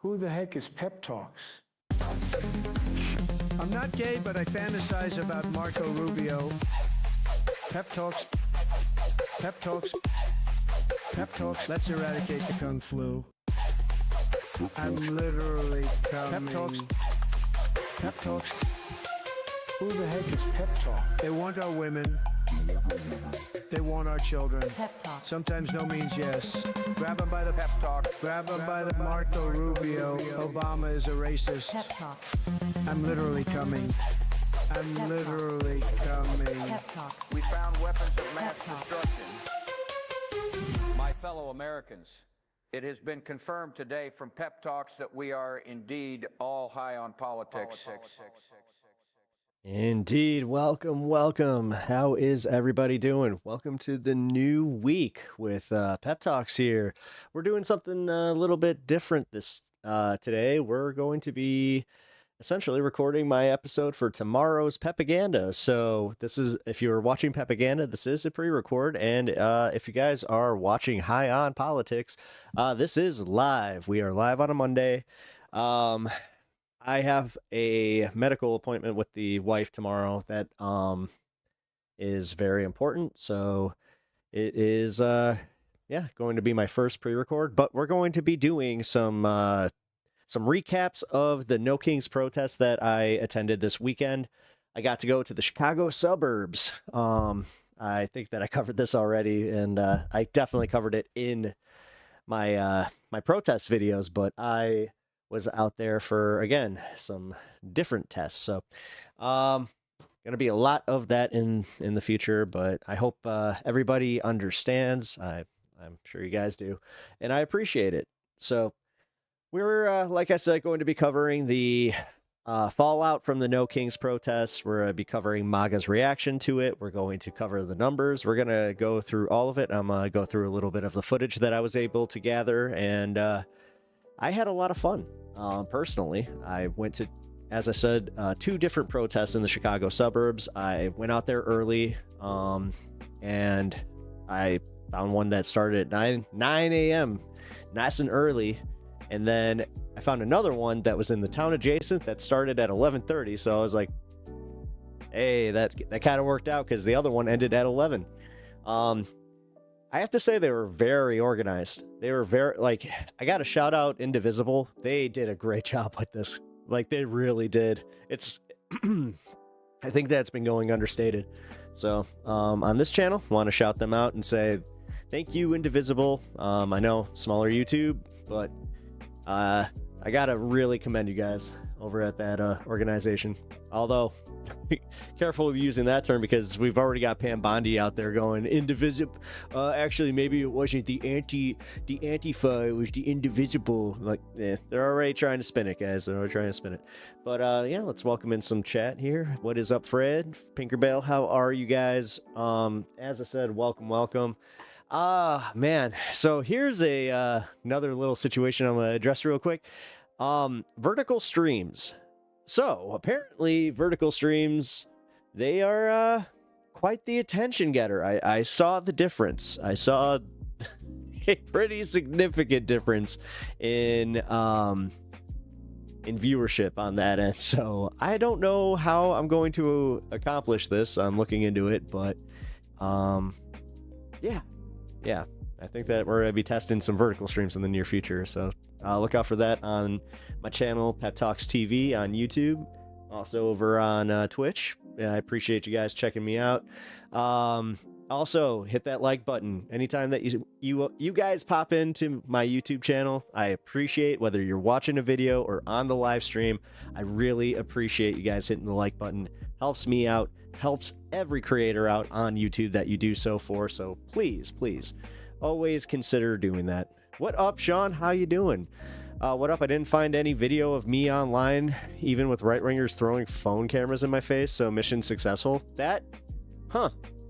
Who the heck is Pep Talks? I'm not gay, but I fantasize about Marco Rubio. Pep Talks. Pep Talks. Pep Talks. Let's eradicate the Kung Flu. I'm literally coming. Pep Talks. Pep Talks. Who the heck is Pep Talk? They want our women. They want our children. Pep Talk. Sometimes no means yes. Grab them by the pep talk. Grab them by the Marco Rubio. Obama is a racist. Pep Talk. I'm literally coming. I'm Pep literally coming. Pep Talks. We found weapons of mass Pep talks. destruction. My fellow Americans, it has been confirmed today from Pep Talks that we are indeed all high on politics. Indeed. Welcome. How is everybody doing? Welcome to the new week with Pep Talks here. We're doing something a little bit different this today. We're going to be essentially recording my episode for tomorrow's Pepaganda. So this is, if you're watching Pepaganda, this is a pre-record. And if you guys are watching High on Politics, this is live. We are live on a Monday. I have a medical appointment with the wife tomorrow that is very important. So it is going to be my first pre-record, but we're going to be doing some recaps of the No Kings protest that I attended this weekend. I got to go to the Chicago suburbs. I think that I covered this already, and I definitely covered it in my my protest videos, but I was out there for, again, some different tests. So going to be a lot of that in the future, but I hope everybody understands. I'm sure you guys do, and I appreciate it. So we're, like I said, going to be covering the fallout from the No Kings protests. We're going to be covering MAGA's reaction to it. We're going to cover the numbers. We're going to go through all of it. I'm going to go through a little bit of the footage that I was able to gather, and I had a lot of fun. Personally, I went to, as I said, 2 different protests in the Chicago suburbs. I went out there early, and I found one that started at 9 a.m., nice and early. And then I found another one that was in the town adjacent that started at 11:30. So I was like, hey, that kind of worked out because the other one ended at 11. I have to say they were very organized. They were very, I got to shout out Indivisible. They did a great job with this. Like, they really did. It's, I think that's been going understated. So, on this channel, want to shout them out and say, thank you, Indivisible. I know, smaller YouTube, but I got to really commend you guys over at that organization. Although, careful of using that term because we've already got Pam Bondi out there going indivisible. Actually, maybe it wasn't the Antifa, it was the Indivisible. Like, they're already trying to spin it, guys. They're already trying to spin it. But yeah, let's welcome in some chat here. What is up, Fred? Pinkerbell, how are you guys? As I said, welcome. Man. So here's another little situation I'm gonna address real quick. Vertical streams. So, apparently, vertical streams, they are quite the attention getter. I saw the difference. I saw a pretty significant difference in viewership on that end. So, I don't know how I'm going to accomplish this. I'm looking into it, but yeah. I think that we're going to be testing some vertical streams in the near future, so look out for that on my channel, Pep Talks TV on YouTube, also over on Twitch. I appreciate you guys checking me out. Also, hit that like button anytime that you guys pop into my YouTube channel. I appreciate whether you're watching a video or on the live stream. I really appreciate you guys hitting the like button. Helps me out, helps every creator out on YouTube that you do so for. So please, always consider doing that. What up, Sean? How you doing? What up? I didn't find any video of me online, even with right-wingers throwing phone cameras in my face, so mission successful.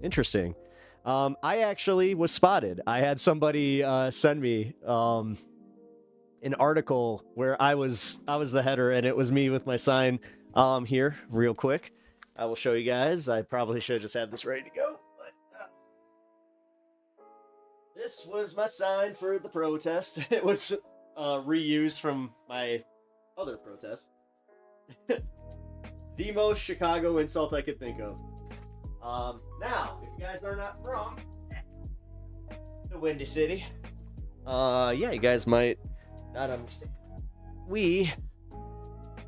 Interesting. I actually was spotted. I had somebody send me an article where I was the header, and it was me with my sign here, real quick. I will show you guys. I probably should have just had this ready to go. This was my sign for the protest. It was reused from my other protest. The most Chicago insult I could think of. Now, if you guys are not from the Windy City, yeah, you guys might not understand. We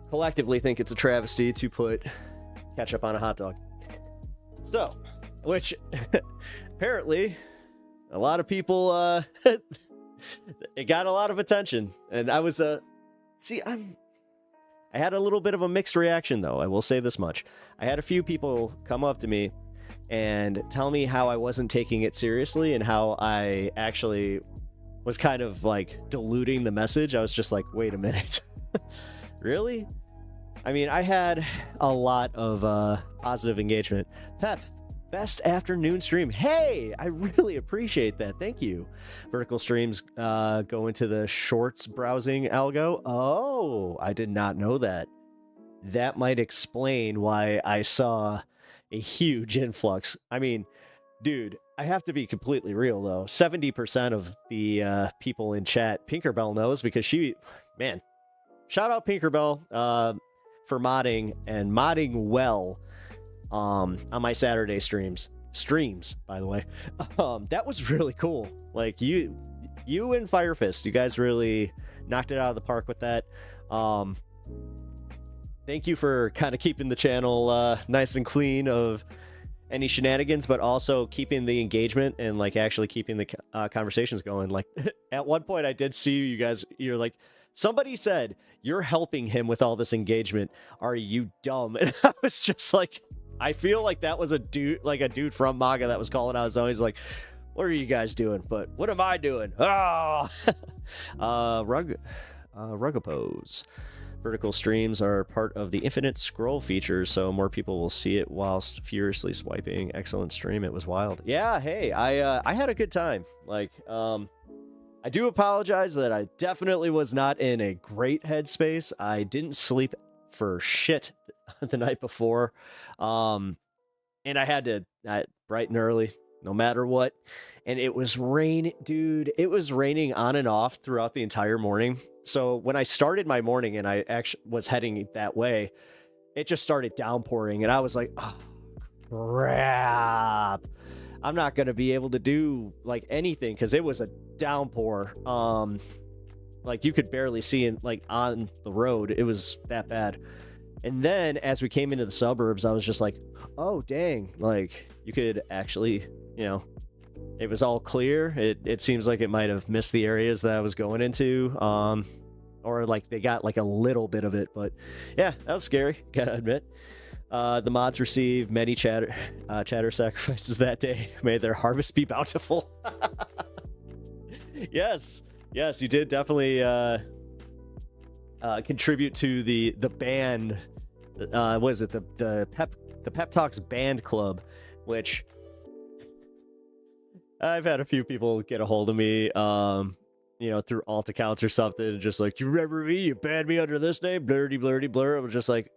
collectively think it's a travesty to put ketchup on a hot dog. So, which apparently a lot of people, it got a lot of attention, and I was, I had a little bit of a mixed reaction, though. I will say this much. I had a few people come up to me and tell me how I wasn't taking it seriously and how I actually was kind of like diluting the message. I was just like, wait a minute. Really? I mean, I had a lot of positive engagement. Pep, best afternoon stream. Hey, I really appreciate that. Thank you. Vertical streams go into the shorts browsing algo. Oh, I did not know that. That might explain why I saw a huge influx. I mean, dude, I have to be completely real, though. 70% of the people in chat, Pinkerbell knows, because she, man, shout out Pinkerbell for modding, and modding well on my Saturday streams, by the way. That was really cool. Like, you and Firefist, you guys really knocked it out of the park with that. Thank you for kind of keeping the channel nice and clean of any shenanigans, but also keeping the engagement and like actually keeping the conversations going. Like at one point I did see you guys, you're like, somebody said, you're helping him with all this engagement. Are you dumb? And I was just like, I feel like that was a dude from MAGA that was calling out. So he's like, what are you guys doing? But what am I doing? Oh, Rugopose. Vertical streams are part of the infinite scroll feature, so more people will see it whilst furiously swiping. Excellent stream. It was wild. Yeah, hey, I had a good time. Like, I do apologize that I definitely was not in a great headspace. I didn't sleep for shit the night before. And I had to bright and early, no matter what. And it was rain, dude. It was raining on and off throughout the entire morning. So when I started my morning and I actually was heading that way, it just started downpouring. And I was like, oh, crap. I'm not going to be able to do like anything because it was a downpour. Like you could barely see it like on the road. It was that bad. And then as we came into the suburbs, I was just like, oh, dang. Like you could actually, you know, it was all clear. It seems like it might have missed the areas that I was going into. Or like they got like a little bit of it. But yeah, that was scary. Gotta admit. The mods received many chatter sacrifices that day. May their harvest be bountiful. Yes, you did definitely contribute to the band. What is it? The Pep Talks band club, which I've had a few people get a hold of me, you know, through alt accounts or something, just like, you remember me? You banned me under this name, blurdy blur. I was just like,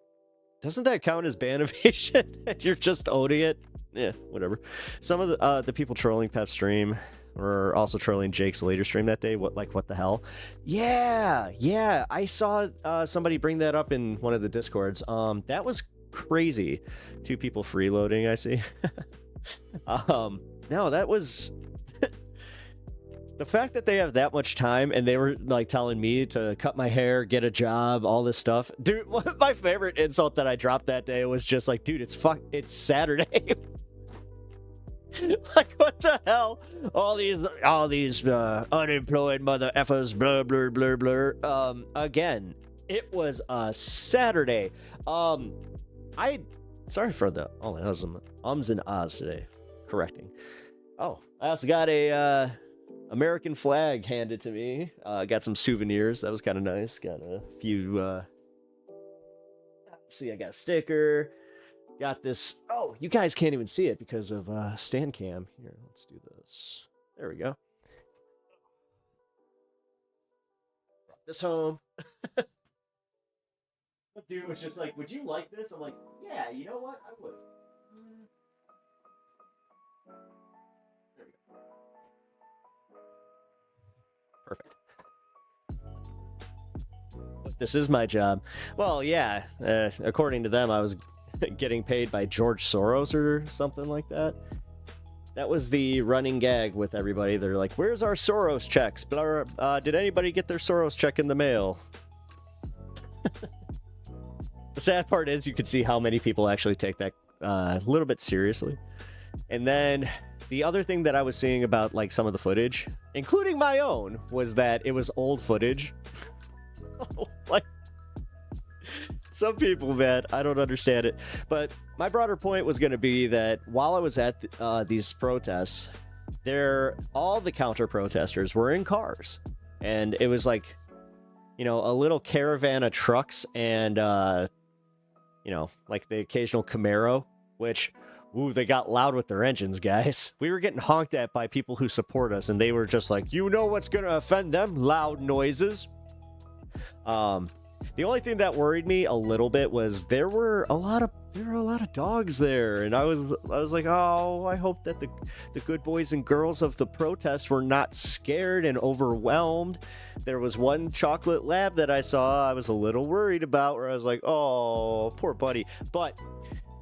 doesn't that count as ban evasion? You're just owning it. Yeah, whatever. Some of the people trolling Pep's stream were also trolling Jake's later stream that day. What the hell? Yeah. I saw somebody bring that up in one of the discords. That was crazy. 2 people freeloading, I see. No, that was the fact that they have that much time and they were like telling me to cut my hair, get a job, all this stuff. Dude, my favorite insult that I dropped that day was just like, dude, it's Saturday. Like, what the hell? All these unemployed mother effers, blur. Again, it was a Saturday. Sorry for the ums and ahs today. Correcting. Oh, I also got a American flag handed to me. Got some souvenirs. That was kind of nice. Got a few. See, I got a sticker. Got this. Oh, you guys can't even see it because of stand cam. Here, let's do this. There we go. Brought this home. The dude was just like, "Would you like this?" I'm like, "Yeah, you know what? I would." There we go. Perfect. This is my job. Well, yeah, according to them, I was getting paid by George Soros or something like that. That was the running gag with everybody. They're like, where's our Soros checks? Did anybody get their Soros check in the mail? The sad part is you can see how many people actually take that a little bit seriously. And then the other thing that I was seeing about like some of the footage, including my own, was that it was old footage. Like, some people, man, I don't understand it. But my broader point was going to be that while I was at these protests, all the counter protesters were in cars, and it was like, you know, a little caravan of trucks and you know, like the occasional Camaro, which, ooh, they got loud with their engines, guys. We were getting honked at by people who support us, and they were just like, you know what's gonna offend them? Loud noises. The only thing that worried me a little bit was there were a lot of dogs there, and I was like, oh, I hope that the good boys and girls of the protest were not scared and overwhelmed. There was one chocolate lab that I saw I was a little worried about, where I was like, oh, poor buddy. But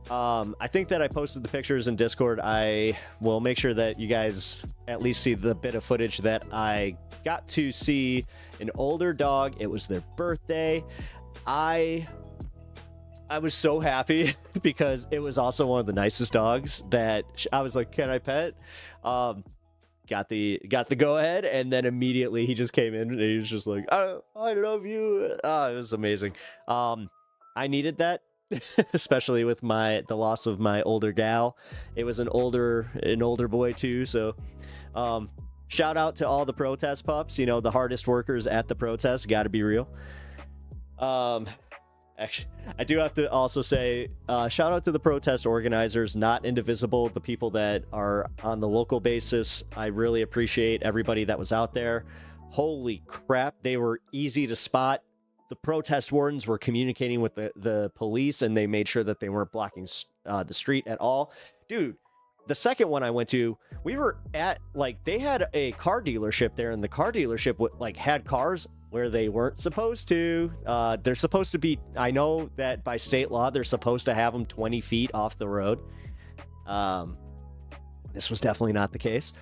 I think that I posted the pictures in Discord. I will make sure that you guys at least see the bit of footage that I got to see an older dog. It was their birthday. I was so happy because it was also one of the nicest dogs that I was like, can I pet? Got the go ahead, and then immediately he just came in and he was just like, I love you. It was amazing. I needed that. Especially with the loss of my older gal. It was an older boy too, so shout out to all the protest pups, you know, the hardest workers at the protest, gotta be real. Actually, I do have to also say shout out to the protest organizers, not indivisible, the people that are on the local basis. I really appreciate everybody that was out there. Holy crap, they were easy to spot. The protest wardens were communicating with the police, and they made sure that they weren't blocking the street at all. Dude, the second one I went to, we were at, like, they had a car dealership there, and the car dealership like had cars where they weren't supposed to. They're supposed to be, I know that by state law, they're supposed to have them 20 feet off the road. This was definitely not the case.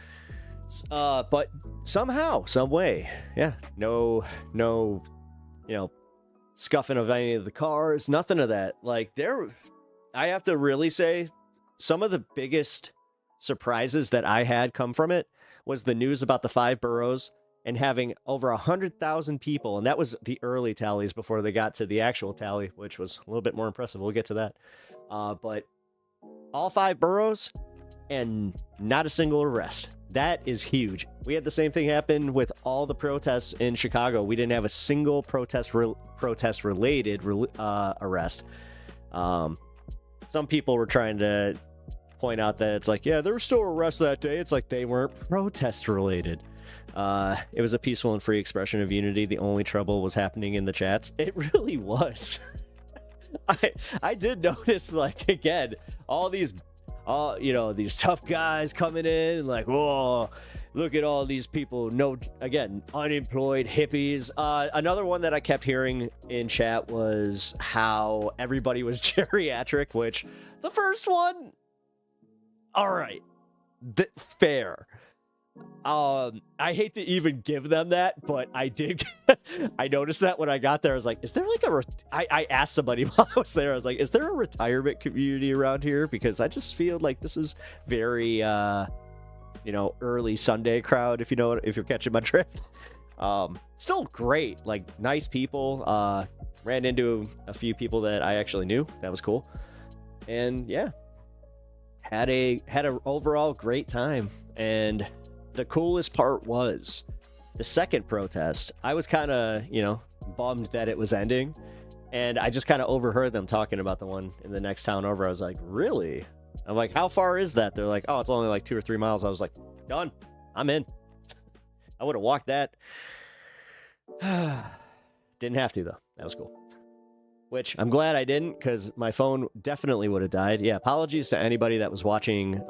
But somehow, some way, yeah, no, you know, scuffing of any of the cars, nothing of that. Like, I have to really say, some of the biggest surprises that I had come from it was the news about the 5 boroughs and having over 100,000 people, and that was the early tallies before they got to the actual tally, which was a little bit more impressive. We'll get to that. But all 5 boroughs and not a single arrest. That is huge. We had the same thing happen with all the protests in Chicago. We didn't have a single protest-related arrest. Some people were trying to point out that it's like, yeah, there were still arrests that day. It's like they weren't protest-related. It was a peaceful and free expression of unity. The only trouble was happening in the chats. It really was. I did notice, like, again, all these... you know, these tough guys coming in, like, whoa, look at all these people, no, again, unemployed hippies. Another one that I kept hearing in chat was how everybody was geriatric, which the first one, all right, fair. I hate to even give them that, but I did. I noticed that when I got there. I was like, is there like I asked somebody while I was there, I was like, is there a retirement community around here? Because I just feel like this is very, you know, early Sunday crowd, if you're catching my drift. Still great, like, nice people. Ran into a few people that I actually knew. That was cool. And yeah, had a overall great time. And the coolest part was the second protest. I was kind of, you know, bummed that it was ending, and I just kind of overheard them talking about the one in the next town over. I was like, really? I'm like, how far is that? They're like, oh, it's only like 2 or 3 miles. I was like, done. I'm in. I would have walked that. Didn't have to, though. That was cool. Which I'm glad I didn't, because my phone definitely would have died. Yeah, apologies to anybody that was watching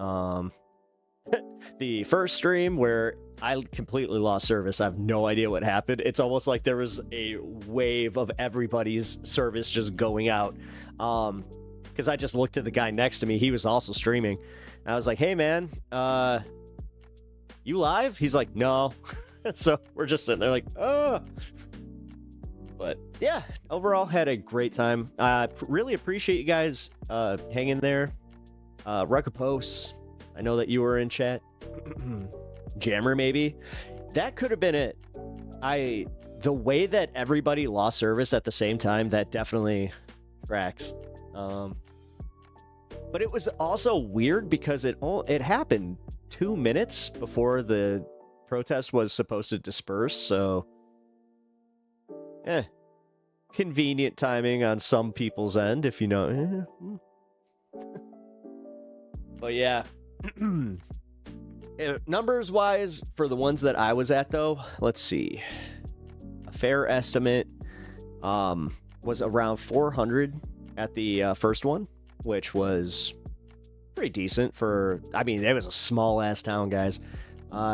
the first stream where I completely lost service. I have no idea what happened. It's almost like there was a wave of everybody's service just going out. Because I just looked at the guy next to me. He was also streaming. I was like, hey, man, you live? He's like, no. So we're just sitting there like, oh. But yeah, overall had a great time. Really appreciate you guys hanging there. Ruckapos, I know that you were in chat. Jammer, maybe. That could have been it. The way that everybody lost service at the same time, that definitely tracks. But it was also weird because it happened 2 minutes before the protest was supposed to disperse, so convenient timing on some people's end, if you know. But yeah. Numbers wise, for the ones that I was at, though, let's see. A fair estimate was around 400 at the first one, which was pretty decent for, I mean, it was a small ass town, guys.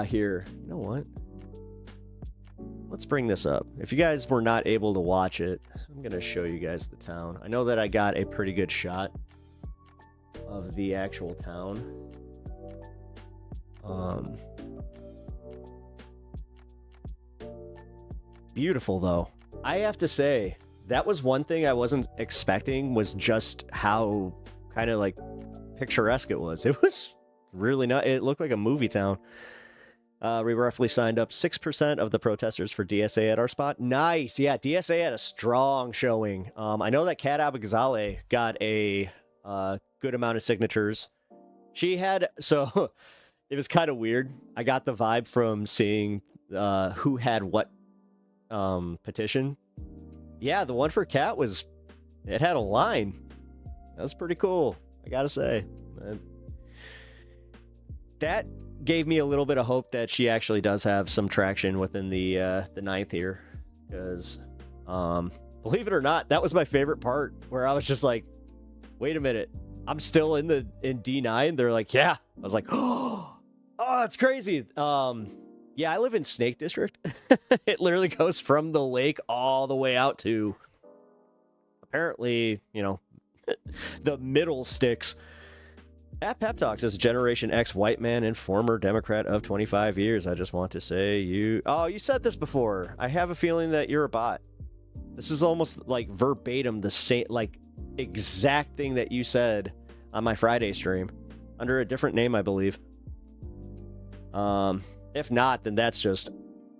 Here, you know what? Let's bring this up. If you guys were not able to watch it, I'm going to show you guys the town. I know that I got a pretty good shot of the actual town. Beautiful, though. I have to say, that was one thing I wasn't expecting, was just how kind of like picturesque it was. It was really not. It looked like a movie town. We roughly signed up 6% of the protesters for DSA at our spot. Nice. Yeah, DSA had a strong showing. I know that Kat Abagazale got a good amount of signatures. She had, so it was kind of weird. I got the vibe from seeing who had what petition. Yeah, the one for Kat it had a line. That was pretty cool, I gotta say. That gave me a little bit of hope that she actually does have some traction within the ninth here, because believe it or not, that was my favorite part, where I was just like, wait a minute, I'm still in D9. They're like, yeah. I was like, oh, that's crazy. Yeah, I live in Snake District. It literally goes from the lake all the way out to, apparently, you know, the middle sticks. At Pep Talks is a Generation X white man and former Democrat of 25 years. I just want to say you said this before. I have a feeling that you're a bot. This is almost like verbatim the same, like exact thing that you said on my Friday stream under a different name, I believe. If not, then that's just,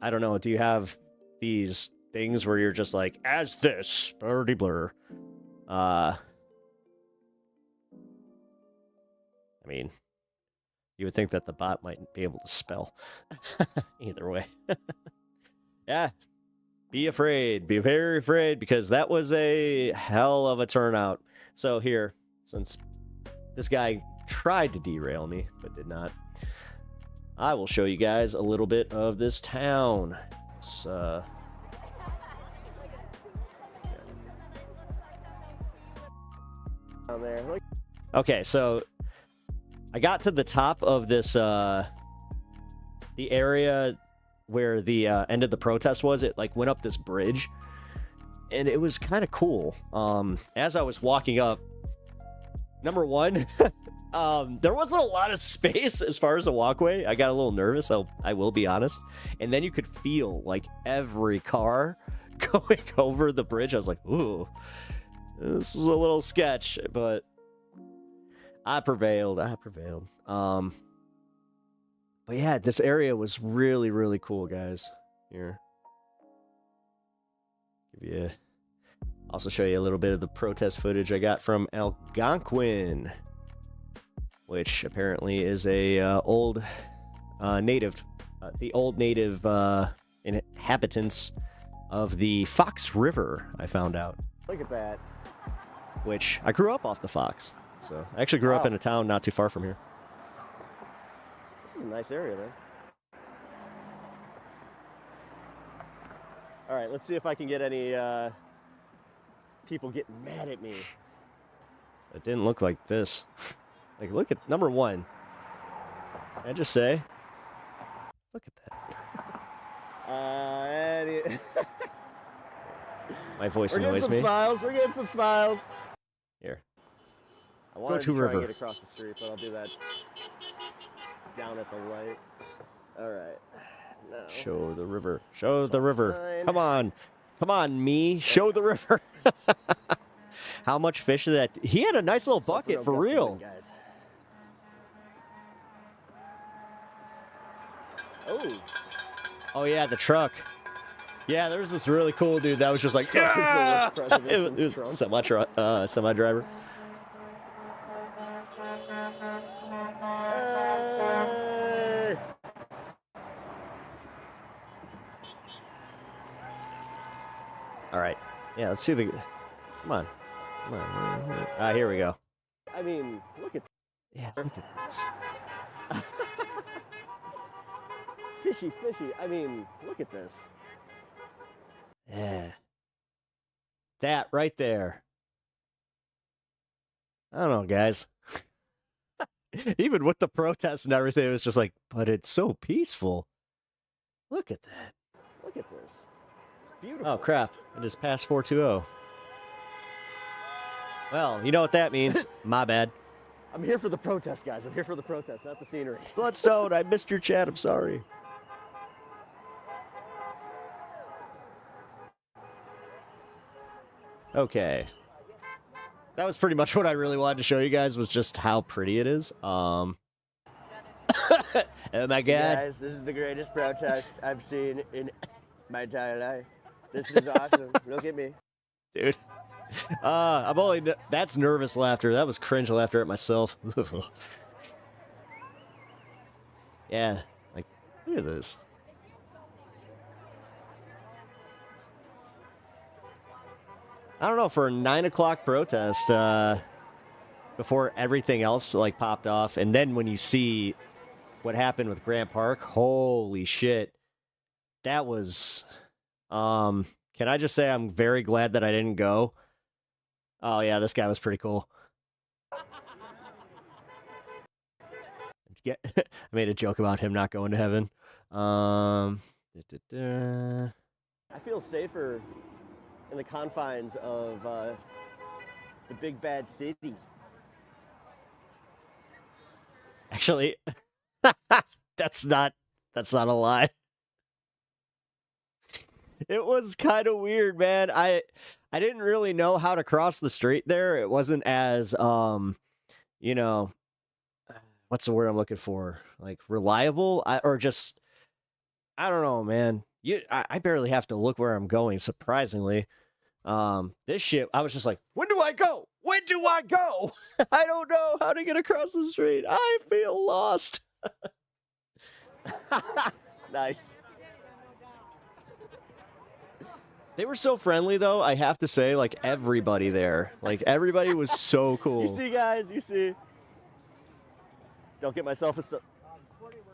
I don't know. Do you have these things where you're just like, as this, birdie blur? I mean, you would think that the bot might be able to spell. Either way. Yeah. Be afraid. Be very afraid, because that was a hell of a turnout. So here, since this guy tried to derail me, but did not, I will show you guys a little bit of this town. Down there. Okay, so I got to the top of this, the area where the end of the protest was. It like went up this bridge, and it was kind of cool. As I was walking up, number one, there wasn't a lot of space as far as a walkway. I got a little nervous, I will be honest. And then you could feel like every car going over the bridge. I was like, ooh, this is a little sketch, but I prevailed. But yeah, this area was really, really cool, guys. Here. Also show you a little bit of the protest footage I got from Algonquin, which apparently is a old native, the old native inhabitants of the Fox River, I found out. Look at that. Which, I grew up off the Fox. So, I actually grew up in a town not too far from here. This is a nice area, man. All right, let's see if I can get any people getting mad at me. It didn't look like this. Like, look at number one. I just say, look at that. My voice annoys me. We're getting some smiles. Here. I wanted to to try river. and get across the street, but I'll do that down at the light. All right. Now, Show the river. Show the river. sign. Come on. Come on, me. Show the river. How much fish did that? He had a nice little bucket for real. Guys. Oh. Oh, yeah, the truck. Yeah, there was this really cool dude that was just like, Truck is the "Yeah!" worst president It since was Trump. semi-driver. Hey. All right. Yeah, let's see the... Come on. Come on. Here we go. I mean, look at Yeah, look at this. fishy. I mean, look at this. Yeah. That right there. I don't know, guys. Even with the protests and everything, it was just like, but it's so peaceful. Look at that. Look at this. It's beautiful. Oh, crap. It is past 420. Well, you know what that means. My bad. I'm here for the protest, guys. I'm here for the protest, not the scenery. Bloodstone, I missed your chat. I'm sorry. Okay. That was pretty much what I really wanted to show you guys, was just how pretty it is. Oh my god. Guys, this is the greatest protest I've seen in my entire life. This is awesome. Look at me. Dude. I'm only... That's nervous laughter. That was cringe laughter at myself. Yeah. Like, look at this. I don't know, for a 9 o'clock protest, before everything else, like, popped off, and then when you see what happened with Grant Park, holy shit. That was... can I just say I'm very glad that I didn't go? Oh, yeah, this guy was pretty cool. I made a joke about him not going to heaven. I feel safer in the confines of the big bad city. Actually, that's not a lie. It was kind of weird, man. I didn't really know how to cross the street there. It wasn't as you know, what's the word I'm looking for? Like reliable, or just, I don't know, man. I barely have to look where I'm going, surprisingly. This shit, I was just like, when do I go? When do I go? I don't know how to get across the street. I feel lost. Nice. They were so friendly, though, I have to say, like, everybody there. Like, everybody was so cool. You see, guys, you see. Don't get myself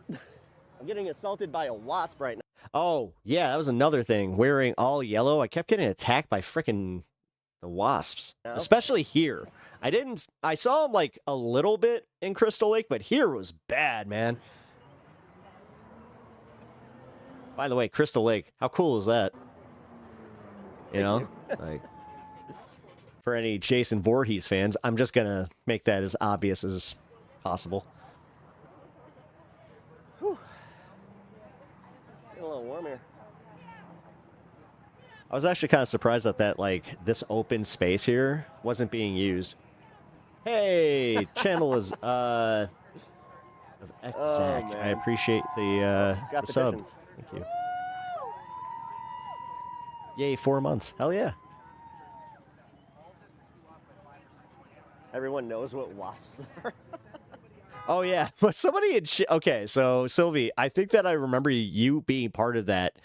I'm getting assaulted by a wasp right now. Oh, yeah, that was another thing. Wearing all yellow, I kept getting attacked by frickin' the wasps. No. Especially here. I saw them, like, a little bit in Crystal Lake, but here was bad, man. By the way, Crystal Lake, how cool is that? You know, like, for any Jason Voorhees fans, I'm just gonna make that as obvious as possible. Whew. Getting a little warm here. I was actually kind of surprised that like this open space here wasn't being used. Hey, channel is of Exact. man. I appreciate the Got the sub. visions. Thank you. Yay, 4 months. Hell yeah. Everyone knows what wasps are. Oh, yeah. But somebody had... Okay, so, Sylvie, I think that I remember you being part of that.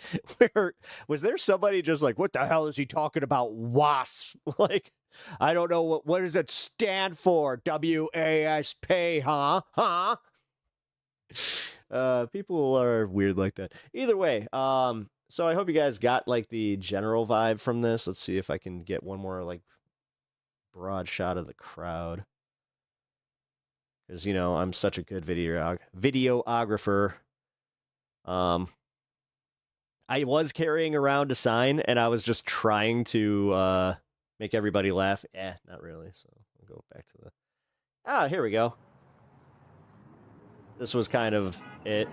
Was there somebody just like, what the hell is he talking about? Wasps? Like, I don't know. What does it stand for? W-A-S-P, huh? Huh? People are weird like that. Either way, so I hope you guys got, like, the general vibe from this. Let's see if I can get one more, like, broad shot of the crowd. because you know I'm such a good videographer. I was carrying around a sign, and I was just trying to make everybody laugh. Not really. So we'll go back to the. Here we go. This was kind of it,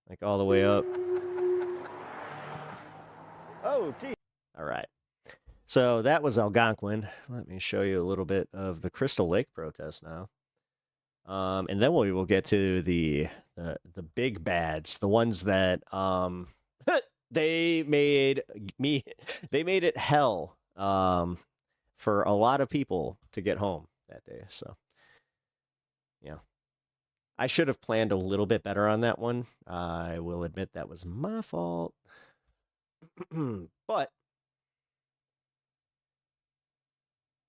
like all the way up. Oh, gee. All right. So that was Algonquin. Let me show you a little bit of the Crystal Lake protest now. And then we will get to the big bads, the ones that they made it hell for a lot of people to get home that day. So yeah, I should have planned a little bit better on that one. I will admit that was my fault. But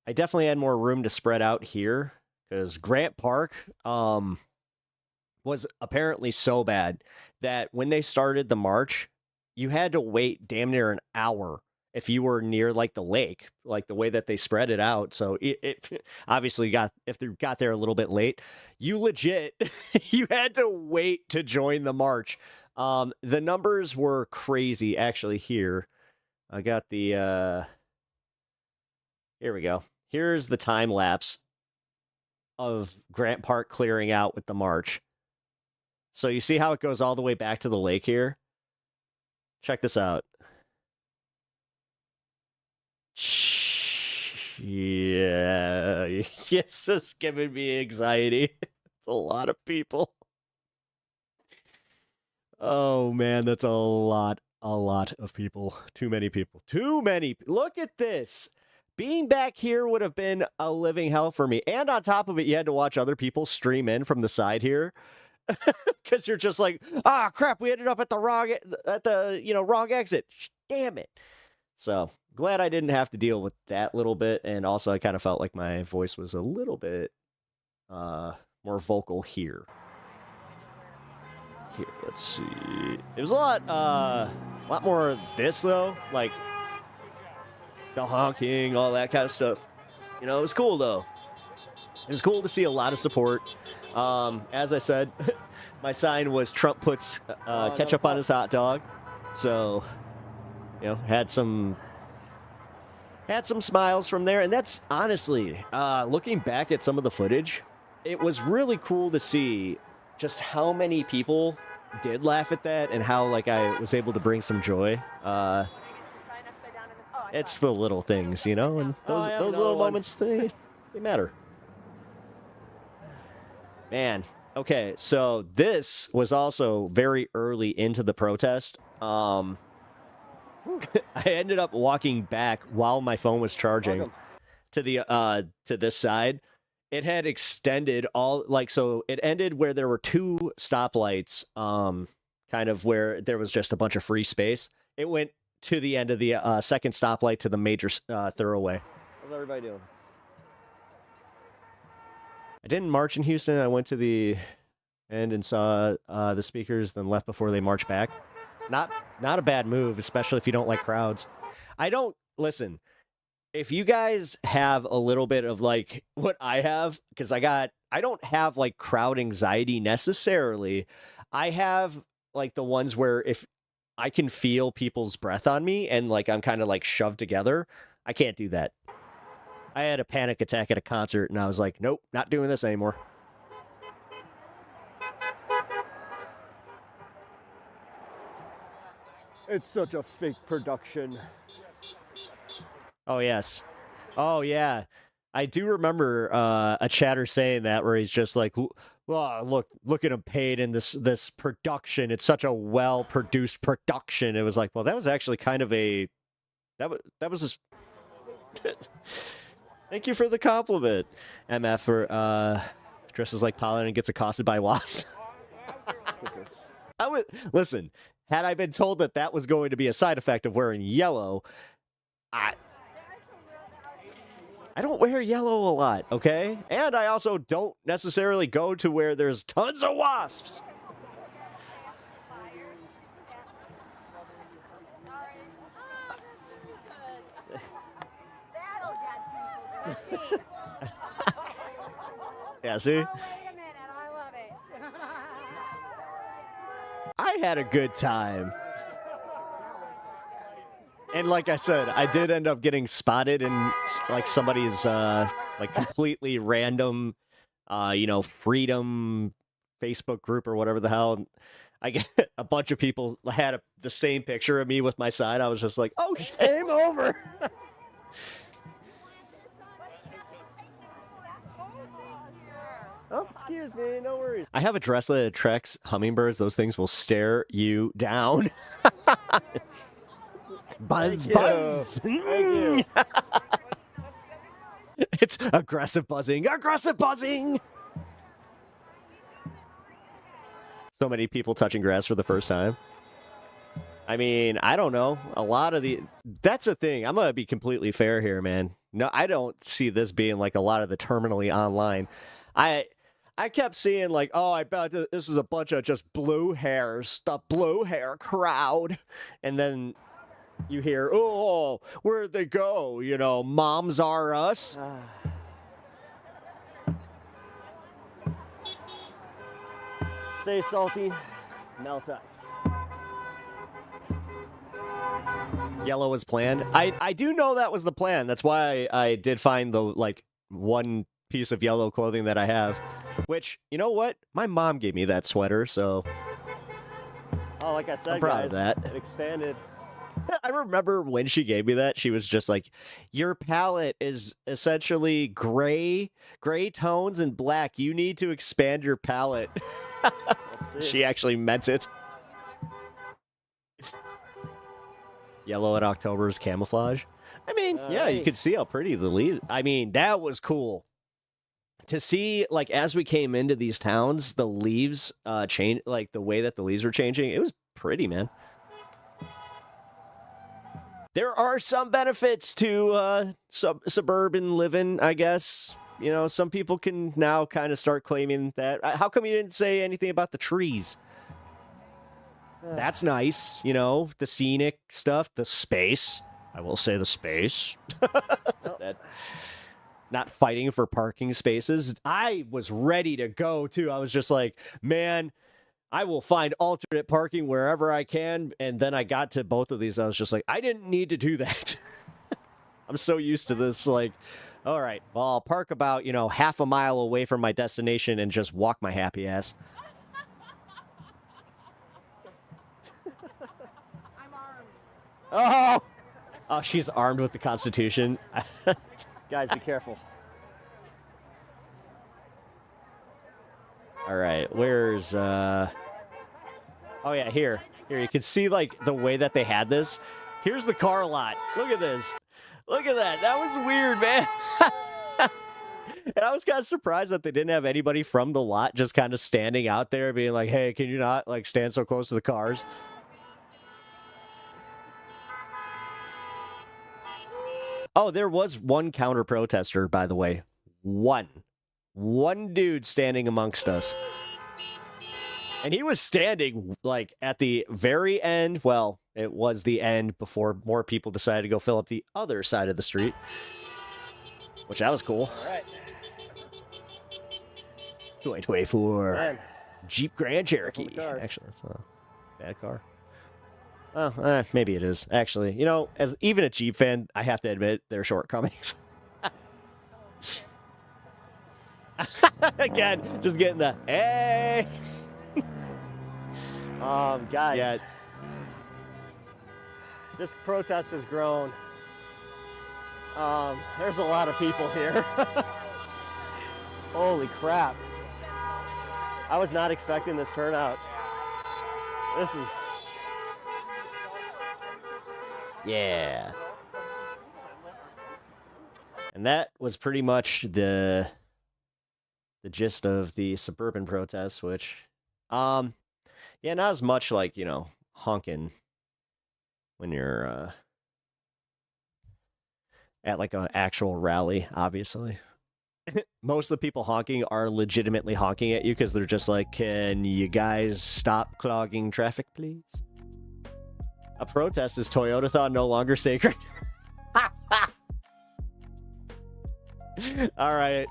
I definitely had more room to spread out here because Grant Park was apparently so bad that when they started the march, you had to wait damn near an hour if you were near like the lake, like the way that they spread it out. So it obviously if they got there a little bit late, you legit you had to wait to join the march. The numbers were crazy actually here. I got the here we go. Here's the time lapse of Grant Park clearing out with the march. So you see how it goes all the way back to the lake here? Check this out. Yeah, it's just giving me anxiety. It's a lot of people. Oh man, that's a lot of people. Too many people. Look at this. Being back here would have been a living hell for me. And on top of it, you had to watch other people stream in from the side here. Because you're just like, crap, we ended up at the wrong exit. Damn it. So glad I didn't have to deal with that little bit. And also I kind of felt like my voice was a little bit more vocal here. Here, let's see. It was a lot more of this though. Like the honking, all that kind of stuff. You know, it was cool though. It was cool to see a lot of support. As I said, my sign was Trump puts ketchup on his hot dog. So, you know, had some smiles from there. And that's honestly, looking back at some of the footage, it was really cool to see just how many people did laugh at that and how like I was able to bring some joy. It's the little things, you know, and those little moments, they matter. Man, okay, so this was also very early into the protest. I ended up walking back while my phone was charging to the to this side. It had extended so it ended where there were two stoplights, kind of where there was just a bunch of free space. It went to the end of the second stoplight to the major thoroughway. How's everybody doing? I didn't march in Houston. I went to the end and saw the speakers, then left before they marched back. Not a bad move, especially if you don't like crowds. Listen, if you guys have a little bit of like what I have, because I don't have like crowd anxiety necessarily. I have like the ones where if I can feel people's breath on me and like I'm kind of like shoved together, I can't do that. I had a panic attack at a concert and I was like, nope, not doing this anymore. It's such a fake production. Oh, yes. Oh, yeah. I do remember a chatter saying that where he's just like, oh, look at him paid in this production. It's such a well-produced production. It was like, well, that was actually kind of that was just... Thank you for the compliment, MF, for dresses like pollen and gets accosted by wasps. Listen, had I been told that was going to be a side effect of wearing yellow, I don't wear yellow a lot, okay? And I also don't necessarily go to where there's tons of wasps. Yeah, see? Oh, wait a minute. I love it. I had a good time. And like I said, I did end up getting spotted in like somebody's like completely random freedom Facebook group or whatever the hell. I get a bunch of people had the same picture of me with my sign. I was just like, oh, game over. Oh, excuse me, no worries. I have a dress that attracts hummingbirds. Those things will stare you down. Buzz, Thank buzz. you. Thank you. It's aggressive buzzing. Aggressive buzzing. So many people touching grass for the first time. I mean, I don't know. That's the thing. I'm going to be completely fair here, man. No, I don't see this being like a lot of the terminally online. I kept seeing like, oh, I bet this is a bunch of just blue hairs, the blue hair crowd. And then you hear, oh, where'd they go? You know, moms are us. Stay salty, melt ice. Yellow was planned. I do know that was the plan. That's why I did find the like one piece of yellow clothing that I have, which, you know what? My mom gave me that sweater, so Oh, like I said, I'm proud guys, of that. it expanded. I remember when she gave me that, she was just like, your palette is essentially gray tones and black. You need to expand your palette. Let's see. She actually meant it. Yellow at October's camouflage. I mean, yeah, you Alright. could see how pretty the leaves. I mean, that was cool. To see, like, as we came into these towns, the leaves change, like, the way that the leaves were changing, it was pretty, man. There are some benefits to suburban living, I guess. You know, some people can now kind of start claiming that. How come you didn't say anything about the trees? That's nice, you know, the scenic stuff, the space. I will say the space. Not fighting for parking spaces. I was ready to go, too. I was just like, man, I will find alternate parking wherever I can. And then I got to both of these. I was just like, I didn't need to do that. I'm so used to this. Like, all right, well, I'll park about, half a mile away from my destination and just walk my happy ass. I'm armed. Oh! Oh, she's armed with the Constitution. Guys, be careful. All right, where's oh yeah, here you can see like the way that they had this. Here's the car lot. Look at this. Look at that. That was weird, man. And I was kind of surprised that they didn't have anybody from the lot just kind of standing out there being like, hey, can you not like stand so close to the cars? Oh, there was one counter protester, by the way. One dude standing amongst us. And he was standing like at the very end. Well, it was the end before more people decided to go fill up the other side of the street. Which that was cool. All right. 2024 Man. Jeep Grand Cherokee. cars. Actually, that's not a bad car. Oh, maybe it is. Actually, as even a Jeep fan, I have to admit their shortcomings. Again, just getting the hey. Guys. Yeah. This protest has grown. There's a lot of people here. Holy crap. I was not expecting this turnout. This is... Yeah. And that was pretty much the gist of the suburban protests, which, yeah, not as much like, honking when you're at like an actual rally, obviously. Most of the people honking are legitimately honking at you because they're just like, can you guys stop clogging traffic, please? A protest is Toyotathon no longer sacred? All right.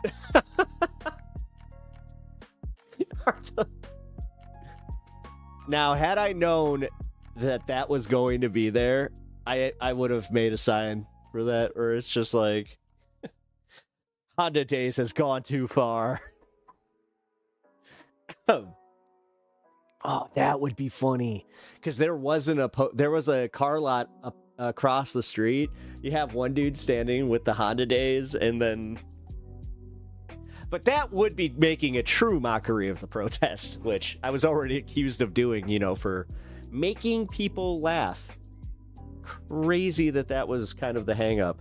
Now, had I known that that was going to be there, I would have made a sign for that, or it's just like Honda Days has gone too far. Oh, that would be funny, because there was a car lot across the street. You have one dude standing with the Honda Days, and then, but that would be making a true mockery of the protest, which I was already accused of doing, for making people laugh. Crazy that was kind of the hang up.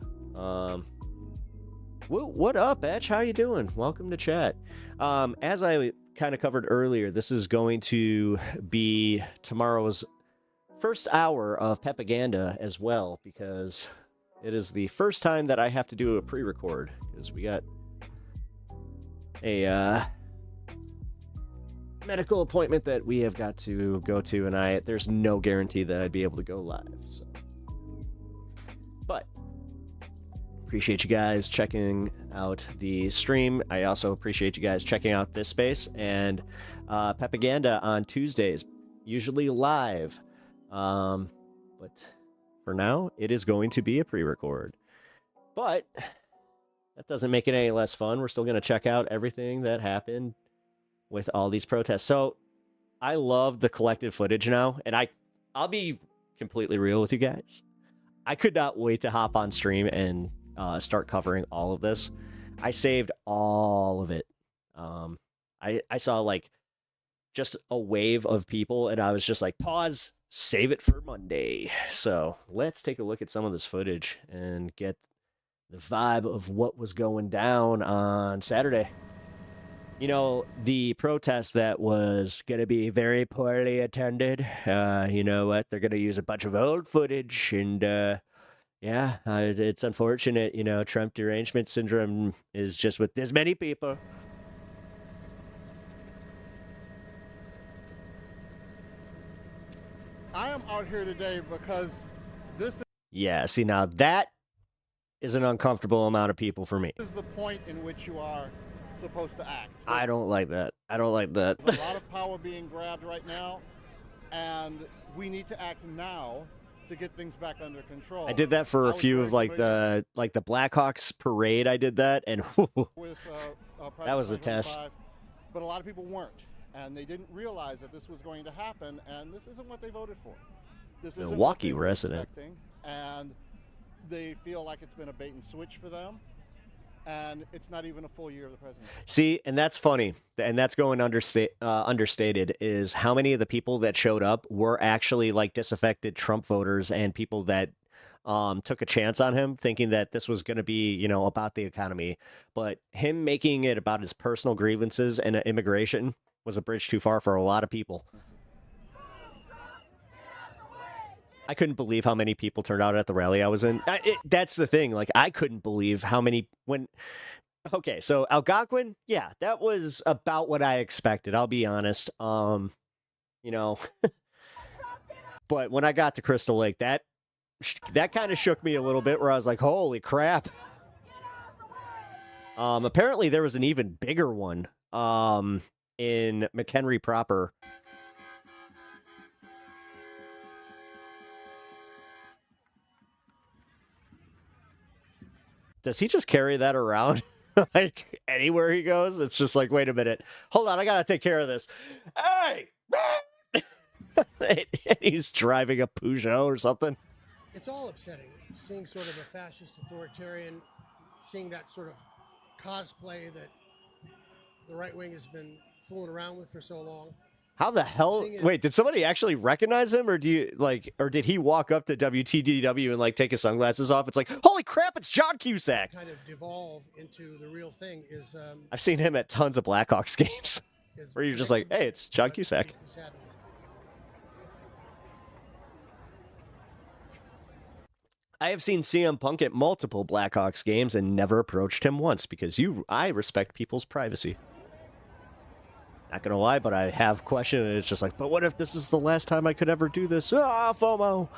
What up, Etch? How you doing? Welcome to chat. As I kind of covered earlier, this is going to be tomorrow's first hour of Pepaganda as well, because it is the first time that I have to do a pre-record, because we got a medical appointment that we have got to go to, and there's no guarantee that I'd be able to go live. So. But appreciate you guys checking out the stream. I also appreciate you guys checking out this space, and Pepaganda on Tuesdays, usually live. But for now, it is going to be a pre-record. But that doesn't make it any less fun. We're still going to check out everything that happened with all these protests. So I love the collected footage now, and I'll be completely real with you guys. I could not wait to hop on stream and start covering all of this. I saved all of it. I saw like just a wave of people, and I was just like, pause, save it for Monday. So let's take a look at some of this footage and get the vibe of what was going down on Saturday. The protest that was going to be very poorly attended. You know what? They're going to use a bunch of old footage, and it's unfortunate. Trump derangement syndrome is just with this many people. I am out here today because this Yeah, see, now that is an uncomfortable amount of people for me. is the point in which you are supposed to act. I don't like that. There's a lot of power being grabbed right now, and we need to act now to get things back under control. I did that for a few of the Blackhawks parade. I did that, and with, that was a test. But a lot of people weren't, and they didn't realize that this was going to happen, and this isn't what they voted for. This isn't Milwaukee what they were resident. expecting, and they feel like it's been a bait and switch for them, and it's not even a full year of the presidency. See, and that's funny, and that's going understated, is how many of the people that showed up were actually like disaffected Trump voters and people that took a chance on him, thinking that this was going to be, about the economy. But him making it about his personal grievances and immigration was a bridge too far for a lot of people. I couldn't believe how many people turned out at the rally I was in. That's the thing. Like, I couldn't believe how many Okay, so Algonquin, yeah, that was about what I expected. I'll be honest. But when I got to Crystal Lake, that kind of shook me a little bit, where I was like, holy crap. Apparently there was an even bigger one in McHenry proper. Does he just carry that around like anywhere he goes? It's just like, wait a minute. Hold on, I gotta take care of this. Hey! He's driving a Peugeot or something. It's all upsetting, seeing sort of a fascist authoritarian, seeing that sort of cosplay that the right wing has been fooling around with for so long. How the hell? Wait, did somebody actually recognize him, or did he walk up to WTDW and like take his sunglasses off? It's like, holy crap, it's John Cusack. Kind of devolve into the real thing is. I've seen him at tons of Blackhawks games, where you're just like, hey, it's John Cusack. I have seen CM Punk at multiple Blackhawks games and never approached him once, because I respect people's privacy. Not gonna lie, but I have questioned, and it's just like, but what if this is the last time I could ever do this? Ah, FOMO.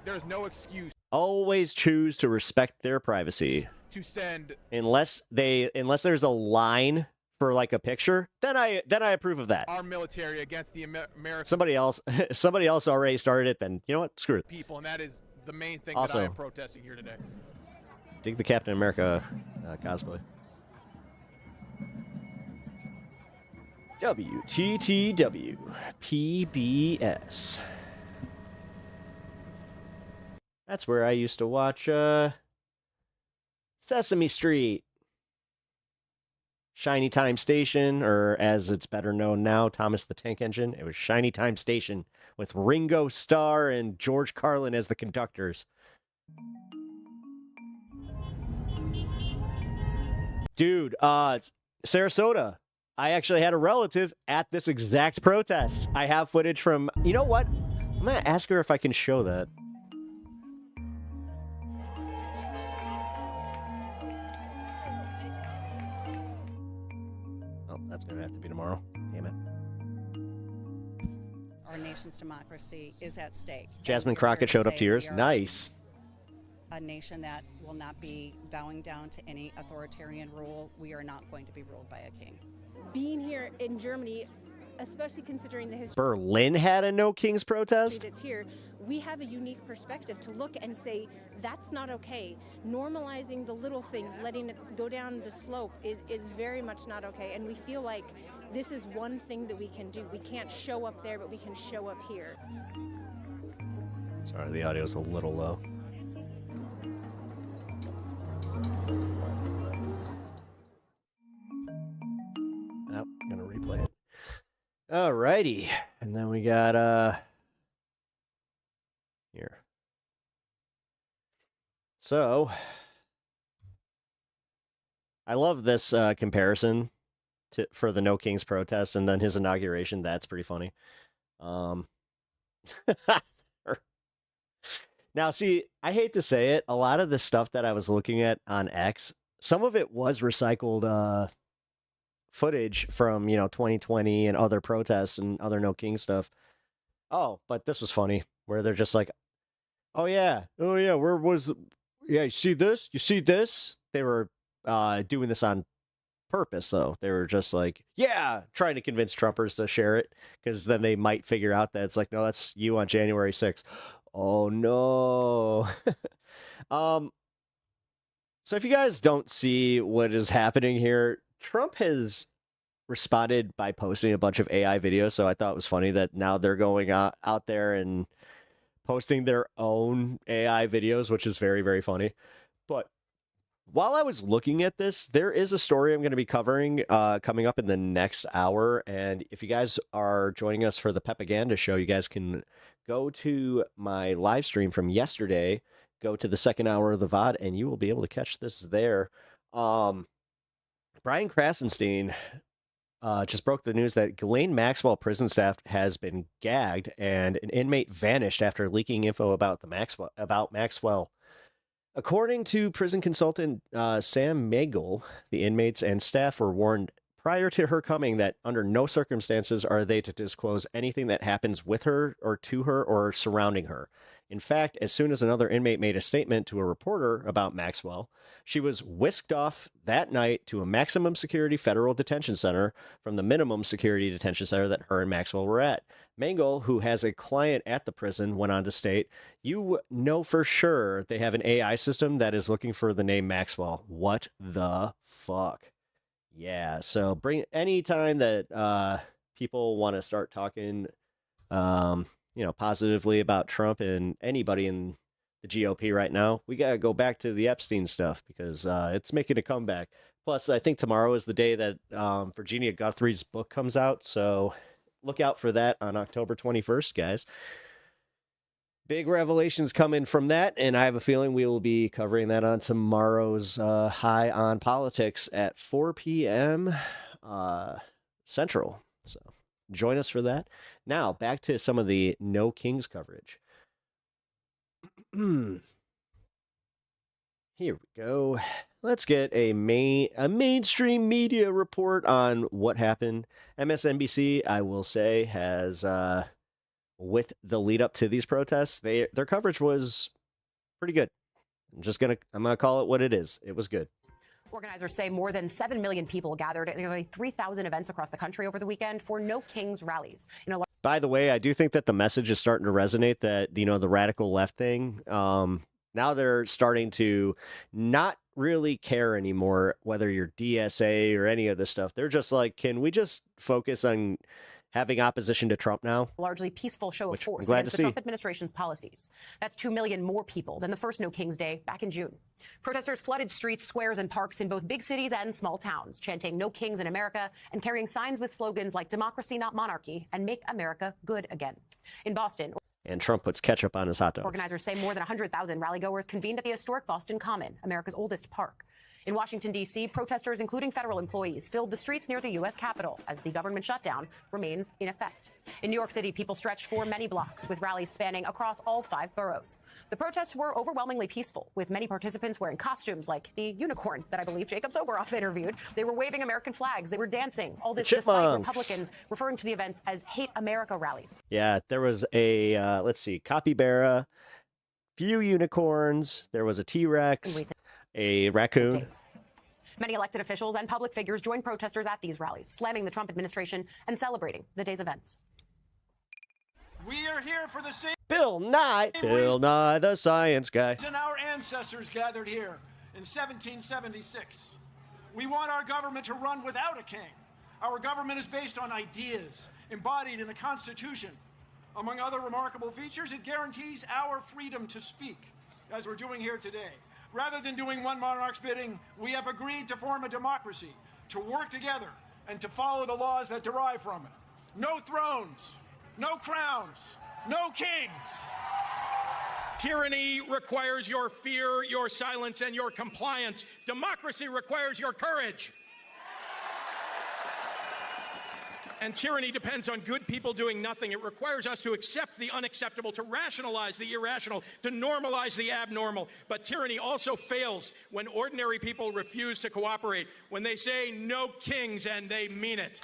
There's no excuse Always choose to respect their privacy. to send Unless there's a line for like a picture, then I approve of that. Our military against the American Somebody else already started it, then you know what? Screw it. people, and that is the main thing Also, that I am protesting here today. Dig the Captain America cosplay. WTTW PBS. That's where I used to watch Sesame Street. Shiny Time Station, or as it's better known now, Thomas the Tank Engine. It was Shiny Time Station with Ringo Starr and George Carlin as the conductors. Dude, Sarasota. I actually had a relative at this exact protest. I have footage from, you know what? I'm going to ask her if I can show that. Oh, that's going to have to be tomorrow. Damn it. Our nation's democracy is at stake. Jasmine Crockett showed up to yours. Nice. A nation that will not be bowing down to any authoritarian rule. We are not going to be ruled by a king. Being here in Germany, especially considering the history Berlin had a No Kings protest? that's here, we have a unique perspective to look and say, that's not okay. Normalizing the little things, letting it go down the slope is very much not okay. And we feel like this is one thing that we can do. We can't show up there, but we can show up here. Sorry, the audio's a little low. Oh, gonna replay it. Alrighty. And then we got here. So I love this comparison for the No Kings protest and then his inauguration. That's pretty funny. Now, see, I hate to say it, a lot of the stuff that I was looking at on X, some of it was recycled footage from, 2020 and other protests and other No King stuff. Oh, but this was funny, where they're just like, oh yeah, where was, you see this? You see this? They were doing this on purpose, though. They were just like, yeah, trying to convince Trumpers to share it, because then they might figure out that it's like, no, that's you on January 6th. Oh no. So if you guys don't see what is happening here, Trump has responded by posting a bunch of AI videos. So I thought it was funny that now they're going out there and posting their own AI videos, which is very, very funny. But while I was looking at this, there is a story I'm going to be covering coming up in the next hour. And if you guys are joining us for the Pepaganda show, you guys can go to my live stream from yesterday, go to the second hour of the VOD, and you will be able to catch this there. Brian Krasenstein just broke the news that Ghislaine Maxwell prison staff has been gagged, and an inmate vanished after leaking info about Maxwell. According to prison consultant Sam Magel, the inmates and staff were warned prior to her coming that under no circumstances are they to disclose anything that happens with her or to her or surrounding her. In fact, as soon as another inmate made a statement to a reporter about Maxwell, she was whisked off that night to a maximum security federal detention center from the minimum security detention center that her and Maxwell were at. Mangel, who has a client at the prison, went on to state, "You know for sure they have an AI system that is looking for the name Maxwell. What the fuck?" Yeah, so bring any time that people want to start talking, positively about Trump and anybody in the GOP right now, we got to go back to the Epstein stuff because it's making a comeback. Plus, I think tomorrow is the day that Virginia Guthrie's book comes out, so look out for that on October 21st, guys. Big revelations coming from that, and I have a feeling we will be covering that on tomorrow's High on Politics at 4 p.m. Central. So join us for that. Now, back to some of the No Kings coverage. Here we go. Let's get a mainstream media report on what happened. MSNBC, I will say, has... with the lead up to these protests, their coverage was pretty good. I'm gonna call it what it is. It was good. Organizers say more than 7 million people gathered at nearly 3,000 events across the country over the weekend for No Kings rallies. By the way, I do think that the message is starting to resonate that, the radical left thing, now they're starting to not really care anymore whether you're DSA or any of this stuff. They're just like, can we just focus on having opposition to Trump now? Largely peaceful show of force glad against to the see. Trump administration's policies. That's 2 million more people than the first No Kings Day back in June. Protesters flooded streets, squares, and parks in both big cities and small towns, chanting No Kings in America and carrying signs with slogans like democracy, not monarchy, and make America good again. In Boston, And Trump puts ketchup on his hot dogs. organizers say more than 100,000 rallygoers convened at the historic Boston Common, America's oldest park. In Washington, D.C., protesters, including federal employees, filled the streets near the U.S. Capitol as the government shutdown remains in effect. In New York City, people stretched for many blocks, with rallies spanning across all 5 boroughs. The protests were overwhelmingly peaceful, with many participants wearing costumes like the unicorn that I believe Jacob Soboroff interviewed. They were waving American flags. They were dancing. All this despite Chipmunks. Republicans referring to the events as Hate America rallies. Yeah, there was a, capybara, few unicorns, there was a T-Rex, a raccoon. Many elected officials and public figures joined protesters at these rallies, slamming the Trump administration and celebrating the day's events. We are here for the same Bill Nye the science guy. reason our ancestors gathered here in 1776. We want our government to run without a king. Our government is based on ideas embodied in the Constitution. Among other remarkable features, it guarantees our freedom to speak, as we're doing here today. Rather than doing one monarch's bidding, we have agreed to form a democracy, to work together, and to follow the laws that derive from it. No thrones, no crowns, no kings. Tyranny requires your fear, your silence, and your compliance. Democracy requires your courage. And tyranny depends on good people doing nothing. It requires us to accept the unacceptable, to rationalize the irrational, to normalize the abnormal. But tyranny also fails when ordinary people refuse to cooperate, when they say no kings and they mean it.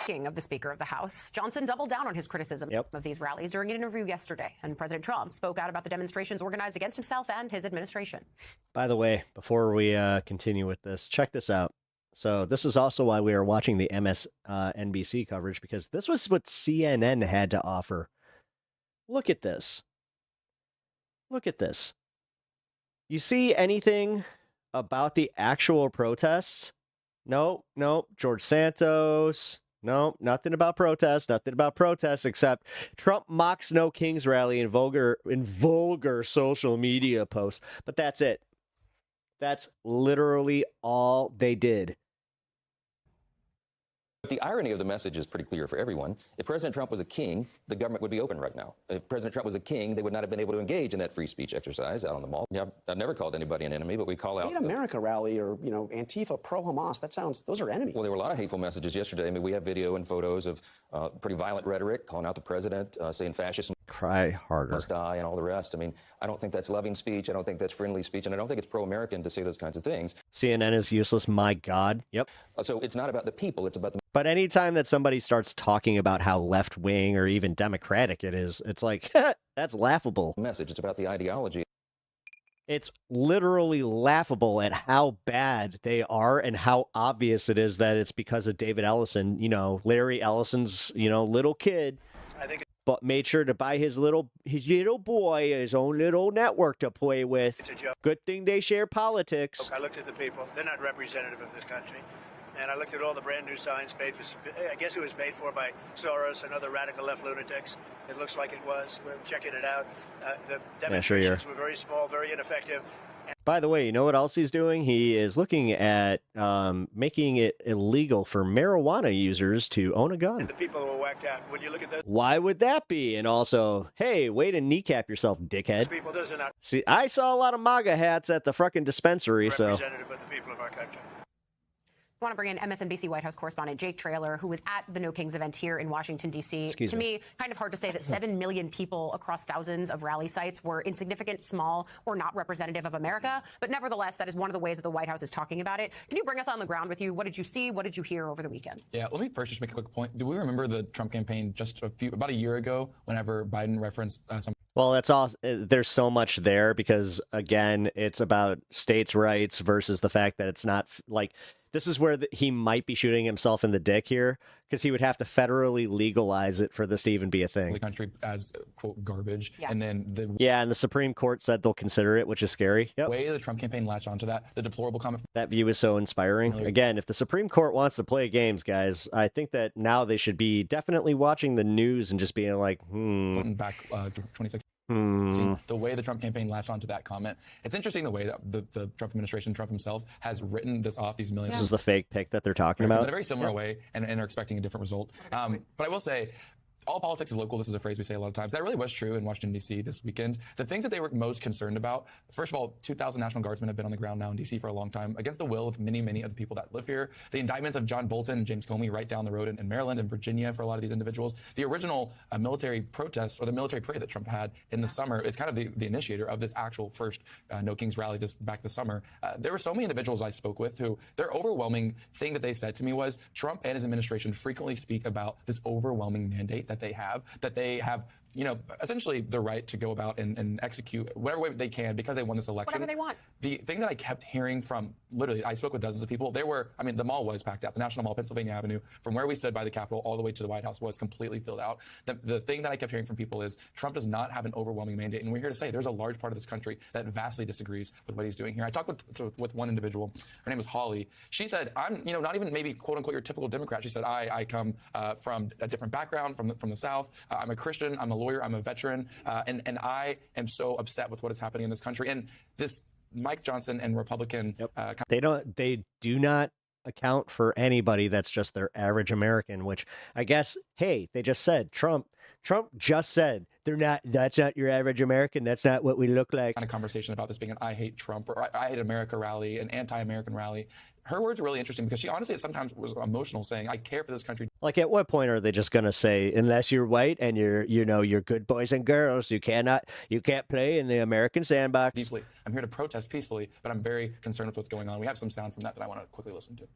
Speaking of the Speaker of the House, Johnson doubled down on his criticism of these rallies during an interview yesterday, and President Trump spoke out about the demonstrations organized against himself and his administration. By the way, before we continue with this, check this out. So this is also why we are watching the MSNBC coverage, because this was what CNN had to offer. Look at this. Look at this. You see anything about the actual protests? No. George Santos. No, nothing about protests. Nothing about protests except Trump mocks No Kings rally in vulgar social media posts. But that's it. That's literally all they did. The irony of the message is pretty clear for everyone. If President Trump was a king, the government would be open right now. If President Trump was a king, they would not have been able to engage in that free speech exercise out on the mall. Yeah, I've never called anybody an enemy, but we call out... Hate America rally or, Antifa, pro-Hamas, those are enemies. Well, there were a lot of hateful messages yesterday. I mean, we have video and photos of pretty violent rhetoric, calling out the president, saying fascists cry harder, must die, and all the rest. I mean, I don't think that's loving speech. I don't think that's friendly speech, and I don't think it's pro-American to say those kinds of things. CNN is useless. My God. Yep. So it's not about the people. It's about the... But anytime that somebody starts talking about how left-wing or even democratic it is, it's like, that's laughable. Message. It's about the ideology. It's literally laughable at how bad they are and how obvious it is that it's because of David Ellison, Larry Ellison's, little kid. I think but made sure to buy his little boy his own little network to play with. It's a joke. Good thing they share politics. I looked at the people. They're not representative of this country. And I looked at all the brand new signs paid for, I guess it was paid for by Soros and other radical left lunatics. It looks like it was. We're checking it out. The demonstrations were very small, very ineffective. By the way, you know what else he's doing? He is looking at making it illegal for marijuana users to own a gun. And the people who were whacked out. When you look at those... Why would that be? And also, hey, way to kneecap yourself, dickhead. People, those are not... See, I saw a lot of MAGA hats at the frickin' dispensary, so... Representative of the people of our country. I want to bring in MSNBC White House correspondent Jake Traylor, who was at the No Kings event here in Washington, D.C. To me, kind of hard to say that 7 million people across thousands of rally sites were insignificant, small, or not representative of America. But nevertheless, that is one of the ways that the White House is talking about it. Can you bring us on the ground with you? What did you see? What did you hear over the weekend? Yeah, let me first just make a quick point. Do we remember the Trump campaign just about a year ago, whenever Biden referenced some... Well, that's all. There's so much there because, again, it's about states' rights versus the fact that it's not like this is where he might be shooting himself in the dick here because he would have to federally legalize it for this to even be a thing. The country as quote garbage, and then the and the Supreme Court said they'll consider it, which is scary. Yep. way the Trump campaign latched onto that, the deplorable comment. That view is so inspiring. Again, if the Supreme Court wants to play games, guys, I think that now they should be definitely watching the news and just being like, back 2016. Hmm. The way the Trump campaign latched onto that comment, it's interesting the way that the Trump administration, Trump himself, has written this off, these millions. This is the fake pick that they're talking In about. a very similar way, and are expecting a different result. But I will say, all politics is local. This is a phrase we say a lot of times. That really was true in Washington, D.C. this weekend. The things that they were most concerned about, first of all, 2,000 National Guardsmen have been on the ground now in D.C. for a long time, against the will of many, many of the people that live here. The indictments of John Bolton and James Comey right down the road in Maryland and Virginia for a lot of these individuals. The original military protests or the military parade that Trump had in the summer is kind of the initiator of this actual first No Kings rally just back this summer. There were so many individuals I spoke with who their overwhelming thing that they said to me was Trump and his administration frequently speak about this overwhelming mandate that they have essentially the right to go about and execute whatever way they can because they won this election. Whatever they want. The thing that I kept hearing from, literally, I spoke with dozens of people. The mall was packed out. The National Mall, Pennsylvania Avenue, from where we stood by the Capitol all the way to the White House was completely filled out. The thing that I kept hearing from people is Trump does not have an overwhelming mandate. And we're here to say there's a large part of this country that vastly disagrees with what he's doing here. I talked with one individual. Her name was Holly. She said, I'm, not even maybe quote unquote your typical Democrat. She said, I come from a different background from the South. I'm a Christian. I'm a lawyer. I'm a veteran. And I am so upset with what is happening in this country. And this Mike Johnson and Republican. They do not account for anybody that's just their average American, which I guess, hey, they just said Trump just said that's not your average American. That's not what we look like. Kind of conversation about this being an I hate Trump or I hate America rally, an anti-American rally. Her words are really interesting because she honestly sometimes was emotional saying, I care for this country. Like, at what point are they just going to say, unless you're white and you're good boys and girls, you can't play in the American sandbox? Deeply. I'm here to protest peacefully, but I'm very concerned with what's going on. We have some sound from that I want to quickly listen to.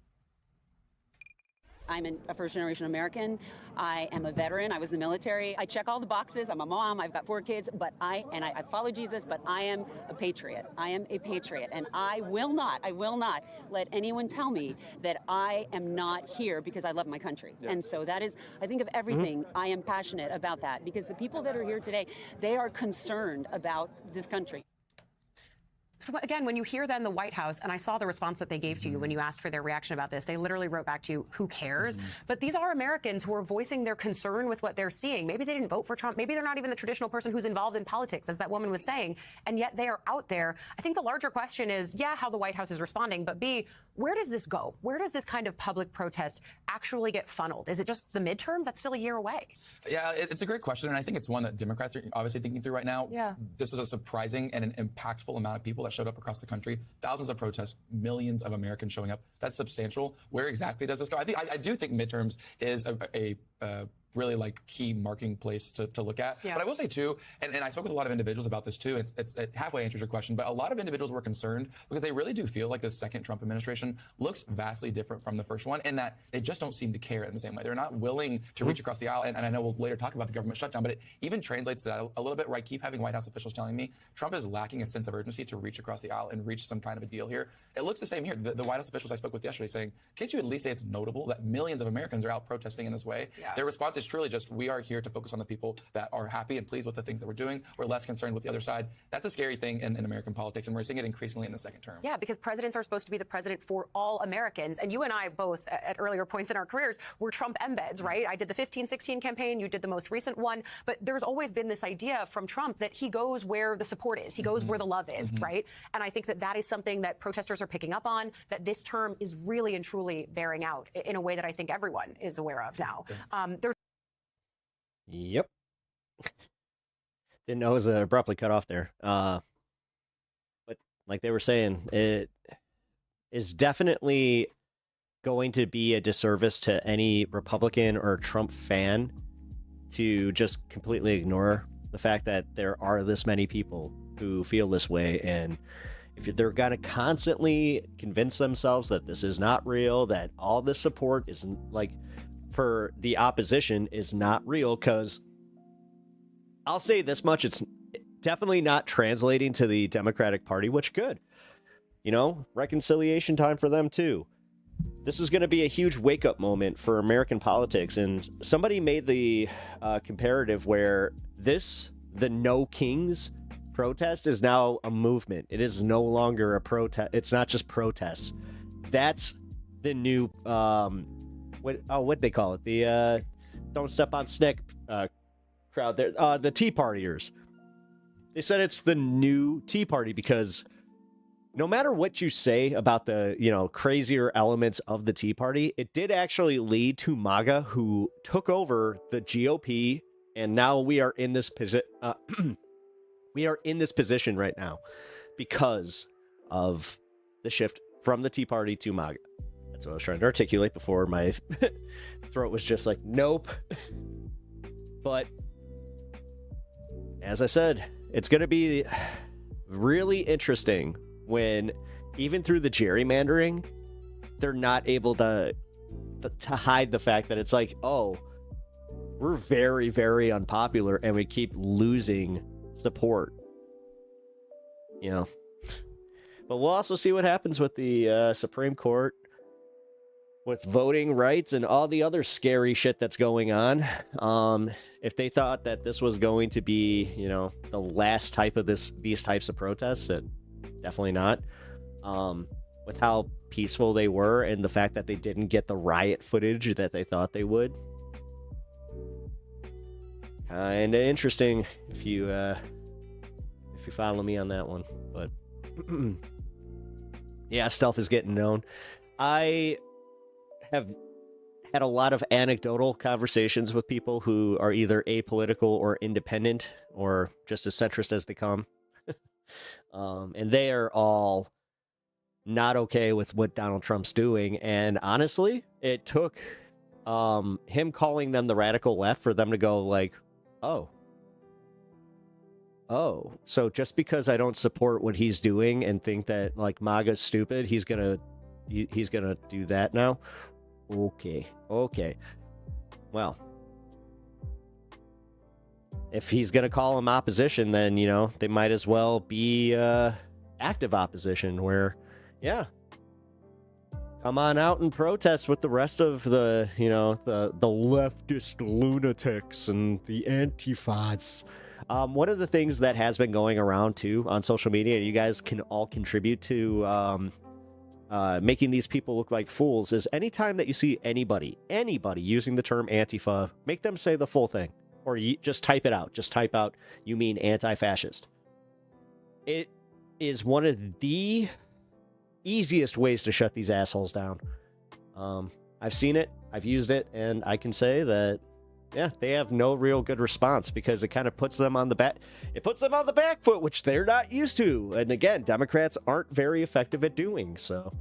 I'm a first-generation American. I am a veteran. I was in the military. I check all the boxes. I'm a mom. I've got 4 kids. But I follow Jesus, but I am a patriot. I am a patriot. And I will not let anyone tell me that I am not here because I love my country. Yeah. And so that is, I think of everything, I am passionate about that. Because the people that are here today, they are concerned about this country. So again, when you hear then the White House, and I saw the response that they gave to you when you asked for their reaction about this, they literally wrote back to you, who cares? But these are Americans who are voicing their concern with what they're seeing. Maybe they didn't vote for Trump. Maybe they're not even the traditional person who's involved in politics, as that woman was saying, and yet they are out there. I think the larger question is, how the White House is responding, but B, where does this go? Where does this kind of public protest actually get funneled? Is it just the midterms? That's still a year away. Yeah, it's a great question, and I think it's one that Democrats are obviously thinking through right now. Yeah. This was a surprising and an impactful amount of people that showed up across the country. Thousands of protests, millions of Americans showing up. That's substantial. Where exactly does this go? I do think midterms is a really key marking place to look at. Yeah. But I will say too, and I spoke with a lot of individuals about this too, and it halfway answers your question, but a lot of individuals were concerned because they really do feel like the second Trump administration looks vastly different from the first one, and that they just don't seem to care in the same way. They're not willing to reach across the aisle, and I know we'll later talk about the government shutdown, but it even translates to that a little bit, where I keep having White House officials telling me Trump is lacking a sense of urgency to reach across the aisle and reach some kind of a deal here. It looks the same here. The White House officials I spoke with yesterday saying, can't you at least say it's notable that millions of Americans are out protesting in this way? Yeah. Their response is truly just, we are here to focus on the people that are happy and pleased with the things that we're doing. We're less concerned with the other side. That's a scary thing in American politics, and we're seeing it increasingly in the second term. Yeah, because presidents are supposed to be the president for all Americans. And you and I both, at earlier points in our careers, were Trump embeds, right? I did the 15-16 campaign. You did the most recent one. But there's always been this idea from Trump that he goes where the support is. He goes where the love is, right? And I think that is something that protesters are picking up on, that this term is really and truly bearing out in a way that I think everyone is aware of now. Yep. Didn't know it was abruptly cut off there. But like they were saying, it is definitely going to be a disservice to any Republican or Trump fan to just completely ignore the fact that there are this many people who feel this way. And if they're going to constantly convince themselves that this is not real, that all this support isn't for the opposition is not real, because I'll say this much, definitely not translating to the Democratic Party, which good. You know, reconciliation time for them too. This is going to be a huge wake-up moment for American politics, and somebody made the comparative where the No Kings protest is now a movement. It is no longer a protest. It's not just protests. That's the new what they call it? The Don't Step on Snake crowd there. The Tea Partiers. They said it's the new Tea Party because no matter what you say about the, crazier elements of the Tea Party, it did actually lead to MAGA, who took over the GOP, and now we are in this position right now because of the shift from the Tea Party to MAGA. That's what I was trying to articulate before my throat was just like, nope. But as I said, it's going to be really interesting when, even through the gerrymandering, they're not able to hide the fact that it's like, oh, we're very, very unpopular and we keep losing support. But we'll also see what happens with the Supreme Court, with voting rights and all the other scary shit that's going on. If they thought that this was going to be, the last type of these types of protests, definitely not. With how peaceful they were and the fact that they didn't get the riot footage that they thought they would. Kind of interesting if you follow me on that one. But yeah, stealth is getting known. I have had a lot of anecdotal conversations with people who are either apolitical or independent or just as centrist as they come. And they are all not okay with what Donald Trump's doing. And honestly, it took him calling them the radical left for them to go like, oh, so just because I don't support what he's doing and think that like MAGA's stupid, he's gonna do that now. Okay. Well, if he's going to call him opposition, then, they might as well be active opposition where, yeah, come on out and protest with the rest of the, the leftist lunatics and the antifas. One of the things that has been going around, too, on social media, and you guys can all contribute to making these people look like fools, is anytime that you see anybody using the term Antifa, make them say the full thing. Or just type it out. Just type out, you mean anti-fascist. It is one of the easiest ways to shut these assholes down. I've seen it, I've used it, and I can say that, yeah, they have no real good response because it kind of puts them on the back. It puts them on the back foot, which they're not used to. And again, Democrats aren't very effective at doing. So,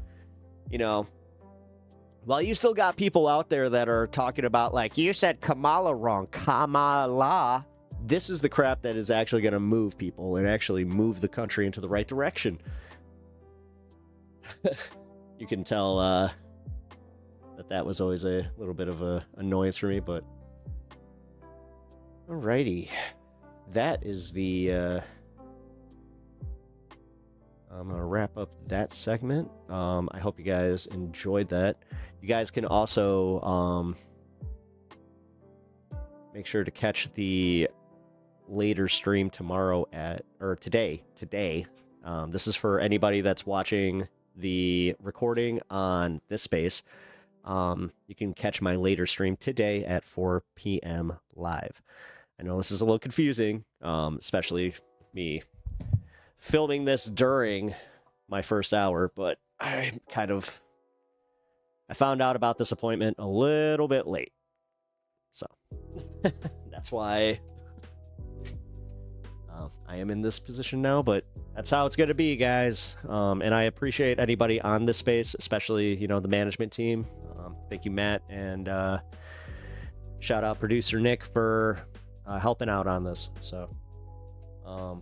while you still got people out there that are talking about, like, you said Kamala wrong. Kamala. This is the crap that is actually going to move people and actually move the country into the right direction. You can tell that was always a little bit of a annoyance for me, but alrighty. That is the I'm going to wrap up that segment. I hope you guys enjoyed that. You guys can also make sure to catch the later stream tomorrow today. This is for anybody that's watching the recording on this space. You can catch my later stream today at 4 p.m. live. I know this is a little confusing, especially me filming this during my first hour, but I found out about this appointment a little bit late. So that's why I am in this position now, but that's how it's going to be, guys. And I appreciate anybody on this space, especially, the management team. Thank you, Matt, and shout out producer Nick for helping out on this. So, alrighty.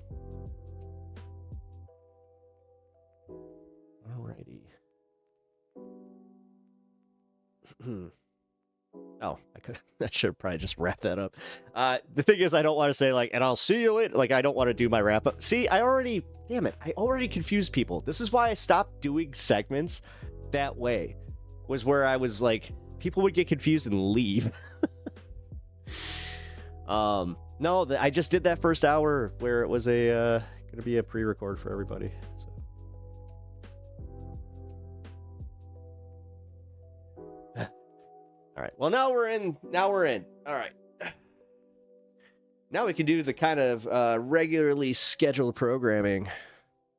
Oh, I should have probably just wrapped that up. The thing is, I don't want to say like, and I'll see you later. Like, I don't want to do my wrap up. See, damn it, I already confused people. This is why I stopped doing segments that way. Was where I was like, people would get confused and leave. No, I just did that first hour where it was gonna be a pre-record for everybody. So. All right. Well, now we're in. All right. Now we can do the kind of regularly scheduled programming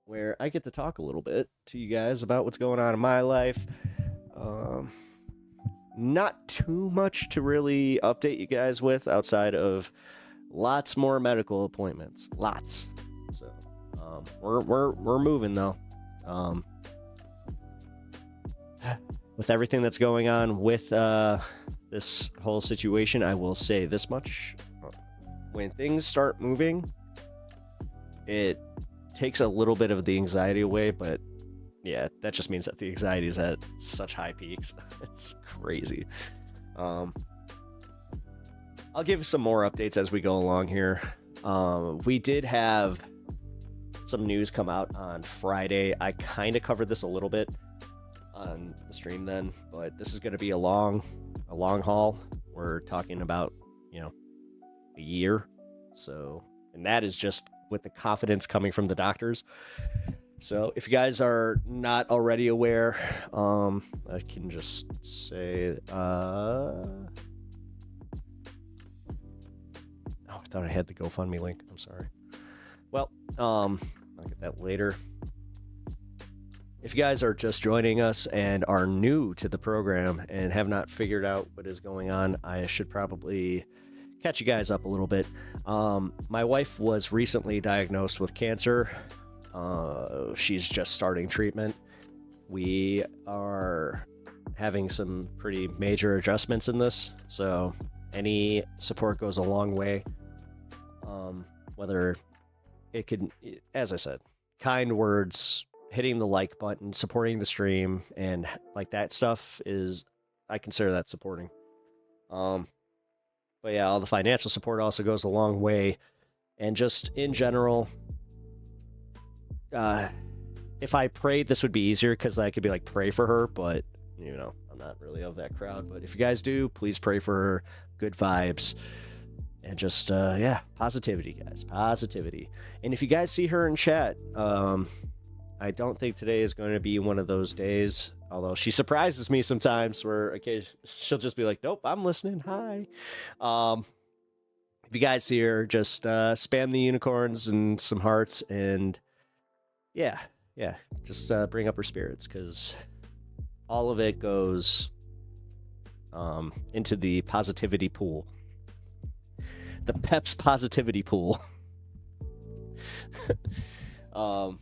where I get to talk a little bit to you guys about what's going on in my life. Not too much to really update you guys with outside of lots more medical appointments. Lots. So we're moving though. With everything that's going on with this whole situation, I will say this much. When things start moving, it takes a little bit of the anxiety away, but yeah, that just means that the anxiety is at such high peaks. It's crazy. I'll give some more updates as we go along here. We did have some news come out on Friday. I kind of covered this a little bit on the stream then, but this is going to be a long haul. We're talking about, a year. So, and that is just with the confidence coming from the doctors. So if you guys are not already aware, I can just say, oh, I thought I had the GoFundMe link. I'm sorry. Well, I'll get that later. If you guys are just joining us and are new to the program and have not figured out what is going on, I should probably catch you guys up a little bit. My wife was recently diagnosed with cancer. She's just starting treatment. We are having some pretty major adjustments in this, so any support goes a long way. Whether it could, as I said, kind words, hitting the like button, supporting the stream, and like that stuff is, I consider that supporting. But yeah, all the financial support also goes a long way. And just in general, if I prayed, this would be easier because I could be like, pray for her, but I'm not really of that crowd. But if you guys do, please pray for her. Good vibes. And just, positivity, guys. Positivity. And if you guys see her in chat, I don't think today is going to be one of those days. Although she surprises me sometimes where she'll just be like, nope, I'm listening. Hi. If you guys see her, just spam the unicorns and some hearts. And yeah, just bring up her spirits because all of it goes into the positivity pool. The Peps positivity pool. Oh,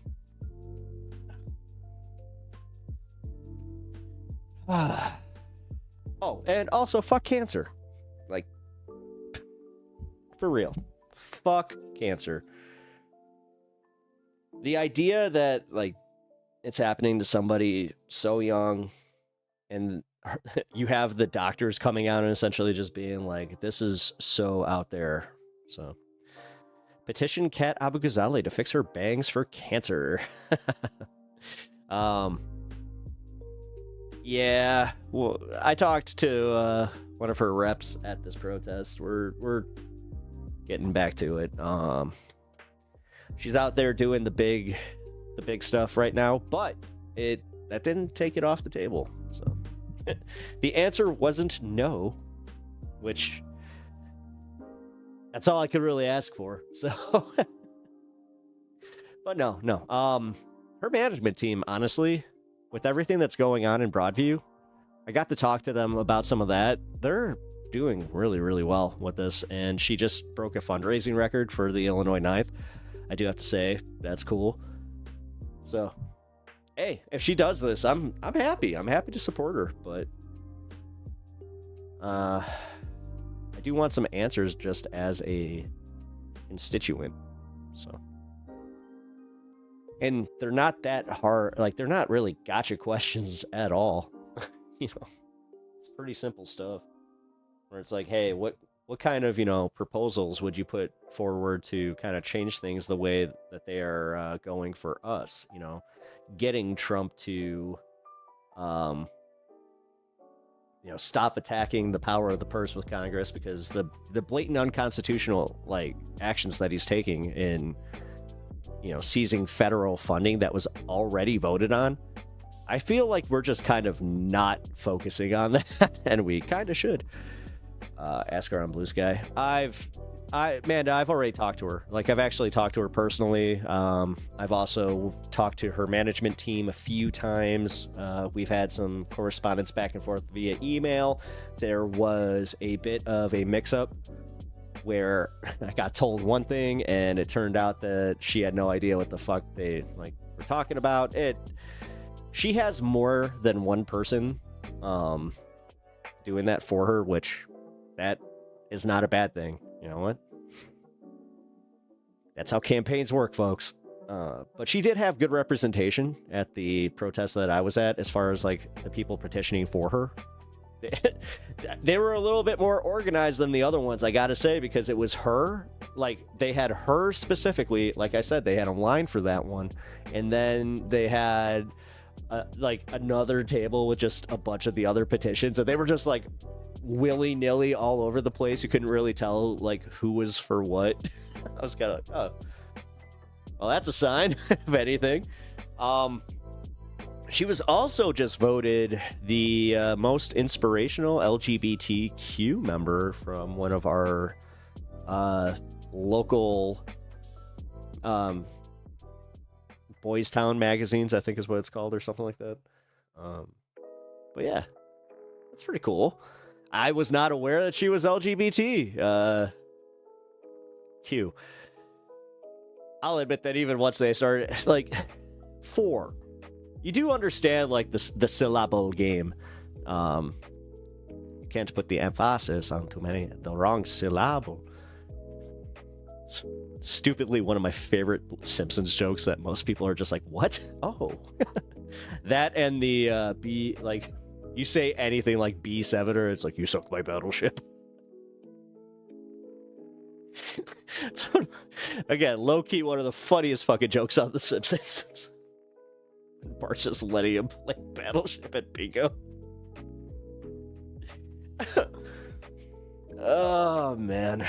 and also fuck cancer. Like, for real. Fuck cancer. The idea that, like, it's happening to somebody so young and you have the doctors coming out and essentially just being like, this is so out there. So, petition Kat Abu Ghazali to fix her bangs for cancer. Yeah, well, I talked to one of her reps at this protest. We're getting back to it. She's out there doing the big stuff right now, but that didn't take it off the table. So the answer wasn't no, which that's all I could really ask for. So, but no. Her management team, honestly, with everything that's going on in Broadview, I got to talk to them about some of that. They're doing really, really well with this, and she just broke a fundraising record for the Illinois 9th. I do have to say, that's cool. So, hey, if she does this, I'm happy. I'm happy to support her, but I do want some answers just as a constituent. So, and they're not that hard. Like, they're not really gotcha questions at all. It's pretty simple stuff. where it's like, hey, what kind of, you know, proposals would you put forward to kind of change things the way that they are going for us, you know, getting Trump to, you know, stop attacking the power of the purse with Congress, because the blatant unconstitutional, like, actions that he's taking in, you know, seizing federal funding that was already voted on. I feel like we're just kind of not focusing on that, and we kind of should. Ask her on Blue Sky. Amanda, I've already talked to her. Like, I've actually talked to her personally. I've also talked to her management team a few times. We've had some correspondence back and forth via email. There was a bit of a mix-up where I got told one thing, and it turned out that she had no idea what the fuck they, like, were talking about. She has more than one person doing that for her, which that is not a bad thing. You know what? That's how campaigns work, folks. But she did have good representation at the protest that I was at, as far as, like, the people petitioning for her. They were a little bit more organized than the other ones, I gotta say, because it was her. Like, they had her specifically. Like I said, they had a line for that one. And then they had, like, another table with just a bunch of the other petitions. And they were just, like, willy-nilly all over the place. You couldn't really tell, like, who was for what. I was kind of like, oh, well, that's a sign, if anything. She was also just voted the most inspirational LGBTQ member from one of our local Boys Town magazines, I think is what it's called, or something like that. But yeah, that's pretty cool. I was not aware that she was LGBT. Q. I'll admit that even once they started, like, 4. You do understand, like, the syllable game. You can't put the emphasis on the wrong syllable. It's stupidly one of my favorite Simpsons jokes that most people are just like, what? Oh. That and the B, like, you say anything like B7, or it's like, you sunk my battleship. Again, low-key one of the funniest fucking jokes on The Simpsons. Bart's just letting him play Battleship at Bingo. Oh, man.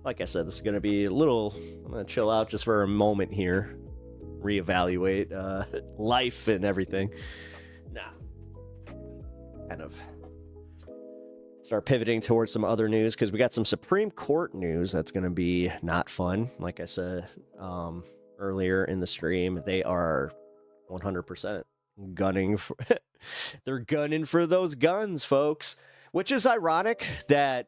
Like I said, this is going to be a little... I'm going to chill out just for a moment here. Reevaluate life and everything. Kind of start pivoting towards some other news, because we got some Supreme Court news that's going to be not fun. Like I said earlier in the stream, they are 100% gunning for they're gunning for those guns, folks, which is ironic that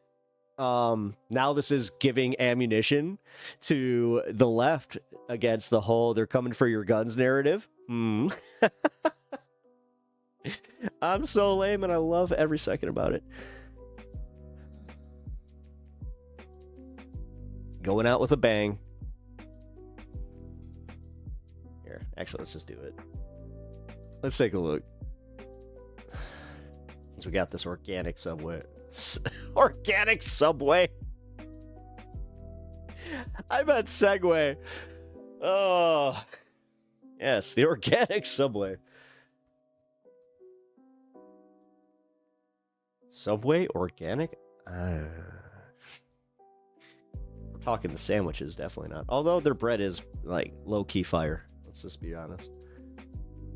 now this is giving ammunition to the left against the whole they're coming for your guns narrative. I'm so lame, and I love every second about it. Going out with a bang. Here, actually, let's just do it. Let's take a look. Since we got this organic subway. Organic subway? I meant Segway. Oh. Yes, the organic subway. Subway organic? We're talking the sandwiches, definitely not. Although their bread is, like, low-key fire. Let's just be honest.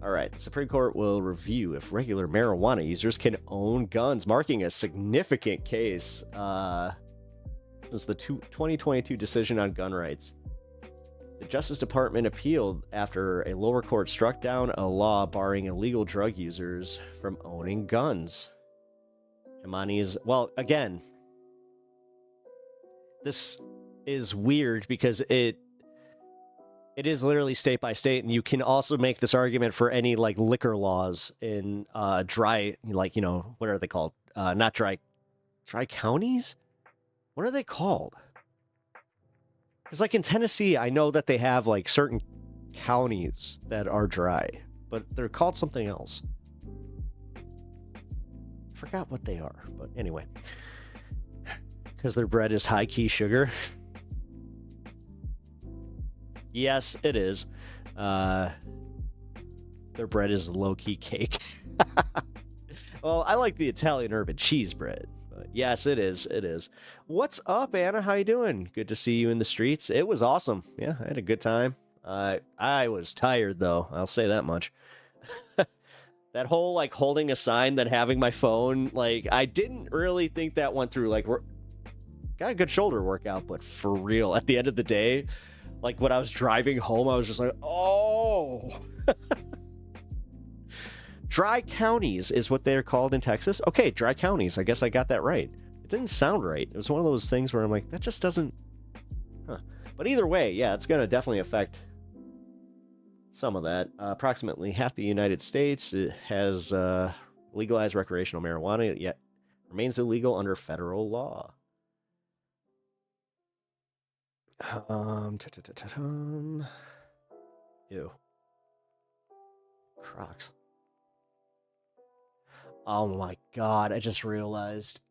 Alright, the Supreme Court will review if regular marijuana users can own guns, marking a significant case since the 2022 decision on gun rights. The Justice Department appealed after a lower court struck down a law barring illegal drug users from owning guns. Imani's, well, again, this is weird because it is literally state by state, and you can also make this argument for any, like, liquor laws in dry, like, you know, what are they called? Not dry counties? What are they called? Because, like, in Tennessee, I know that they have, like, certain counties that are dry, but they're called something else. I forgot what they are, but anyway. Because their bread is high-key sugar. Yes, it is. Their bread is low-key cake. Well, I like the Italian urban cheese bread. But yes, it is. It is. What's up, Anna? How you doing? Good to see you in the streets. It was awesome. Yeah, I had a good time. I was tired, though. I'll say that much. That whole, like, holding a sign, then having my phone, like, I didn't really think that went through. Like, got a good shoulder workout, but for real, at the end of the day, like, when I was driving home, I was just like, oh. Dry counties is what they're called in Texas. Okay, dry counties. I guess I got that right. It didn't sound right. It was one of those things where I'm like, that just doesn't... Huh. But either way, yeah, it's going to definitely affect some of that. Approximately half the United States has legalized recreational marijuana, yet remains illegal under federal law. Ew. Crocs. Oh my god, I just realized.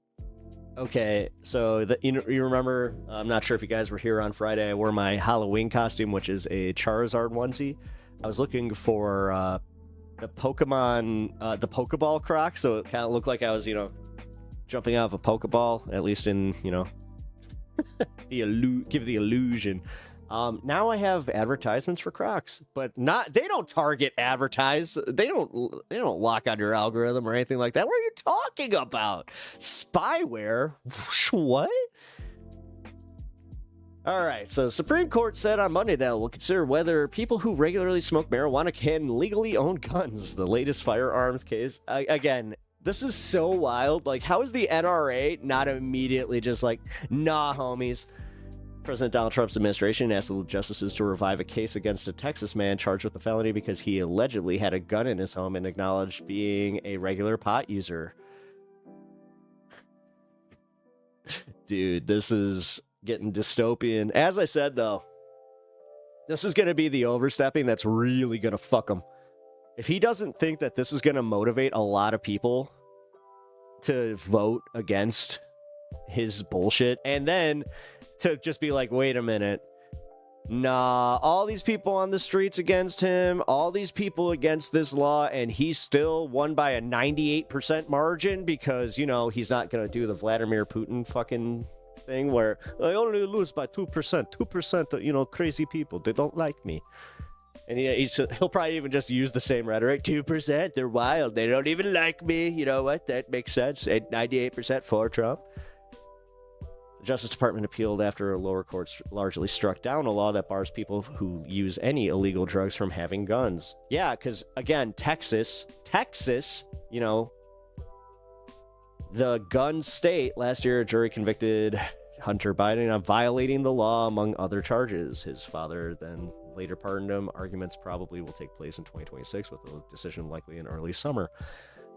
Okay, so you remember, I'm not sure if you guys were here on Friday, I wore my Halloween costume, which is a Charizard onesie. I was looking for the Pokemon, the Pokeball Crocs, so it kind of looked like I was, jumping out of a Pokeball, at least in, give the illusion. Now I have advertisements for Crocs, but they don't target advertise. They don't lock on your algorithm or anything like that. What are you talking about? Spyware? What? All right, so Supreme Court said on Monday that it will consider whether people who regularly smoke marijuana can legally own guns. The latest firearms case. Again, this is so wild. Like, how is the NRA not immediately just like, nah, homies? President Donald Trump's administration asked the justices to revive a case against a Texas man charged with a felony because he allegedly had a gun in his home and acknowledged being a regular pot user. Dude, this is getting dystopian. As I said, though, this is going to be the overstepping that's really going to fuck him. If he doesn't think that this is going to motivate a lot of people to vote against his bullshit, and then to just be like, wait a minute, nah, all these people on the streets against him, all these people against this law, and he still won by a 98% margin because, he's not going to do the Vladimir Putin fucking thing where I only lose by 2%, 2%, crazy people, they don't like me. And he'll probably even just use the same rhetoric, 2%, they're wild, they don't even like me, you know what, that makes sense, 98% for Trump. The Justice Department appealed after lower courts largely struck down a law that bars people who use any illegal drugs from having guns. Yeah, because, again, Texas, the gun state, last year a jury convicted Hunter Biden of violating the law, among other charges. His father then later pardoned him. Arguments probably will take place in 2026, with a decision likely in early summer.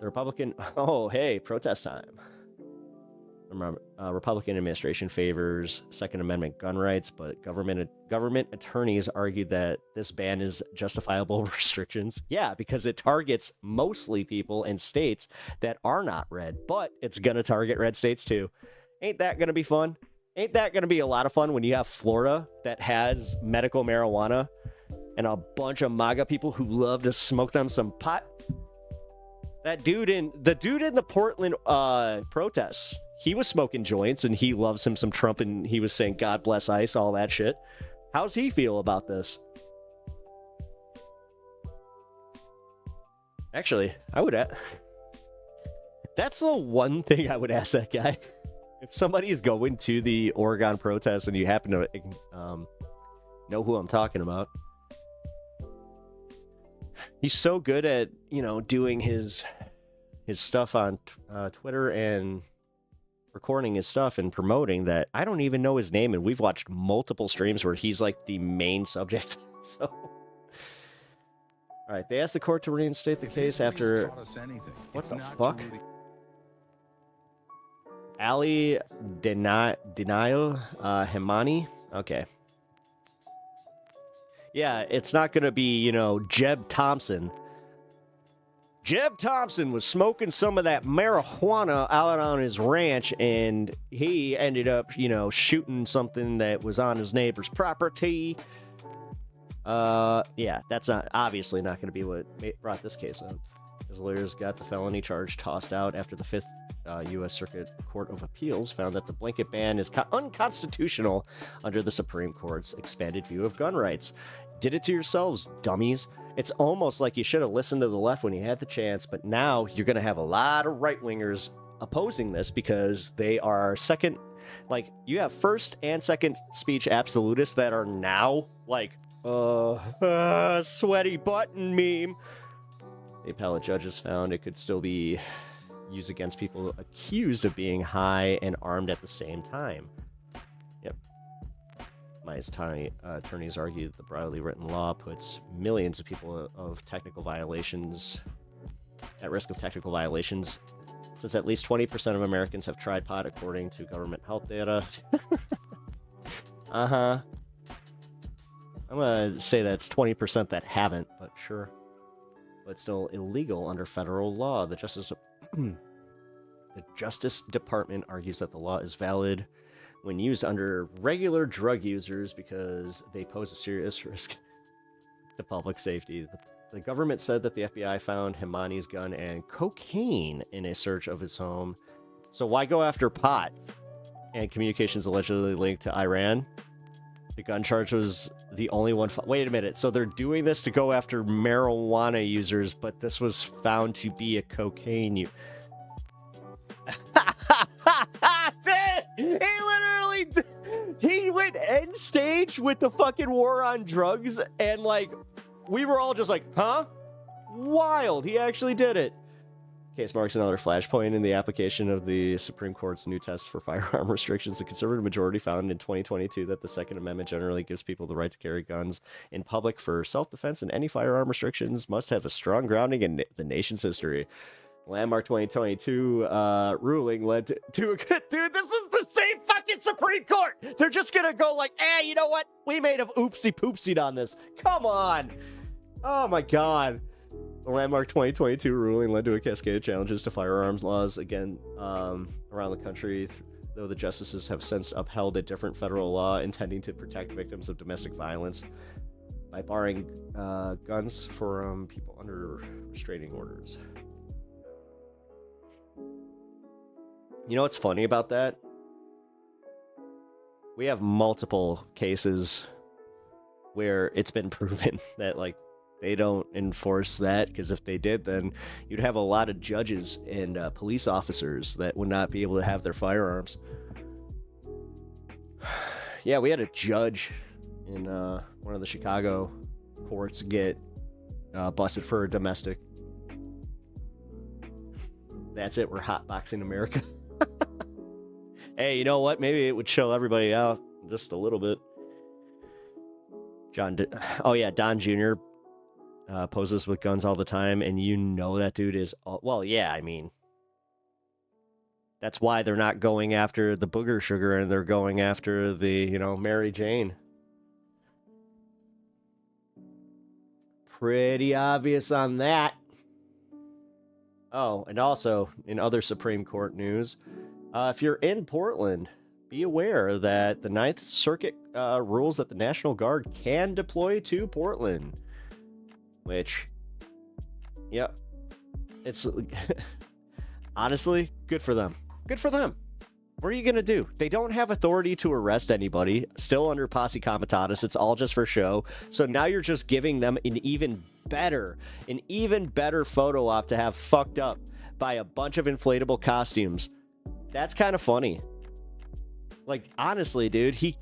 The Republican... Oh, hey, protest time. Republican administration favors Second Amendment gun rights, but government attorneys argued that this ban is justifiable restrictions. Yeah, because it targets mostly people in states that are not red, but it's going to target red states too. Ain't that going to be fun? Ain't that going to be a lot of fun when you have Florida that has medical marijuana and a bunch of MAGA people who love to smoke them some pot? The dude in the Portland protests, he was smoking joints and he loves him some Trump and he was saying, God bless ICE, all that shit. How's he feel about this? Actually, that's the one thing I would ask that guy. If somebody is going to the Oregon protest and you happen to know who I'm talking about. He's so good at, doing his stuff on Twitter and recording his stuff and promoting that I don't even know his name, and we've watched multiple streams where he's like the main subject. So, all right, they asked the court to reinstate the case after what the fuck? Ali Denial Hemani. Okay. Yeah, it's not gonna be Jeb Jeb Thompson was smoking some of that marijuana out on his ranch, and he ended up, shooting something that was on his neighbor's property. Yeah, that's obviously not going to be what brought this case up. His lawyers got the felony charge tossed out after the 5th U.S. Circuit Court of Appeals found that the blanket ban is unconstitutional under the Supreme Court's expanded view of gun rights. Did it to yourselves, dummies. It's almost like you should have listened to the left when you had the chance, but now you're going to have a lot of right-wingers opposing this because they are second, you have first and second speech absolutists that are now sweaty button meme. The appellate judges found it could still be used against people accused of being high and armed at the same time. Yep. My attorneys argue that the broadly written law puts millions of people at risk of technical violations, since at least 20% of Americans have tried pot, according to government health data. I'm gonna say that's 20% that haven't, but sure. But still illegal under federal law. The Justice Department argues that the law is valid when used under regular drug users because they pose a serious risk to public safety. The government said that the FBI found Himani's gun and cocaine in a search of his home. So why go after pot and communications allegedly linked to Iran? The gun charge was the only one. Wait a minute. So they're doing this to go after marijuana users, but this was found to be a cocaine use. He went end stage with the fucking war on drugs, and we were all just like, huh? Wild. He actually did it. Case marks another flashpoint in the application of the Supreme Court's new test for firearm restrictions. The conservative majority found in 2022 that the Second Amendment generally gives people the right to carry guns in public for self-defense, and any firearm restrictions must have a strong grounding in the nation's history. Landmark 2022 ruling led to a good... Dude, this is the same fucking Supreme Court! They're just gonna go you know what? We made a oopsie-poopsie on this. Come on! Oh my god. The Landmark 2022 ruling led to a cascade of challenges to firearms laws again around the country, though the justices have since upheld a different federal law intending to protect victims of domestic violence by barring guns from people under restraining orders. You know what's funny about that? We have multiple cases where it's been proven that they don't enforce that, because if they did, then you'd have a lot of judges and police officers that would not be able to have their firearms. Yeah, we had a judge in one of the Chicago courts get busted for a domestic. That's it, we're hotboxing America. Hey, you know what? Maybe it would chill everybody out just a little bit. Don Jr. Poses with guns all the time, and that dude is... that's why they're not going after the booger sugar, and they're going after the, Mary Jane. Pretty obvious on that. Oh, and also, in other Supreme Court news, if you're in Portland, be aware that the 9th Circuit rules that the National Guard can deploy to Portland. Which, yep, it's honestly good for them. Good for them. What are you going to do? They don't have authority to arrest anybody, still under posse comitatus. It's all just for show. So now you're just giving them an even better photo op to have fucked up by a bunch of inflatable costumes. That's kind of funny. Honestly, dude, he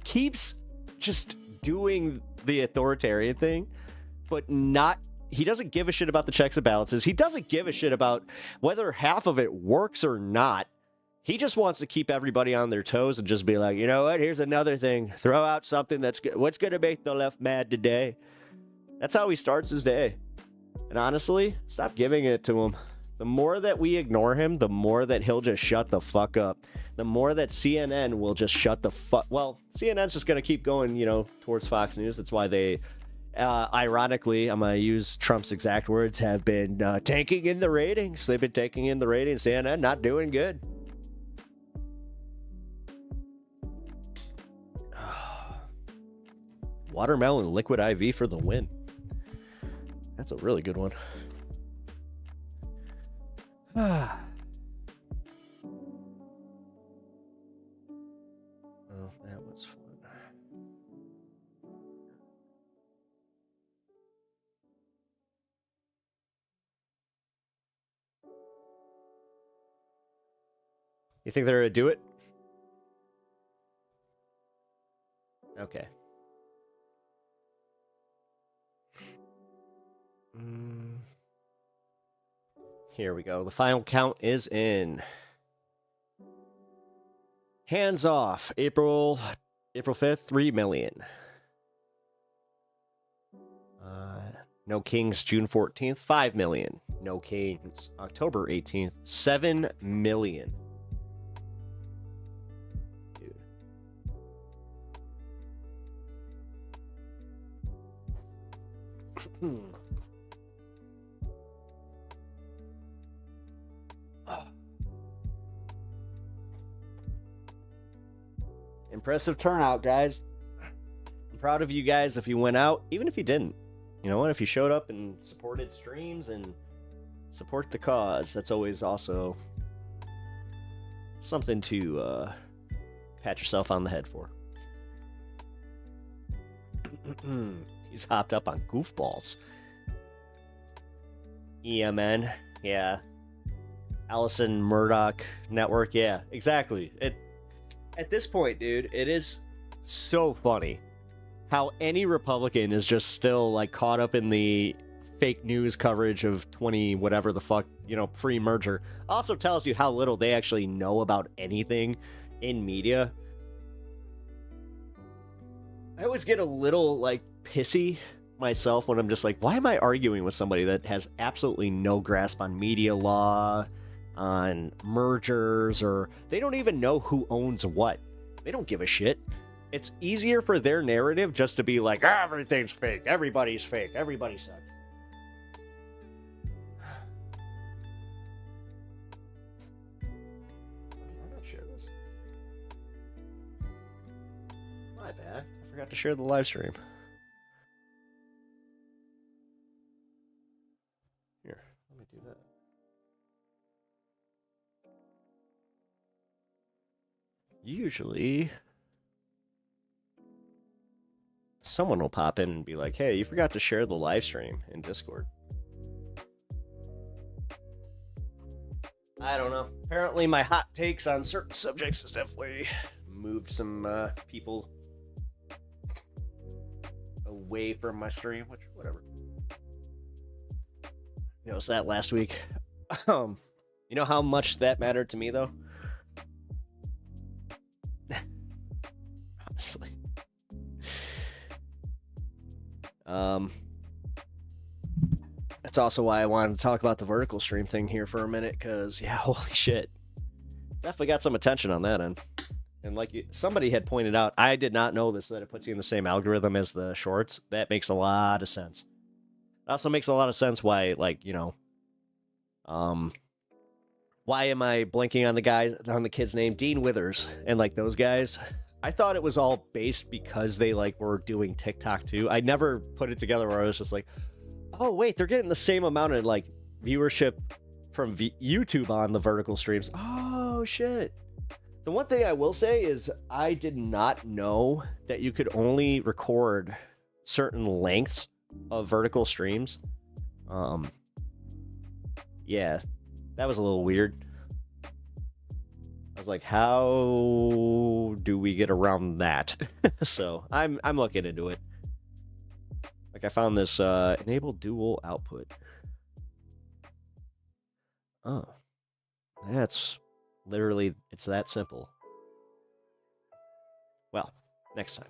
keeps just doing the authoritarian thing, but he doesn't give a shit about the checks and balances. He doesn't give a shit about whether half of it works or not. He just wants to keep everybody on their toes and just be like, you know what? Here's another thing. Throw out something what's going to make the left mad today. That's how he starts his day. And honestly, stop giving it to him. The more that we ignore him, the more that he'll just shut the fuck up. The more that CNN will just shut the fuck... Well, CNN's just going to keep going, towards Fox News. That's why they ironically, I'm going to use Trump's exact words, have been tanking in the ratings. They've been taking in the ratings. CNN not doing good. Watermelon liquid IV for the win. That's a really good one. Oh, that was fun. You think they're going to do it? Okay. Here we go. The final count is in. Hands off. April 5th, 3 million. No Kings, June 14th, 5 million. No Kings, October 18th, 7 million. Dude. Impressive turnout, guys. I'm proud of you guys if you went out, even if you didn't. You know what? If you showed up and supported streams and support the cause, that's always also something to pat yourself on the head for. He's hopped up on goofballs. EMN, yeah. Allison Murdoch Network, yeah, exactly. At this point, dude, it is so funny how any Republican is just still like caught up in the fake news coverage of 20 whatever the fuck, you know, pre-merger. Also tells you how little they actually know about anything in media. I always get a little like pissy myself when I'm just like, why am I arguing with somebody that has absolutely no grasp on media law, on mergers, or they don't even know who owns what. They don't give a shit. It's easier for their narrative just to be like, everything's fake, everybody's fake, everybody sucks. Did I not share this? My bad. I forgot to share the live stream. Here, let me do that. Usually, someone will pop in and be like, hey, you forgot to share the live stream in Discord. I don't know. Apparently my hot takes on certain subjects has definitely moved some people away from my stream, which, whatever. You noticed that last week? You know how much that mattered to me, though? Honestly. That's also why I wanted to talk about the vertical stream thing here for a minute, because, yeah, holy shit. Definitely got some attention on that end. And like somebody had pointed out, I did not know this, that it puts you in the same algorithm as the shorts. That makes a lot of sense. It also makes a lot of sense why, like, you know, why am I blanking on the kid's name? Dean Withers and like those guys. I thought it was all based because they like were doing TikTok too. I never put it together where I was just like, oh wait, they're getting the same amount of like viewership from YouTube on the vertical streams. Oh shit. The one thing I will say is I did not know that you could only record certain lengths of vertical streams. Yeah, that was a little weird. I was like, how do we get around that? So I'm looking into it. Like I found this enable dual output. Oh, that's literally, it's that simple. Well, next time.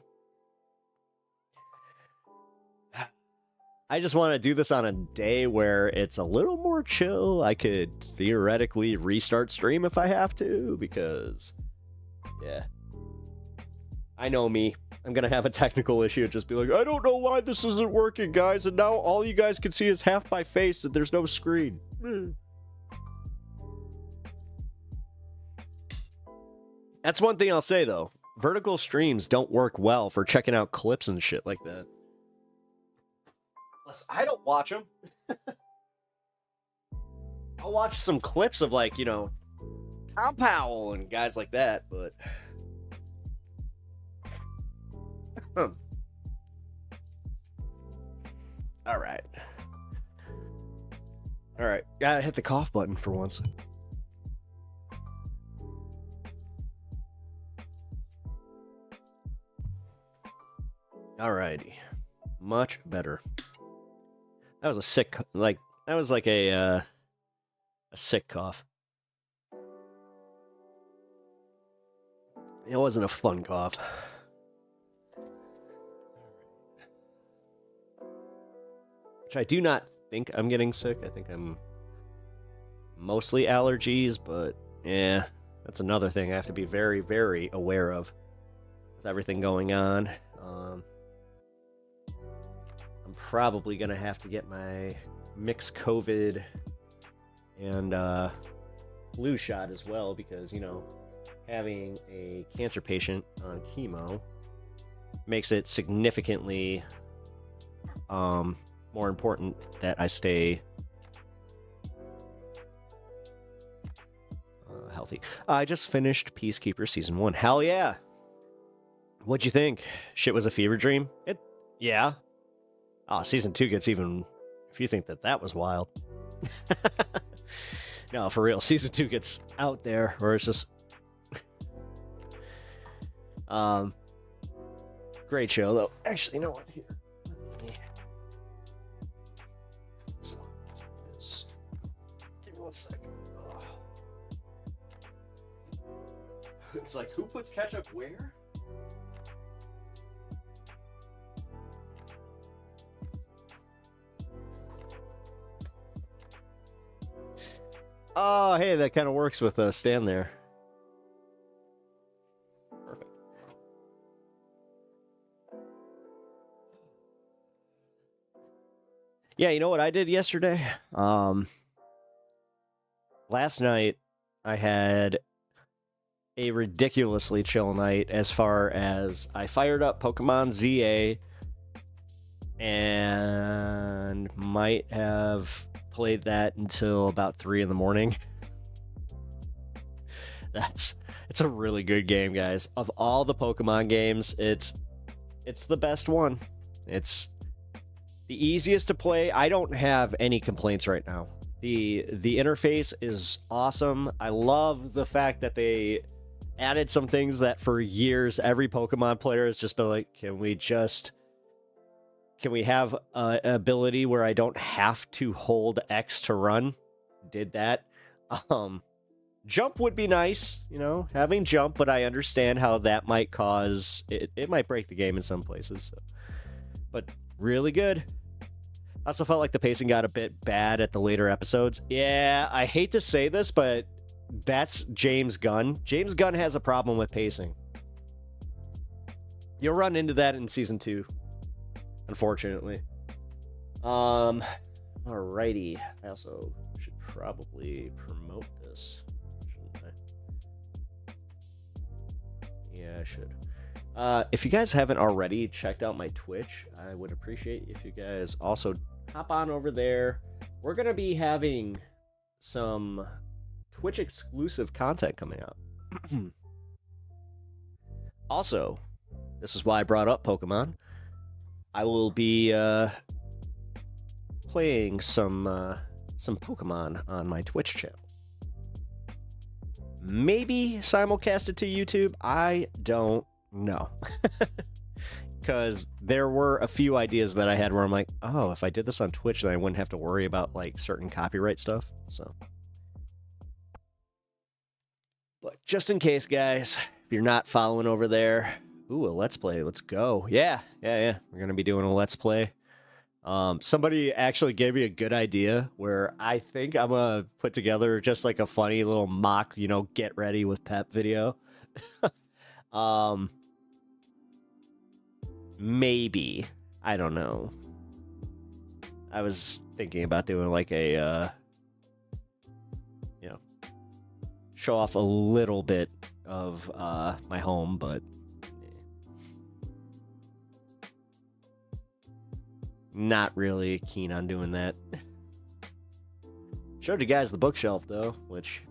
I just want to do this on a day where it's a little more chill. I could theoretically restart stream if I have to, because, yeah. I know me. I'm gonna have a technical issue and just be like, I don't know why this isn't working, guys, and now all you guys can see is half my face and there's no screen. That's one thing I'll say, though. Vertical streams don't work well for checking out clips and shit like that. Plus, I don't watch them. I'll watch some clips of, like, you know, Tom Powell and guys like that, but... Alright. Alright, gotta hit the cough button for once. Alrighty. Much better. That was a sick, like, that was like a sick cough. It wasn't a fun cough. Which I do not think I'm getting sick. I think I'm mostly allergies, but yeah, that's another thing I have to be very, very aware of with everything going on. I'm probably going to have to get my mixed COVID and flu shot as well because, you know, having a cancer patient on chemo makes it significantly more important that I stay healthy. I just finished Peacekeeper Season 1. Hell yeah! What'd you think? Shit was a fever dream? Yeah. Oh, Season 2 gets even... If you think that was wild. No, for real. Season 2 gets out there, where it's just... Great show, though. Actually, you know what? Here. Give me 1 second. It's like, who puts ketchup where? Oh, hey, that kind of works with Stan there. Perfect. Yeah, you know what I did yesterday? Last night, I had a ridiculously chill night as far as I fired up Pokemon ZA and might have played that until about 3 in the morning. It's a really good game, guys. Of all the Pokemon games, it's the best one. It's the easiest to play. I don't have any complaints right now. The interface is awesome. I love the fact that they added some things that for years every Pokemon player has just been like, can we have an ability where I don't have to hold X to run? Did that. Jump would be nice, you know, having jump, but I understand how that might cause it might break the game in some places. So. But really good. I also felt like the pacing got a bit bad at the later episodes. Yeah, I hate to say this, but that's James Gunn. James Gunn has a problem with pacing. You'll run into that in Season 2. Unfortunately. Alrighty. I also should probably promote this, shouldn't I? Yeah, I should. If you guys haven't already checked out my Twitch, I would appreciate if you guys also hop on over there. We're gonna be having some Twitch exclusive content coming out. Also, this is why I brought up Pokemon. I will be playing some Pokemon on my Twitch channel. Maybe simulcast it to YouTube. I don't know. Because there were a few ideas that I had where I'm like, oh, if I did this on Twitch, then I wouldn't have to worry about like certain copyright stuff. So, but just in case, guys, if you're not following over there, ooh, a Let's Play. Let's go. Yeah. We're going to be doing a Let's Play. Somebody actually gave me a good idea where I think I'm going to put together just like a funny little mock, you know, get ready with Pep video. maybe. I don't know. I was thinking about doing like a, show off a little bit of my home, but not really keen on doing that. Showed you guys the bookshelf, though, which,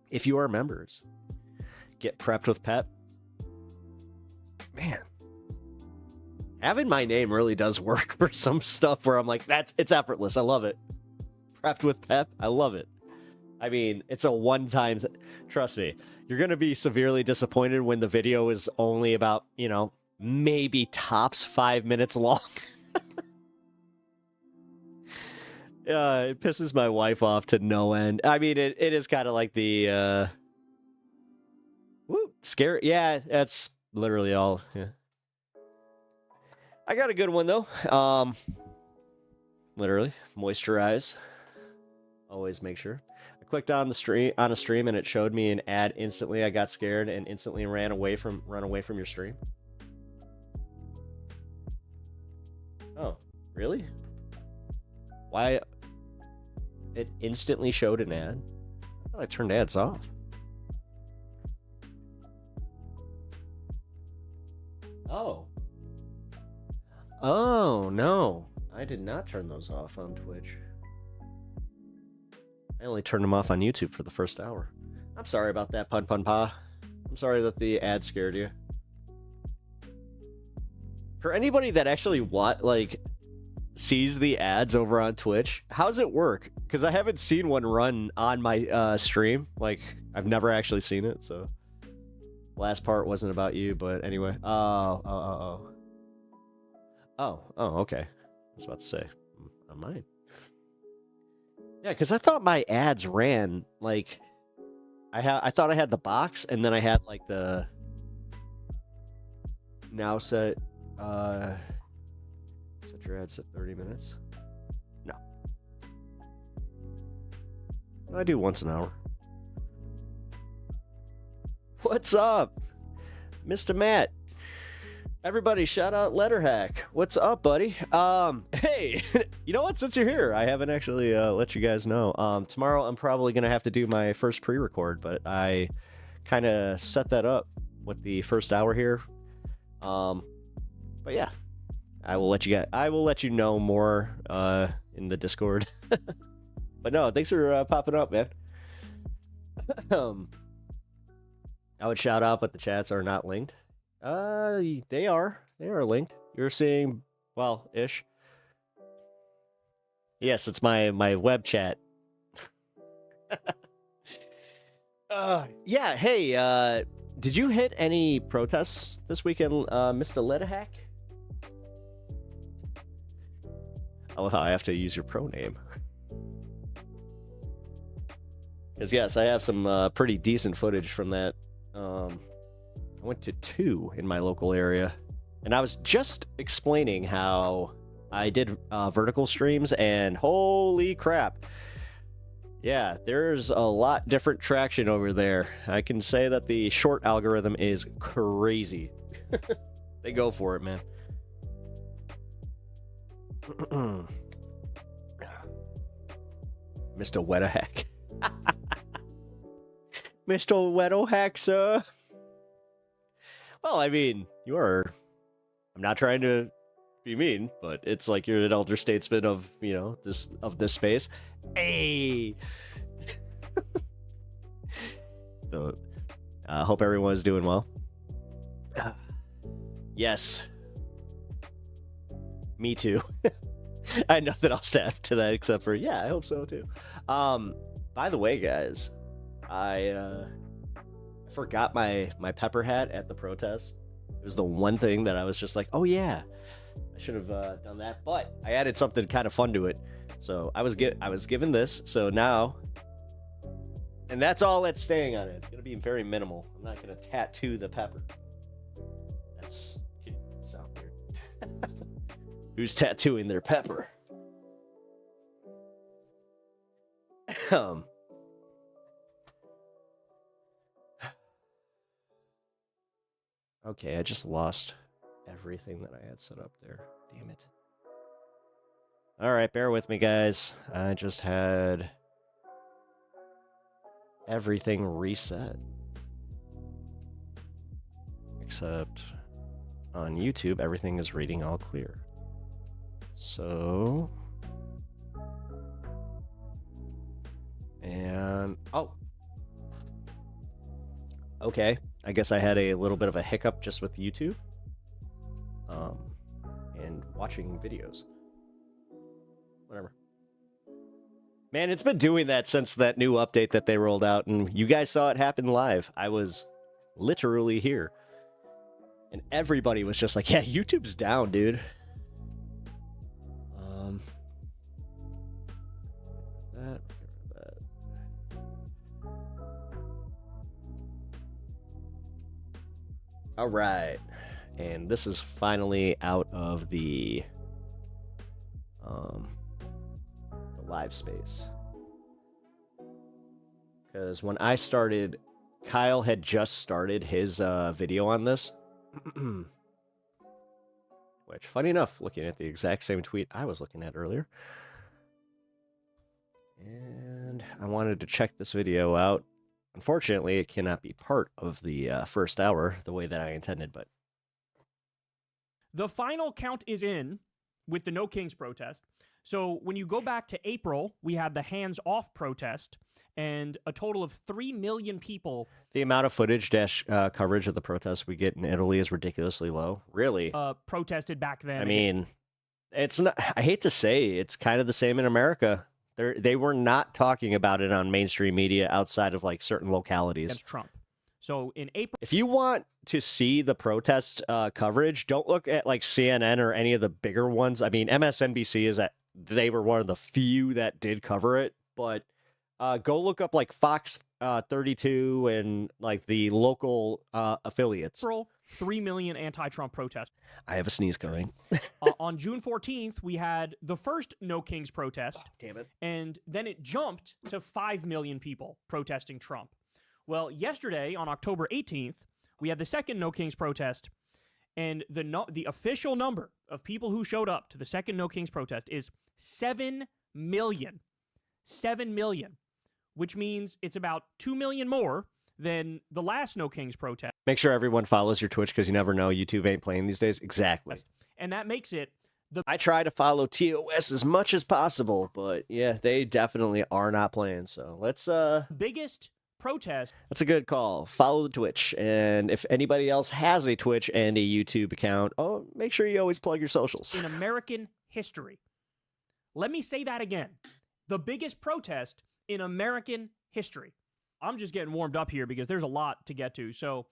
if you are members, get prepped with Pep. Man, having my name really does work for some stuff where I'm like, it's effortless. I love it. Prepped with Pep. I love it. I mean, it's a one-time trust me, you're going to be severely disappointed when the video is only about, maybe tops 5 minutes long. It pisses my wife off to no end. I mean, it is kind of like the, scary. Yeah, that's literally all. Yeah. I got a good one, though. Literally, moisturize. Always make sure. Clicked on a stream and it showed me an ad instantly. I got scared and instantly ran away from your stream. Oh, really? Why? It instantly showed an ad? I thought I turned ads off. Oh. Oh, no. I did not turn those off on Twitch. I only turned them off on YouTube for the first hour. I'm sorry about that, Pun Pun Pa. I'm sorry that the ad scared you. For anybody that actually sees the ads over on Twitch, how's it work? Because I haven't seen one run on my stream. I've never actually seen it, so last part wasn't about you, but anyway. Oh, okay. I was about to say, on mine. Yeah, because I thought my ads ran, I thought I had the box, and then I had, the now set your ads at 30 minutes. No. I do once an hour. What's up, Mr. Matt? Everybody, shout out Letterhack. What's up, buddy? Hey, you know what? Since you're here, I haven't actually let you guys know. Tomorrow, I'm probably gonna have to do my first pre-record, but I kind of set that up with the first hour here. But yeah, I will let you know more in the Discord. But no, thanks for popping up, man. I would shout out, but the chats are not linked. They are linked. You're seeing, well, ish. Yes, it's my web chat. Yeah, hey, did you hit any protests this weekend, Mr. Letterhack? I love how I have to use your pro name. Because yes, I have some pretty decent footage from that. I went to 2 in my local area, and I was just explaining how I did vertical streams, and holy crap. Yeah, there's a lot different traction over there. I can say that the short algorithm is crazy. They go for it, man. Mr. Wetterhack. Mr. Wetterhack, sir. Well, I mean, I'm not trying to be mean, but it's like you're an elder statesman of, this space. Hey! So, hope everyone's doing well. Yes. Me too. I have nothing else to add to that except for, yeah, I hope so too. By the way, guys, I forgot my pepper hat at the protest. It was the one thing that I was just like, oh yeah, I should have done that. But I added something kind of fun to it. So I was given this. So now, and that's all that's staying on it. It's gonna be very minimal. I'm not gonna tattoo the pepper. That's could sound weird. Who's tattooing their pepper? Okay, I just lost everything that I had set up there. Damn it. All right, bear with me, guys. I just had everything reset. Except on YouTube, everything is reading all clear. So... And... Oh! Okay, I guess I had a little bit of a hiccup just with YouTube. And watching videos. Whatever. Man, it's been doing that since that new update that they rolled out, and you guys saw it happen live. I was literally here. And everybody was just like, yeah, YouTube's down, dude. That. All right. And this is finally out of the live space. Because when I started, Kyle had just started his video on this. Which, funny enough, looking at the exact same tweet I was looking at earlier. And I wanted to check this video out. Unfortunately, it cannot be part of the first hour the way that I intended, but... The final count is in with the No Kings protest. So when you go back to April, we had the Hands Off protest, and a total of 3 million people... The amount of footage coverage of the protests we get in Italy is ridiculously low. Really? Protested back then. I mean, it's not... I hate to say, it's kind of the same in America. They were not talking about it on mainstream media outside of, like, certain localities. Against Trump. So in April... If you want to see the protest coverage, don't look at, like, CNN or any of the bigger ones. I mean, MSNBC is that they were one of the few that did cover it, but go look up, like, Fox 32 and, like, the local affiliates. 3 million anti-Trump protests. I have a sneeze coming. On June 14th, we had the first No Kings protest. Oh, damn it. And then it jumped to 5 million people protesting Trump. Well, yesterday, on October 18th, we had the second No Kings protest, and the official number of people who showed up to the second No Kings protest is 7 million. 7 million, which means it's about 2 million more than the last No Kings protest. Make sure everyone follows your Twitch, because you never know. YouTube ain't playing these days. Exactly. And that makes it I try to follow TOS as much as possible, but yeah, they definitely are not playing. So let's biggest protest. That's a good call. Follow the Twitch, and if anybody else has a Twitch and a YouTube account, make sure you always plug your socials. In American history. Let me say that again. The biggest protest in American history. I'm just getting warmed up here because there's a lot to get to. So,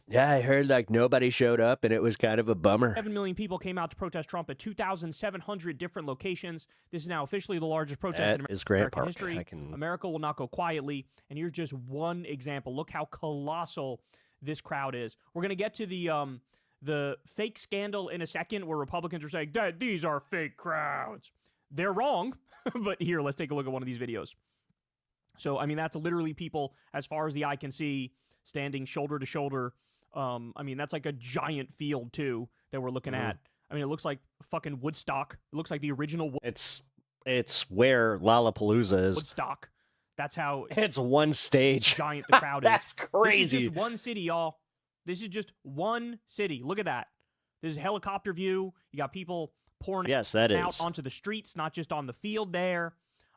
yeah, I heard like nobody showed up, and it was kind of a bummer. 7 million people came out to protest Trump at 2,700 different locations. This is now officially the largest protest in American history. America will not go quietly. And here's just one example. Look how colossal this crowd is. We're going to get to the fake scandal in a second, where Republicans are saying that these are fake crowds. They're wrong. But here, let's take a look at one of these videos. So, I mean, that's literally people, as far as the eye can see, standing shoulder to shoulder. I mean, that's like a giant field, too, that we're looking at. I mean, it looks like fucking Woodstock. It looks like the original... It's where Lollapalooza is. Woodstock. That's how... It's one stage. Giant the crowd is. That's crazy. This is just one city, y'all. This is just one city. Look at that. This is a helicopter view. You got people pouring out onto the streets, not just on the field there.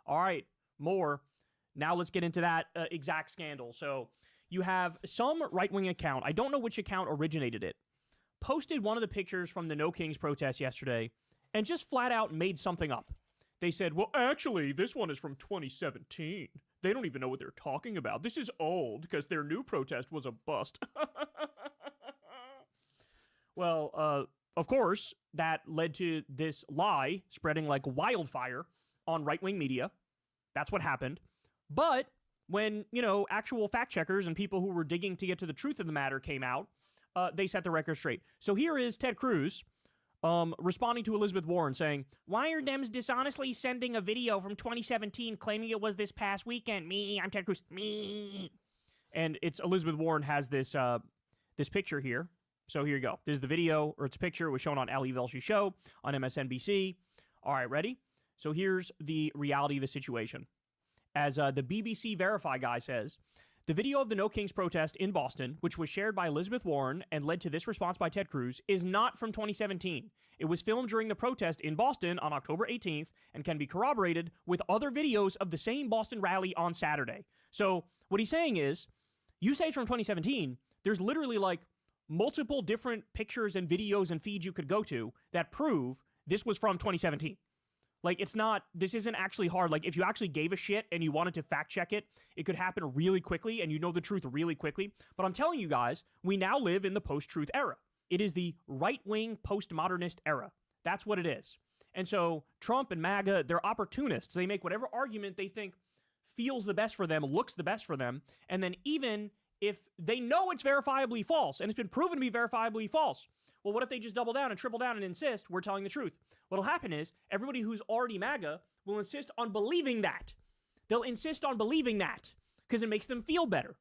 All right, more. Now let's get into that exact scandal. So you have some right-wing account, I don't know which account originated it, posted one of the pictures from the No Kings protest yesterday and just flat out made something up. They said, well, actually, this one is from 2017. They don't even know what they're talking about. This is old because their new protest was a bust. Well, of course, that led to this lie spreading like wildfire on right-wing media. That's what happened. But when, actual fact-checkers and people who were digging to get to the truth of the matter came out, they set the record straight. So here is Ted Cruz responding to Elizabeth Warren saying, why are Dems dishonestly sending a video from 2017 claiming it was this past weekend? Me, I'm Ted Cruz. Me. And it's Elizabeth Warren has this this picture here. So here you go. There's the video, or it's a picture. It was shown on Ali Velshi show on MSNBC. All right, ready? So here's the reality of the situation. As the BBC Verify guy says, the video of the No Kings protest in Boston, which was shared by Elizabeth Warren and led to this response by Ted Cruz, is not from 2017. It was filmed during the protest in Boston on October 18th and can be corroborated with other videos of the same Boston rally on Saturday. So what he's saying is, you say it's from 2017, there's literally like multiple different pictures and videos and feeds you could go to that prove this was from 2017. Like, this isn't actually hard. Like, if you actually gave a shit and you wanted to fact check it, it could happen really quickly and you know the truth really quickly. But I'm telling you guys, we now live in the post-truth era. It is the right-wing postmodernist era. That's what it is. And so Trump and MAGA, they're opportunists. They make whatever argument they think feels the best for them, looks the best for them, and then even if they know it's verifiably false, and it's been proven to be verifiably false, well, what if they just double down and triple down and insist we're telling the truth? What'll happen is everybody who's already MAGA will insist on believing that. They'll insist on believing that because it makes them feel better.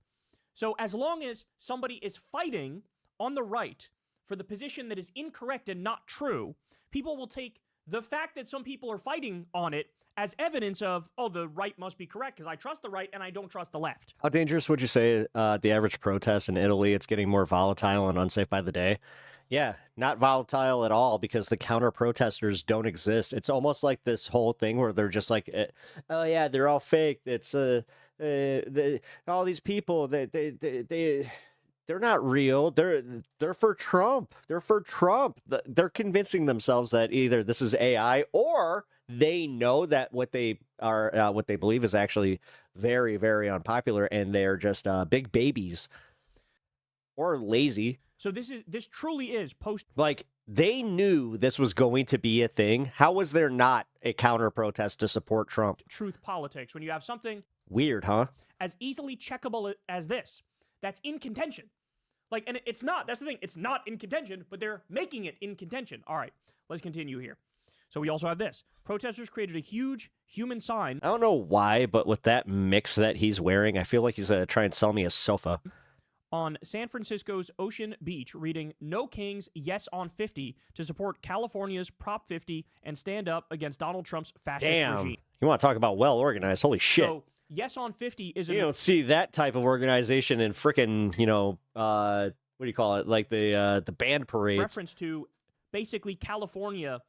So as long as somebody is fighting on the right for the position that is incorrect and not true, people will take the fact that some people are fighting on it as evidence of, oh, the right must be correct because I trust the right and I don't trust the left. How dangerous would you say the average protest in Italy, it's getting more volatile and unsafe by the day? Yeah, not volatile at all because the counter protesters don't exist. It's almost like this whole thing where they're just like, oh yeah, they're all fake. It's all these people, they're not real. They're for Trump. They're for Trump. They're convincing themselves that either this is AI or they know that what they believe is actually very, very unpopular, and they're just big babies or lazy. So this truly is post. Like, they knew this was going to be a thing. How was there not a counter protest to support Trump? Truth politics. When you have something weird, huh? As easily checkable as this, that's in contention. Like, and it's not. That's the thing. It's not in contention, but they're making it in contention. All right, let's continue here. So we also have this. Protesters created a huge human sign. I don't know why, but with that mix that he's wearing, I feel like he's going to try and sell me a sofa. On San Francisco's Ocean Beach, reading "No Kings, Yes on 50" to support California's Prop 50 and stand up against Donald Trump's fascist regime. You want to talk about well organized? Holy shit! So Yes on 50 is you don't see that type of organization in frickin' what do you call it? Like the band parades. Reference to basically California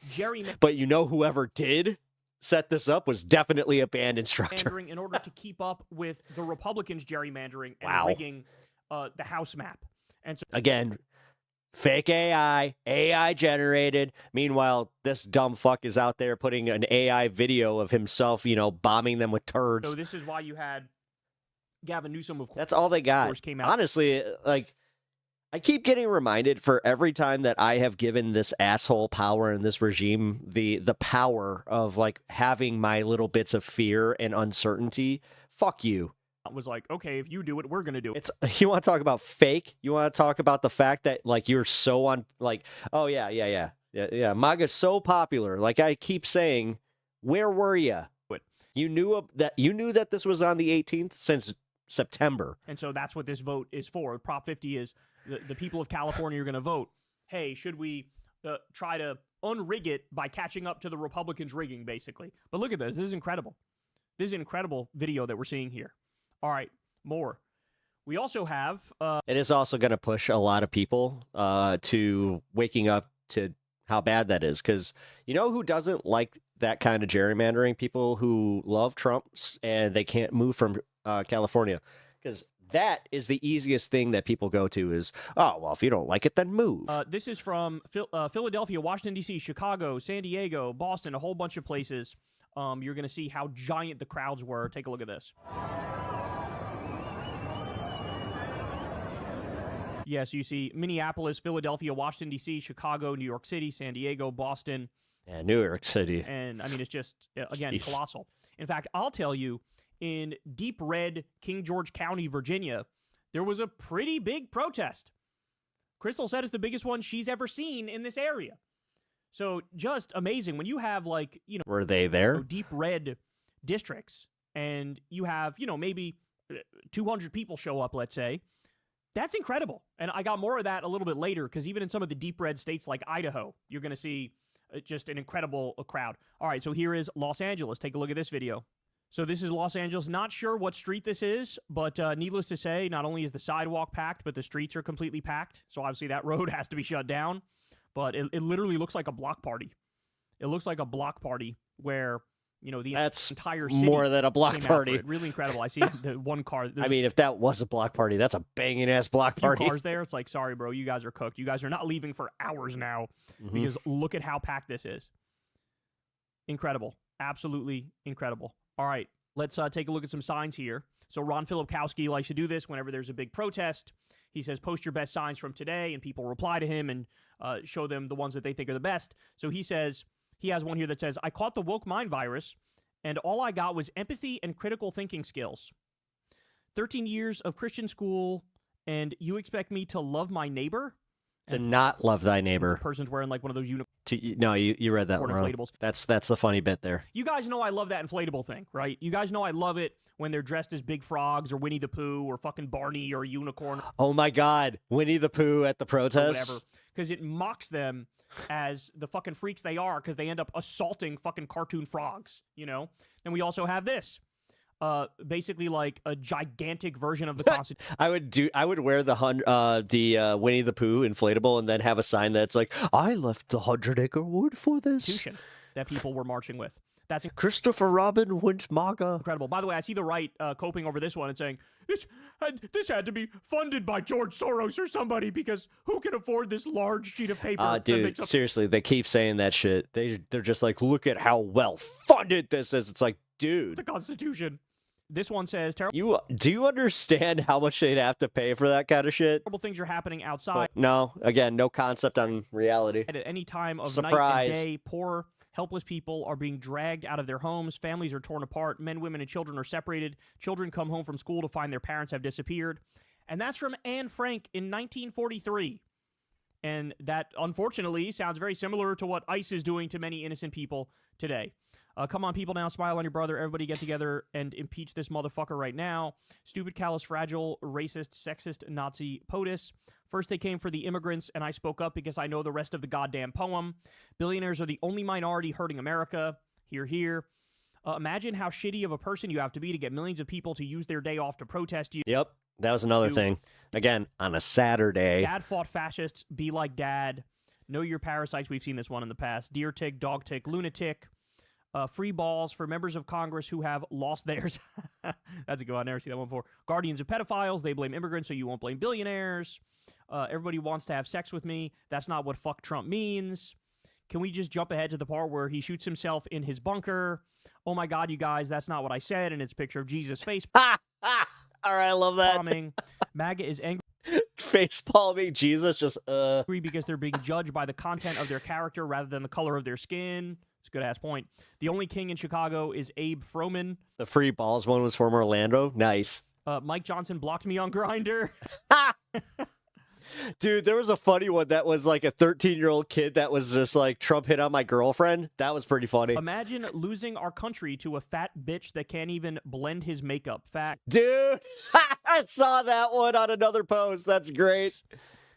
gerrymandering. But whoever did set this up was definitely a band instructor. In order to keep up with the Republicans' gerrymandering and rigging the House map. And so, again, fake AI generated. Meanwhile, this dumb fuck is out there putting an AI video of himself, bombing them with turds. So this is why you had Gavin Newsom, of course. That's all they got. Came out. Honestly, like, I keep getting reminded for every time that I have given this asshole power and this regime the power of like having my little bits of fear and uncertainty. Fuck you. Was like, okay, if you do it, we're gonna do it. You want to talk about fake? You want to talk about the fact that like you're so on like, oh yeah, MAGA's so popular. Like I keep saying, where were you? You knew that this was on the 18th since September. And so that's what this vote is for. Prop 50 is the people of California are going to vote. Hey, should we try to unrig it by catching up to the Republicans' rigging, basically? But look at this. This is incredible. This is an incredible video that we're seeing here. All right, more. We also have... it is also going to push a lot of people to waking up to how bad that is. Because you know who doesn't like that kind of gerrymandering? People who love Trump and they can't move from California. Because that is the easiest thing that people go to is, oh, well, if you don't like it, then move. This is from Philadelphia, Washington, D.C., Chicago, San Diego, Boston, a whole bunch of places. You're going to see how giant the crowds were. Take a look at this. Yes, you see Minneapolis, Philadelphia, Washington, D.C., Chicago, New York City, San Diego, Boston. Yeah, New York City. And, I mean, it's just, again, colossal. In fact, I'll tell you, in deep red King George County, Virginia, there was a pretty big protest. Crystal said it's the biggest one she's ever seen in this area. So just amazing. When you have, like, were they there? Deep red districts, and you have, maybe 200 people show up, let's say. That's incredible. And I got more of that a little bit later, because even in some of the deep red states like Idaho, you're going to see just an incredible crowd. All right, so here is Los Angeles. Take a look at this video. So this is Los Angeles. Not sure what street this is, but needless to say, not only is the sidewalk packed, but the streets are completely packed. So obviously that road has to be shut down. But it literally looks like a block party. It looks like a block party where, you know, the entire city more than a block came out party. for it. Really incredible. I see the one car. I mean, if that was a block party, that's a banging ass block few party. cars there. It's like, sorry, bro, you guys are cooked. You guys are not leaving for hours now, because look at how packed this is. Incredible. Absolutely incredible. All right, let's take a look at some signs here. So Ron Filipkowski likes to do this whenever there's a big protest. He says, post your best signs from today, and people reply to him and show them the ones that they think are the best. So he says, he has one here that says, I caught the woke mind virus, and all I got was empathy and critical thinking skills. 13 years of Christian school, and you expect me to love my neighbor? To not love thy neighbor. The person's wearing like one of those No, you read that wrong. inflatables. That's the funny bit there. You guys know I love that inflatable thing, right? You guys know I love it when they're dressed as big frogs or Winnie the Pooh or fucking Barney or a unicorn. Oh my God, Winnie the Pooh at the protest. Whatever. Because it mocks them as the fucking freaks they are, because they end up assaulting fucking cartoon frogs, you know? And we also have this. Basically like a gigantic version of the Constitution. I would wear the Winnie the Pooh inflatable and then have a sign that's like, I left the 100-acre wood for this. That people were marching with. That's Christopher Robin went MAGA. Incredible. By the way, I see the right coping over this one and saying, this had to be funded by George Soros or somebody, because who can afford this large sheet of paper? Dude, seriously, they keep saying that shit. They're just like, look at how well funded this is. It's like, dude. The Constitution. This one says, do you understand how much they'd have to pay for that kind of shit? Terrible things are happening outside. But no, again, no concept on reality. At any time of Surprise. night and day, poor, helpless people are being dragged out of their homes. Families are torn apart. Men, women, and children are separated. Children come home from school to find their parents have disappeared. And that's from Anne Frank in 1943. And that, unfortunately, sounds very similar to what ICE is doing to many innocent people today. Come on, people, now smile on your brother. Everybody get together and impeach this motherfucker right now. Stupid, callous, fragile, racist, sexist, Nazi POTUS. First they came for the immigrants, and I spoke up because I know the rest of the goddamn poem. Billionaires are the only minority hurting America. Hear, hear. Imagine how shitty of a person you have to be to get millions of people to use their day off to protest you. Yep, that was another thing. Again, on a Saturday. Dad fought fascists. Be like dad. Know your parasites. We've seen this one in the past. Deer tick, dog tick, lunatic. Free balls for members of Congress who have lost theirs. That's a good one. I've never seen that one before. Guardians of pedophiles. They blame immigrants, so you won't blame billionaires. Everybody wants to have sex with me. That's not what fuck Trump means. Can we just jump ahead to the part where he shoots himself in his bunker? Oh my God, you guys, that's not what I said. And it's a picture of Jesus face. All right, I love that. Palming. MAGA is angry. Face palming Jesus, just because they're being judged by the content of their character rather than the color of their skin. It's a good-ass point. The only king in Chicago is Abe Froman. The free balls one was from Orlando. Nice. Mike Johnson blocked me on Grindr. Dude, there was a funny one that was like a 13-year-old kid that was just like, Trump hit on my girlfriend. That was pretty funny. Imagine losing our country to a fat bitch that can't even blend his makeup. Fact. Dude, I saw that one on another post. That's great.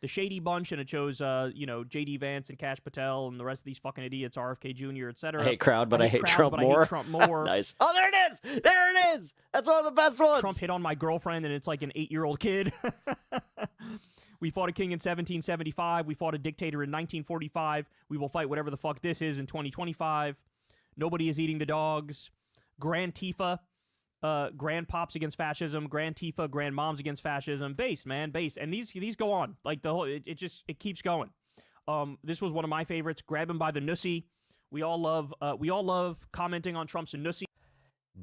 The Shady Bunch, and it shows, J.D. Vance and Kash Patel and the rest of these fucking idiots, RFK Jr., etc. I hate crowd, but I hate Trump more. Nice. Oh, there it is. There it is. That's one of the best ones. Trump hit on my girlfriend, and it's like an 8-year-old kid. We fought a king in 1775. We fought a dictator in 1945. We will fight whatever the fuck this is in 2025. Nobody is eating the dogs. Grand Tifa. Grand Pops against fascism, Grand Tifa, Grand Moms against fascism, base, man, base, and these go on like the whole. It keeps going. This was one of my favorites. Grab him by the nussy. We all love commenting on Trump's nussy.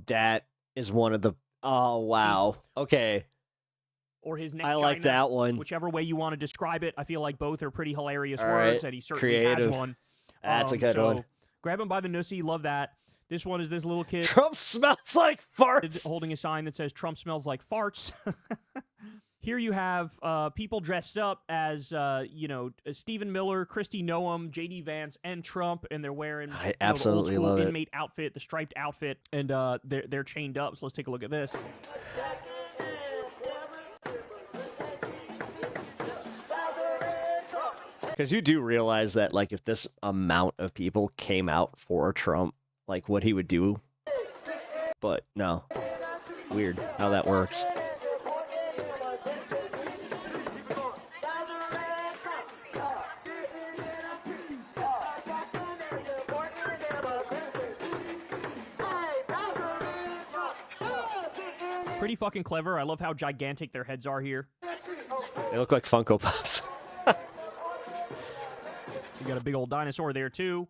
That is one of the. Oh wow. Okay. Or his neck. I like that one. Whichever way you want to describe it, I feel like both are pretty hilarious words, and he certainly has one. That's a good one. Grab him by the nussy. Love that. This one is this little kid. Trump smells like farts. Holding a sign that says Trump smells like farts. Here you have people dressed up as, Stephen Miller, Kristi Noem, J.D. Vance, and Trump, and they're wearing I absolutely the old love school it. inmate outfit, the striped outfit, and they're chained up. So let's take a look at this. Because you do realize that, like, if this amount of people came out for Trump, like, what he would do. But no. Weird how that works. Pretty fucking clever. I love how gigantic their heads are here. They look like Funko Pops. You got a big old dinosaur there, too.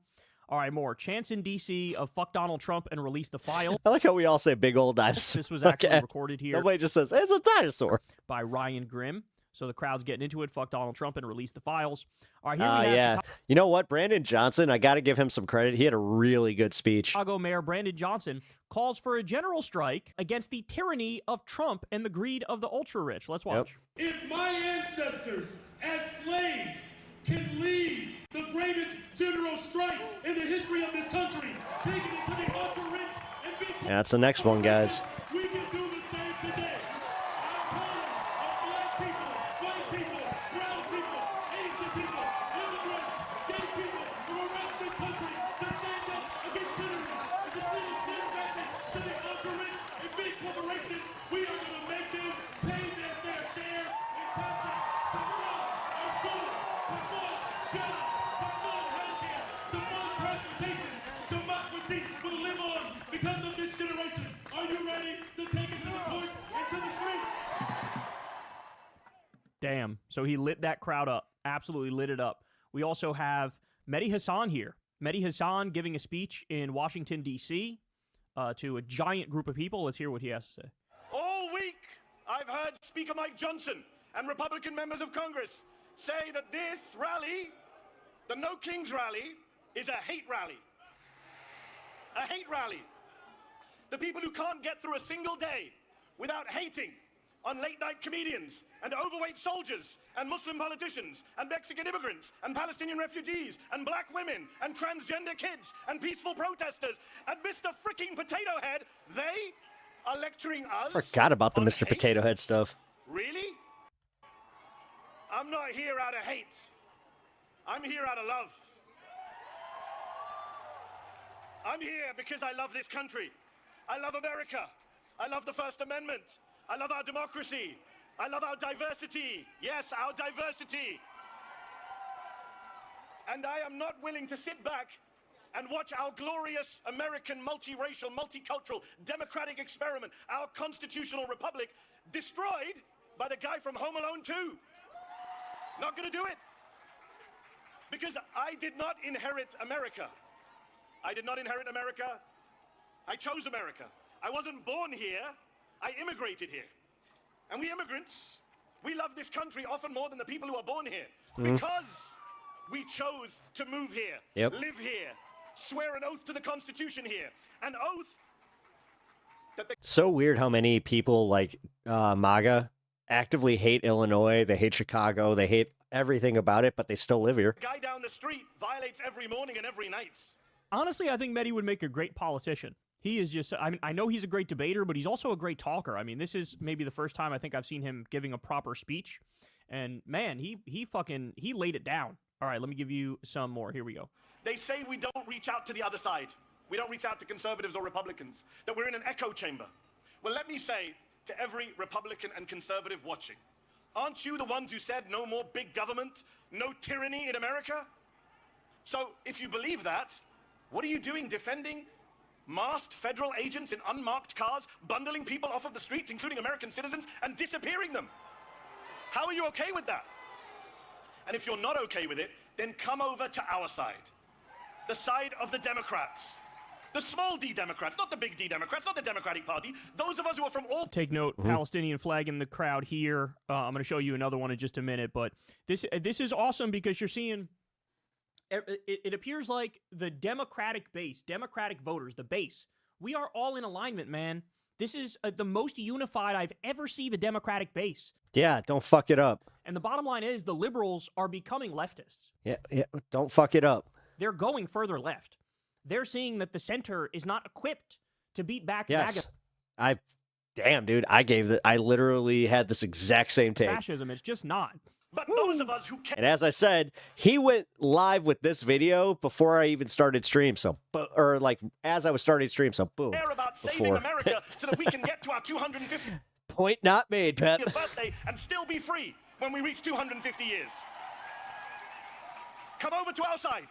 All right, more. Chants in D.C. of fuck Donald Trump and release the file. I like how we all say big old dinosaur. This was actually recorded here. Nobody just says, it's a dinosaur. By Ryan Grimm. So the crowd's getting into it. Fuck Donald Trump and release the files. All right, here we have yeah. You know what? Brandon Johnson, I got to give him some credit. He had a really good speech. Chicago Mayor Brandon Johnson calls for a general strike against the tyranny of Trump and the greed of the ultra-rich. Let's watch. If my ancestors as slaves can lead the greatest general strike in the history of this country, taking it to the ultra-rich and big... Yeah, that's the next one, guys. We can do the same today. I'm calling on black people, white people, brown people, Asian people, immigrants, gay people from around this country to stand up against tyranny and to send a clear message to the ultra-rich and big corporations. We are going to make them pay their fair share in taxes to fund our schools, to fund jobs, to fund healthcare, to fund transportation. Democracy will live on because of this generation. Are you ready to take it to the courts and to the streets? Damn. So he lit that crowd up. Absolutely lit it up. We also have Mehdi Hassan here. Mehdi Hassan giving a speech in Washington, D.C. To a giant group of people. Let's hear what he has to say. All week, I've heard Speaker Mike Johnson and Republican members of Congress say that this rally, the No Kings rally, is a hate rally. A hate rally. The people who can't get through a single day without hating on late-night comedians and overweight soldiers and Muslim politicians and Mexican immigrants and Palestinian refugees and black women and transgender kids and peaceful protesters and Mr. Freaking Potato Head, they are lecturing us. Forgot about the on Mr. hate? Potato Head stuff. Really? I'm not here out of hate. I'm here out of love. I'm here because I love this country. I love America. I love the First Amendment. I love our democracy. I love our diversity. Yes, our diversity. And I am not willing to sit back and watch our glorious American multiracial, multicultural, democratic experiment, our constitutional republic, destroyed by the guy from Home Alone 2. Not gonna do it. Because I did not inherit America. I did not inherit America. I chose America. I wasn't born here. I immigrated here. And we immigrants, we love this country often more than the people who are born here. Because we chose to move here, live here, swear an oath to the Constitution here. An oath that the... So weird how many people like MAGA actively hate Illinois, they hate Chicago, they hate everything about it, but they still live here. guy down the street violates every morning and every night. Honestly, I think Mehdi would make a great politician. He is just, I mean, I know he's a great debater, but he's also a great talker. I mean, this is maybe the first time I think I've seen him giving a proper speech. And man, he laid it down. All right, let me give you some more. Here we go. They say we don't reach out to the other side. We don't reach out to conservatives or Republicans, that we're in an echo chamber. Well, let me say to every Republican and conservative watching, aren't you the ones who said no more big government, no tyranny in America? So if you believe that, what are you doing defending masked federal agents in unmarked cars, bundling people off of the streets, including American citizens, and disappearing them? How are you okay with that? And if you're not okay with it, then come over to our side. The side of the Democrats. The small D Democrats, not the big D Democrats, not the Democratic Party. Those of us who are from all... Take note, Palestinian flag in the crowd here. I'm going to show you another one in just a minute, but this is awesome because you're seeing... It appears like the Democratic base, Democratic voters, the base, we are all in alignment, man. This is the most unified I've ever seen the Democratic base. Yeah, don't fuck it up. And the bottom line is the liberals are becoming leftists. Yeah, don't fuck it up. They're going further left. They're seeing that the center is not equipped to beat back Yes. MAGA. Damn, dude, I literally had this exact same take. Fascism. It's just not. But those of us who care And as I said, he went live with this video before I even started stream. So, or like as I was starting stream. So, boom. about saving America so that we can get to our 250th Point not made, Pep. birthday and still be free when we reach 250 years. Come over to our side.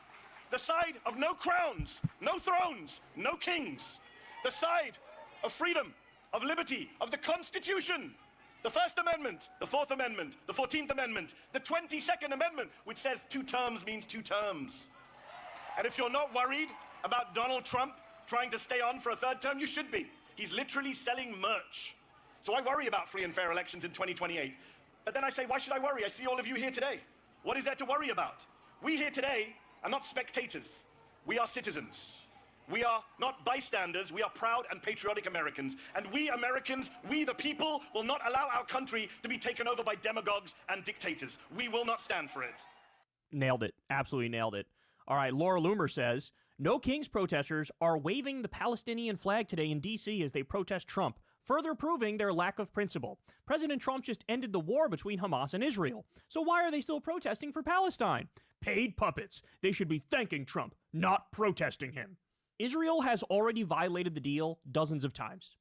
The side of no crowns, no thrones, no kings. The side of freedom, of liberty, of the Constitution. The First Amendment, the Fourth Amendment, the 14th Amendment, the 22nd Amendment, which says 2 terms means 2 terms. And if you're not worried about Donald Trump trying to stay on for a 3rd term, you should be. He's literally selling merch. So I worry about free and fair elections in 2028. But then I say, why should I worry? I see all of you here today. What is there to worry about? We here today are not spectators. We are citizens. We are not bystanders. We are proud and patriotic Americans. And we Americans, we the people, will not allow our country to be taken over by demagogues and dictators. We will not stand for it. Nailed it. Absolutely nailed it. All right, Laura Loomer says, no Kings protesters are waving the Palestinian flag today in D.C. as they protest Trump, further proving their lack of principle. President Trump just ended the war between Hamas and Israel. So why are they still protesting for Palestine? Paid puppets. They should be thanking Trump, not protesting him. Israel has already violated the deal dozens of times.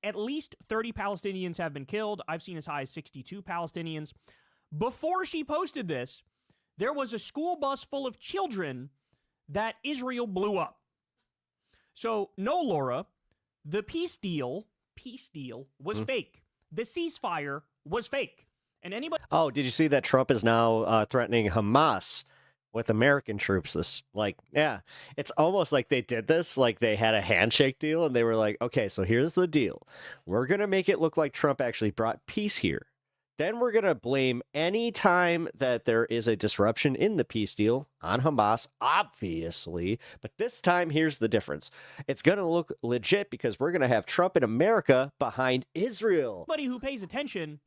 At least 30 Palestinians have been killed. I've seen as high as 62 Palestinians. Before she posted this, there was a school bus full of children that Israel blew up. So, no, Laura, the peace deal was fake. The ceasefire was fake. And anybody... Oh, did you see that Trump is now threatening Hamas with American troops? It's almost like they did this, like they had a handshake deal, and they were like, okay, so here's the deal. We're going to make it look like Trump actually brought peace here. Then we're going to blame any time that there is a disruption in the peace deal on Hamas, obviously. But this time, here's the difference. It's going to look legit because we're going to have Trump in America behind Israel. Anybody who pays attention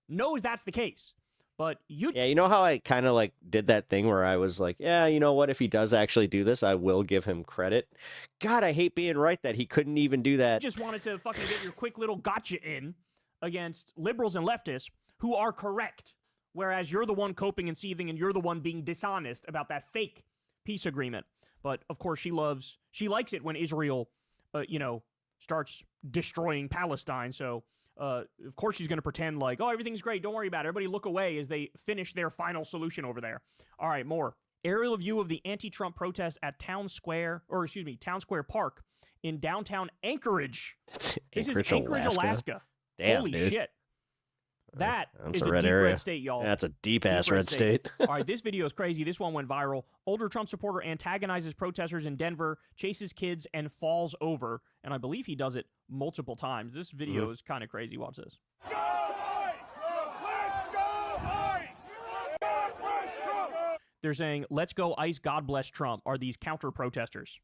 knows that's the case. But Yeah, you know how I kind of like did that thing where I was like, yeah, you know what? If he does actually do this, I will give him credit. God, I hate being right that he couldn't even do that. You just wanted to fucking get your quick little gotcha in against liberals and leftists who are correct, whereas you're the one coping and seething and you're the one being dishonest about that fake peace agreement. But of course she likes it when Israel, starts destroying Palestine. So of course she's going to pretend like, oh, everything's great, don't worry about it. Everybody look away as they finish their final solution over there. All right, more. Aerial view of the anti-Trump protest at Town Square Park in downtown Anchorage. This is Anchorage, Alaska. Damn, Holy dude. shit. That's That's a red deep area. red state, y'all. That's a deep-ass red state. All right, this video is crazy. This one went viral. Older Trump supporter antagonizes protesters in Denver, chases kids, and falls over. And I believe he does it multiple times. This video is kind of crazy. Watch this. They're saying, let's go ICE, God bless Trump, are these counter-protesters.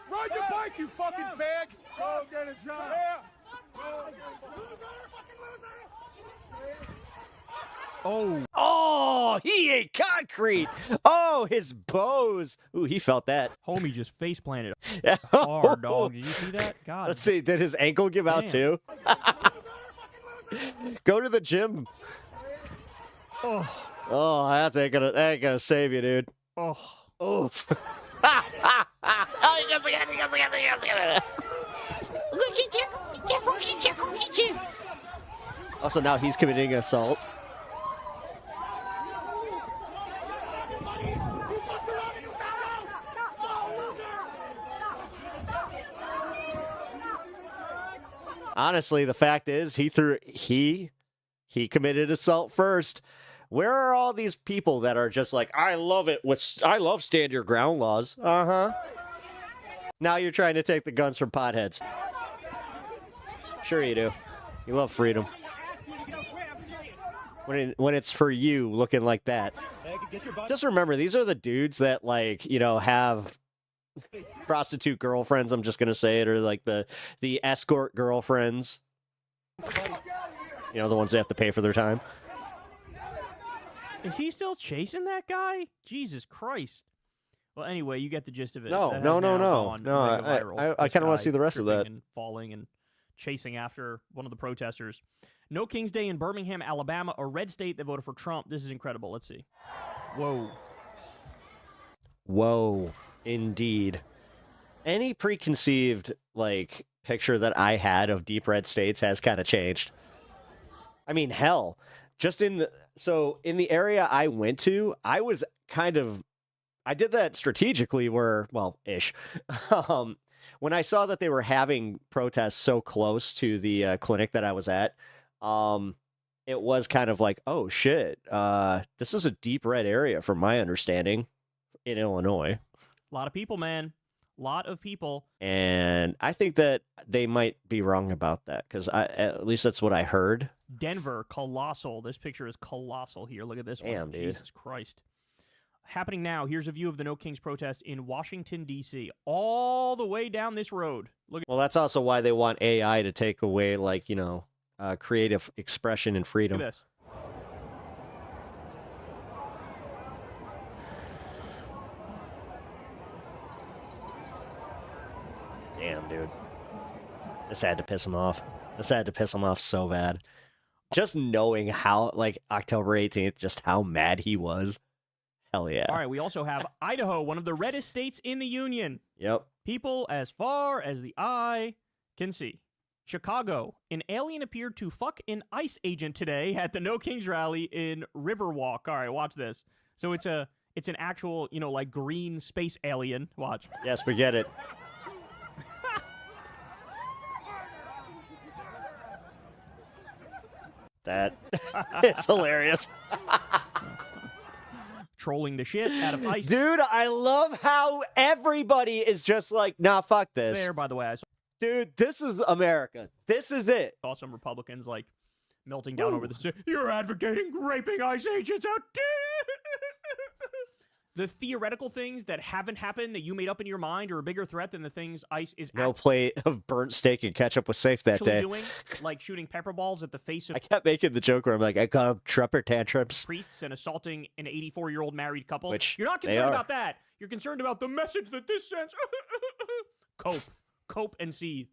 Ride your bike, you fucking fag! Go get a job! Oh, he ate concrete. Oh, his bows. Ooh, he felt that. Homie just face planted. Hard, dog. Did you see that? God. Let's see. Did his ankle give out too? Go to the gym. Oh, that ain't gonna save you, dude. Oh. Oof. Also, now he's committing assault. Honestly, the fact is, he committed assault first. Where are all these people that are just like, I love stand your ground laws? Now you're trying to take the guns from potheads. Sure you do. You love freedom. When it's for you looking like that. Just remember, these are the dudes that, like, have prostitute girlfriends, I'm just gonna say it, or like the escort girlfriends. The ones that have to pay for their time. Is he still chasing that guy? Jesus Christ. Well, anyway, you get the gist of it. No, That has no, no, now no. gone No, mega viral. I This kind of want guy to see the rest of that. tripping and falling and chasing after one of the protesters. No King's Day in Birmingham, Alabama, a red state that voted for Trump. This is incredible. Let's see. Whoa. Whoa, indeed. Any preconceived, like, picture that I had of deep red states has kind of changed. I mean, hell, just in the area I went to, I did that strategically where, well, ish. When I saw that they were having protests so close to the clinic that I was at, it was kind of like, oh shit, this is a deep red area from my understanding in Illinois. A lot of people, man. A lot of people. And I think that they might be wrong about that because at least that's what I heard. Denver, colossal. This picture is colossal here. Look at this Damn, one. dude. Jesus Christ. Happening now. Here's a view of the No Kings protest in Washington, D.C. All the way down this road. Look. Well, that's also why they want AI to take away, like, creative expression and freedom. Look at this. Damn, dude. This had to piss him off. This had to piss him off so bad. Just knowing how, like, October 18th, just how mad he was. Hell yeah. All right, we also have Idaho, one of the reddest states in the Union. Yep. People as far as the eye can see. Chicago, an alien appeared to fuck an ICE agent today at the No Kings rally in Riverwalk. All right, watch this. So it's an actual, like green space alien. Watch. Yes, we get it. That it's hilarious. Trolling the shit out of ICE. Dude, I love how everybody is just like, nah, fuck this. There, by the way. Dude, this is America. This is it. Saw some Republicans, like, melting down over this. You're advocating raping ICE agents out there. The theoretical things that haven't happened that you made up in your mind are a bigger threat than the things ICE is No plate of burnt steak and ketchup was safe that actually day. doing, like shooting pepper balls at the face of I kept making the joke where I'm like, I call them trumper tantrums. priests and assaulting an 84-year-old married couple. Which You're not they concerned are. about that. You're concerned about the message that this sends. Cope and seethe.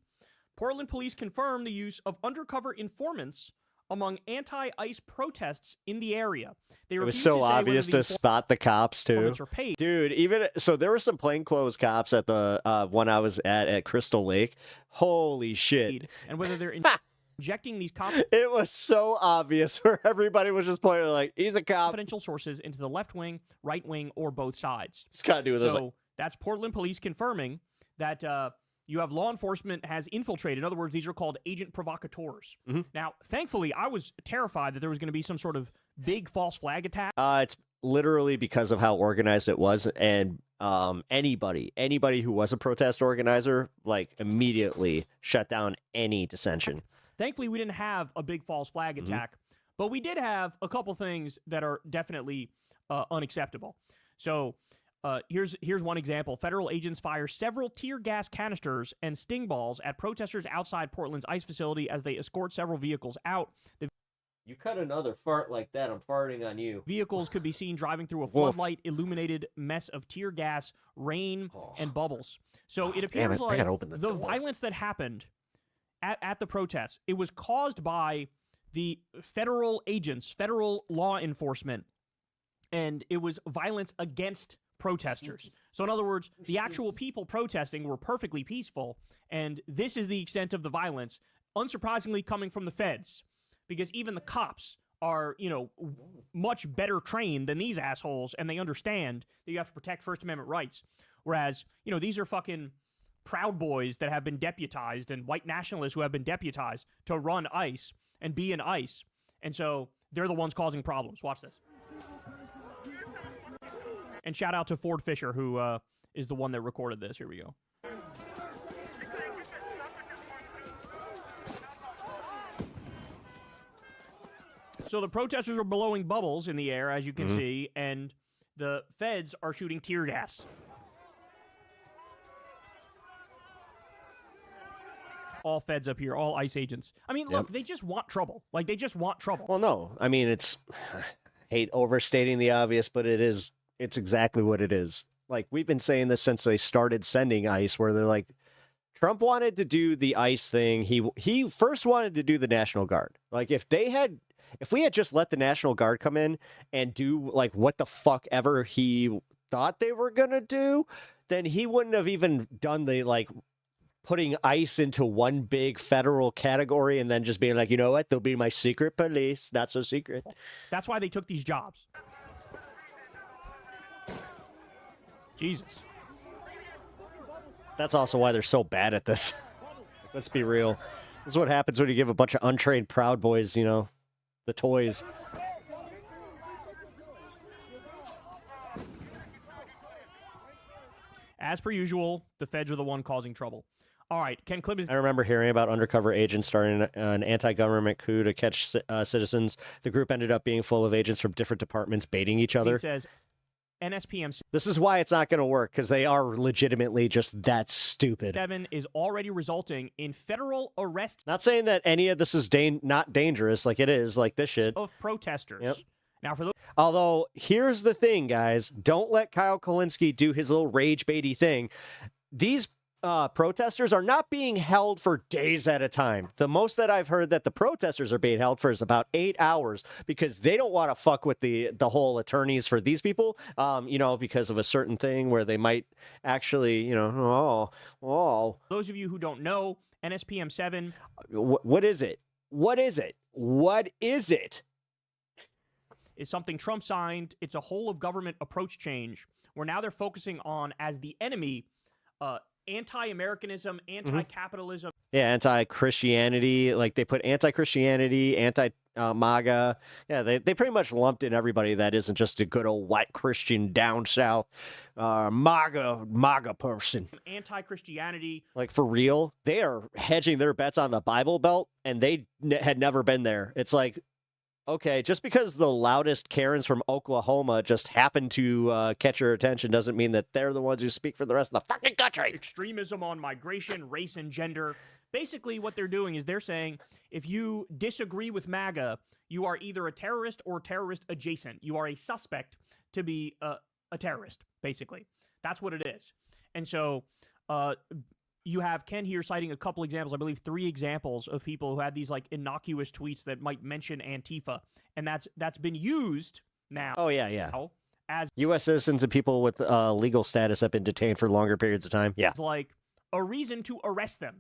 Portland police confirm the use of undercover informants among anti-ICE protests in the area. It was so obvious to spot the cops too. informants are paid. Dude, even so there were some plainclothes cops at the one I was at Crystal Lake. Holy shit. And whether they're injecting these It was so obvious where everybody was just pointing like, he's a cop. confidential sources into the left wing, right wing, or both sides. It's got to do with this. So that's Portland police confirming that you have law enforcement has infiltrated. In other words, these are called agent provocateurs. Mhm. Now, thankfully, I was terrified that there was going to be some sort of big false flag attack. It's literally because of how organized it was, and anybody who was a protest organizer, like, immediately shut down any dissension. Thankfully, we didn't have a big false flag attack, but we did have a couple things that are definitely unacceptable. So here's one example. Federal agents fire several tear gas canisters and sting balls at protesters outside Portland's ICE facility as they escort several vehicles out. The You cut another fart like that, I'm farting on you. vehicles could be seen driving through a Woof. floodlight-illuminated mess of tear gas, rain, and bubbles. So it Damn appears it, I like gotta open the door. violence that happened at the protests, it was caused by the federal agents, federal law enforcement, and it was violence against protesters. So in other words, the actual people protesting were perfectly peaceful, and this is the extent of the violence, unsurprisingly coming from the feds, because even the cops are, much better trained than these assholes, and they understand that you have to protect First Amendment rights. Whereas, these are fucking Proud Boys that have been deputized and white nationalists who have been deputized to run ICE and be in ICE. And so they're the ones causing problems. Watch this. And shout out to Ford Fisher, who is the one that recorded this. Here we go. So the protesters are blowing bubbles in the air, as you can see, and the feds are shooting tear gas. All feds up here, all ICE agents. I mean, look, they just want trouble. Like, they just want trouble. Well, no, I mean, it's hate overstating the obvious, but it's exactly what it is. like, we've been saying this since they started sending ICE, where they're like, Trump wanted to do the ICE thing. He first wanted to do the National Guard. Like, if we had just let the National Guard come in and do like what the fuck ever he thought they were gonna do, then he wouldn't have even done the like putting ICE into one big federal category and then just being like, you know what, they'll be my secret police. Not so secret. That's why they took these jobs. Jesus. That's also why they're so bad at this. Let's be real. This is what happens when you give a bunch of untrained Proud Boys, you know, the toys. As per usual, the feds are the one causing trouble. All right, Ken Clip is... I remember hearing about undercover agents starting an anti-government coup to catch citizens. The group ended up being full of agents from different departments baiting each other. It says NSPM This is why it's not going to work, because they are legitimately just that stupid. 7 is already resulting in federal arrests. Not saying that any of this is not dangerous, like it is, like this shit. Of protesters. Yep. Now, for those... Although, here's the thing, guys. Don't let Kyle Kalinske do his little rage baity thing. These protesters are not being held for days at a time. The most that I've heard that the protesters are being held for is about 8 hours, because they don't want to fuck with the whole attorneys for these people, you know, because of a certain thing where they might actually, you know, Those of you who don't know, NSPM 7... What is it? What is it? What is it? Is something Trump signed. It's a whole of government approach change, where now they're focusing on, as the enemy, anti-Americanism, anti-capitalism. Yeah, anti-Christianity. Like, they put anti-Christianity, anti-MAGA. Yeah, they pretty much lumped in everybody that isn't just a good old white Christian down south MAGA person. Anti-Christianity. Like, for real, they are hedging their bets on the Bible Belt, and they had never been there. It's like, okay, just because the loudest Karens from Oklahoma just happen to catch your attention doesn't mean that they're the ones who speak for the rest of the fucking country. Extremism on migration, race, and gender. Basically, what they're doing is they're saying, if you disagree with MAGA, you are either a terrorist or terrorist adjacent. You are a suspect to be a terrorist, basically. That's what it is. And so... you have Ken here citing a couple examples, I believe 3 examples of people who had these like innocuous tweets that might mention Antifa, and that's been used now. Oh yeah. As U.S. citizens and people with legal status have been detained for longer periods of time. Yeah, like a reason to arrest them.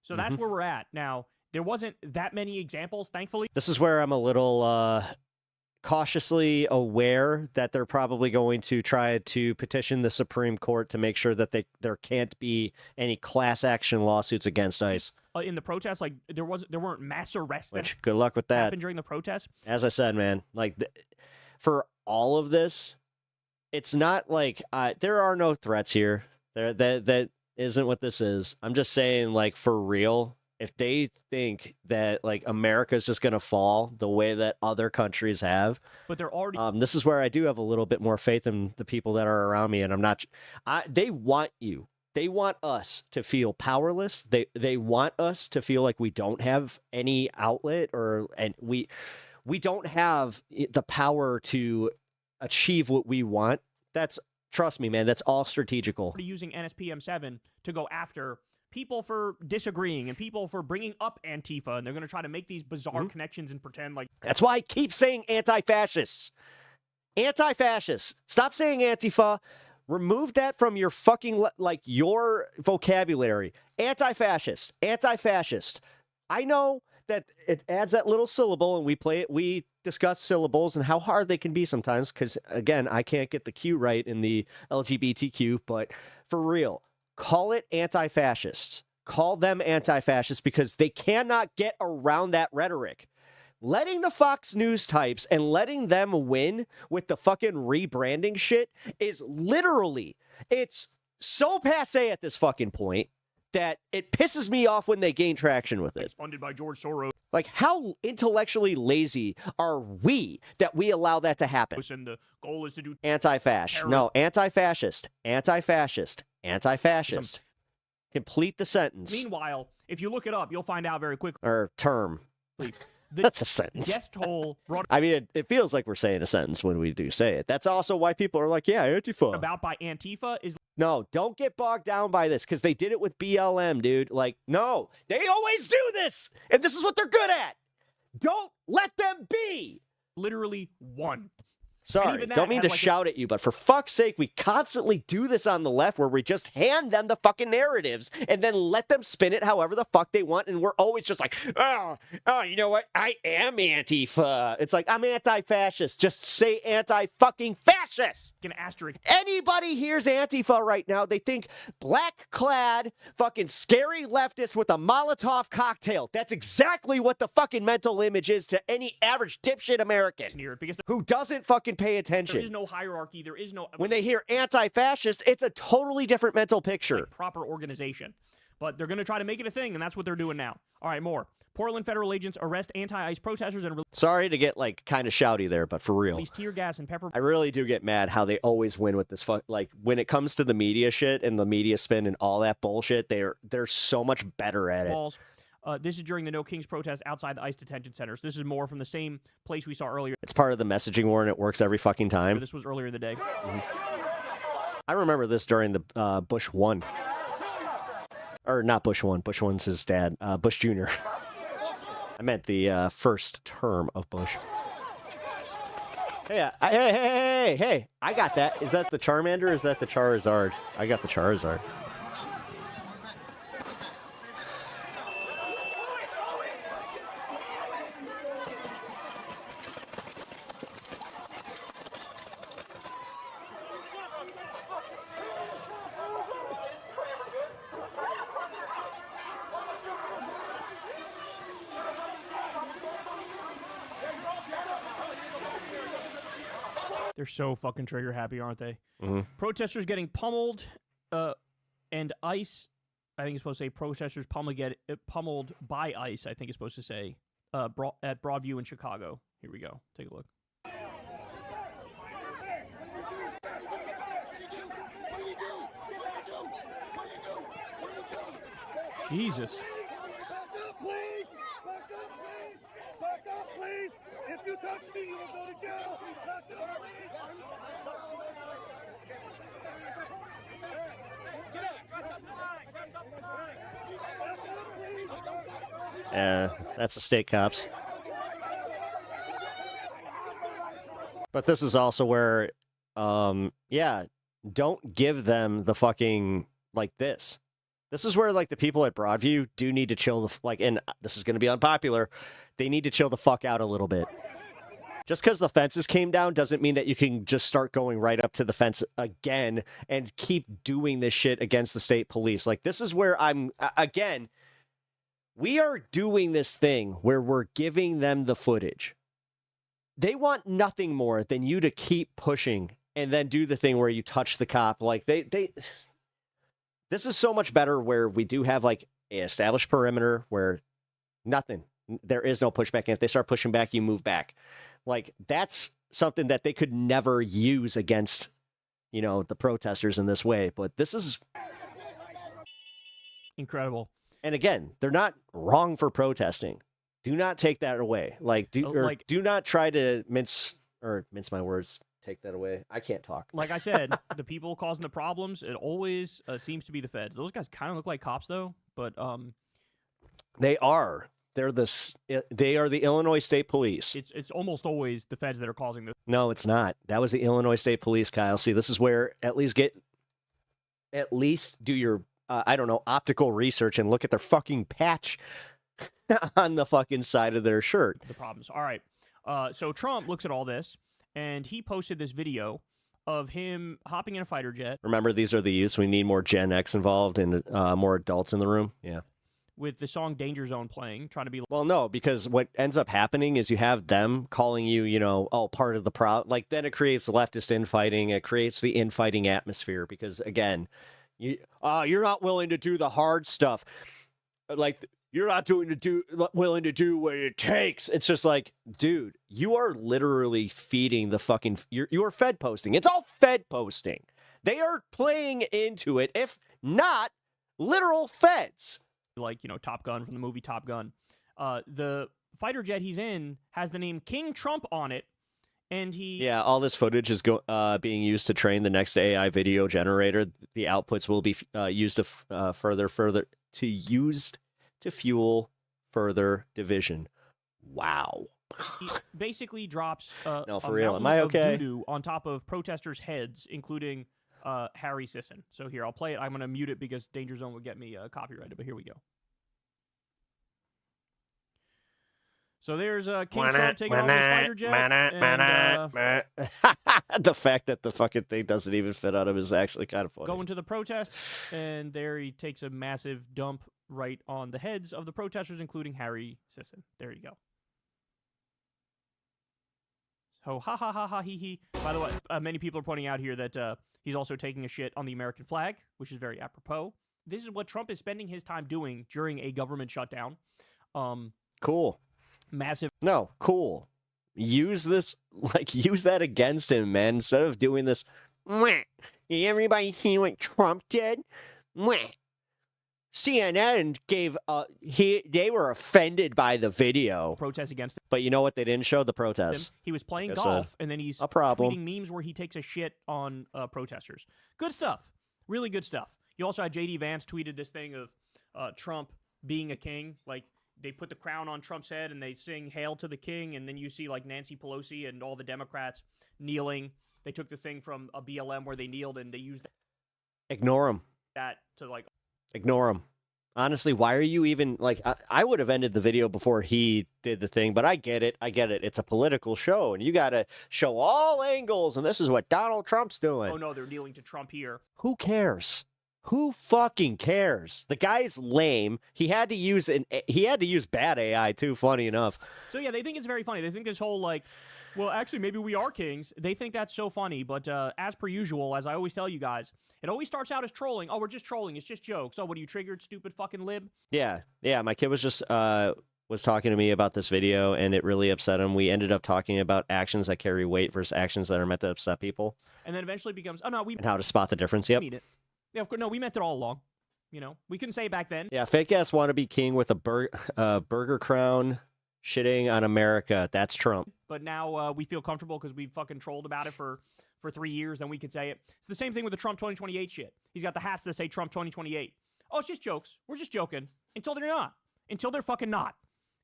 So that's where we're at now. There wasn't that many examples, thankfully. This is where I'm a little cautiously aware that they're probably going to try to petition the Supreme Court to make sure that there can't be any class action lawsuits against ICE. In the protests, like there weren't mass arrests. Which, good luck with that. Happened during the protests. As I said, man, like for all of this, it's not like there are no threats here. That isn't what this is. I'm just saying, like, for real. If they think that like America's just going to fall the way that other countries have, but they're already, this is where I do have a little bit more faith in the people that are around me. And I'm not, they want us to feel powerless. They want us to feel like we don't have any outlet and we don't have the power to achieve what we want. Trust me, man, that's all strategical. Using NSPM 7 to go after people for disagreeing and people for bringing up Antifa, and they're going to try to make these bizarre connections and pretend like... That's why I keep saying anti-fascists. Anti-fascists. Stop saying Antifa. Remove that from your fucking, like, your vocabulary. Anti-fascist. Anti-fascist. I know that it adds that little syllable, and we discuss syllables and how hard they can be sometimes, because, again, I can't get the Q right in the LGBTQ, but for real, call it anti-fascists. Call them anti-fascists, because they cannot get around that rhetoric. Letting the Fox News types and letting them win with the fucking rebranding shit is literally, it's so passé at this fucking point that it pisses me off when they gain traction with it. It's funded by George Soros. Like, how intellectually lazy are we that we allow that to happen? And the goal is to do anti-fascist. No, anti-fascist. Anti-fascist. Anti-fascist. Complete the sentence. Meanwhile, if you look it up, you'll find out very quickly. Or term. The sentence. death toll brought I mean, it feels like we're saying a sentence when we do say it. That's also why people are like, yeah, Antifa. about by Antifa is No, don't get bogged down by this because they did it with BLM, dude. Like, no, they always do this. And this is what they're good at. Don't let them be. literally one. Sorry, don't mean to shout at you, but for fuck's sake, we constantly do this on the left where we just hand them the fucking narratives and then let them spin it however the fuck they want. And we're always just like, oh, you know what? I am Antifa. It's like, I'm anti-fascist. Just say anti-fucking-fascist. An asterisk. Anybody hears Antifa right now, they think black-clad, fucking scary leftist with a Molotov cocktail. That's exactly what the fucking mental image is to any average dipshit American who doesn't fucking pay attention. There is no hierarchy. There is no... When they hear anti-fascist, it's a totally different mental picture. Like proper organization. But they're going to try to make it a thing, and that's what they're doing now. All right, more. Portland federal agents arrest anti-ICE protesters and... Sorry to get, like, kind of shouty there, but for real. Release tear gas and pepper... I really do get mad how they always win with this like, when it comes to the media shit and the media spin and all that bullshit, they're so much better at it. Balls. This is during the No Kings protest outside the ICE detention centers. This is more from the same place we saw earlier. It's part of the messaging war, and it works every fucking time. This was earlier in the day. I remember this during the Bush 1. Or not Bush 1. Bush 1's his dad. Bush Jr. I meant the first term of Bush. Hey, hey, I got that. Is that the Charmander or is that the Charizard? I got the Charizard. They're so fucking trigger happy, aren't they? Mm-hmm. Protesters getting pummeled, and ICE. I think it's supposed to say protesters pummeled by ICE. I think it's supposed to say at Broadview in Chicago. Here we go. Take a look. Jesus. Back up, please! If you touch me, you will go to jail! Back up, please! That's the state cops. But this is also where, yeah, don't give them the fucking, like this. This is where, like, the people at Broadview do need to chill and this is going to be unpopular, they need to chill the fuck out a little bit. Just because the fences came down doesn't mean that you can just start going right up to the fence again and keep doing this shit against the state police. Like, this is where again, we are doing this thing where we're giving them the footage. They want nothing more than you to keep pushing and then do the thing where you touch the cop. Like, this is so much better where we do have, like, an established perimeter where there is no pushback. And if they start pushing back, you move back. Like, that's something that they could never use against, the protesters in this way. But this is incredible. And again, they're not wrong for protesting. Do not take that away. Do not try to mince my words. Take that away. I can't talk. Like I said, the people causing the problems, it always seems to be the feds. Those guys kind of look like cops, though. But they are. They are the Illinois State Police. It's almost always the feds that are causing this. No, it's not. That was the Illinois State Police, Kyle. See, this is where at least do your optical research and look at their fucking patch on the fucking side of their shirt. The problems. All right. So Trump looks at all this, and he posted this video of him hopping in a fighter jet. Remember, these are the youths. We need more Gen X involved and more adults in the room. Yeah. With the song Danger Zone playing, trying to be... Well, no, because what ends up happening is you have them calling you, part of the problem. Like, then it creates leftist infighting. It creates the infighting atmosphere because, again, you're not willing to do the hard stuff. Like, you're not willing to do what it takes. It's just like, dude, you are literally feeding the fucking... You are Fed posting. It's all Fed posting. They are playing into it, if not literal feds. Like, Top Gun from the movie Top Gun. The fighter jet he's in has the name King Trump on it, and he... Yeah, all this footage is being used to train the next AI video generator. The outputs will be used to fuel further division. Wow. He basically drops No, for a real. mountain Am I of okay? doo-doo on top of protesters' heads, including Harry Sisson. So here, I'll play it. I'm going to mute it because Danger Zone would get me copyrighted, but here we go. So there's King Trump taking off his fighter jet. And, the fact that the fucking thing doesn't even fit on him is actually kind of funny. going to the protest, and there he takes a massive dump right on the heads of the protesters, including Harry Sisson. There you go. So, ha ha ha ha he he. By the way, many people are pointing out here that he's also taking a shit on the American flag, which is very apropos. This is what Trump is spending his time doing during a government shutdown. Cool. Massive. No, cool. Use that against him, man. Instead of doing this, "Mwah. Did everybody see what Trump did? Mwah. CNN gave they were offended by the video. Protest against it. But you know what they didn't show? The protests. He was playing That's golf, and then he's a problem. tweeting memes where he takes a shit on protesters. Good stuff. Really good stuff. You also had J.D. Vance tweeted this thing of Trump being a king. Like, they put the crown on Trump's head, and they sing Hail to the King, and then you see, like, Nancy Pelosi and all the Democrats kneeling. They took the thing from a BLM where they kneeled, and they used Ignore him. that to, like... Ignore him. Honestly, why are you even, like, I would have ended the video before he did the thing, but I get it. It's a political show, and you got to show all angles, and this is what Donald Trump's doing. Oh, no, they're kneeling to Trump here. Who cares? Who fucking cares? The guy's lame. He had to use bad AI too, funny enough. So, yeah, they think it's very funny. They think this whole, like, well, actually, maybe we are kings. They think that's so funny, but as per usual, as I always tell you guys, it always starts out as trolling. Oh, we're just trolling. It's just jokes. Oh, what are you triggered, stupid fucking lib? Yeah. My kid was just was talking to me about this video, and it really upset him. We ended up talking about actions that carry weight versus actions that are meant to upset people. And then eventually becomes, oh, no, we... And how to spot the difference, yep. Need it. Yeah, of course, no, we meant it all along. You know, we couldn't say it back then. Yeah, fake-ass wannabe king with a burger crown shitting on America. That's Trump. But now we feel comfortable because we fucking trolled about it for 3 years, and we could say it. It's the same thing with the Trump 2028 shit. He's got the hats that say Trump 2028. Oh, it's just jokes. We're just joking. Until they're not. Until they're fucking not.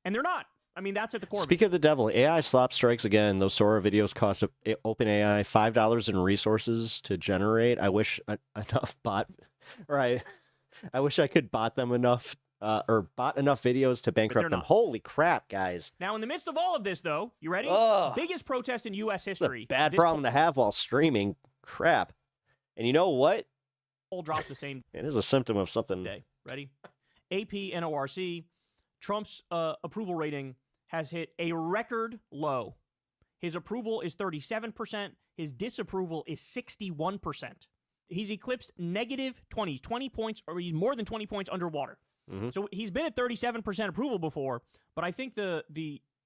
And they're not. I mean, that's at the core. Speak of the devil, AI slop strikes again. Those Sora videos cost OpenAI $5 in resources to generate. I wish enough I wish I could bot them enough or bought enough videos to bankrupt them. Holy crap, guys. Now, in the midst of all of this, though, you ready? Biggest protest in U.S. history. It's a bad problem to have while streaming. Crap. And you know what? Poll dropped the same It is a symptom of something. day. Ready? AP NORC. Trump's approval rating has hit a record low. His approval is 37%. His disapproval is 61%. He's eclipsed negative 20 points, or he's more than 20 points underwater. Mm-hmm. So he's been at 37% approval before, but I think the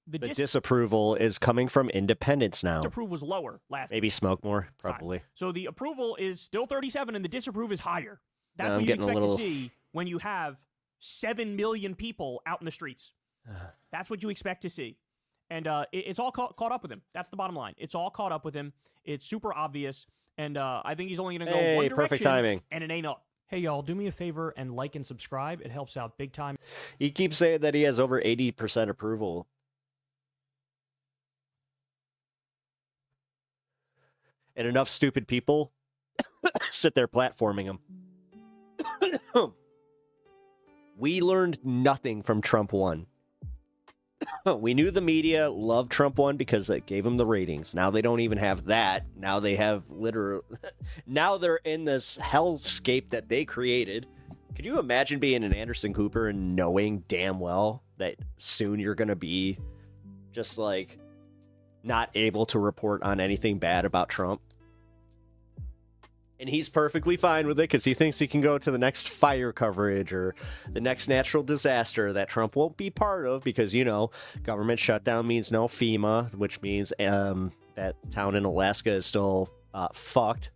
disapproval is coming from independents now. disapproval was lower last Maybe smoke more, time. probably. So the approval is still 37, and the disapprove is higher. That's I'm what you getting a expect little- to see when you have 7 million people out in the streets. That's what you expect to see. And it's all caught up with him. That's the bottom line. It's all caught up with him. It's super obvious. And I think he's only going to go one direction. Perfect timing. And it ain't up. Hey, y'all, do me a favor and like and subscribe. It helps out big time. He keeps saying that he has over 80% approval. And enough stupid people sit there platforming him. We learned nothing from Trump 1. We knew the media loved Trump 1 because it gave him the ratings. Now they don't even have that. Now they have now they're in this hellscape that they created. Could you imagine being an Anderson Cooper and knowing damn well that soon you're going to be just like not able to report on anything bad about Trump? And he's perfectly fine with it because he thinks he can go to the next fire coverage or the next natural disaster that Trump won't be part of because, you know, government shutdown means no FEMA, which means that town in Alaska is still fucked.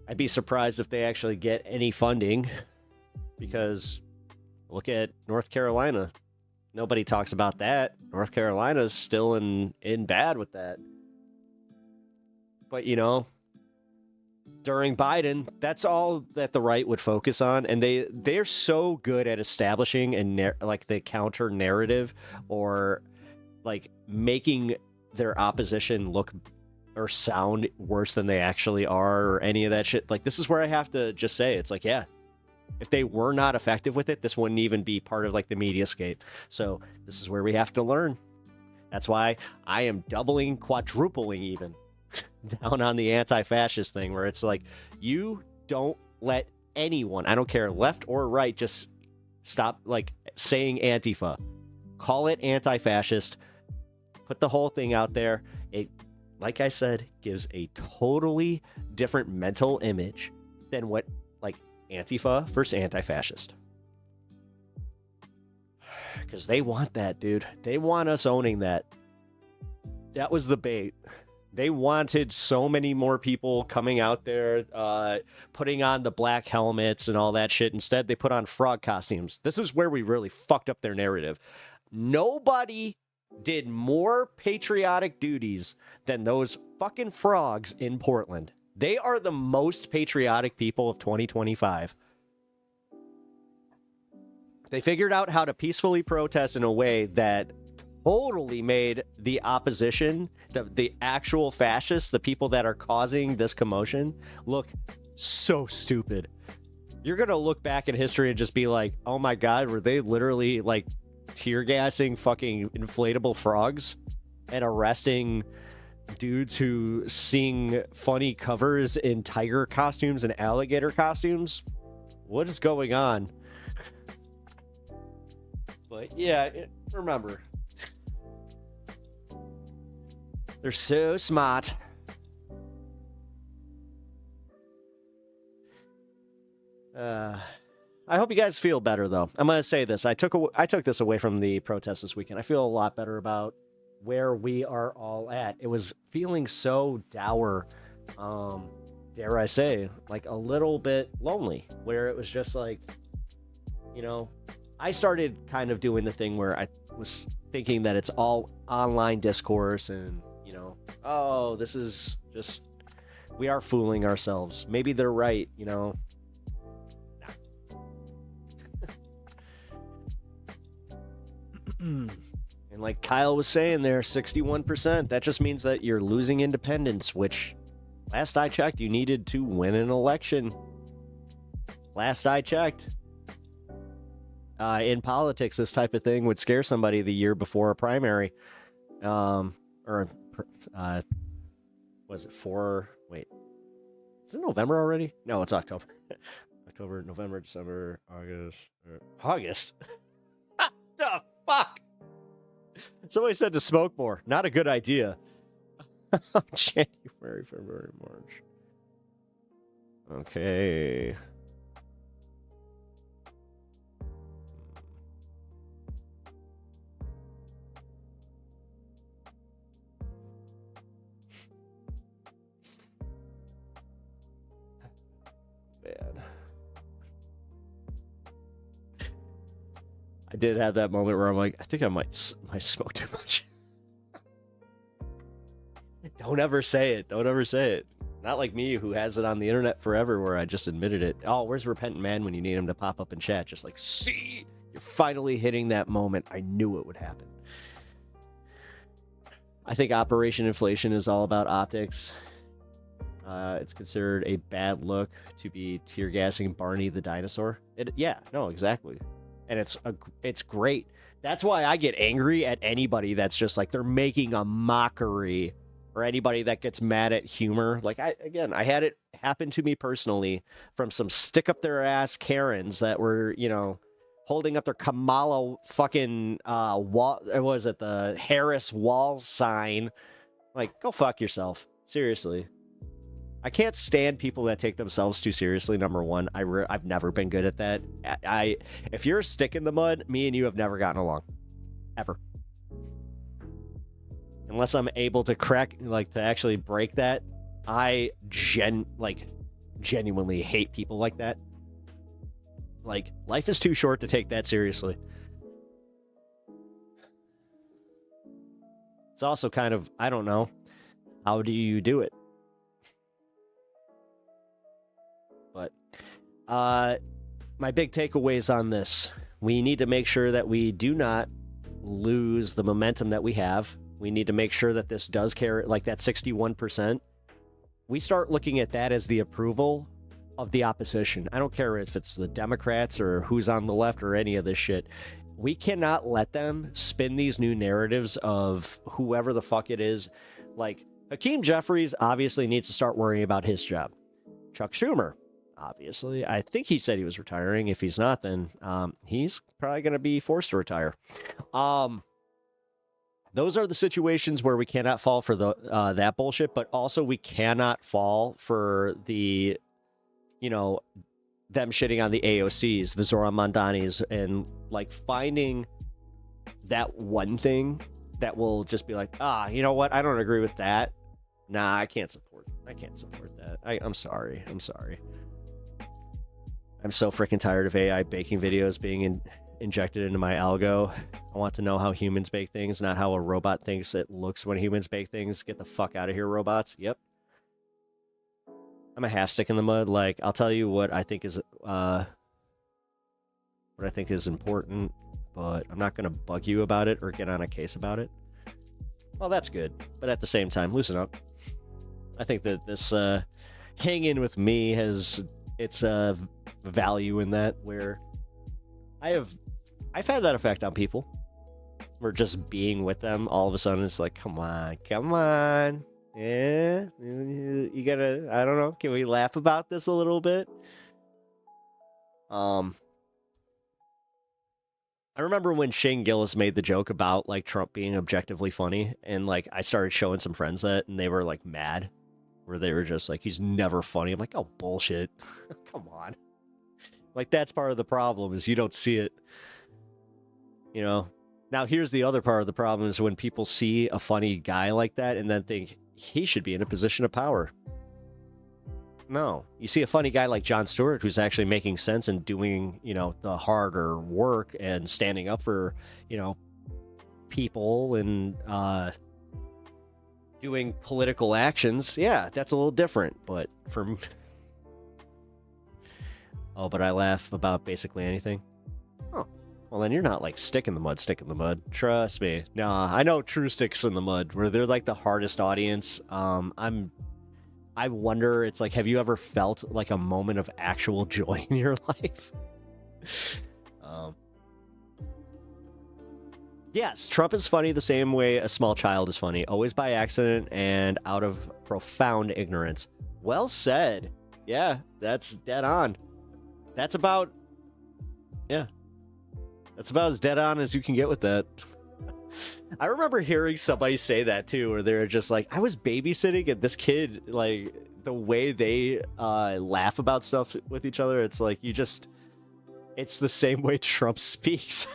I'd be surprised if they actually get any funding because look at North Carolina. Nobody talks about that. North Carolina's still in bad with that. But, you know, during Biden, that's all that the right would focus on. And they're so good at establishing like the counter narrative or like making their opposition look or sound worse than they actually are or any of that shit. Like, this is where I have to just say, it's like, yeah, if they were not effective with it, this wouldn't even be part of like the mediascape. So this is where we have to learn. That's why I am doubling, quadrupling even down on the anti-fascist thing, where it's like, you don't let anyone, I don't care left or right, just stop like saying Antifa. Call it anti-fascist. Put the whole thing out there. It, like I said, gives a totally different mental image than what like Antifa versus anti-fascist. Because they want that, dude. They want us owning that. That was the bait. They wanted so many more people coming out there, putting on the black helmets and all that shit. Instead, they put on frog costumes. This is where we really fucked up their narrative. Nobody did more patriotic duties than those fucking frogs in Portland. They are the most patriotic people of 2025. They figured out how to peacefully protest in a way that totally made the opposition, the actual fascists, the people that are causing this commotion, look so stupid. You're going to look back in history and just be like, oh my God, were they literally like tear gassing fucking inflatable frogs and arresting dudes who sing funny covers in tiger costumes and alligator costumes? What is going on? But yeah, remember, they're so smart. I hope you guys feel better, though. I'm going to say this. I took this away from the protest this weekend. I feel a lot better about where we are all at. It was feeling so dour, dare I say, like a little bit lonely, where it was just like, you know, I started kind of doing the thing where I was thinking that it's all online discourse and, you know, oh, this is just, we are fooling ourselves. Maybe they're right, you know. And like Kyle was saying there, 61%, that just means that you're losing independence, which last I checked, you needed to win an election. Last I checked. In politics, this type of thing would scare somebody the year before a primary. Was it wait, is it November already? No, it's October. October, November, December, August. The fuck? Somebody said to smoke more. Not a good idea. January, February, March. Okay. Man. I did have that moment where I'm like, I think I might smoke too much. Don't ever say it. Don't ever say it. Not like me, who has it on the internet forever, where I just admitted it. Oh, where's Repentant Man when you need him to pop up in chat? Just like, see, you're finally hitting that moment. I knew it would happen. I think Operation Inflation is all about optics. It's considered a bad look to be tear gassing Barney the dinosaur. Yeah, no, exactly. And it's great. That's why I get angry at anybody that's just like, they're making a mockery, or anybody that gets mad at humor. Like, I had it happen to me personally from some stick up their ass Karens that were, you know, holding up their Kamala fucking wall. Was it the Harris Wall sign? Like, go fuck yourself. Seriously. I can't stand people that take themselves too seriously. Number one, I've never been good at that. If you're a stick in the mud, me and you have never gotten along, ever. Unless I'm able to to actually break that. I genuinely hate people like that. Like, life is too short to take that seriously. It's also kind of, I don't know, how do you do it? But my big takeaways on this, we need to make sure that we do not lose the momentum that we have. We need to make sure that this does carry, like that 61%. We start looking at that as the approval of the opposition. I don't care if it's the Democrats or who's on the left or any of this shit. We cannot let them spin these new narratives of whoever the fuck it is. Like, Hakeem Jeffries obviously needs to start worrying about his job. Chuck Schumer, obviously, I think he said he was retiring. If he's not, then he's probably going to be forced to retire. Those are the situations where we cannot fall for the that bullshit, but also we cannot fall for the, you know, them shitting on the AOCs, the Zoran Mandanis, and like finding that one thing that will just be like, you know what? I don't agree with that. Nah, I can't support that. I'm sorry. I'm so freaking tired of AI baking videos being injected into my algo. I want to know how humans bake things, not how a robot thinks it looks when humans bake things. Get the fuck out of here, robots. Yep. I'm a half stick in the mud. Like, I'll tell you what I think is important, but I'm not going to bug you about it or get on a case about it. Well, that's good. But at the same time, loosen up. I think that this hang in with me has its value in that, where I've had that effect on people. We're just being with them. All of a sudden, it's like, come on. Yeah, you gotta, I don't know. Can we laugh about this a little bit? I remember when Shane Gillis made the joke about like Trump being objectively funny, and like I started showing some friends that, and they were like mad, where they were just like, he's never funny. I'm like, oh, bullshit. Come on. Like, that's part of the problem, is you don't see it. You know? Now, here's the other part of the problem, is when people see a funny guy like that and then think he should be in a position of power. No. You see a funny guy like Jon Stewart, who's actually making sense and doing, you know, the harder work and standing up for, you know, people and doing political actions. Yeah, that's a little different. But for... Oh, but I laugh about basically anything. Oh, well then you're not like stick in the mud. Trust me. Nah, I know true sticks in the mud, where they're like the hardest audience. I wonder, it's like, have you ever felt like a moment of actual joy in your life? Yes, Trump is funny the same way a small child is funny, always by accident and out of profound ignorance. Well said. Yeah, that's dead on. That's about as dead on as you can get with that. I remember hearing somebody say that too, where they're just like, I was babysitting and this kid, like, the way they laugh about stuff with each other, it's like, it's the same way Trump speaks.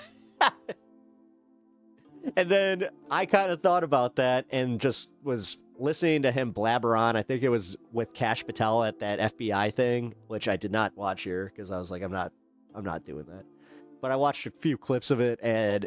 And then I kind of thought about that and just was listening to him blabber on. I think it was with Kash Patel at that FBI thing, which I did not watch here because I was like, I'm not doing that. But I watched a few clips of it and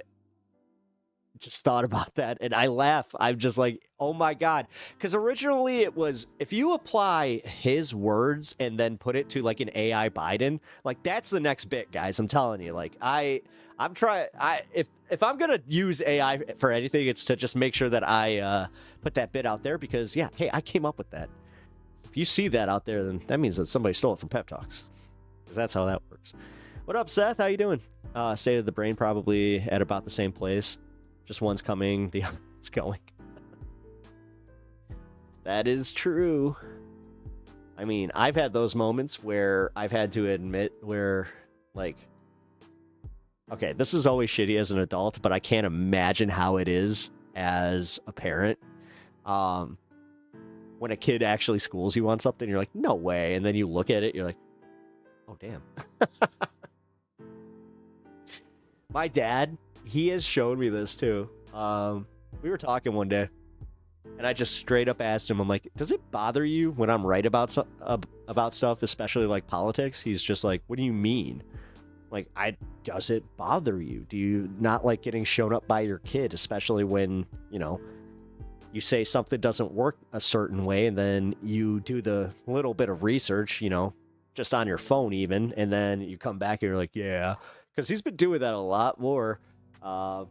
just thought about that, and I laugh. I'm just like, oh my God. Because originally it was, if you apply his words and then put it to like an AI Biden, like that's the next bit, guys. I'm telling you, like I'm trying, if I'm going to use AI for anything, it's to just make sure that I put that bit out there, because yeah, hey, I came up with that. If you see that out there, then that means that somebody stole it from Pep Talks, because that's how that works. What up, Seth? How you doing? State of the Brain probably at about the same place. Just one's coming, the other's going. That is true. I mean, I've had those moments where I've had to admit where, like, okay, this is always shitty as an adult, but I can't imagine how it is as a parent. When a kid actually schools you on something, you're like, no way. And then you look at it, you're like, oh, damn. My dad, he has shown me this too. We were talking one day, and I just straight up asked him, I'm like, does it bother you when I'm right about stuff, especially like politics? He's just like, what do you mean? Like, does it bother you? Do you not like getting shown up by your kid, especially when, you know, you say something doesn't work a certain way, and then you do the little bit of research, you know, just on your phone even, and then you come back and you're like, yeah, because he's been doing that a lot more. I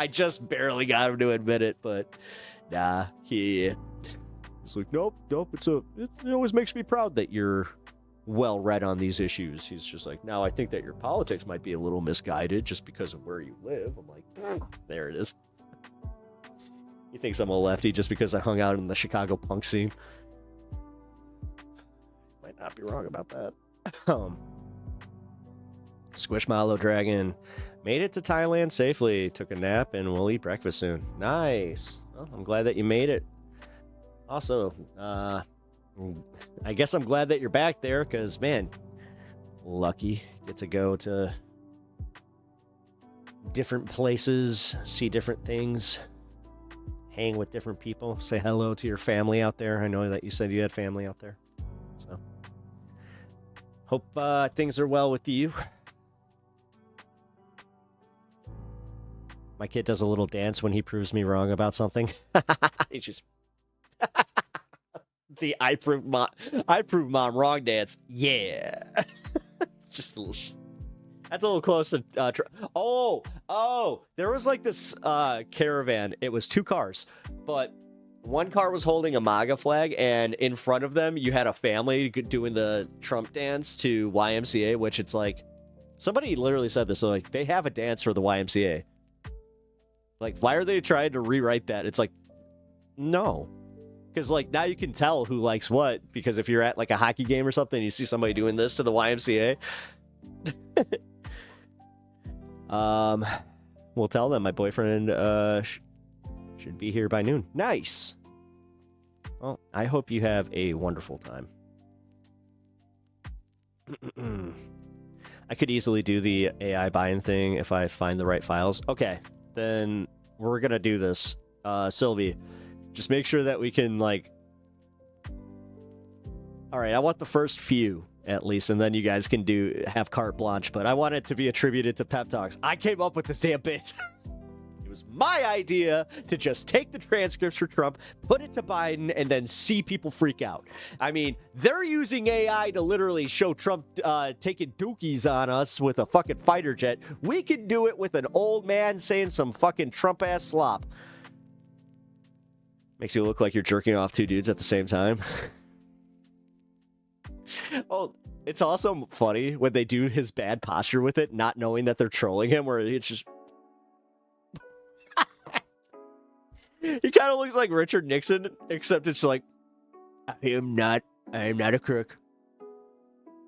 just barely got him to admit it, but nah, he's like, nope, it always makes me proud that you're well read on these issues. He's just like, now I think that your politics might be a little misguided just because of where you live. I'm like, there it is. He thinks I'm a lefty just because I hung out in the Chicago punk scene. Might not be wrong about that. Squishmallow Dragon made it to Thailand safely, took a nap, and will eat breakfast soon. Nice. Well, I'm glad that you made it. Also, I guess I'm glad that you're back there, because, man, lucky. Get to go to different places, see different things, hang with different people, say hello to your family out there. I know that you said you had family out there. So, hope things are well with you. My kid does a little dance when he proves me wrong about something. He just... the I prove mom wrong dance. Yeah. Just a little... That's a little close to... there was like this caravan. It was 2 cars, but one car was holding a MAGA flag, and in front of them, you had a family doing the Trump dance to YMCA, which it's like... Somebody literally said this, so like, they have a dance for the YMCA. Like, why are they trying to rewrite that? It's like, no. Because, like, now you can tell who likes what, because if you're at, like, a hockey game or something, you see somebody doing this to the YMCA. We'll tell them my boyfriend should be here by noon. Nice. Well, I hope you have a wonderful time. I could easily do the AI buy-in thing if I find the right files. Okay, then we're gonna do this. Sylvie, just make sure that we can, like... Alright, I want the first few, at least, and then you guys can have carte blanche, but I want it to be attributed to Pep Talks. I came up with this damn bit. It was my idea to just take the transcripts for Trump, put it to Biden, and then see people freak out. I mean, they're using AI to literally show Trump taking dookies on us with a fucking fighter jet. We can do it with an old man saying some fucking Trump-ass slop. Makes you look like you're jerking off 2 dudes at the same time. Oh, it's also funny when they do his bad posture with it, not knowing that they're trolling him, where it's just... He kind of looks like Richard Nixon, except it's like, I am not a crook.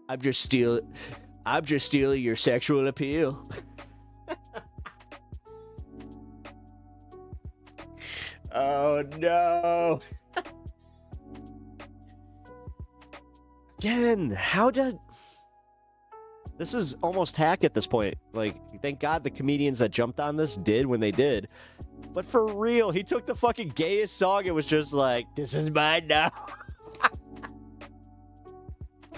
I'm just stealing your sexual appeal. Oh no. Again, how did... This is almost hack at this point. Like, thank God the comedians that jumped on this did when they did. But for real, he took the fucking gayest song and was just like, this is mine now.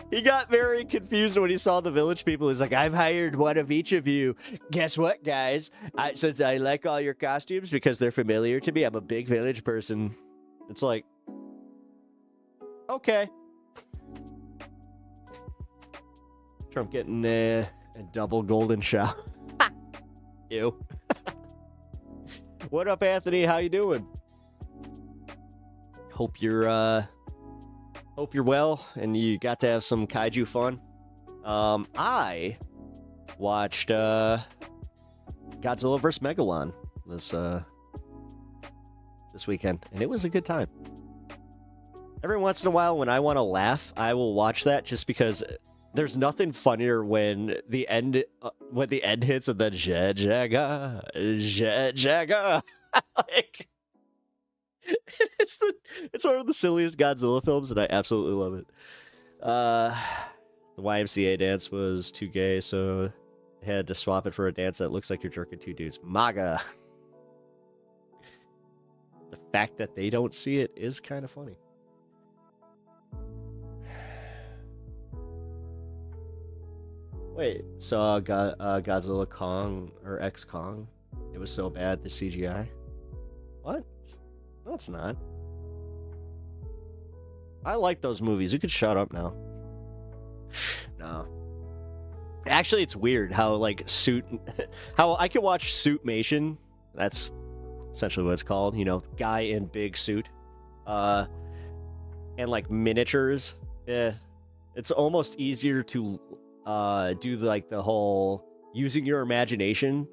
He got very confused when he saw the Village people. He's like, I've hired one of each of you. Guess what, guys? Since I like all your costumes because they're familiar to me, I'm a big Village person. It's like, okay. Trump getting a double golden shower. Ew. What up, Anthony? How you doing? Hope you're well and you got to have some kaiju fun. I watched Godzilla vs. Megalon this weekend, and it was a good time. Every once in a while, when I want to laugh, I will watch that just because there's nothing funnier when the end hits and then Jaga. Like, it's one of the silliest Godzilla films, and I absolutely love it. The YMCA dance was too gay, so I had to swap it for a dance that looks like you're jerking 2 dudes. MAGA. The fact that they don't see it is kind of funny. Wait, saw Godzilla Kong or X Kong? It was so bad, the CGI. What? No, it's not. I like those movies. You could shut up now. No. Actually, it's weird how, like, how I can watch Suitmation. That's essentially what it's called. You know, guy in big suit. And, like, miniatures. Yeah. It's almost easier to do, like, the whole using your imagination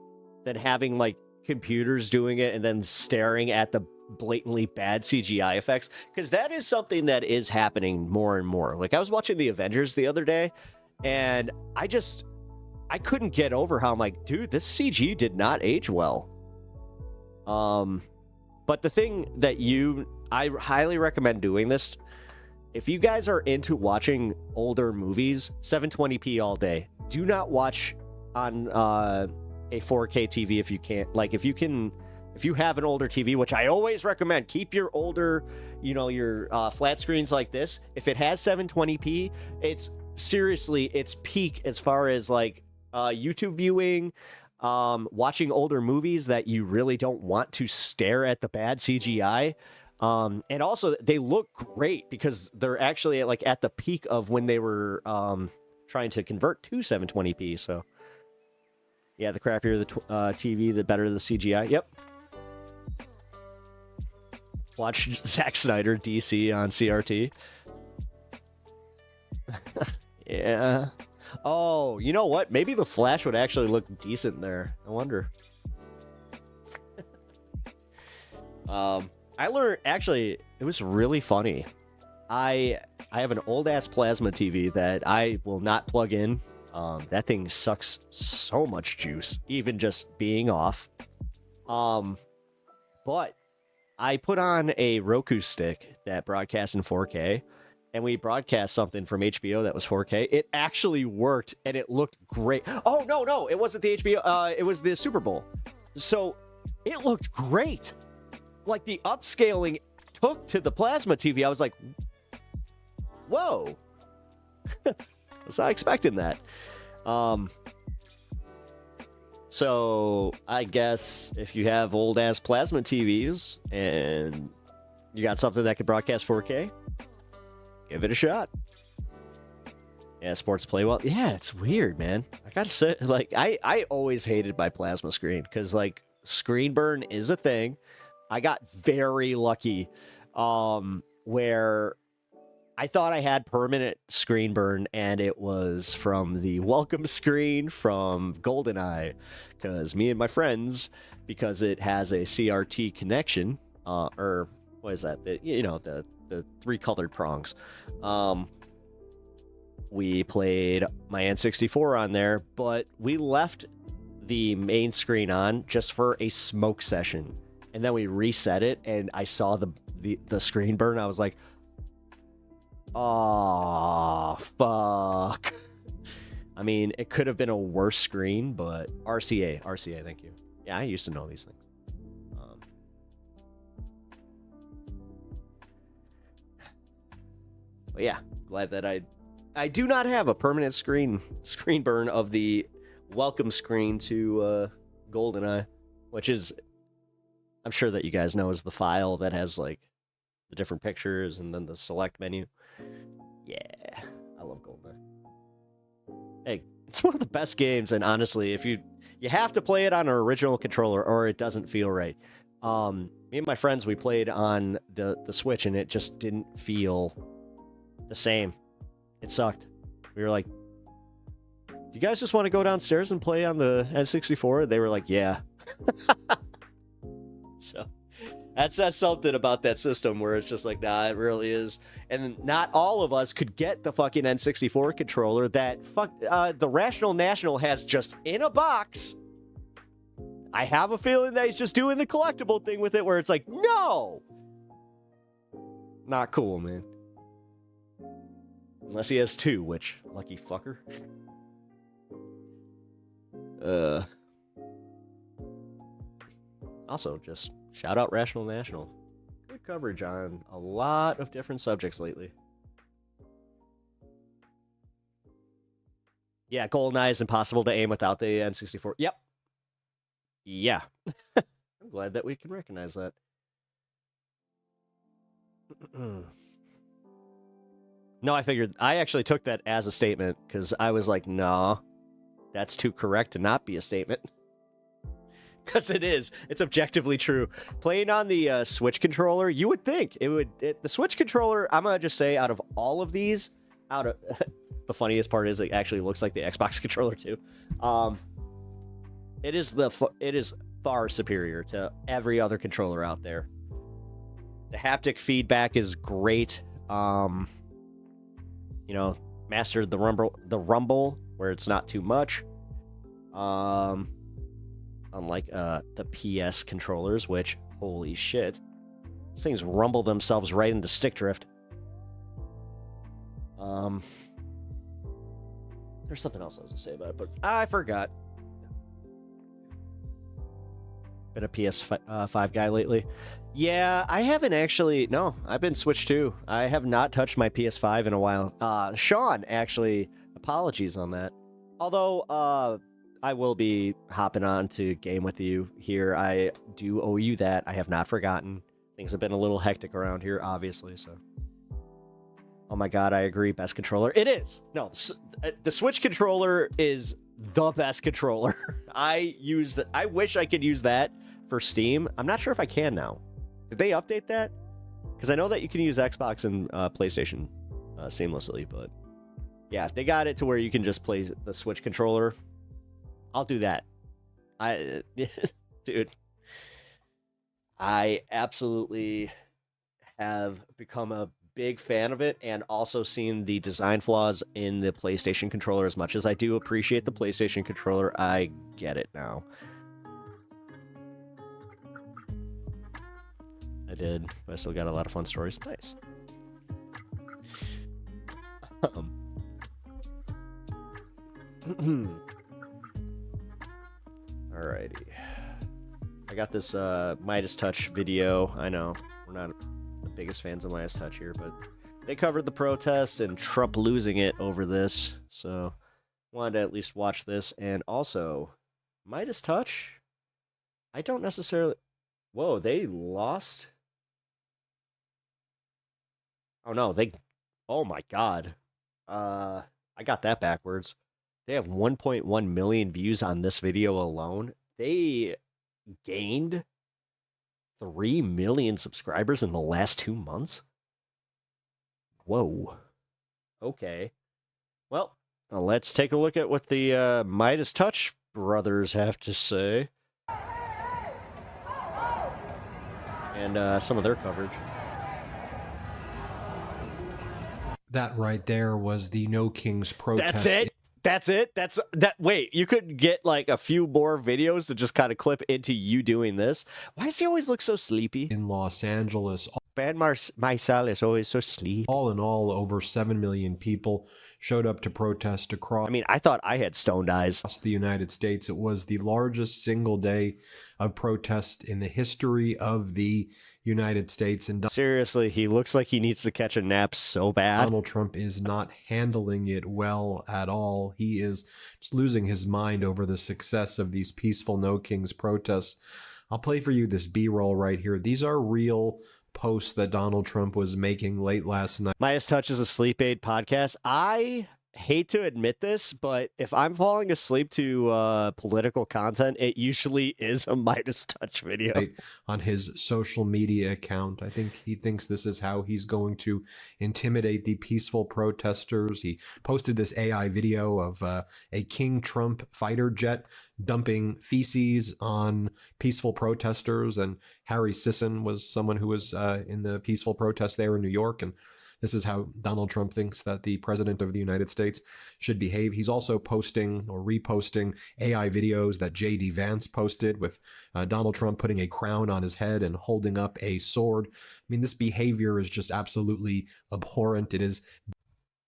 than having, like, computers doing it and then staring at the blatantly bad CGI effects, because that is something that is happening more and more. Like, I was watching the Avengers the other day, and I couldn't get over how I'm like, dude, this CG did not age well. But the thing that I highly recommend doing this, if you guys are into watching older movies, 720p all day. Do not watch on a 4K TV if you can't. Like, if you have an older TV, which I always recommend, keep your older, your flat screens like this. If it has 720p, it's peak as far as, like, YouTube viewing, watching older movies that you really don't want to stare at the bad CGI. And also, they look great because they're actually at the peak of when they were trying to convert to 720p. So, yeah, the crappier the TV, the better the CGI. Yep. Watch Zack Snyder DC on CRT. Yeah. Oh, you know what? Maybe the Flash would actually look decent there. I wonder. I learned, actually, it was really funny. I have an old ass plasma TV that I will not plug in. That thing sucks so much juice, even just being off. But I put on a Roku stick that broadcasts in 4K, and we broadcast something from HBO that was 4K. It actually worked, and it looked great. Oh, no, it wasn't the HBO. It was the Super Bowl. So it looked great. Like, the upscaling took to the plasma TV. I was like, whoa. I was not expecting that. So I guess if you have old ass plasma TVs and you got something that could broadcast 4K, give it a shot. Yeah, sports play well. Yeah, it's weird, man. I gotta say, like, I always hated my plasma screen because, like, screen burn is a thing. I got very lucky where I thought I had permanent screen burn, and it was from the welcome screen from GoldenEye, because me and my friends, because it has a CRT connection, or what is that? The three colored prongs. We played my N64 on there, but we left the main screen on just for a smoke session. And then we reset it, and I saw the screen burn. I was like, oh, fuck. I mean, it could have been a worse screen, but RCA, thank you. Yeah, I used to know these things. But yeah, glad that I do not have a permanent screen burn of the welcome screen to GoldenEye, which is, I'm sure that you guys know, is the file that has, like, the different pictures and then the select menu. Yeah, I love GoldenEye. Hey, it's one of the best games, and honestly, if you have to play it on an original controller or it doesn't feel right. Me and my friends, we played on the Switch, and it just didn't feel the same. It sucked. We were like, do you guys just want to go downstairs and play on the N64? They were like, yeah. So that says something about that system where it's just like, nah, it really is. And not all of us could get the fucking N64 controller that the Rational National has just in a box. I have a feeling that he's just doing the collectible thing with it where it's like, no! Not cool, man. Unless he has two, which, lucky fucker. Also, just shout out Rational National. Good coverage on a lot of different subjects lately. Yeah, GoldenEye is impossible to aim without the N64. Yep. Yeah. I'm glad that we can recognize that. No, I actually took that as a statement because I was like, nah, that's too correct to not be a statement. Because it is. It's objectively true. Playing on the Switch controller, you would think the Switch controller, I'm going to just say, out of all of these, the funniest part is it actually looks like the Xbox controller too. It is far superior to every other controller out there. The haptic feedback is great. Mastered the rumble where it's not too much. Unlike the PS controllers, which, holy shit, these things rumble themselves right into stick drift. There's something else I was going to say about it, but I forgot. Been a PS5 guy lately. Yeah, I haven't actually. No, I've been Switch 2. I have not touched my PS5 in a while. Sean, actually, apologies on that. Although, I will be hopping on to game with you here. I do owe you that. I have not forgotten. Things have been a little hectic around here, obviously, so. Oh my god, I agree. Best controller. It is. No, the Switch controller is the best controller. I wish I could use that for Steam. I'm not sure if I can now. Did they update that? Because I know that you can use Xbox and PlayStation seamlessly, but yeah, they got it to where you can just play the Switch controller. I'll do that. Dude, I absolutely have become a big fan of it, and also seen the design flaws in the PlayStation controller. As much as I do appreciate the PlayStation controller, I get it now. I did, but I still got a lot of fun stories. Nice. Alrighty. I got this Midas Touch video. I know, we're not the biggest fans of Midas Touch here, but they covered the protest and Trump losing it over this, so wanted to at least watch this. And also, Midas Touch, I don't necessarily... Whoa, they lost? Oh no, oh my god. I got that backwards. They have 1.1 million views on this video alone. They gained 3 million subscribers in the last 2 months? Whoa. Okay. Well, let's take a look at what the Midas Touch brothers have to say. And some of their coverage. That right there was the No Kings protest. That's it? Wait, you could get like a few more videos to just kind of clip into you doing this? Why does he always look so sleepy? In Los Angeles. Ben Marcel is always so sleepy. All in all, over 7 million people showed up to protest across... I mean, I thought I had stoned eyes. Across the United States. It was the largest single day of protest in the history of the United States. And seriously, he looks like he needs to catch a nap so bad. Donald Trump is not handling it well at all. He is just losing his mind over the success of these peaceful No Kings protests. I'll play for you this B-roll right here. These are real posts that Donald Trump was making late last night. Midas Touch is a sleep aid podcast. I hate to admit this, but if I'm falling asleep to political content, it usually is a Midas Touch video. On his social media account. I think he thinks this is how he's going to intimidate the peaceful protesters. He posted this AI video of a King Trump fighter jet dumping feces on peaceful protesters, and Harry Sisson was someone who was in the peaceful protest there in New York, and this is how Donald Trump thinks that the president of the United States should behave. He's also posting or reposting AI videos that J.D. Vance posted with Donald Trump putting a crown on his head and holding up a sword. I mean, this behavior is just absolutely abhorrent. It is...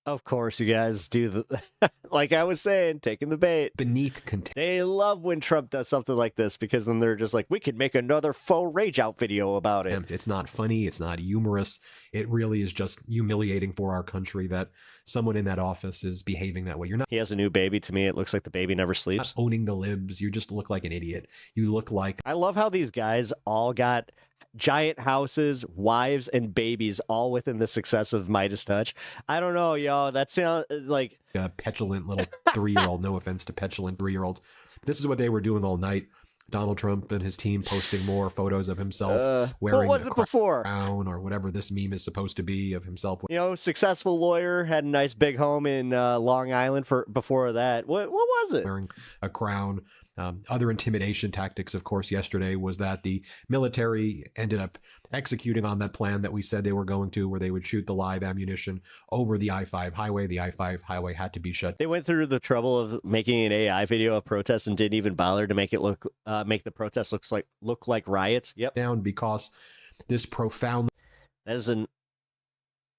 Of course, you guys do the, like I was saying, taking the bait. Beneath contempt. They love when Trump does something like this, because then they're just like, we could make another faux rage out video about it. It's not funny. It's not humorous. It really is just humiliating for our country that someone in that office is behaving that way. You're not. He has a new baby. To me, it looks like the baby never sleeps. Not owning the libs. You just look like an idiot. You look like. I love how these guys all got giant houses, wives, and babies, all within the success of Midas Touch. I don't know, y'all. That sounds like a petulant little 3-year-old. No offense to petulant 3-year-olds. This is what they were doing all night. Donald Trump and his team posting more photos of himself wearing what was it before? Crown or whatever this meme is supposed to be of himself. You know, successful lawyer, had a nice big home in Long Island before that. What was it? Wearing a crown. Other intimidation tactics, of course, yesterday was that the military ended up executing on that plan that we said they were going to, where they would shoot the live ammunition over the I-5 highway. The I-5 highway had to be shut. They went through the trouble of making an AI video of protests and didn't even bother to make it make the protests look like riots. Yep. Down because this profoundly that is an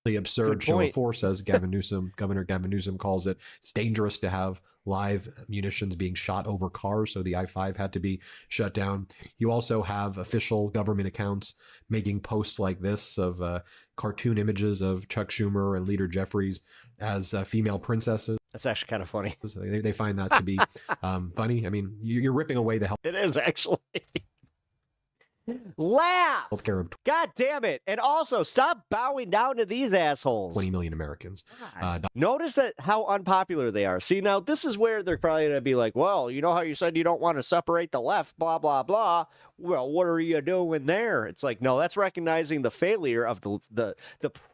absurd show of force, as Governor Gavin Newsom calls it. It's dangerous to have live munitions being shot over cars, so the I-5 had to be shut down. You also have official government accounts making posts like this of cartoon images of Chuck Schumer and Leader Jeffries as female princesses. That's actually kind of funny. They find that to be funny. I mean, you're ripping away the health. It is actually. Laugh! Healthcare of God damn it. And also, stop bowing down to these assholes. 20 million Americans. Notice that how unpopular they are. See, now this is where they're probably going to be like, well, you know how you said you don't want to separate the left, blah, blah, blah. Well, what are you doing there? It's like, no, that's recognizing the failure of the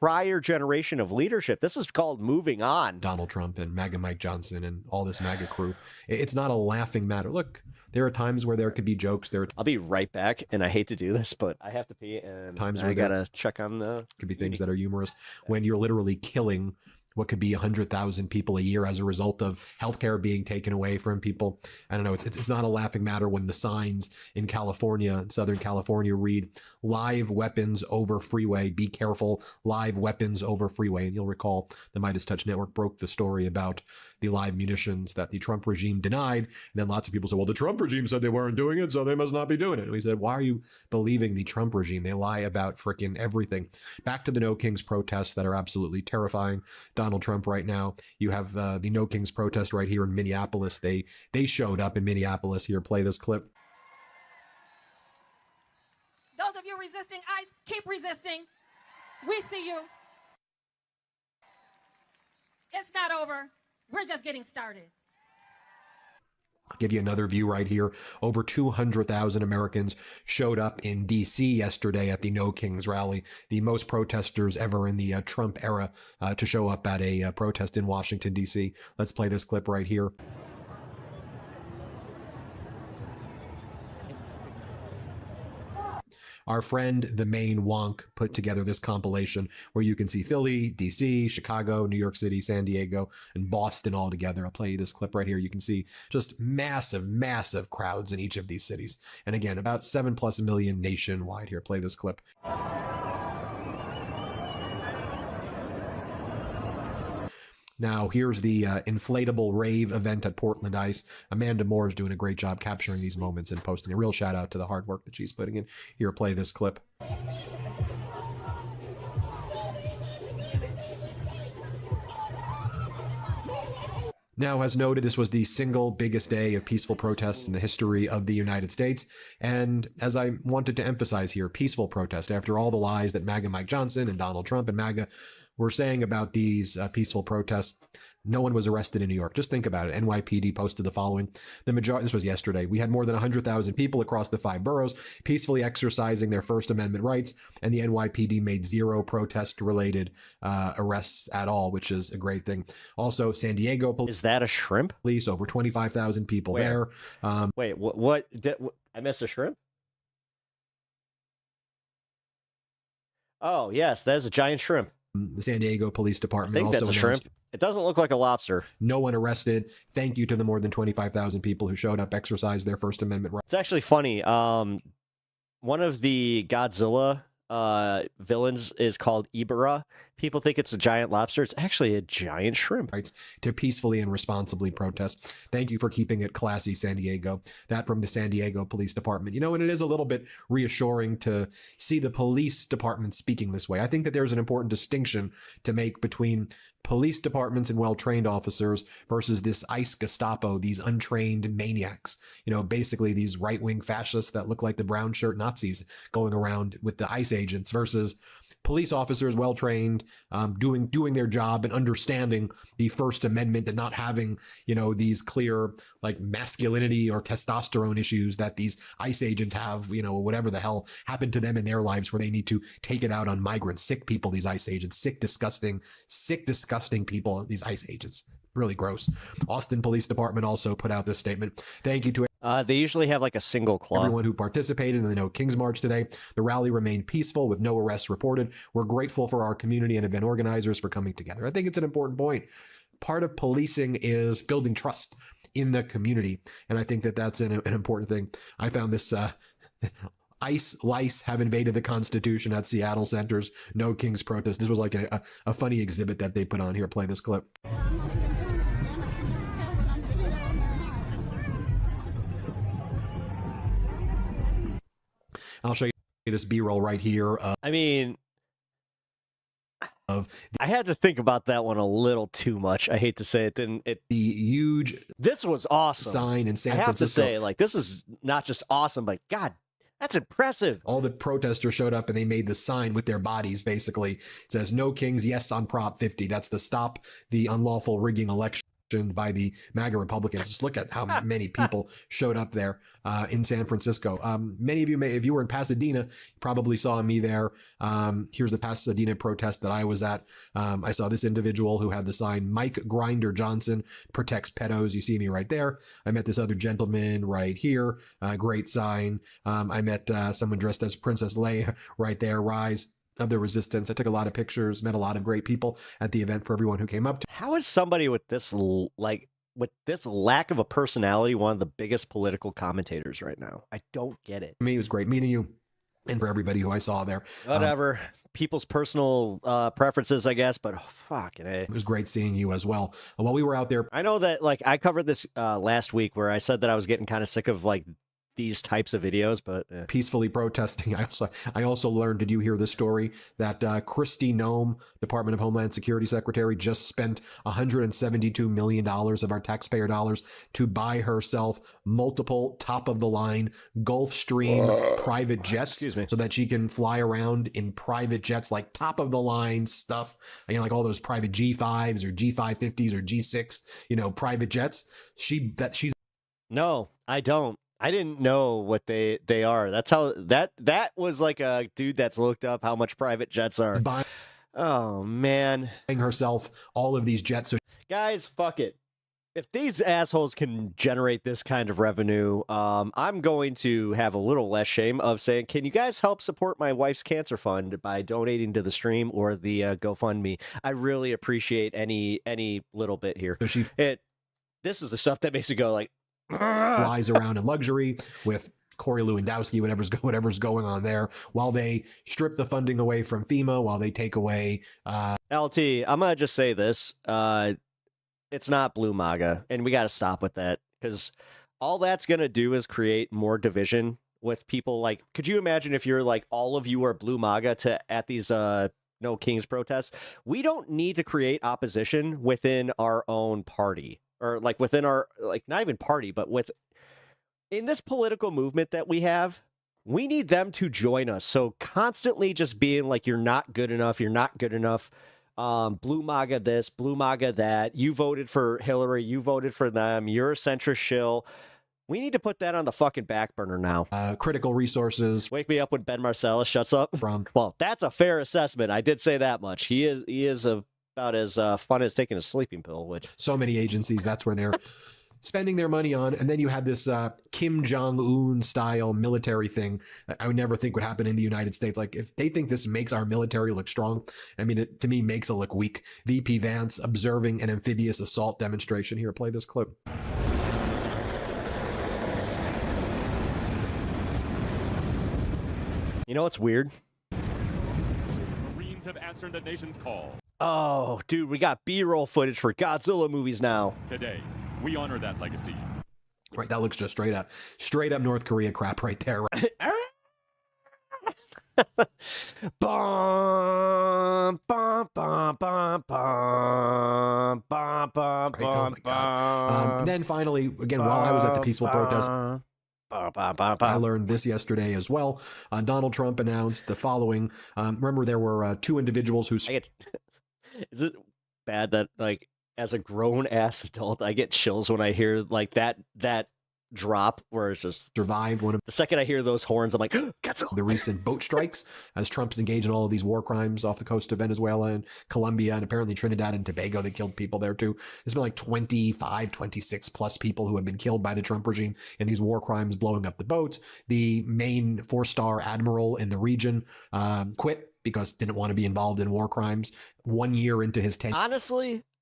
prior generation of leadership. This is called moving on. Donald Trump and MAGA Mike Johnson and all this MAGA crew. It's not a laughing matter. Look, there are times where there could be jokes. I'll be right back, and I hate to do this, but I have to pee, and times I gotta check on the. Could be things that are humorous when you're literally killing what could be 100,000 people a year as a result of healthcare being taken away from people. I don't know. It's not a laughing matter when the signs in California, in Southern California, read "Live weapons over freeway. Be careful. Live weapons over freeway." And you'll recall the Midas Touch Network broke the story about the live munitions that the Trump regime denied. And then lots of people said, well, the Trump regime said they weren't doing it, so they must not be doing it. And we said, why are you believing the Trump regime? They lie about frickin' everything. Back to the No Kings protests that are absolutely terrifying. Donald Trump right now. You have the No Kings protest right here in Minneapolis. They showed up in Minneapolis. Here, play this clip. Those of you resisting ICE, keep resisting. We see you. It's not over. We're just getting started. I'll give you another view right here. Over 200,000 Americans showed up in D.C. yesterday at the No Kings rally, the most protesters ever in the Trump era to show up at a protest in Washington, D.C. Let's play this clip right here. Our friend, the Maine Wonk, put together this compilation where you can see Philly, DC, Chicago, New York City, San Diego, and Boston all together. I'll play you this clip right here. You can see just massive, massive crowds in each of these cities. And again, about 7+ million nationwide. Here, play this clip. Now, here's the inflatable rave event at Portland Ice. Amanda Moore is doing a great job capturing these moments and posting. A real shout out to the hard work that she's putting in. Here, play this clip. Now, as noted, this was the single biggest day of peaceful protests in the history of the United States. And as I wanted to emphasize here, peaceful protest. After all the lies that MAGA Mike Johnson and Donald Trump and MAGA were saying about these peaceful protests, no one was arrested in New York. Just think about it. NYPD posted the following. This was yesterday. We had more than 100,000 people across the 5 boroughs peacefully exercising their First Amendment rights, and the NYPD made 0 protest-related arrests at all, which is a great thing. Also, San Diego police. Is that a shrimp? Police, over 25,000 people there. Wait, what? I missed a shrimp? Oh, yes, that is a giant shrimp. The San Diego Police Department I think also that's a announced shrimp. It doesn't look like a lobster. No one arrested. Thank you to the more than 25,000 people who showed up, exercised their First Amendment rights. It's actually funny. One of the Godzilla villains is called Ibara. people think it's a giant lobster. It's actually a giant shrimp. Rights to peacefully and responsibly protest. Thank you for keeping it classy, San Diego. That from the San Diego Police Department. You know, and it is a little bit reassuring to see the police department speaking this way. I think that there's an important distinction to make between police departments and well-trained officers versus this ICE Gestapo, these untrained maniacs, you know, basically these right-wing fascists that look like the brown shirt Nazis going around with the ICE agents, versus police officers, well-trained, doing their job and understanding the First Amendment and not having, you know, these clear like masculinity or testosterone issues that these ICE agents have, you know, whatever the hell happened to them in their lives where they need to take it out on migrants, sick people, these ICE agents, sick, disgusting people, these ICE agents. Really gross. Austin Police Department also put out this statement. Thank you to they usually have like a single claw. everyone who participated in the No Kings March today. The rally remained peaceful with no arrests reported. We're grateful for our community and event organizers for coming together. I think it's an important point. Part of policing is building trust in the community. And I think that that's an important thing. I found this ICE lice have invaded the Constitution at Seattle Center's No Kings protest. This was like a funny exhibit that they put on here. Play this clip. I'll show you this B-roll right here. I mean, I had to think about that one a little too much. I hate to say it. Then the huge. This was awesome. Sign in San I have Francisco. to say, like, this is not just awesome, but God, that's impressive. All the protesters showed up and they made the sign with their bodies. Basically, it says "No Kings, yes on Prop 50." That's the stop the unlawful rigging election by the MAGA Republicans. Just look at how many people showed up there in San Francisco. Many of you if you were in Pasadena, probably saw me there. Here's the Pasadena protest that I was at. I saw this individual who had the sign, "Mike Grinder Johnson protects pedos." You see me right there. I met this other gentleman right here. Great sign. I met someone dressed as Princess Leia right there. Rise of the resistance. I took a lot of pictures, met a lot of great people at the event for everyone who came up to. How is somebody with this lack of a personality one of the biggest political commentators right now? I don't get it. For me, it was great meeting you, and for everybody who I saw there. Whatever. People's personal preferences, I guess, but fucking A. It was great seeing you as well. While we were out there, I know that, like, I covered this last week where I said that I was getting kind of sick of like these types of videos, but peacefully protesting. I also learned, did you hear this story, that Kristi Noem, Department of Homeland Security Secretary, just spent $172 million of our taxpayer dollars to buy herself multiple top-of-the-line Gulfstream private jets, so that she can fly around in private jets, like top-of-the-line stuff, you know, like all those private G5s or G550s or G6, you know, private jets. No, I don't. I didn't know what they are. That's how that was like a dude that's looked up how much private jets are. Oh man, herself all of these jets. So guys, fuck it. If these assholes can generate this kind of revenue, I'm going to have a little less shame of saying, can you guys help support my wife's cancer fund by donating to the stream or the GoFundMe? I really appreciate any little bit here. So this is the stuff that makes me go like, flies around in luxury with Corey Lewandowski, whatever's going on there, while they strip the funding away from FEMA, while they take away LT. I'm gonna just say this: it's not blue MAGA, and we got to stop with that, because all that's gonna do is create more division with people. Like, could you imagine if you're like all of you are blue MAGA at these No Kings protests? We don't need to create opposition within our own party. Or like within our, like, not even party, but in this political movement that we have, we need them to join us. So constantly just being like, you're not good enough, blue MAGA this, blue MAGA that, you voted for Hillary, you voted for them, you're a centrist shill. We need to put that on the fucking back burner now. Critical resources. Wake me up when Ben Marcellus shuts up. Well, that's a fair assessment. I did say that much. He is about as fun as taking a sleeping pill, which so many agencies, that's where they're spending their money on. And then you had this Kim Jong-un style military thing I would never think would happen in the United States. Like, if they think this makes our military look strong, I mean, it to me makes it look weak. VP Vance observing an amphibious assault demonstration. Here, play this clip. You know what's weird? Americans have answered the nation's call. Oh, dude, we got B-roll footage for Godzilla movies now. Today, we honor that legacy. Right, that looks just straight up North Korea crap right there. Right? Bum, bum, bum, bum, bum, bum, bum, Oh my God. And then finally, again, while I was at the peaceful protest, I learned this yesterday as well. Donald Trump announced the following. Remember, there were two individuals who... Is it bad that, like, as a grown-ass adult, I get chills when I hear, like, that drop where it's just survived one of the second I hear those horns, I'm like, the recent boat strikes as Trump's engaged in all of these war crimes off the coast of Venezuela and Colombia and apparently Trinidad and Tobago. They killed people there too. There's been like 25, 26 plus people who have been killed by the Trump regime in these war crimes, blowing up the boats. The main 4-star admiral in the region quit because didn't want to be involved in war crimes 1 year into his tenure.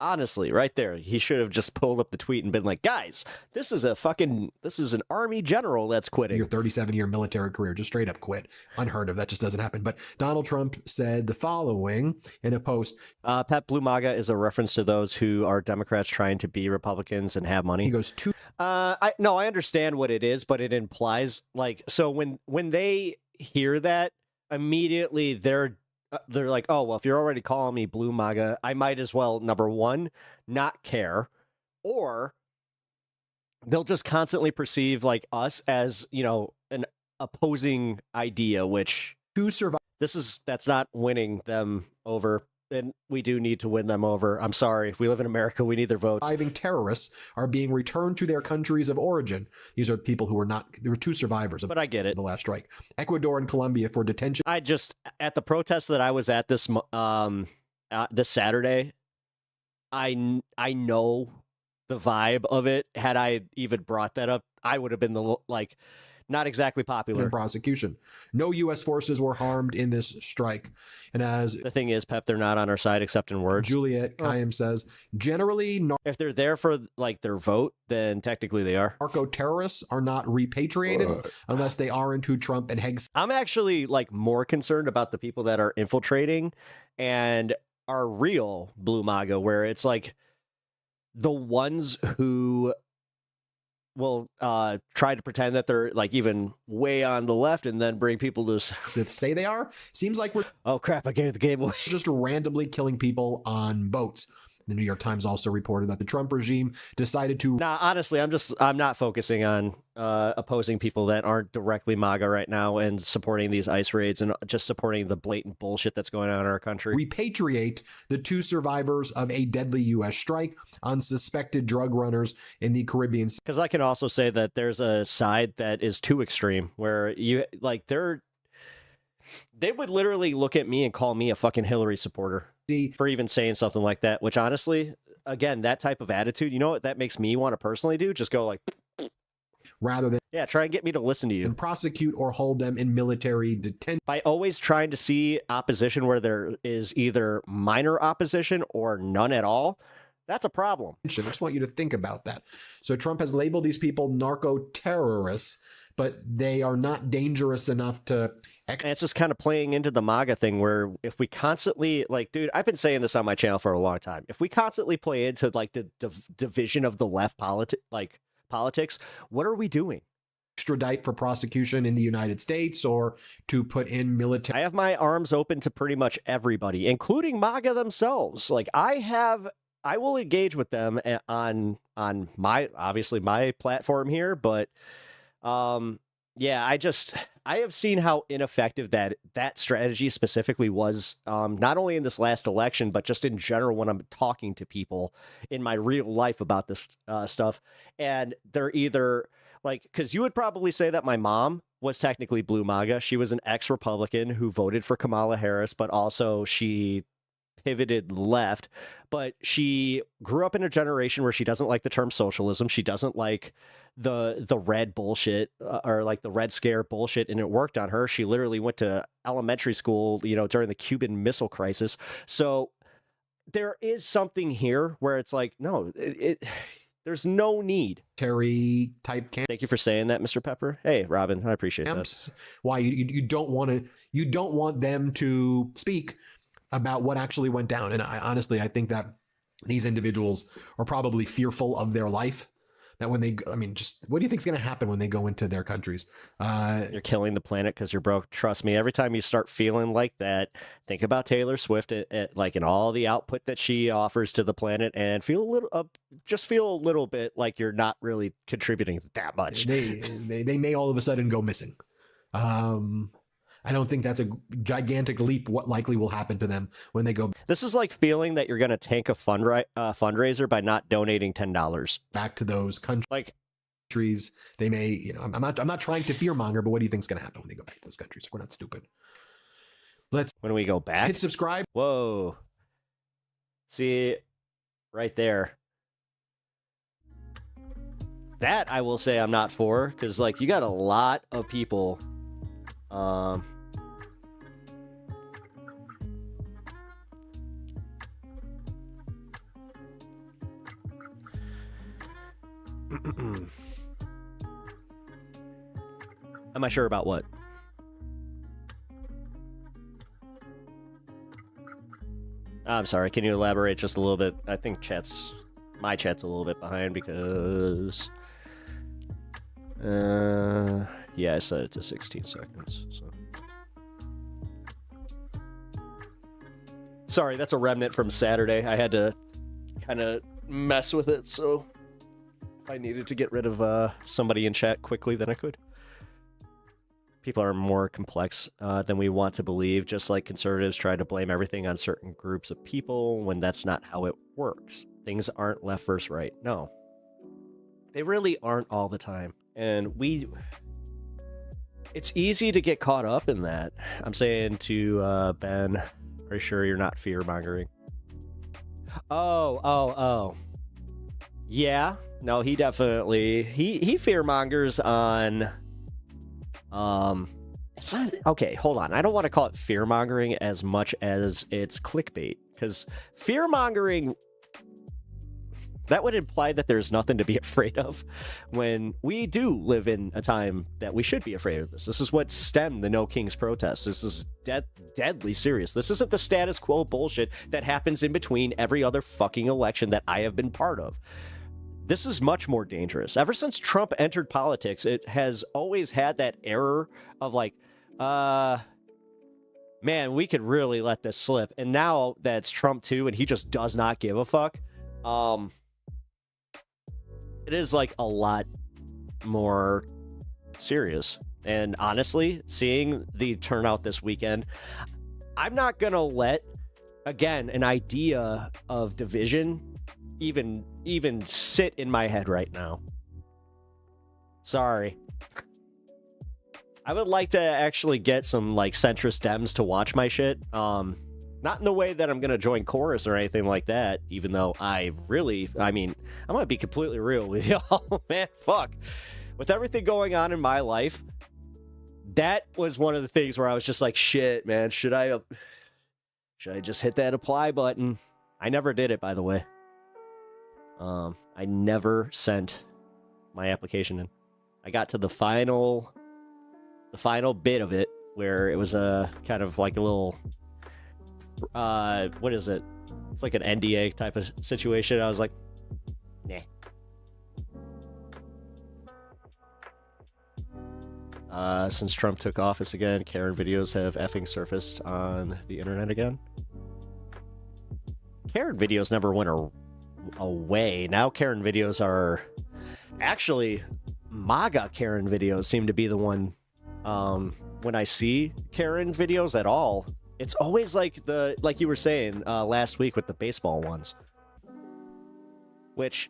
Honestly, right there, he should have just pulled up the tweet and been like, guys, this is an army general that's quitting. Your 37-year military career, just straight up quit. Unheard of. That just doesn't happen. But Donald Trump said the following in a post. Pep Blue MAGA is a reference to those who are Democrats trying to be Republicans and have money. He goes to... I understand what it is, but it implies, like, so when they hear that, immediately they're like, oh, well, if you're already calling me Blue MAGA, I might as well, number one, not care, or they'll just constantly perceive like us as, you know, an opposing idea, which to survive. That's not winning them over. And we do need to win them over. I'm sorry. We live in America. We need their votes. Surviving terrorists are being returned to their countries of origin. These are people who were not... There were two survivors of but I get it. The last strike. Ecuador and Colombia for detention. I just... At the protest that I was at this Saturday, I know the vibe of it. Had I even brought that up, I would have been like... Not exactly popular. In prosecution. No U.S. forces were harmed in this strike. And as the thing is, Pep, they're not on our side except in words. Juliet Kayyem says, generally, if they're there for like their vote, then technically they are. Narco terrorists are not repatriated unless they are into Trump and Heggs. I'm actually like more concerned about the people that are infiltrating and are real Blue MAGA, where it's like the ones who will try to pretend that they're like even way on the left and then bring people to say they are. Seems like we're... Oh crap, I gave the game away. Just randomly killing people on boats. The New York Times also reported that the Trump regime decided to... Nah, honestly, I'm not focusing on opposing people that aren't directly MAGA right now and supporting these ICE raids and just supporting the blatant bullshit that's going on in our country. Repatriate the two survivors of a deadly U.S. strike on suspected drug runners in the Caribbean. Because I can also say that there's a side that is too extreme where you like they would literally look at me and call me a fucking Hillary supporter for even saying something like that, which honestly, again, that type of attitude, you know what that makes me want to personally do? Just go like... Rather than... Yeah, try and get me to listen to you. And prosecute or hold them in military detention. By always trying to see opposition where there is either minor opposition or none at all, that's a problem. I just want you to think about that. So Trump has labeled these people narco-terrorists, but they are not dangerous enough to... And it's just kind of playing into the MAGA thing where if we constantly, like, dude, I've been saying this on my channel for a long time. If we constantly play into, like, the division of the left politics, what are we doing? Extradite for prosecution in the United States or to put in military... I have my arms open to pretty much everybody, including MAGA themselves. Like, I will engage with them on my, obviously, my platform here, but... yeah, I have seen how ineffective that strategy specifically was, not only in this last election, but just in general when I'm talking to people in my real life about this stuff. And they're either like, because you would probably say that my mom was technically Blue MAGA. She was an ex-Republican who voted for Kamala Harris, but also she pivoted left. But she grew up in a generation where she doesn't like the term socialism. She doesn't like the red bullshit or like the Red Scare bullshit, and it worked on her. She literally went to elementary school, you know, during the Cuban Missile Crisis. So there is something here where it's like, no, there's no need. Terry type camp. Thank you for saying that, Mr. Pepper. Hey, Robin, I appreciate that. Why you don't want them to speak about what actually went down. And I honestly think that these individuals are probably fearful of their life. That when they, I mean, just what do you think is going to happen when they go into their countries? You're killing the planet because you're broke. Trust me, every time you start feeling like that, think about Taylor Swift, like in all the output that she offers to the planet, and feel a little bit like you're not really contributing that much. They may all of a sudden go missing. I don't think that's a gigantic leap. What likely will happen to them when they go? This is like feeling that you're going to tank a fundraiser by not donating $10 back to those countries. They may, you know, I'm not trying to fearmonger, but what do you think is going to happen when they go back to those countries? We're not stupid. When we go back, hit subscribe. Whoa, see, right there. That I will say I'm not for, because like you got a lot of people. Am I sure about what? I'm sorry, can you elaborate just a little bit? I think my chat's a little bit behind because yeah, I set it to 16 seconds. So sorry, that's a remnant from Saturday. I had to kind of mess with it, so if I needed to get rid of somebody in chat quickly, then I could. People are more complex than we want to believe, just like conservatives try to blame everything on certain groups of people when that's not how it works. Things aren't left versus right. No. They really aren't all the time. And it's easy to get caught up in that. I'm saying to Ben, are you sure you're not fear-mongering? Oh. Yeah. No, he definitely, he fear-mongers on... it's not okay. Hold on. I don't want to call it fear mongering as much as it's clickbait, because fear mongering, that would imply that there's nothing to be afraid of when we do live in a time that we should be afraid of this. This is what stemmed the No Kings protests. This is deadly serious. This isn't the status quo bullshit that happens in between every other fucking election that I have been part of. This is much more dangerous. Ever since Trump entered politics, it has always had that error of like, man, we could really let this slip. And now that's Trump too, and he just does not give a fuck. It is like a lot more serious. And honestly, seeing the turnout this weekend, I'm not gonna let, again, an idea of division even sit in my head right now. Sorry. I would like to actually get some like centrist Dems to watch my shit. Not in the way that I'm gonna join chorus or anything like that, even though I mean, I'm gonna be completely real with y'all, man. Fuck. With everything going on in my life, that was one of the things where I was just like, shit, man, should I just hit that apply button? I never did it, by the way. I never sent my application in. I got to the final bit of it where it was a kind of like a little, what is it? It's like an NDA type of situation. I was like, nah. Since Trump took office again, Karen videos have effing surfaced on the internet again. Karen videos never went away. Now Karen videos are actually MAGA Karen videos seem to be the one. When I see Karen videos at all, it's always like you were saying last week with the baseball ones. Which,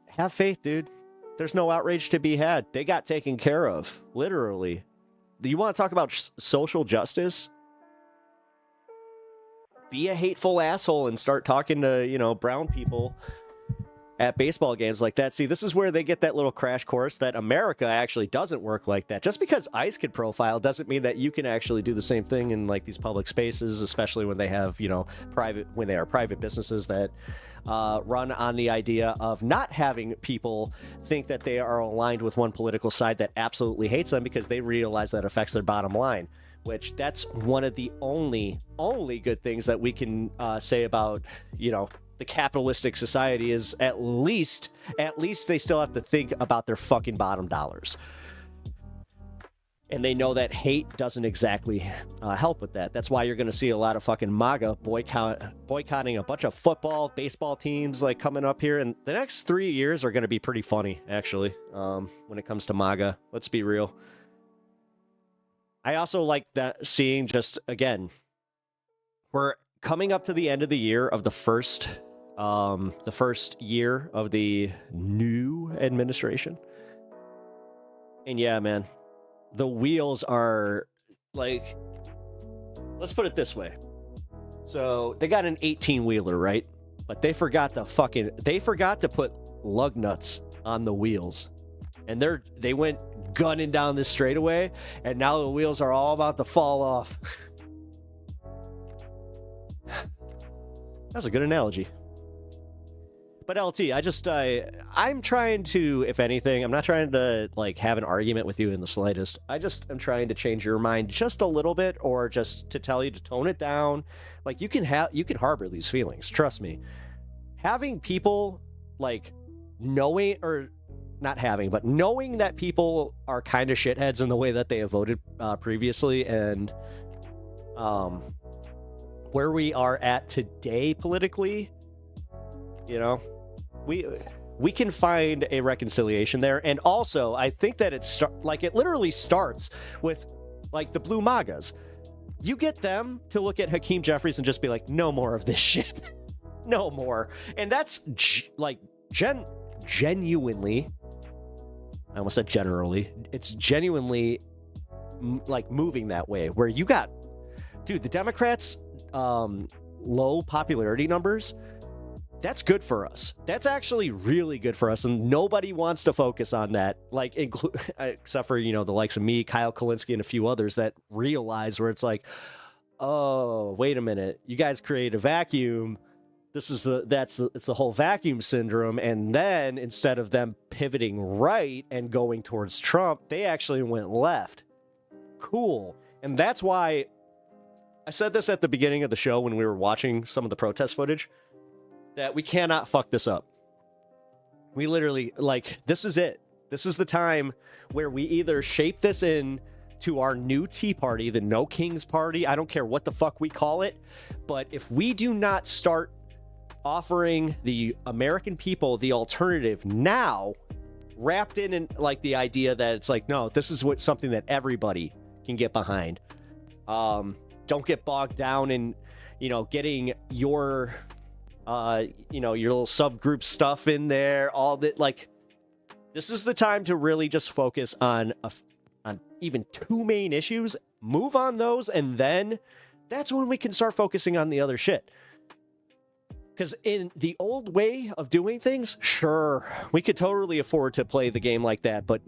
have faith, dude. There's no outrage to be had. They got taken care of, literally. Do you want to talk about social justice? Be a hateful asshole and start talking to, brown people at baseball games like that. See, this is where they get that little crash course that America actually doesn't work like that. Just because ICE can profile doesn't mean that you can actually do the same thing in like these public spaces, especially when they have, when they are private businesses that run on the idea of not having people think that they are aligned with one political side that absolutely hates them because they realize that affects their bottom line. which that's one of the only good things that we can say about, the capitalistic society is at least they still have to think about their fucking bottom dollars. And they know that hate doesn't exactly help with that. That's why you're going to see a lot of fucking MAGA boycotting a bunch of football, baseball teams like coming up here. And the next 3 years are going to be pretty funny, actually, when it comes to MAGA. Let's be real. I also like that seeing just, again, we're coming up to the end of the year of the first year of the new administration. And yeah, man, the wheels are like, let's put it this way. So they got an 18-wheeler, right? But they forgot to put lug nuts on the wheels. And they went gunning down this straightaway, and now the wheels are all about to fall off. That's a good analogy. But LT, I'm trying to, if anything, I'm not trying to like have an argument with you in the slightest. I just am trying to change your mind just a little bit, or just to tell you to tone it down. Like you can harbor these feelings. Trust me. Having people like knowing that people are kind of shitheads in the way that they have voted previously, and where we are at today politically, we can find a reconciliation there. And also, I think that it literally starts with like the blue MAGAs. You get them to look at Hakeem Jeffries and just be like, no more of this shit. No more. And that's genuinely, I almost said generally, it's genuinely like moving that way, where you got, dude, the Democrats' low popularity numbers. That's good for us. That's actually really good for us, and nobody wants to focus on that, like except for, the likes of me, Kyle Kalinske, and a few others that realize where it's like, oh, wait a minute, you guys create a vacuum. It's the whole vacuum syndrome. And then instead of them pivoting right and going towards Trump, they actually went left. Cool. And that's why I said this at the beginning of the show when we were watching some of the protest footage, that we cannot fuck this up. We literally, this is it. This is the time where we either shape this in to our new Tea Party, the No Kings Party. I don't care what the fuck we call it. But if we do not start offering the American people the alternative now, wrapped in like the idea that it's like, no, this is something that everybody can get behind. Don't get bogged down in, getting your little subgroup stuff in there, all that. Like, this is the time to really just focus on even two main issues, move on those, and then that's when we can start focusing on the other shit. Because in the old way of doing things, sure, we could totally afford to play the game like that, but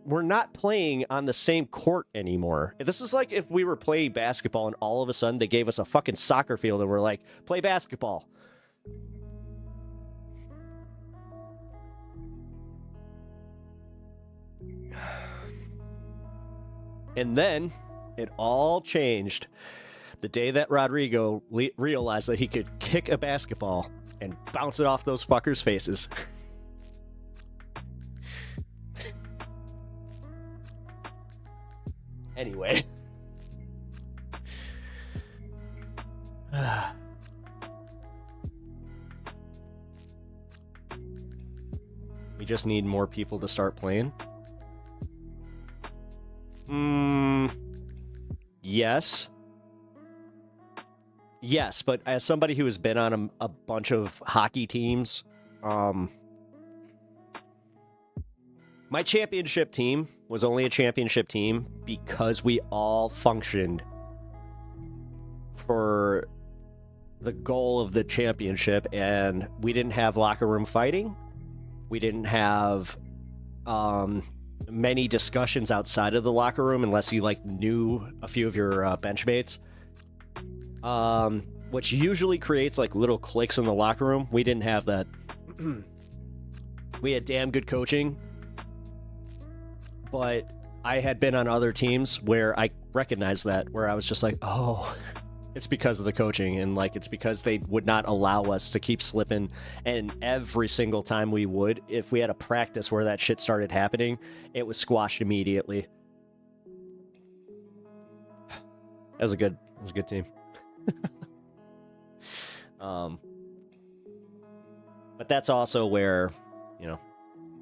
we're not playing on the same court anymore. This is like if we were playing basketball and all of a sudden they gave us a fucking soccer field and we're like, play basketball. And then it all changed the day that Rodrigo realized that he could kick a basketball and bounce it off those fuckers' faces. Anyway. We just need more people to start playing. Yes. Yes, but as somebody who has been on a bunch of hockey teams, my championship team was only a championship team because we all functioned for the goal of the championship, and we didn't have locker room fighting. We didn't have many discussions outside of the locker room unless you knew a few of your benchmates, which usually creates little cliques in the locker room. We didn't have that. We had damn good coaching, but I had been on other teams where I recognized that, where I was just like, oh, it's because of the coaching, and like it's because they would not allow us to keep slipping, and every single time we would, if we had a practice where that shit started happening, it was squashed immediately. That was a good team. But that's also where,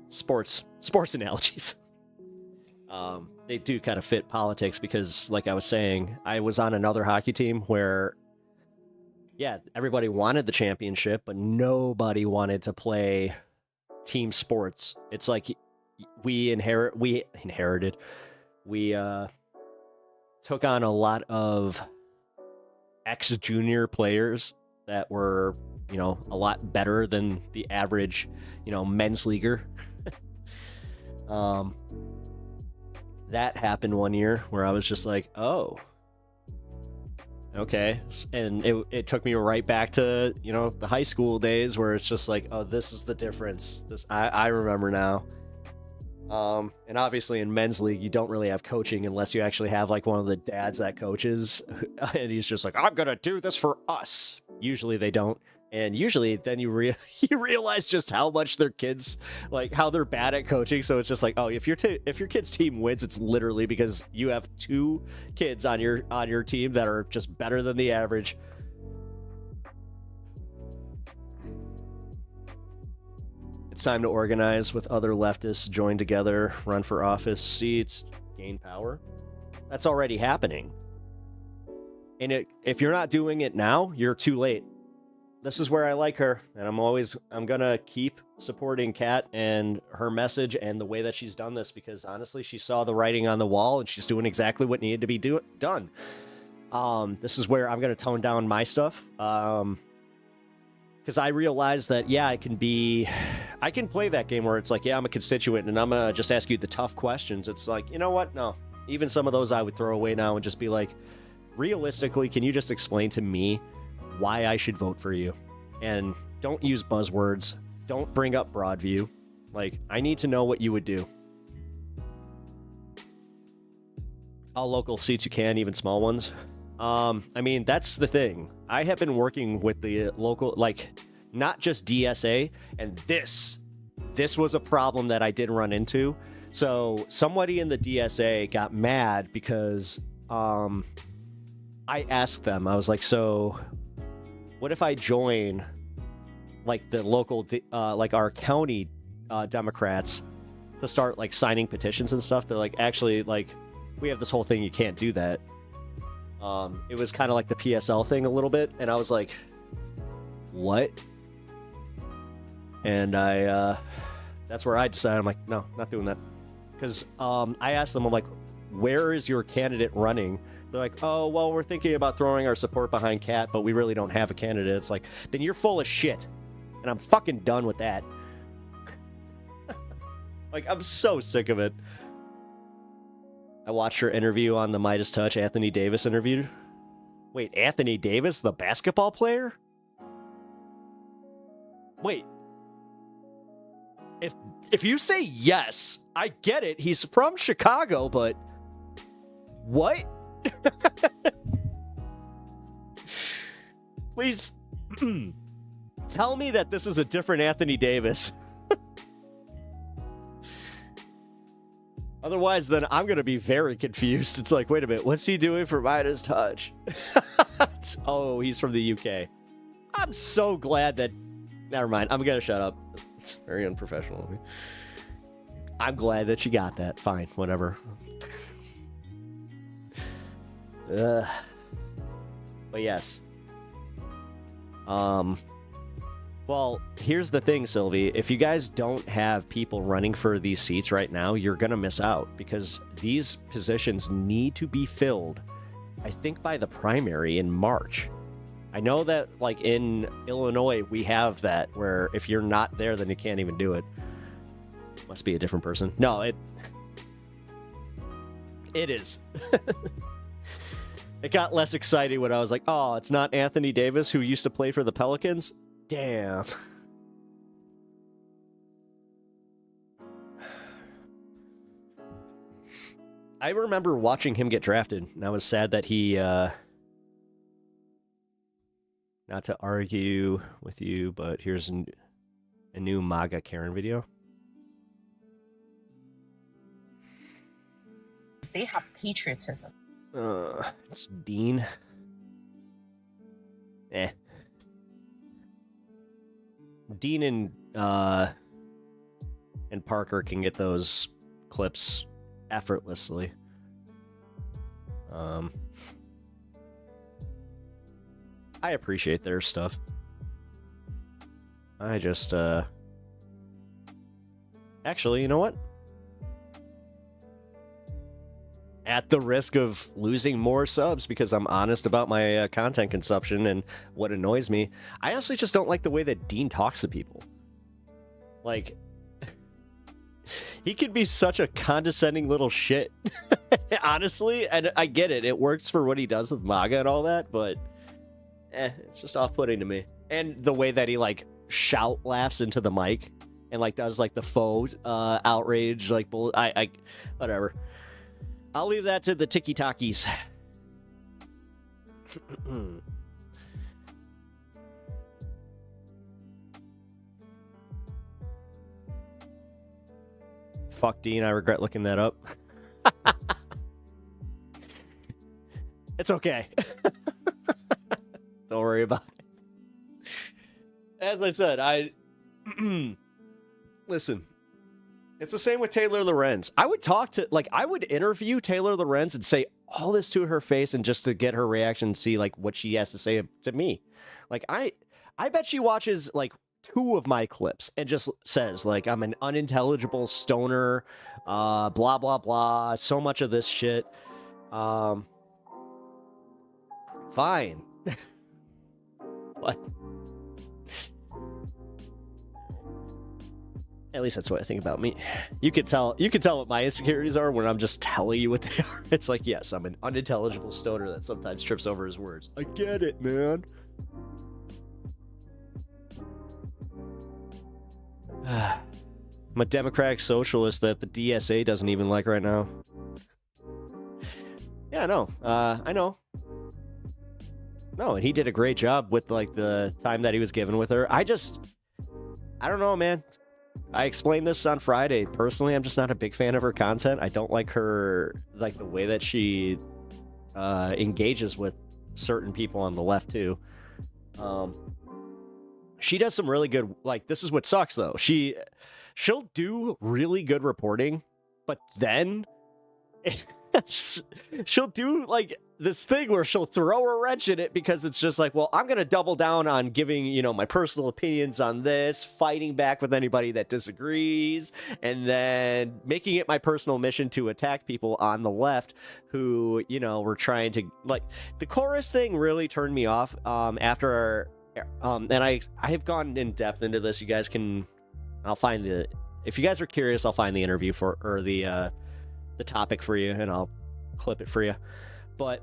sports analogies. They do kind of fit politics because, like I was saying, I was on another hockey team where, yeah, everybody wanted the championship, but nobody wanted to play team sports. It's like we took on a lot of ex-junior players that were, a lot better than the average, men's leaguer. That happened one year where I was just like, oh, okay. And it took me right back to, the high school days where it's just like, oh, this is the difference. I remember now. And obviously in men's league, you don't really have coaching unless you actually have like one of the dads that coaches, and he's just like, I'm going to do this for us. Usually they don't. And usually then you realize just how much their kids, like how they're bad at coaching. So it's just like, oh, if your kid's team wins, it's literally because you have two kids on your team that are just better than the average. It's time to organize with other leftists, join together, run for office seats, gain power. That's already happening. And if you're not doing it now, you're too late. This is where I like her, and I'm gonna keep supporting Kat and her message and the way that she's done this, because honestly, she saw the writing on the wall and she's doing exactly what needed to be done. This is where I'm gonna tone down my stuff, because I realize that, yeah, I can play that game where it's like, yeah, I'm a constituent and I'm gonna just ask you the tough questions. It's like, you know what? No, even some of those I would throw away now and just be like, realistically, can you just explain to me why I should vote for you? And don't use buzzwords. Don't bring up Broadview. Like, I need to know what you would do. All local seats you can, even small ones. I mean, that's the thing. I have been working with the local, like, not just DSA, and this was a problem that I did run into. So somebody in the DSA got mad because I asked them, I was like, so what if I join like the local, like our county Democrats to start like signing petitions and stuff? They're like, actually, like, we have this whole thing, you can't do that. It was kind of like the PSL thing a little bit, and I was like, what? And that's where I decided, I'm like, no, not doing that. Because I asked them, I'm like, where is your candidate running? They're like, oh, well, we're thinking about throwing our support behind Kat, but we really don't have a candidate. It's like, then you're full of shit. And I'm fucking done with that. Like, I'm so sick of it. I watched her interview on the Midas Touch, Anthony Davis interview. Wait, Anthony Davis, the basketball player? Wait. If you say yes, I get it. He's from Chicago, but what? Please tell me that this is a different Anthony Davis. Otherwise, then I'm going to be very confused. It's like, wait a minute, what's he doing for Midas Touch? Oh, he's from the UK. I'm so glad that... Never mind, I'm going to shut up. It's very unprofessional of me. I'm glad that you got that. Fine, whatever. But yes. Well, here's the thing, Sylvie. If you guys don't have people running for these seats right now, you're going to miss out, because these positions need to be filled, I think, by the primary in March. I know that, like, in Illinois, we have that, where if you're not there, then you can't even do it. Must be a different person. No, it is. It got less exciting when I was like, oh, it's not Anthony Davis, who used to play for the Pelicans? Damn. I remember watching him get drafted, and I was sad that he, not to argue with you, but here's a new MAGA Karen video. They have patriotism. It's Dean. Dean and Parker can get those clips effortlessly. I appreciate their stuff. I just, actually, you know what? At the risk of losing more subs because I'm honest about my content consumption and what annoys me, I honestly just don't like the way that Dean talks to people. Like, he could be such a condescending little shit, honestly, and I get it. It works for what he does with MAGA and all that, but it's just off-putting to me. And the way that he, like, shout laughs into the mic and, like, does, like, the faux outrage, like, whatever. I'll leave that to the tiki-takis. Fuck Dean, I regret looking that up. It's okay. Don't worry about it. As I said, listen. It's the same with Taylor Lorenz. I would interview Taylor Lorenz and say all this to her face and just to get her reaction and see, like, what she has to say to me. Like, I bet she watches, like, 2 of my clips and just says, like, I'm an unintelligible stoner, blah, blah, blah, so much of this shit. Fine. What? At least that's what I think about me. You can tell what my insecurities are when I'm just telling you what they are. It's like, yes, I'm an unintelligible stoner that sometimes trips over his words. I get it, man. I'm a democratic socialist that the DSA doesn't even like right now. Yeah, I know. I know. No, and he did a great job with, like, the time that he was given with her. I don't know, man. I explained this on Friday. Personally, I'm just not a big fan of her content. I don't like her, like, the way that she engages with certain people on the left, too. She does some really good, like, this is what sucks, though. She'll do really good reporting, but then she'll do, like, this thing where she'll throw a wrench in it because it's just like, well, I'm going to double down on giving, you know, my personal opinions on this, fighting back with anybody that disagrees, and then making it my personal mission to attack people on the left who, you know, were trying to, like, the chorus thing really turned me off after and I have gone in depth into this. You guys can, if you guys are curious, I'll find the interview or the topic for you and I'll clip it for you. But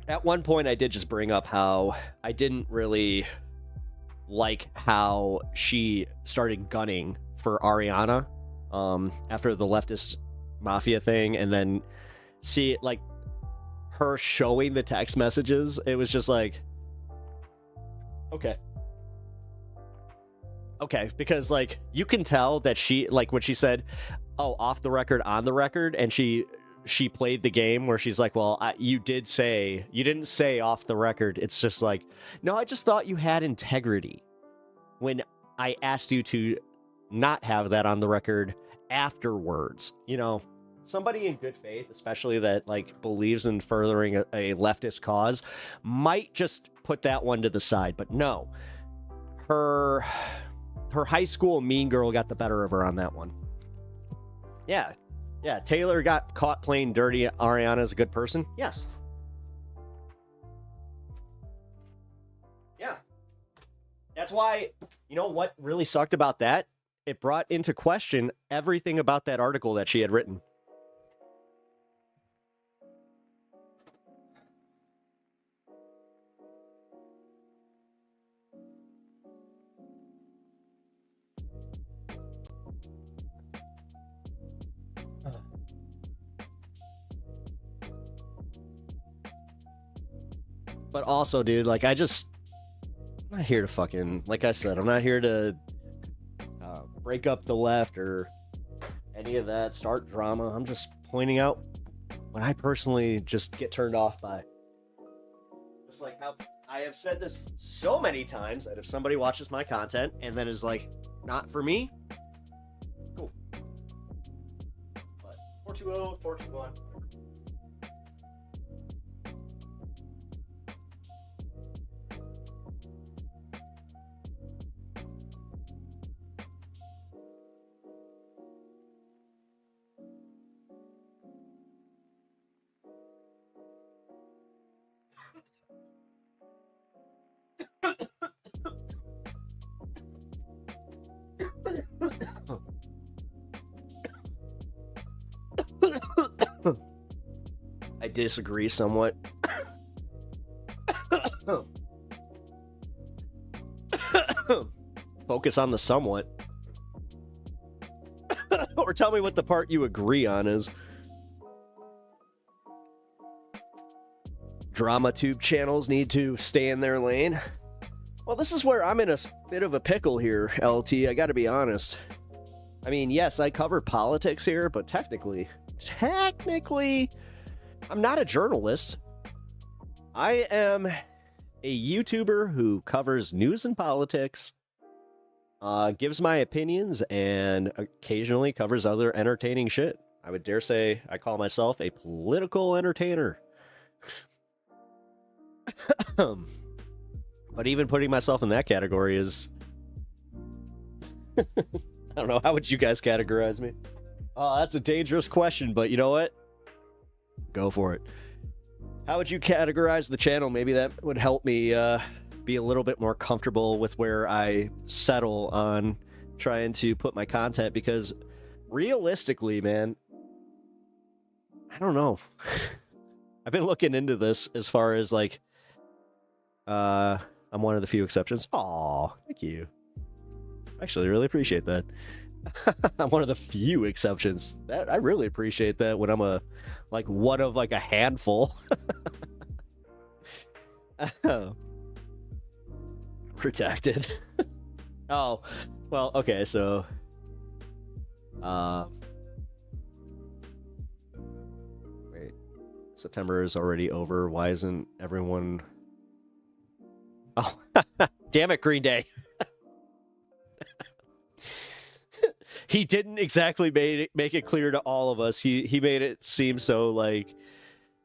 at one point I did just bring up how I didn't really like how she started gunning for Ariana after the leftist mafia thing, and then see it, like, her showing the text messages. It was just like, okay, because, like, you can tell that she, like, when she said, oh, off the record, on the record, and she played the game where she's like, well, you didn't say off the record. It's just like, no, I just thought you had integrity when I asked you to not have that on the record afterwards. You know, somebody in good faith, especially that, like, believes in furthering a leftist cause, might just put that one to the side. But no, her high school mean girl got the better of her on that one. Yeah, Taylor got caught playing dirty. Ariana is a good person. Yes. Yeah. That's why, you know what really sucked about that? It brought into question everything about that article that she had written. But also, dude, like, I'm not here to fucking, like I said, I'm not here to break up the left or any of that, start drama. I'm just pointing out what I personally just get turned off by. Just like how I have said this so many times that if somebody watches my content and then is like, not for me, cool. But 420, 421. I disagree somewhat. Focus on the somewhat. Or tell me what the part you agree on is. Drama tube channels need to stay in their lane. Well, this is where I'm in a bit of a pickle here, LT. I gotta be honest. I mean, yes, I cover politics here, but technically, I'm not a journalist. I am a YouTuber who covers news and politics, gives my opinions, and occasionally covers other entertaining shit. I would dare say I call myself a political entertainer. But even putting myself in that category is... I don't know, how would you guys categorize me? Oh, that's a dangerous question, but you know what? Go for it. How would you categorize the channel? Maybe that would help me be a little bit more comfortable with where I settle on trying to put my content, because realistically, man, I don't know. I've been looking into this as far as like, I'm one of the few exceptions. Aw, thank you. Actually, I really appreciate that. I'm one of the few exceptions. That I really appreciate that when I'm one of a handful. Protected. Oh, well, okay, so wait. September is already over. Why isn't everyone... Oh, damn it, Green Day. He didn't exactly make it clear to all of us. He made it seem so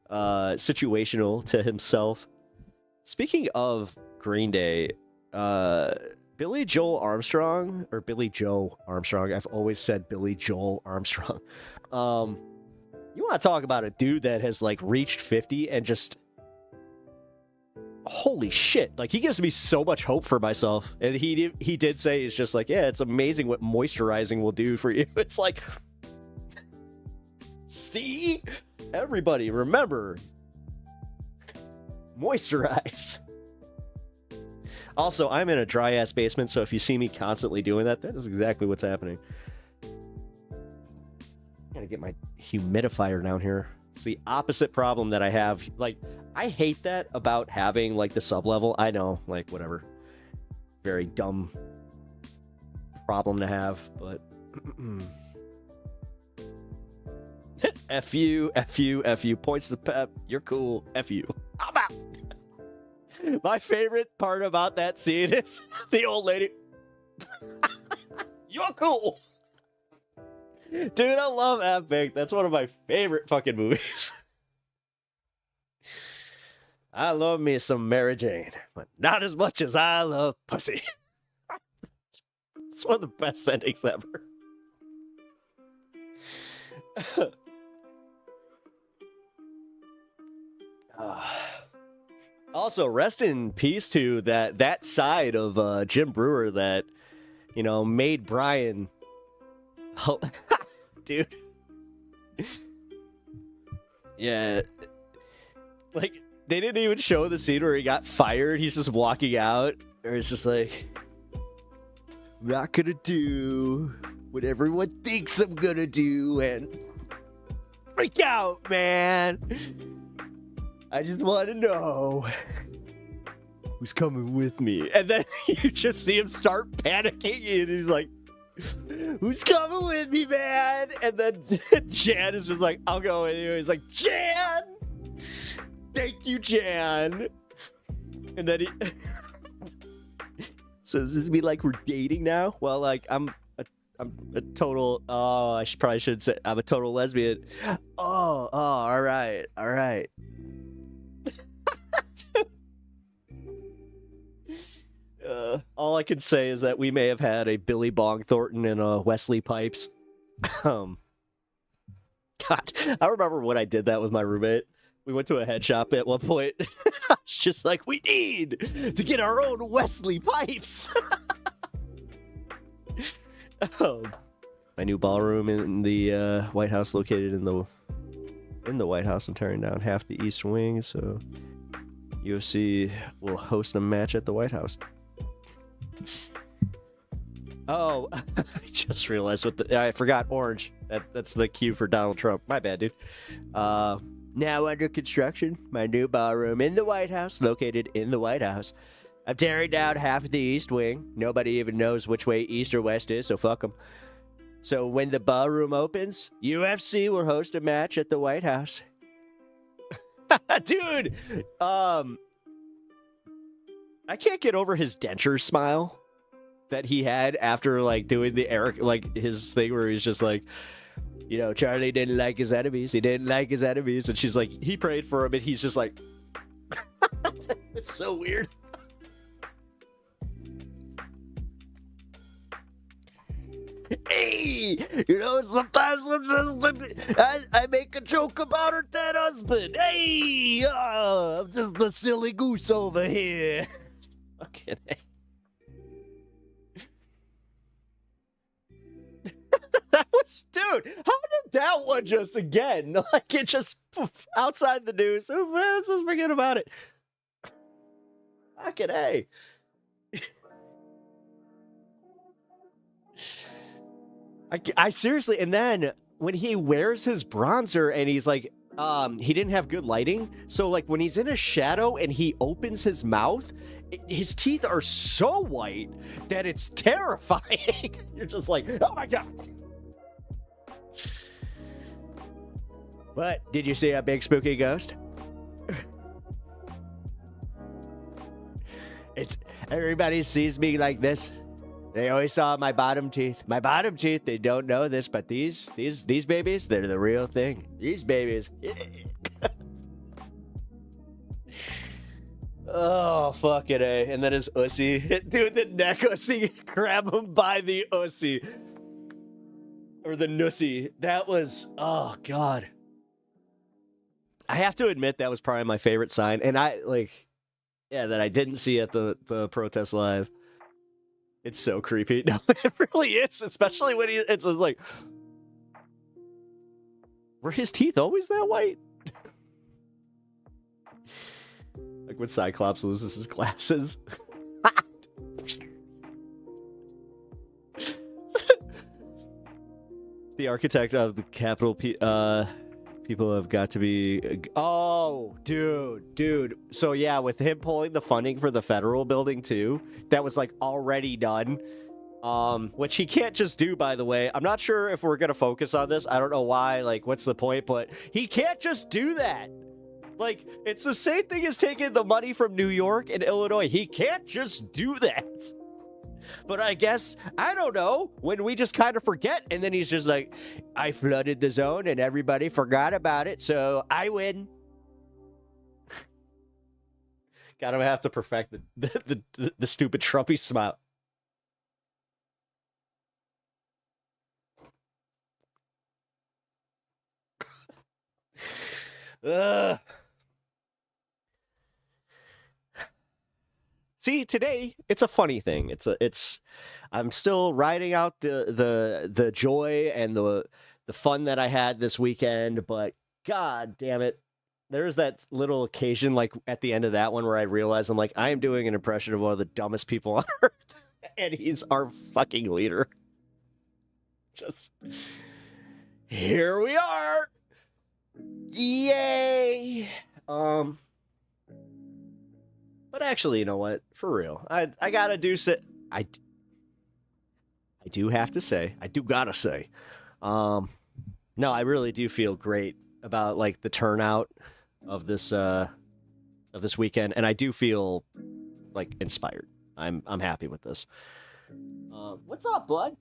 situational to himself. Speaking of Green Day, Billy Joel Armstrong, or Billy Joe Armstrong. I've always said Billy Joel Armstrong. You want to talk about a dude that has reached 50 and just... Holy shit, he gives me so much hope for myself. And he did say, it's just yeah, it's amazing what moisturizing will do for you. It's see? Everybody, remember, moisturize. Also, I'm in a dry-ass basement, so if you see me constantly doing that, that is exactly what's happening. Gotta get my humidifier down here. It's the opposite problem that I have. I hate that about having the sub-level. I know, whatever. Very dumb problem to have, but F you, F you, F you. Points to Pep. You're cool. F you. I'm out. My favorite part about that scene is the old lady. You're cool. Dude, I love Epic. That's one of my favorite fucking movies. I love me some Mary Jane, but not as much as I love pussy. It's one of the best endings ever. Also, rest in peace to that side of Jim Brewer that, made Brian... Oh, dude. Yeah. They didn't even show the scene where he got fired. He's just walking out. Or it's just I'm not gonna do what everyone thinks I'm gonna do and freak out, man. I just want to know who's coming with me? And then you just see him start panicking, and he's like, who's coming with me, man? And then Jan is just like, I'll go with you. He's like, Jan! Thank you, Jan. And then he... So does this mean like we're dating now? Well, like, I'm a total... Oh, probably should say I'm a total lesbian. Oh, all right. All I can say is that we may have had a Billy Bong Thornton and a Wesley Pipes. God, I remember when I did that with my roommate. We went to a head shop at one point. I was just like, we need to get our own Wesley Pipes. My new ballroom in the White House, located in the White House. I'm tearing down half the East Wing, so UFC will host a match at the White House. Oh, I just realized I forgot orange. That's the cue for Donald Trump. My bad, dude. Now under construction, my new ballroom in the White House, located in the White House. I'm tearing down half of the East Wing. Nobody even knows which way East or West is, so fuck them. So when the ballroom opens, UFC will host a match at the White House. Dude, I can't get over his denture smile that he had after like doing the Eric, like his thing where he's just like, you know, Charlie didn't like his enemies. He didn't like his enemies. And she's like, he prayed for him, and he's just like, it's so weird. Hey, you know, sometimes I make a joke about her dead husband. Hey, I'm just the silly goose over here. Fucking hey. That was, dude, how did that one just again? Like, it just poof, outside the news. Oh, man, let's just forget about it. Fucking hey. I seriously, and then when he wears his bronzer and he's like, he didn't have good lighting. So like when he's in a shadow and he opens his mouth, his teeth are so white that it's terrifying. You're just like, oh my God. What? Did you see a big spooky ghost? Everybody sees me like this. They always saw my bottom teeth. My bottom teeth, they don't know this, but these babies, they're the real thing. These babies. Oh, fucking A. And then his ussy. Dude, the neck ussy. Grab him by the ussy. Or the nussy. That was, oh, God. I have to admit that was probably my favorite sign. And that I didn't see at the protest live. It's so creepy. No, it really is, especially when it's like, were his teeth always that white? Like when Cyclops loses his glasses. The architect of the Capitol people have got to be... Oh, dude. So yeah, with him pulling the funding for the federal building too, that was like already done. Which he can't just do, by the way. I'm not sure if we're gonna focus on this. I don't know why, like, what's the point? But he can't just do that. Like, it's the same thing as taking the money from New York and Illinois. He can't just do that. But I guess, I don't know, when we just kind of forget, and then he's just like, I flooded the zone and everybody forgot about it, so I win. God, I'm gonna have to perfect the stupid Trumpy smile. See, today it's a funny thing. I'm still riding out the joy and the fun that I had this weekend, but God damn it. There's that little occasion like at the end of that one where I realized I'm like, I am doing an impression of one of the dumbest people on earth, and he's our fucking leader. Just here we are. Yay. But But actually, you know what? For real, I gotta do say I do have to say, I do gotta say, no, I really do feel great about like the turnout of this weekend, and I do feel like inspired. I'm happy with this. What's up, bud?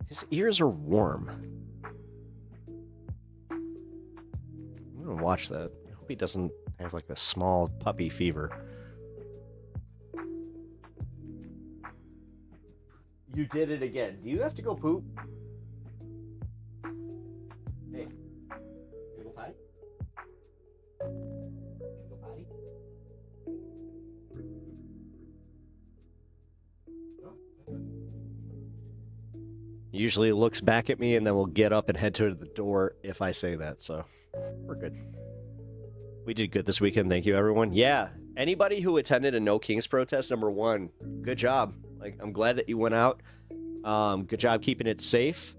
His ears are warm. I'm gonna watch that. I hope he doesn't have like a small puppy fever. You did it again. Do you have to go poop? Hey. You go potty? You go potty? Usually looks back at me and then we'll get up and head to the door if I say that, so we're good. We did good this weekend, thank you everyone. Yeah, anybody who attended a No Kings protest, number one, good job. Like, I'm glad that you went out. Good job keeping it safe.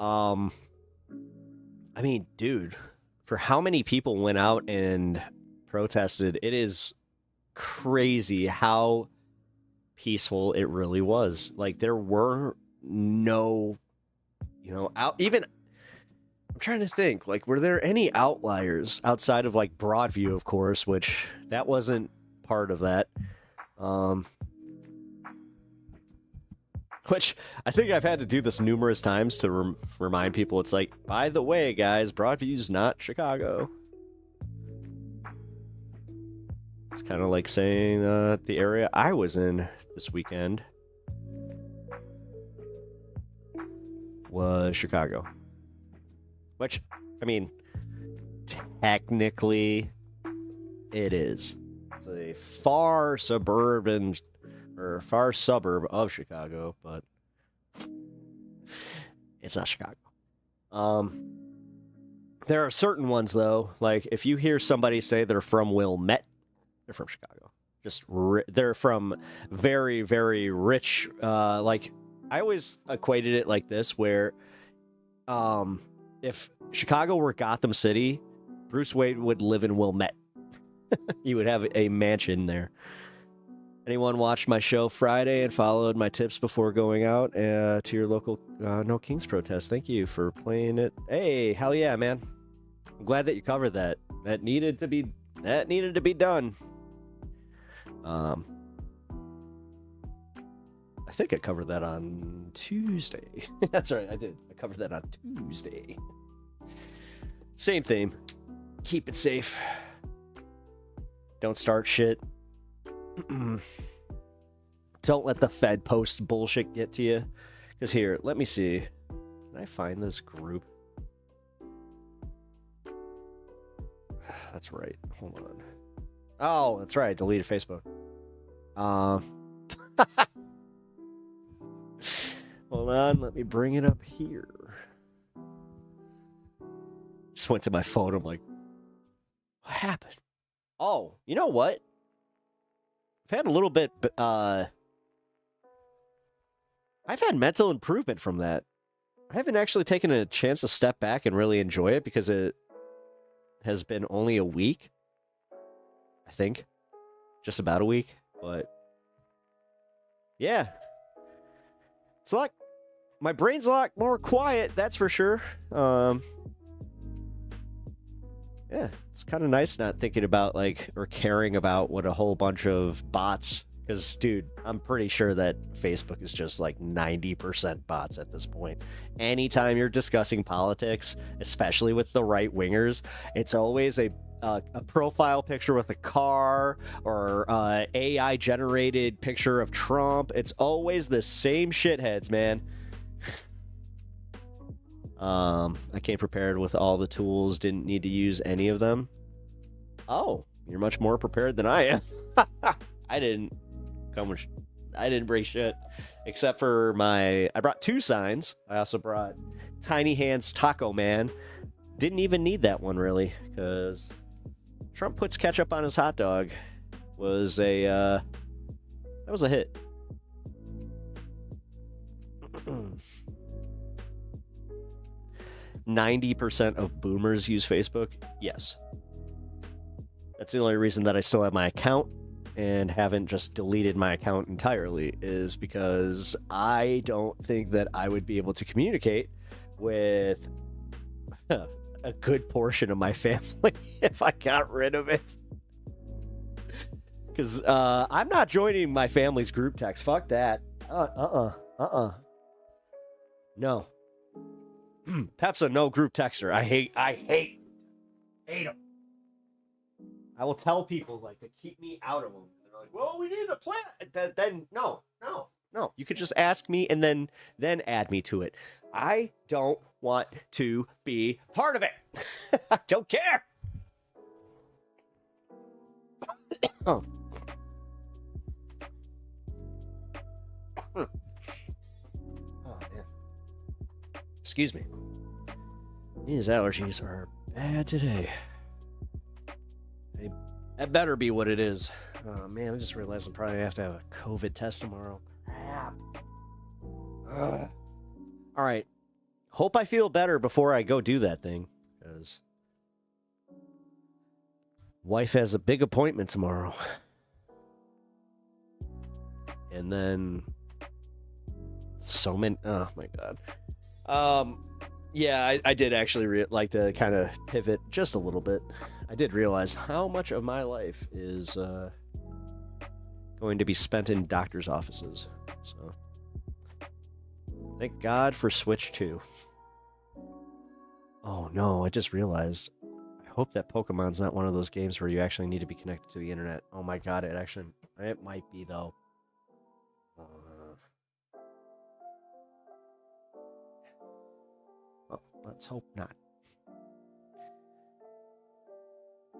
I mean, dude, for how many people went out and protested, it is crazy how peaceful it really was. Like, there were no, even, I'm trying to think, like, were there any outliers outside of, like, Broadview, of course, which that wasn't part of that. Which, I think I've had to do this numerous times to remind people. It's like, by the way, guys, Broadview's not Chicago. It's kind of like saying the area I was in this weekend was Chicago. Which, I mean, technically, it is. It's a far suburb of Chicago, but it's not Chicago. There are certain ones, though, like if you hear somebody say they're from Wilmette, they're from Chicago. They're from very, very rich, like, I always equated it like this, where if Chicago were Gotham City, Bruce Wayne would live in Wilmette. He would have a mansion there. Anyone watched my show Friday and followed my tips before going out to your local No Kings protest? Thank you for playing it. Hey, hell yeah, man. I'm glad that you covered that. That needed to be done. I think I covered that on Tuesday. That's right, I did. I covered that on Tuesday. Same theme. Keep it safe. Don't start shit. Don't let the Fed post bullshit get to you. Because here, let me see. Can I find this group? That's right. Hold on. Oh, that's right. I deleted Facebook. Hold on. Let me bring it up here. Just went to my phone. I'm like, what happened? Oh, you know what? I've had a little bit, I've had mental improvement from that. I haven't actually taken a chance to step back and really enjoy it because it has been only a week. I think. Just about a week. But yeah. It's like my brain's a lot more quiet, that's for sure. Yeah, it's kind of nice not thinking about, like, or caring about what a whole bunch of bots, because, dude, I'm pretty sure that Facebook is just, like, 90% bots at this point. Anytime you're discussing politics, especially with the right-wingers, it's always a profile picture with a car, or AI-generated picture of Trump. It's always the same shitheads, man. I came prepared with all the tools, didn't need to use any of them. Oh, you're much more prepared than I am. I didn't bring shit. Except for I brought 2 signs. I also brought Tiny Hands Taco Man. Didn't even need that one, really, because Trump puts ketchup on his hot dog that was a hit. 90% of boomers use Facebook? Yes. That's the only reason that I still have my account and haven't just deleted my account entirely, is because I don't think that I would be able to communicate with a good portion of my family if I got rid of it. Because I'm not joining my family's group text. Fuck that. No. Pep's a no group texter. I hate him. I will tell people like to keep me out of them. They're like, well, we need a plan. Then no. You could just ask me and then add me to it. I don't want to be part of it. I don't care. Oh. Oh man. Excuse me. These allergies are bad today. That better be what it is. Oh man, I just realized I'm probably gonna have to have a COVID test tomorrow. Crap. All right. Hope I feel better before I go do that thing, because wife has a big appointment tomorrow. And then so many. Oh my god. Yeah, I did actually like to kind of pivot just a little bit. I did realize how much of my life is going to be spent in doctor's offices. So, thank God for Switch 2. Oh no, I just realized. I hope that Pokemon's not one of those games where you actually need to be connected to the internet. Oh my God, it might be though. Well, let's hope not.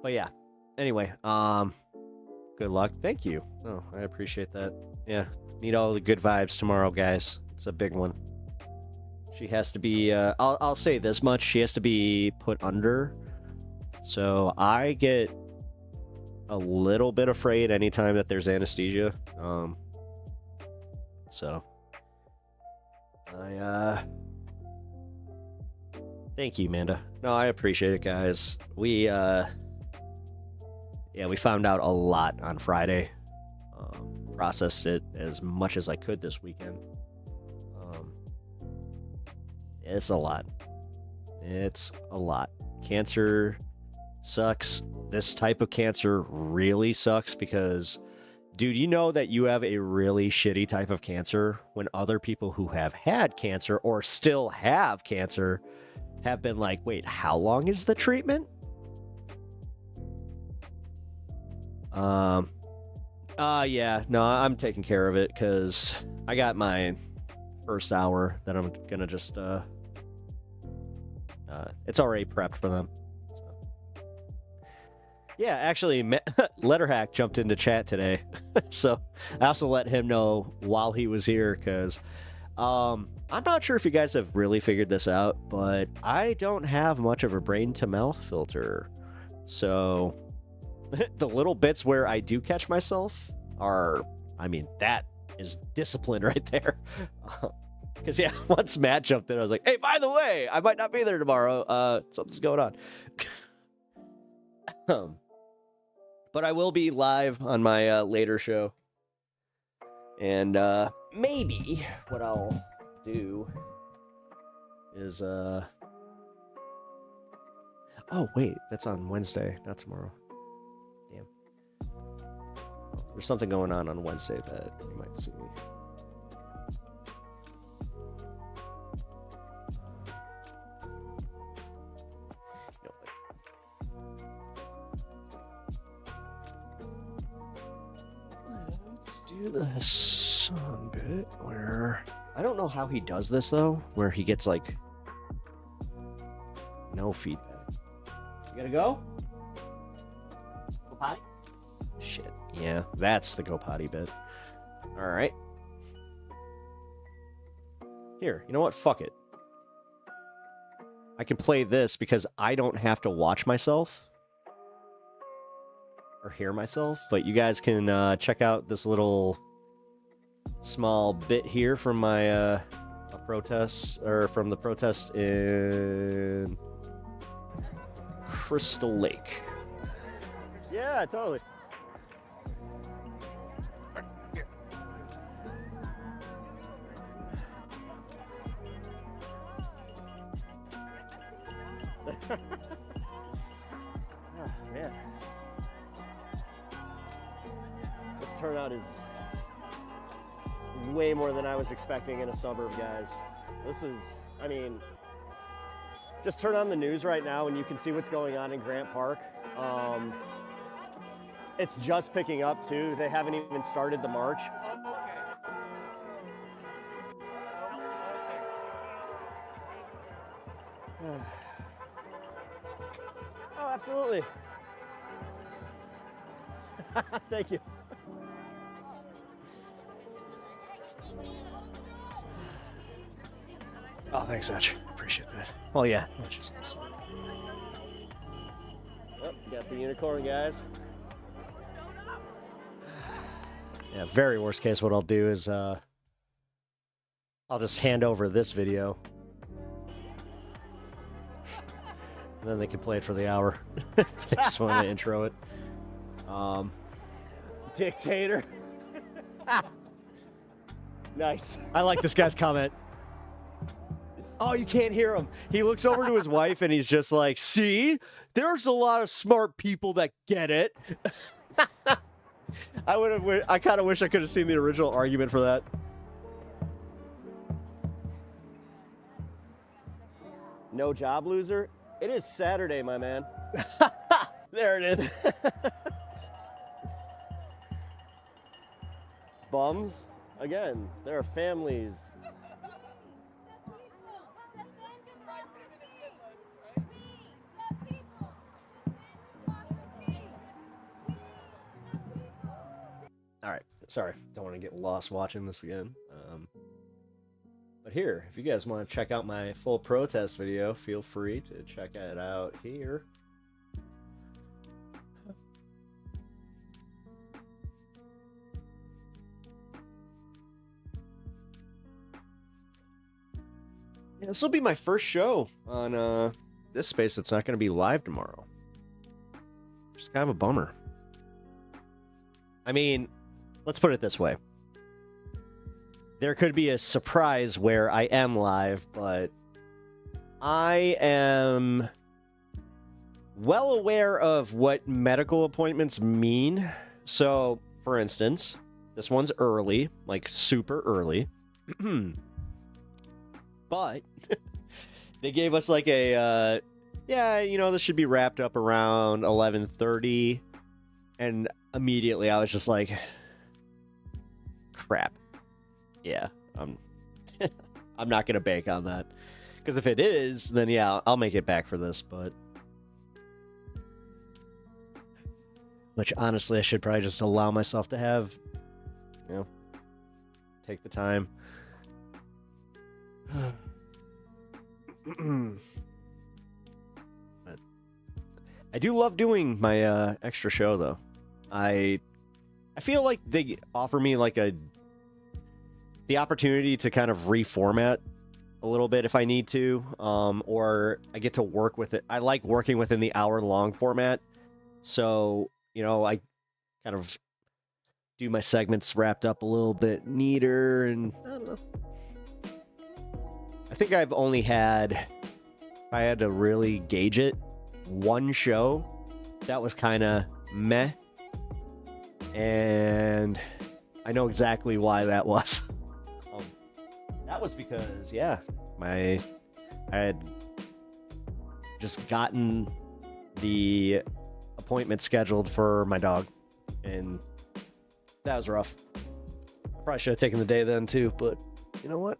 But yeah, anyway, good luck. Thank you. Oh, I appreciate that. Yeah, need all the good vibes tomorrow, guys. It's a big one. She has to be, I'll say this much, she has to be put under. So I get a little bit afraid anytime that there's anesthesia. So thank you, Amanda. No, I appreciate it, guys. We found out a lot on Friday. Processed it as much as I could this weekend. It's a lot. It's a lot. Cancer sucks. This type of cancer really sucks because, dude, you know that you have a really shitty type of cancer when other people who have had cancer or still have cancer have been like, wait, how long is the treatment? Yeah, no, I'm taking care of it because I got my first hour that I'm gonna just, it's already prepped for them. So. Yeah, actually, Letterhack jumped into chat today, so I also let him know while he was here because, I'm not sure if you guys have really figured this out, but I don't have much of a brain-to-mouth filter, so the little bits where I do catch myself are, I mean, that is discipline right there. Because, yeah, once Matt jumped in, I was like, hey, by the way, I might not be there tomorrow. Something's going on. But I will be live on my later show. And maybe what I'll do is... Oh, wait, that's on Wednesday, not tomorrow. Damn. There's something going on Wednesday that you might see me. Let's do the song bit where... I don't know how he does this, though, where he gets, like, no feedback. You gotta go? Go potty? Shit. Yeah, that's the go potty bit. Alright. Here, you know what? Fuck it. I can play this because I don't have to watch myself or hear myself, but you guys can check out this little small bit here from my protests, or from the protest in Crystal Lake. Yeah, totally. Oh, man. This turnout is way more than I was expecting in a suburb, guys. This is, I mean, just turn on the news right now and you can see what's going on in Grant Park. It's just picking up too. They haven't even started the march. Oh, absolutely. Thank you. Oh, thanks, Etch. Appreciate that. Oh, yeah. Oh, got the unicorn, guys. Yeah, very worst case, what I'll do is I'll just hand over this video. And then they can play it for the hour. If they just want to intro it. Dictator. Nice. I like this guy's comment. Oh, you can't hear him. He looks over to his wife and he's just like, see? There's a lot of smart people that get it. I kind of wish I could have seen the original argument for that. No job loser? It is Saturday, my man. There it is. Bums? Again, there are families. All right, sorry, don't want to get lost watching this again. But here, if you guys want to check out my full protest video, feel free to check it out here. Yeah, this will be my first show on this space that's not going to be live tomorrow. Just kind of a bummer. I mean, let's put it this way. There could be a surprise where I am live, but I am well aware of what medical appointments mean. So, for instance, this one's early, like super early. But they gave us like a, yeah, you know, this should be wrapped up around 11:30. And immediately I was just like, crap. Yeah, I'm not going to bank on that. Because if it is, then yeah, I'll make it back for this, but... Which, honestly, I should probably just allow myself to have, you know, take the time. But I do love doing my extra show, though. I feel like they offer me like the opportunity to kind of reformat a little bit if I need to, or I get to work with it. I like working within the hour-long format, so, you know, I kind of do my segments wrapped up a little bit neater, and I don't know. I think I've only had, if I had to really gauge it, one show that was kind of meh, and I know exactly why that was. That was because, yeah, I had just gotten the appointment scheduled for my dog, and that was rough. I probably should have taken the day then too, but you know what?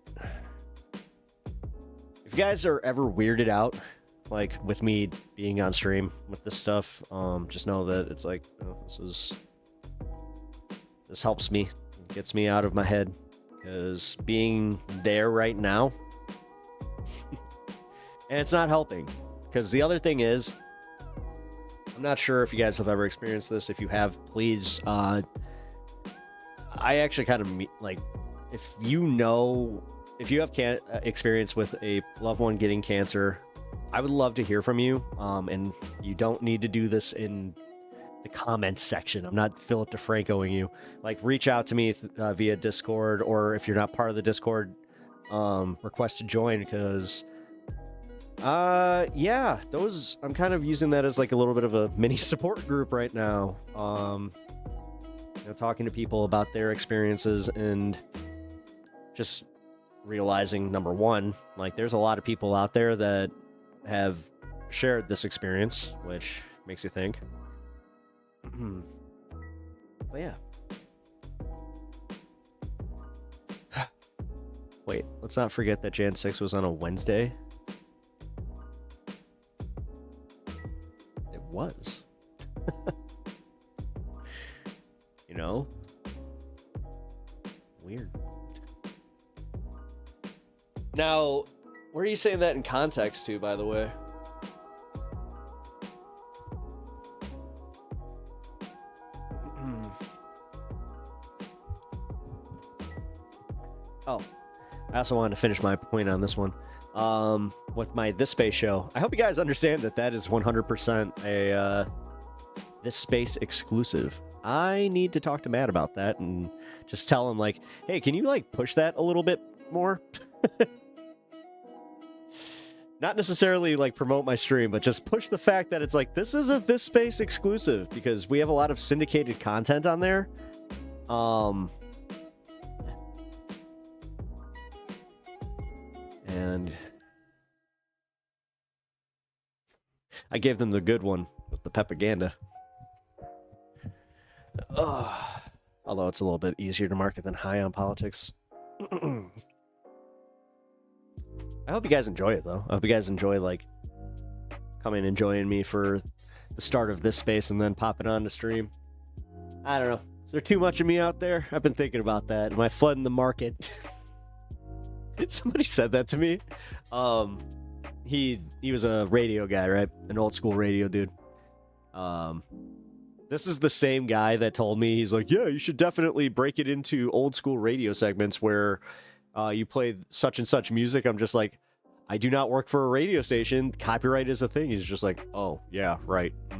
If you guys are ever weirded out, like with me being on stream with this stuff, just know that it's like, you know, this helps me, it gets me out of my head. Because being there right now, and it's not helping. Because the other thing is, I'm not sure if you guys have ever experienced this. If you have, please, I actually kind of, like, if you know if you have experience with a loved one getting cancer, I would love to hear from you. And you don't need to do this in the comments section. I'm not Philip DeFrancoing you. Like, reach out to me via Discord, or if you're not part of the Discord, request to join, because yeah, those, I'm kind of using that as like a little bit of a mini support group right now. You know, talking to people about their experiences and just realizing, number one, like, there's a lot of people out there that have shared this experience, which makes you think. But yeah. Wait, let's not forget that Jan 6 was on a Wednesday. It was. You know? Weird. Now, where are you saying that in context to, by the way? Oh, I also wanted to finish my point on this one. With my This Space show. I hope you guys understand that that is 100% a This Space exclusive. I need to talk to Matt about that and just tell him, like, hey, can you, like, push that a little bit more? Not necessarily, like, promote my stream, but just push the fact that it's like, this is a This Space exclusive, because we have a lot of syndicated content on there. And I gave them the good one with the propaganda. Although it's a little bit easier to market than High on Politics. I hope you guys enjoy it, though. I hope you guys enjoy, like, coming and joining me for the start of This Space and then popping on to stream. I don't know. Is there too much of me out there? I've been thinking about that. Am I flooding the market? Somebody said that to me. He was a radio guy, right? An old school radio dude. This is the same guy that told me, he's like, yeah, you should definitely break it into old school radio segments where you play such and such music. I'm just like, I do not work for a radio station. Copyright is a thing. He's just like, oh, yeah, right. I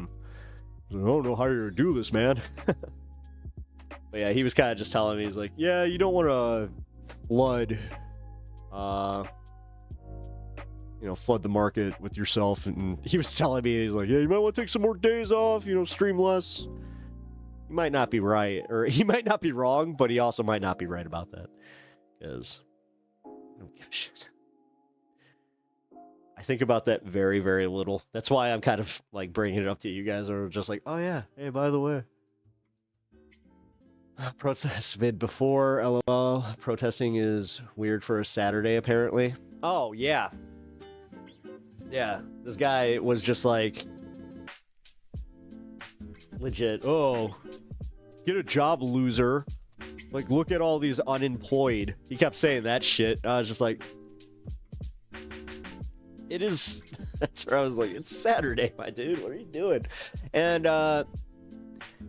don't know how you're gonna do this, man. But yeah, he was kind of just telling me, he's like, yeah, you don't want to flood flood the market with yourself. And he was telling me, he's like, yeah, you might want to take some more days off, stream less. He might not be right, or he might not be wrong, but he also might not be right about that, because I don't give a shit. I think about that very, very little. That's why I'm kind of like bringing it up to you guys, or just like, oh yeah, hey, by the way, protest vid before, LOL. Protesting is weird for a Saturday, apparently. Oh, yeah. Yeah, this guy was just like, legit, oh, get a job, loser. Like, look at all these unemployed. He kept saying that shit. I was just like, it is, that's where I was like, it's Saturday, my dude, what are you doing? And,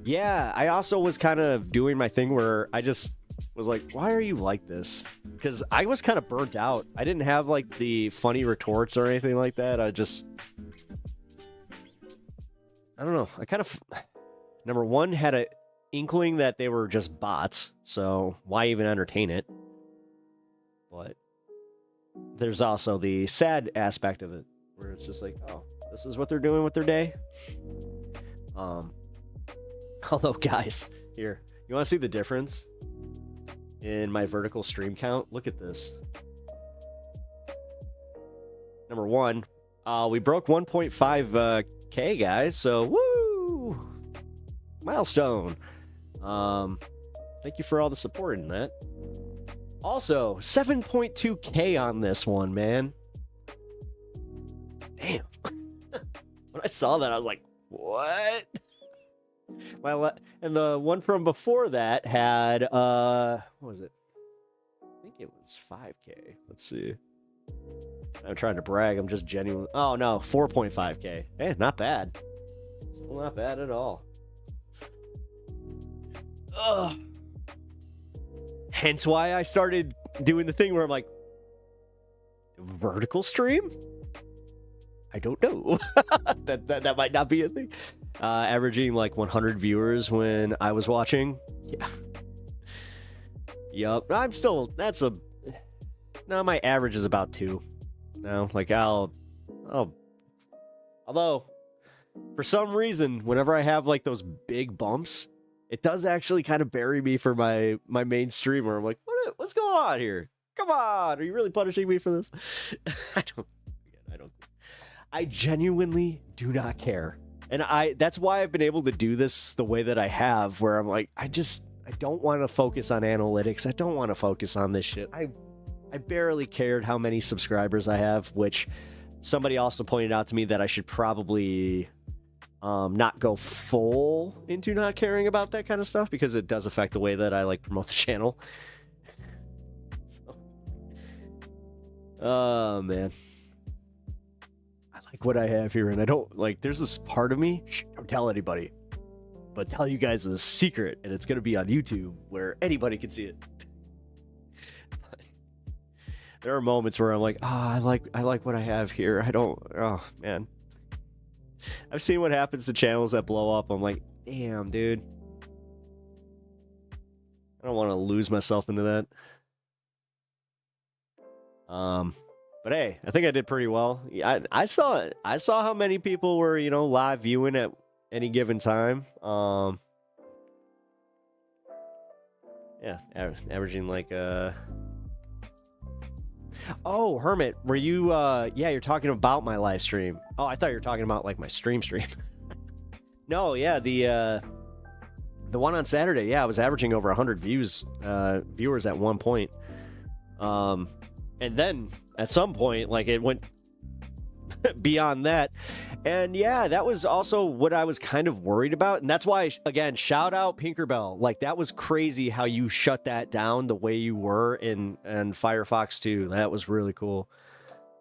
yeah, I also was kind of doing my thing where I just was like, why are you like this? Because I was kind of burnt out. I didn't have, like, the funny retorts or anything like that. I don't know. I kind of, number one, had an inkling that they were just bots, so why even entertain it? But there's also the sad aspect of it, where it's just like, oh, this is what they're doing with their day? Although, guys, here, you want to see the difference in my vertical stream count? Look at this. Number one, we broke 1.5K, guys, so woo! Milestone. Thank you for all the support in that. Also, 7.2K on this one, man. Damn. When I saw that, I was like, what? And the one from before that had, what was it? I think it was 5K. Let's see. I'm trying to brag. I'm just genuine. Oh, no, 4.5K. Hey, not bad. Still not bad at all. Ugh. Hence why I started doing the thing where I'm like, Vertical stream? I don't know. that might not be a thing. Averaging like 100 viewers when I was watching. Yeah. Yup. I'm still. No, my average is about 2. No, like although for some reason, whenever I have like those big bumps, it does actually kind of bury me for my main streamer. I'm like, what's going on here? Come on, are you really punishing me for this? I don't. I genuinely do not care. And that's why I've been able to do this the way that I have, where I'm like, I don't want to focus on analytics. I don't want to focus on this shit. I barely cared how many subscribers I have, which somebody also pointed out to me that I should probably not go full into not caring about that kind of stuff, because it does affect the way that I like promote the channel. So, oh man. Like what I have here, and I don't like. There's this part of me. Don't tell anybody, but tell you guys a secret, and it's gonna be on YouTube where anybody can see it. But there are moments where I'm like, I like what I have here. I don't. Oh man, I've seen what happens to channels that blow up. I'm like, damn, dude. I don't want to lose myself into that. But hey, I think I did pretty well. I saw how many people were, live viewing at any given time. Yeah, averaging like Oh, Hermit, were you yeah, you're talking about my live stream. Oh, I thought you were talking about like my stream. No, yeah, the one on Saturday, yeah, I was averaging over 100 viewers at one point. And then at some point, like it went beyond that. And yeah, that was also what I was kind of worried about. And that's why, again, shout out Pinkerbell. Like that was crazy how you shut that down the way you were in Firefox 2. That was really cool.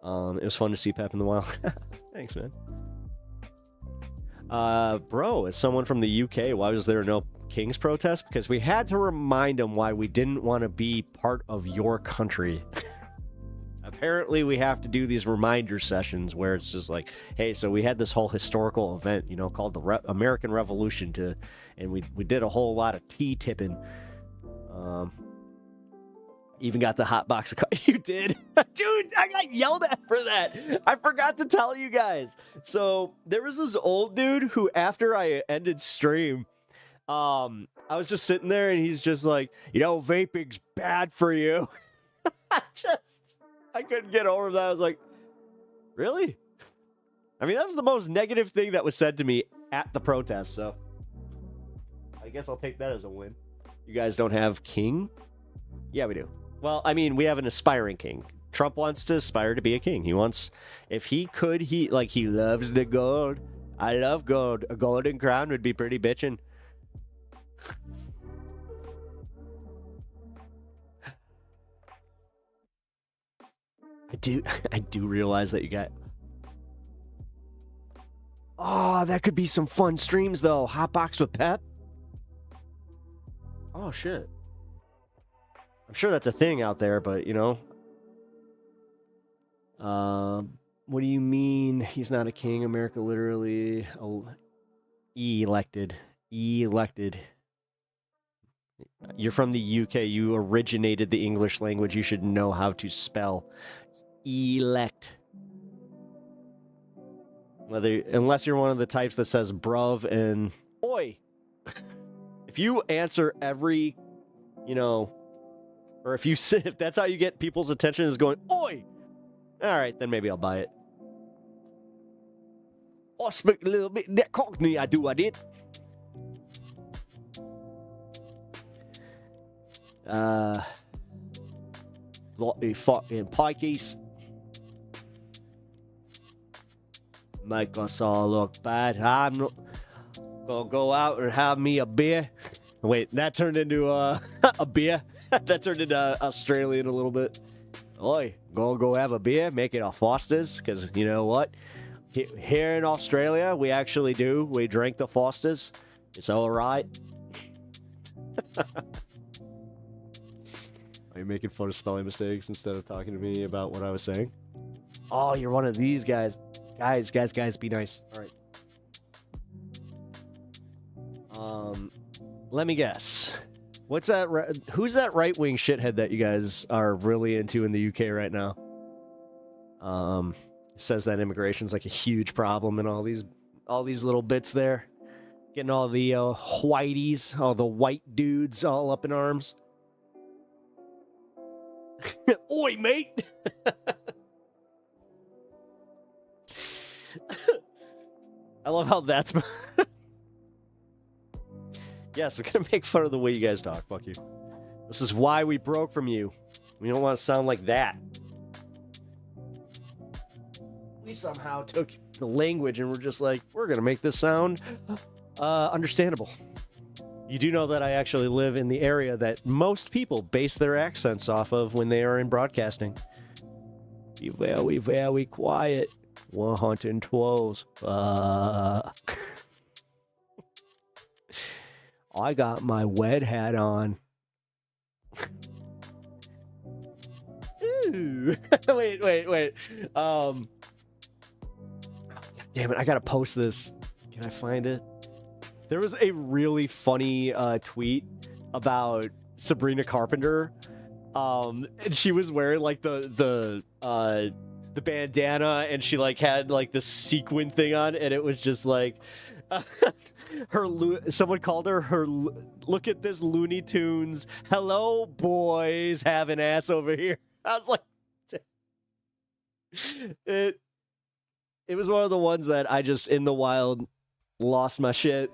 It was fun to see Pep in the wild. Thanks, man. Bro, as someone from the UK, why was there no King's protest? Because we had to remind them why we didn't want to be part of your country. Apparently, we have to do these reminder sessions where it's just like, hey, so we had this whole historical event, called the American Revolution, and we did a whole lot of tea tipping. Even got the hot box of you did. Dude, I got yelled at for that. I forgot to tell you guys. So there was this old dude who, after I ended stream, I was just sitting there and he's just like, vaping's bad for you. I couldn't get over that. I was like, really? I mean, that was the most negative thing that was said to me at the protest, so I guess I'll take that as a win. You guys don't have king? Yeah, we do. Well, I mean, we have an aspiring king. Trump wants to aspire to be a king. He wants, if he could, he loves the gold. I love gold. A golden crown would be pretty bitchin'. I do realize that you got... Oh, that could be some fun streams, though. Hotbox with Pep. Oh, shit. I'm sure that's a thing out there, but, what do you mean he's not a king? America literally... elected. You're from the UK. You originated the English language. You should know how to spell elect. Unless you're one of the types that says bruv and oi. If you answer every, or if that's how you get people's attention, is going oi. All right, then maybe I'll buy it. I speak a little bit that Cockney. I did. Lot of fucking pikeys. Make us all look bad. I'm not gonna go out and have me a beer. Wait, that turned into a beer. That turned into Australian a little bit. Oi, go have a beer, make it a Foster's, because you know what? Here in Australia, we actually do. We drink the Foster's. It's all right. Are you making fun of spelling mistakes instead of talking to me about what I was saying? Oh, you're one of these guys. Guys, be nice. All right. Let me guess. What's that? Who's that right-wing shithead that you guys are really into in the UK right now? Says that immigration's like a huge problem and all these little bits there. Getting all the whiteys, all the white dudes all up in arms. Oi, mate! I love how that's... Yes, we're gonna make fun of the way you guys talk. Fuck you. This is why we broke from you. We don't want to sound like that. We somehow took the language and we're just like, we're gonna make this sound understandable. You do know that I actually live in the area that most people base their accents off of when they are in broadcasting. Be very, very quiet. 112. I got my wed hat on. Ooh. Wait. Damn it, I gotta post this. Can I find it? There was a really funny tweet about Sabrina Carpenter. And she was wearing like the bandana, and she like had like the sequin thing on, and it was just like someone called her look at this Looney Tunes. Hello, boys, have an ass over here. I was like, it was one of the ones that I just in the wild lost my shit.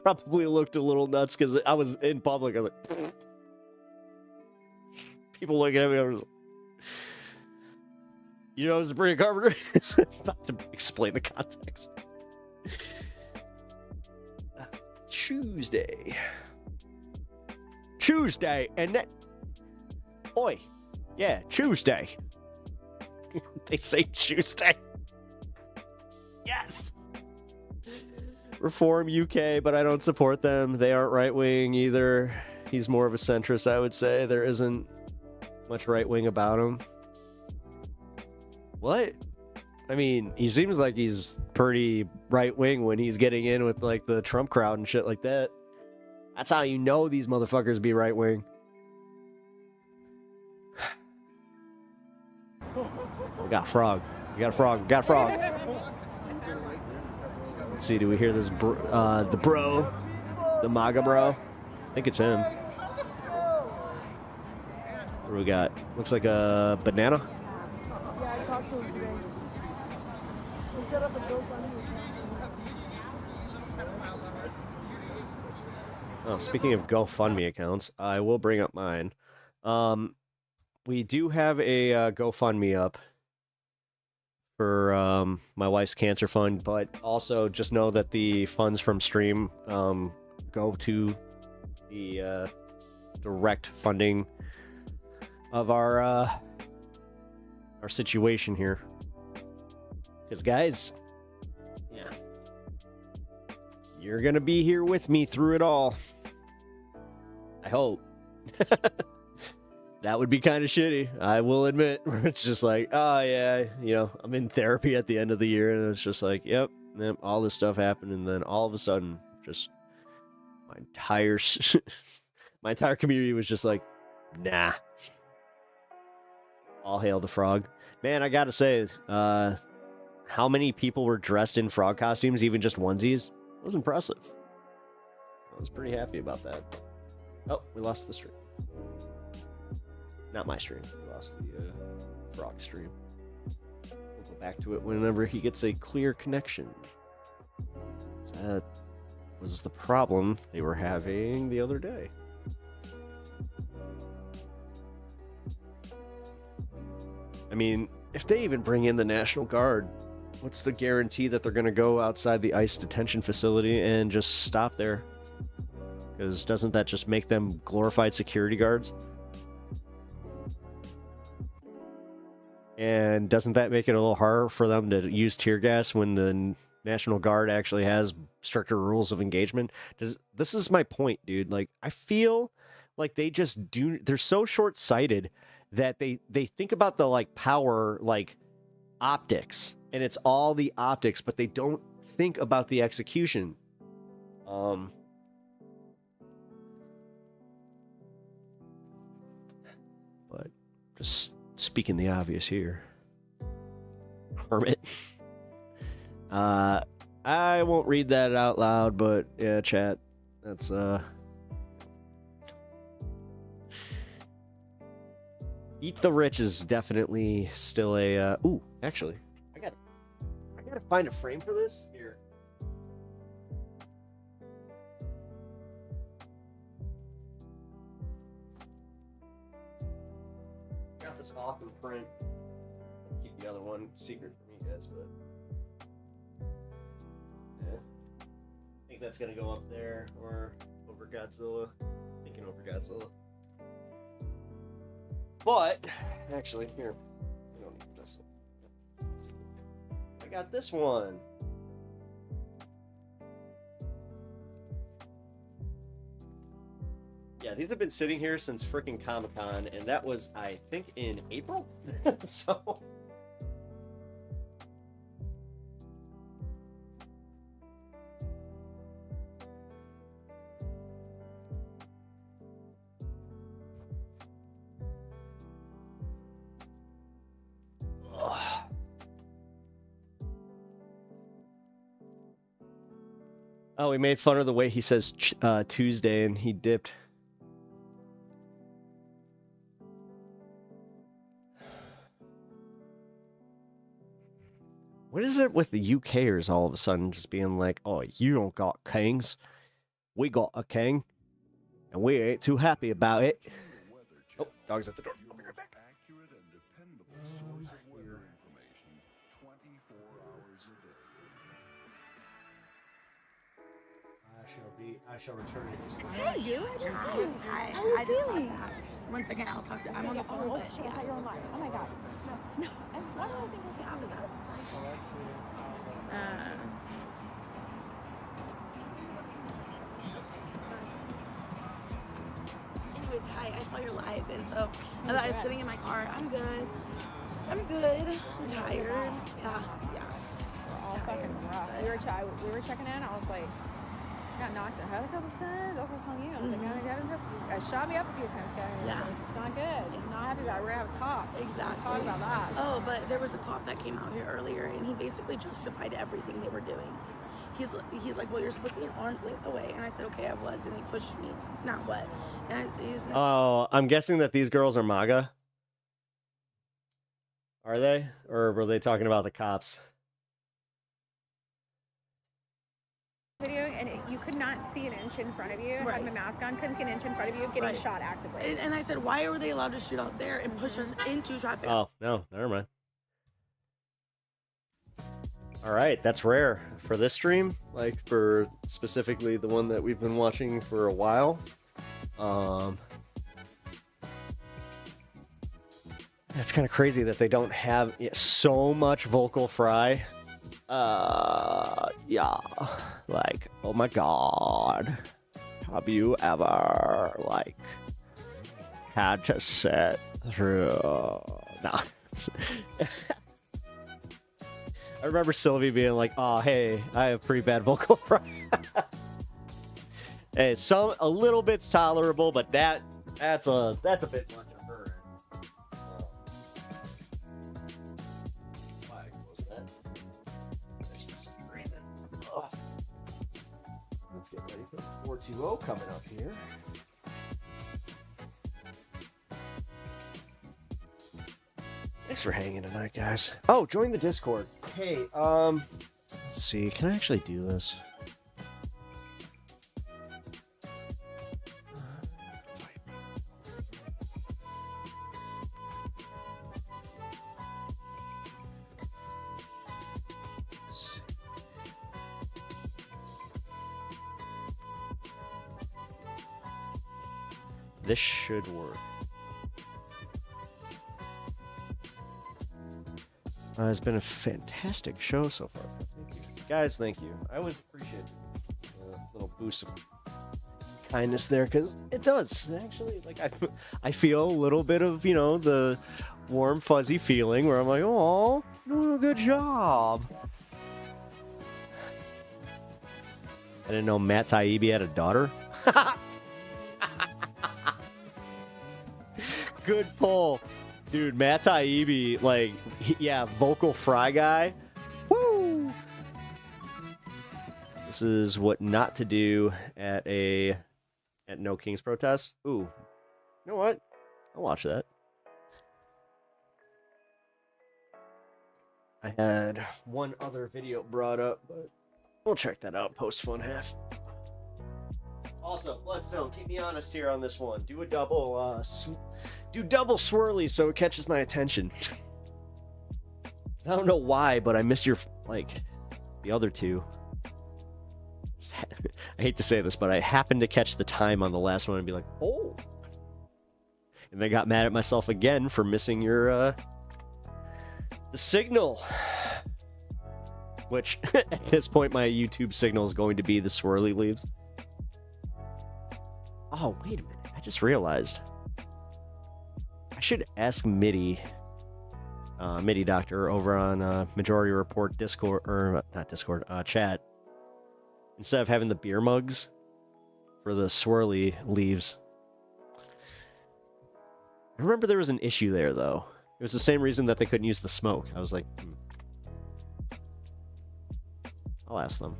Probably looked a little nuts because I was in public. I was like, people looking at me. I was like, you know, Sabrina Carpenter. About to explain the context. Tuesday, and that. Oi, yeah, Tuesday. They say Tuesday. Yes. Reform UK, but I don't support them. They aren't right wing either. He's more of a centrist, I would say. There isn't much right wing about him. What? I mean, he seems like he's pretty right-wing when he's getting in with, like, the Trump crowd and shit like that. That's how you know these motherfuckers be right-wing. We got a frog. We got a frog. We got a frog. Let's see, do we hear this, the bro? The MAGA bro? I think it's him. What do we got? Looks like a banana. Yeah, I talked to him today. We set up a GoFundMe account. Oh, speaking of GoFundMe accounts, I will bring up mine. We do have a GoFundMe up for my wife's cancer fund, but also just know that the funds from Stream go to the direct funding of our situation here. Because guys, yeah, you're gonna be here with me through it all. I hope. That would be kind of shitty, I will admit. It's just like, oh yeah, you know, I'm in therapy at the end of the year, and it's just like, yep, all this stuff happened, and then all of a sudden, just my entire my entire community was just like, nah. All hail the frog. Man, I gotta say, how many people were dressed in frog costumes, even just onesies? It was impressive. I was pretty happy about that. Oh, we lost the stream. Not my stream. We lost the frog stream. We'll go back to it whenever he gets a clear connection. That was the problem they were having the other day. I mean, if they even bring in the National Guard, what's the guarantee that they're going to go outside the ICE detention facility and just stop there? Because doesn't that just make them glorified security guards? And doesn't that make it a little harder for them to use tear gas when the National Guard actually has stricter rules of engagement? This is my point, dude. Like, I feel like they just do... They're so short-sighted that they think about the, like, power, like, optics, and it's all the optics, but they don't think about the execution. But just speaking the obvious here. Hermit. I won't read that out loud, but yeah, chat. That's Eat the Rich is definitely still a ooh, actually. I gotta find a frame for this. Here. Got this awesome print. Keep the other one secret from you guys, but yeah. I think that's gonna go up there or over Godzilla. Thinking over Godzilla. But actually, here, I don't need this. I got this one. Yeah, these have been sitting here since freaking Comic-Con, and that was, I think, in April. So. Oh, we made fun of the way he says Tuesday, and he dipped. What is it with the UKers all of a sudden just being like, oh, you don't got kings. We got a king, and we ain't too happy about it. Oh, dog's at the door. I'll be right back. I shall return it just Hey, you. How are you feeling? One second, I'll talk to you. I'm on the phone. Oh, shit, I thought you were on live. Oh my god. No. Why do I think it's out of that? Anyways, hi. I saw your live, and so I was sitting in my car. I'm good. I'm tired. Yeah. We're all fucking rough. We were checking in. I was like, got knocked the head a couple times. That's what's on you. I was like, shot me up a few times, guys. Yeah. Like, it's not good. I'm not happy about it. We're gonna have a talk. Exactly. Talk about that. Oh, but there was a cop that came out here earlier, and he basically justified everything they were doing. He's like, well, you're supposed to be an arm's length away, and I said, okay, I was, and he pushed me. Not what? And he's like, Oh, I'm guessing that these girls are MAGA. Are they? Or were they talking about the cops? Video, and you could not see an inch in front of you. Right. Had my mask on, couldn't see an inch in front of you, getting shot actively. And I said, why were they allowed to shoot out there and push us into traffic? Oh, no, never mind. All right, that's rare for this stream, like for specifically the one that we've been watching for a while. It's kind of crazy that they don't have so much vocal fry. Yeah, like, oh my god, have you ever, like, had to sit through, nah. I remember Sylvie being like, oh, hey, I have pretty bad vocal fry. Hey, a little bit's tolerable, but that's a bit much of her. Why close that? There's a specific reason. Ugh. Let's get ready for 420 coming up here. Thanks for hanging tonight, guys. Oh, join the Discord. Hey, let's see. Can I actually do this? This should work. It's been a fantastic show so far. Thank you. Guys, thank you. I always appreciate a little boost of kindness there, because it does. Actually, like, I feel a little bit of, the warm, fuzzy feeling where I'm like, oh, doing a good job. I didn't know Matt Taibbi had a daughter. Good pull. Dude, Matt Taibbi, like, yeah, vocal fry guy. Woo! This is what not to do at No Kings protest. Ooh. You know what? I'll watch that. I had one other video brought up, but we'll check that out post fun half. Also, Bloodstone, keep me honest here on this one. Do a double, do double swirly so it catches my attention. I don't know why, but I miss your, like, the other two. I hate to say this, but I happened to catch the time on the last one and be like, oh. And I got mad at myself again for missing your, the signal. Which, at this point, my YouTube signal is going to be the swirly leaves. Oh, wait a minute. I just realized. I should ask MIDI Doctor over on Majority Report Discord, or not Discord, chat. Instead of having the beer mugs for the swirly leaves. I remember there was an issue there, though. It was the same reason that they couldn't use the smoke. I was like, I'll ask them.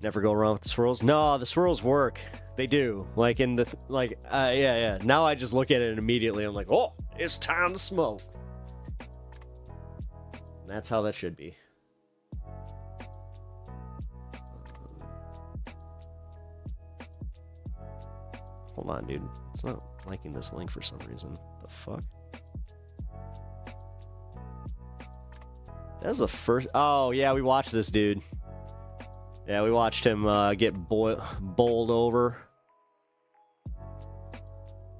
Never go wrong with the swirls? No, the swirls work. They do. Like in the, yeah. Now I just look at it and immediately I'm like, oh, it's time to smoke. And that's how that should be. Hold on, dude. It's not liking this link for some reason. The fuck? That was the first... Oh, yeah, we watched this dude. Yeah, we watched him get bowled over.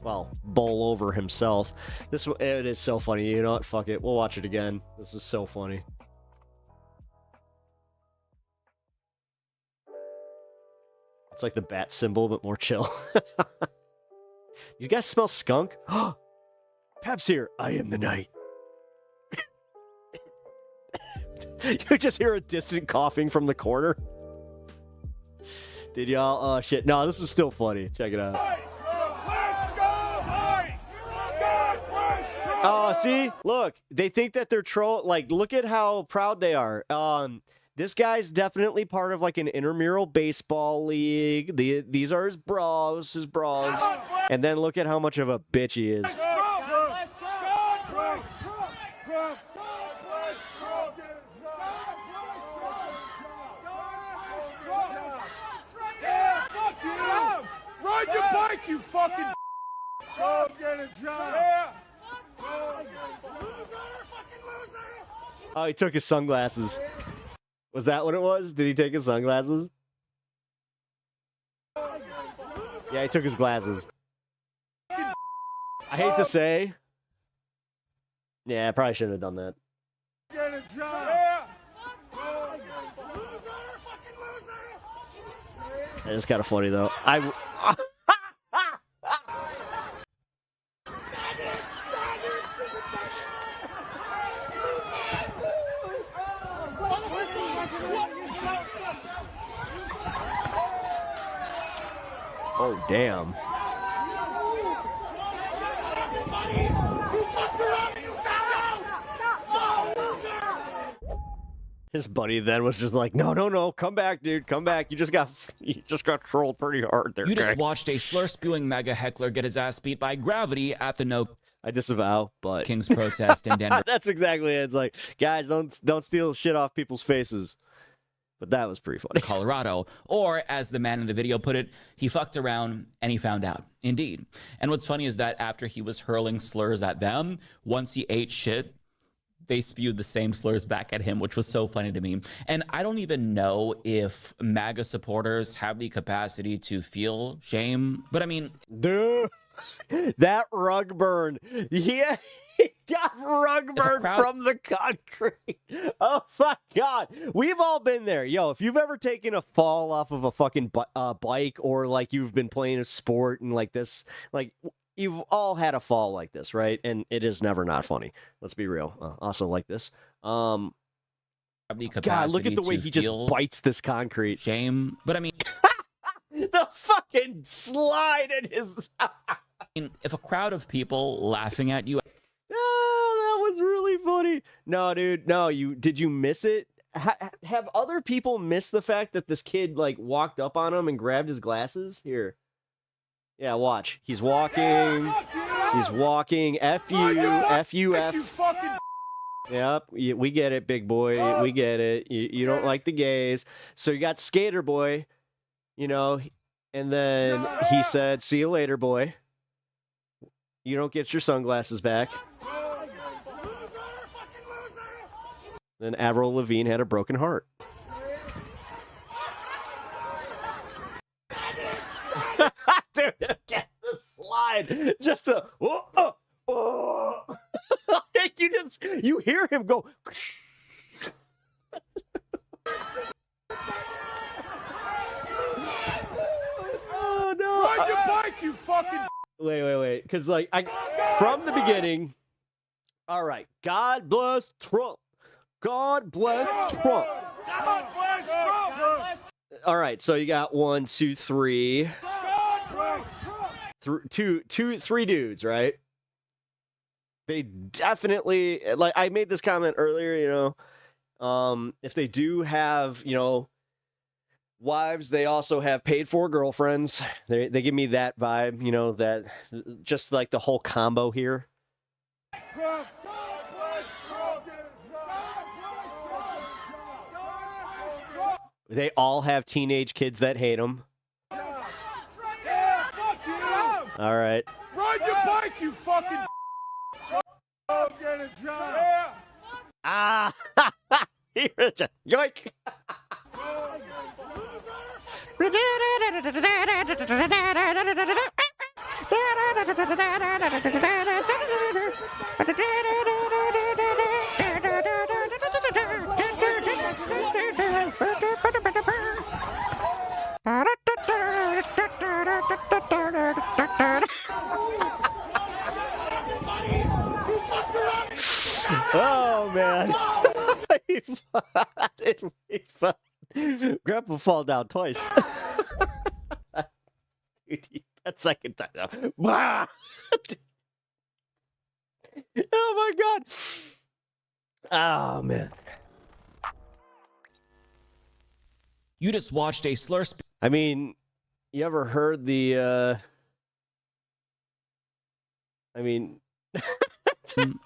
Well, bowl over himself. It is so funny. You know what? Fuck it. We'll watch it again. This is so funny. It's like the bat symbol, but more chill. You guys smell skunk? Pep's here. I am the night. You just hear a distant coughing from the corner. Did y'all? Oh, shit. No, this is still funny. Check it out. Oh, see? Look. They think that they're troll. Like, look at how proud they are. This guy's definitely part of, like, an intramural baseball league. These are his bras. And then look at how much of a bitch he is. Ride your bike, you fucking go get a job. Yeah. Oh, he took his sunglasses. Was that what it was? Did he take his sunglasses? Yeah, he took his glasses. I hate to say. Yeah, I probably shouldn't have done that. Get a job. Yeah. It's kind of funny, though. Oh, damn. His buddy then was just like, no, come back, dude, come back. You just got trolled pretty hard there. You just watched a slur-spewing MAGA heckler get his ass beat by gravity at the No I disavow, but Kings protest in Denver. That's exactly it. It's like, guys, don't steal shit off people's faces. But that was pretty funny. Colorado. Or, as the man in the video put it, he fucked around and he found out. Indeed. And what's funny is that after he was hurling slurs at them, once he ate shit, they spewed the same slurs back at him, which was so funny to me. And I don't even know if MAGA supporters have the capacity to feel shame. But I mean... Dude, that rug burn. Yeah, he got rug burn from the concrete. Oh my God. We've all been there. Yo, if you've ever taken a fall off of a fucking bike or like you've been playing a sport and like this, like... you've all had a fall like this, right? And it is never not funny. Let's be real. Also like this. God, look at the way he just bites this concrete. Shame. But I mean, the fucking slide in his. If a crowd of people laughing at you. Oh, that was really funny. No, dude. No, did you miss it? Have other people missed the fact that this kid like walked up on him and grabbed his glasses? Here. Yeah, watch. He's walking. He's walking. F you. F you. F. Yep, we get it, big boy. We get it. You don't like the gays. So you got Skater Boy, and then he said, "See you later, boy. You don't get your sunglasses back." Then Avril Lavigne had a broken heart. Dude, get the slide. Just a you hear him go. Oh no! Ride your bike, you fucking. Wait, because from the beginning. All right, God bless Trump. God bless Trump. God bless Trump. All right, so you got 1, 2, 3. Three dudes, right? They definitely, like I made this comment earlier, if they do have, wives, they also have paid for girlfriends. They give me that vibe, that just like the whole combo here. They all have teenage kids that hate them. All right. Ride your bike, you fucking. Go get a job. Ah! Yoink! Oh man! Grandpa fall down twice. Dude, that second time. Oh my god! Oh man! You just watched a slur. I mean, you ever heard the?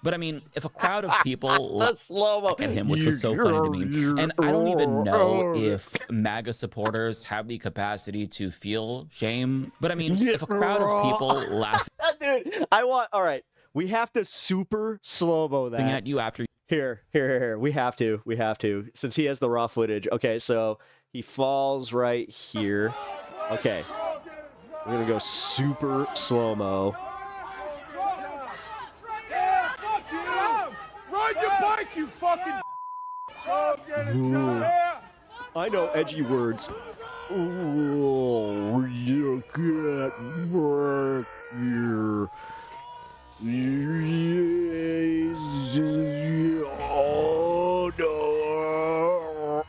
But I mean, if a crowd of people look at him, which was so funny to me, and I don't even know if MAGA supporters have the capacity to feel shame. But I mean, if a crowd of people laugh, dude, all right, we have to super slow-mo that at you after. Here. We have to, since he has the raw footage. Okay, so he falls right here. Okay, we're gonna go super slow-mo. Ride your bike, you fucking. Go get a job. I know edgy words. Oh, you can't work here. Oh no.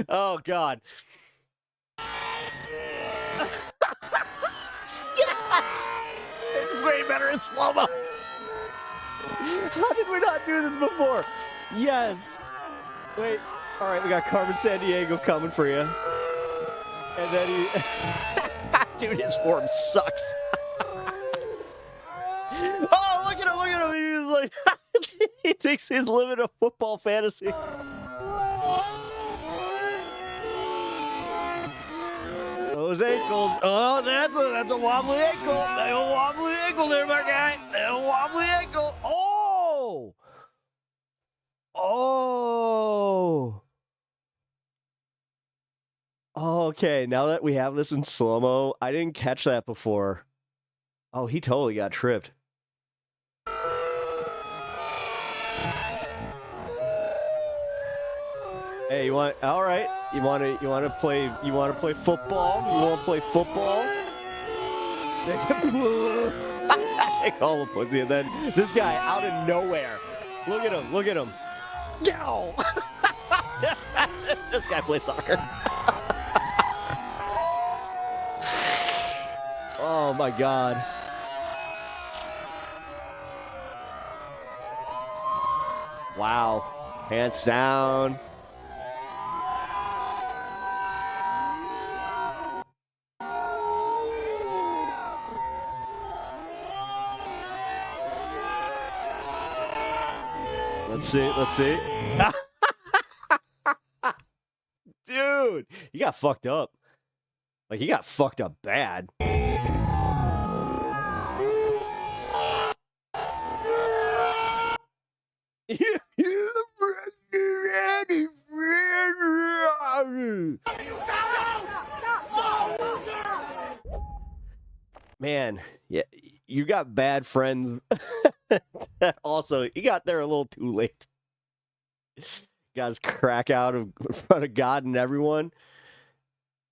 Oh god. Yes! It's way better in slow-mo. How did we not do this before? Yes. Wait. All right, we got Carmen Sandiego coming for you. And then he... Dude, his form sucks. Oh, look at him. He's like... he thinks he's living a football fantasy. Those ankles. Oh, that's a wobbly ankle. A wobbly ankle there, my guy. A wobbly ankle. Oh. Okay, now that we have this in slow-mo, I didn't catch that before. Oh, he totally got tripped. Hey, you want? All right. You want to play football? You want to play football? They call him a pussy, and then this guy out of nowhere. Look at him. Look at him. Go! This guy plays soccer. Oh my God. Wow. Hands down. Let's see. Let's see. Dude, you got fucked up. Like, you got fucked up bad. Man, yeah, you got bad friends. Also, you got there a little too late. Got his crack out in front of God and everyone.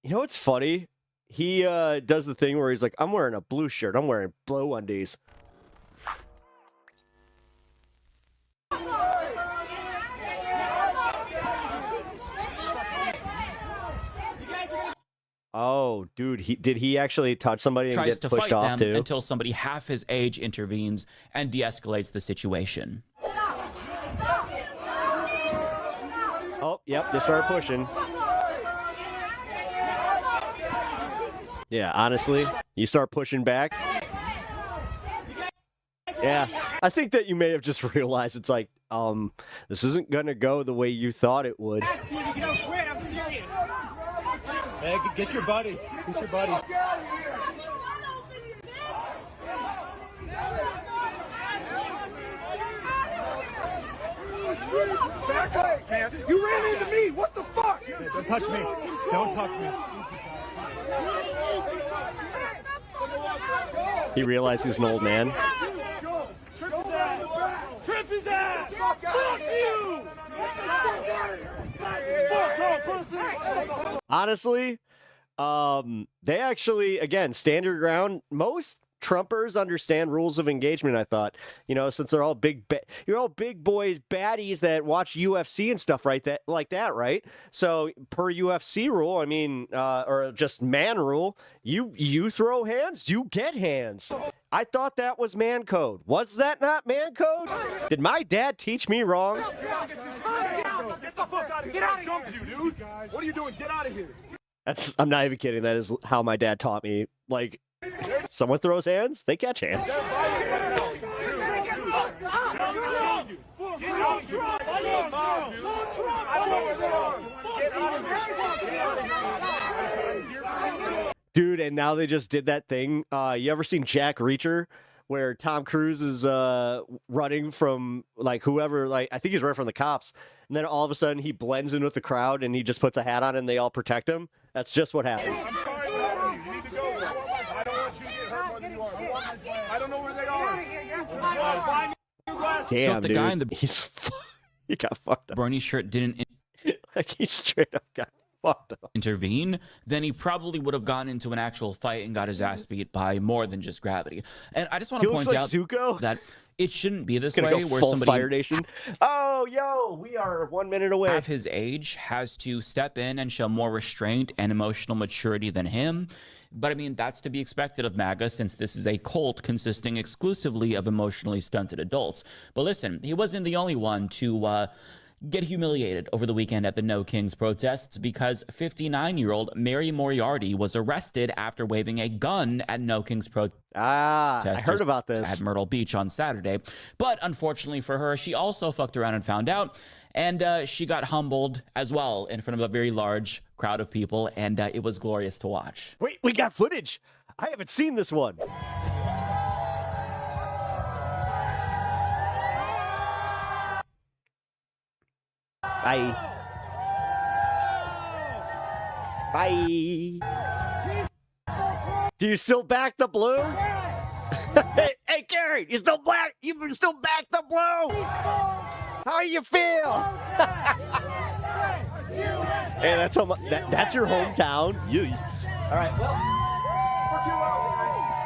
You know what's funny? He does the thing where he's like, I'm wearing a blue shirt. I'm wearing blue undies. Oh, dude, did he actually touch somebody and Tries get to pushed fight off them too? until somebody half his age intervenes and de-escalates the situation. Oh, yep, they started pushing. Yeah, honestly, you start pushing back. Yeah, I think that you may have just realized it's like, this isn't gonna go the way you thought it would. I'm serious. Hey, get your buddy. Get your buddy. Back up, man. You ran into me. What the fuck? Hey, don't touch me. Don't touch me. He realized he's an old man. Trip his ass. Trip his ass. Fuck you. Honestly, they actually, again, stand your ground. Most Trumpers understand rules of engagement, I thought. You know, since they're all you're all big boys, baddies that watch UFC and stuff like that, right? So per UFC rule, I mean, or just man rule, you throw hands, you get hands. I thought that was man code. Was that not man code? Did my dad teach me wrong? Get the fuck out of here. Get out of here, dude. What are you doing? Get out of here. I'm not even kidding. That is how my dad taught me. Like, someone throws hands, they catch hands. Dude, and now they just did that thing. You ever seen Jack Reacher? Where Tom Cruise is running from, like, whoever, like, I think he's running from the cops. And then all of a sudden he blends in with the crowd and he just puts a hat on and they all protect him. That's just what happened. I'm sorry, you need to go. I don't want you to get hurt more than you are. I don't know where they are. Damn, so if the dude. guy in the he got fucked up. Bernie shirt didn't like, he straight up got fucked up. Intervene, then he probably would have gotten into an actual fight and got his ass beat by more than just gravity. And I just want to point like out Zuko. That it shouldn't be this Gonna way, go where full somebody Fire Nation. Oh, yo, we are 1 minute away. half his age has to step in and show more restraint and emotional maturity than him. But I mean, that's to be expected of MAGA, since this is a cult consisting exclusively of emotionally stunted adults. But listen, he wasn't the only one to get humiliated over the weekend at the No Kings protests, because 59-year-old Mary Moriarty was arrested after waving a gun at No Kings protests. I heard about this. At Myrtle Beach on Saturday. But unfortunately for her, she also fucked around and found out, and she got humbled as well in front of a very large crowd of people, and it was glorious to watch. Wait, we got footage. I haven't seen this one. Bye. Bye. Do you still back the blue? Hey, Gary, you still back the blue? How do you feel? Hey, that's that's your hometown. You. All right. Well, we're too loud, guys.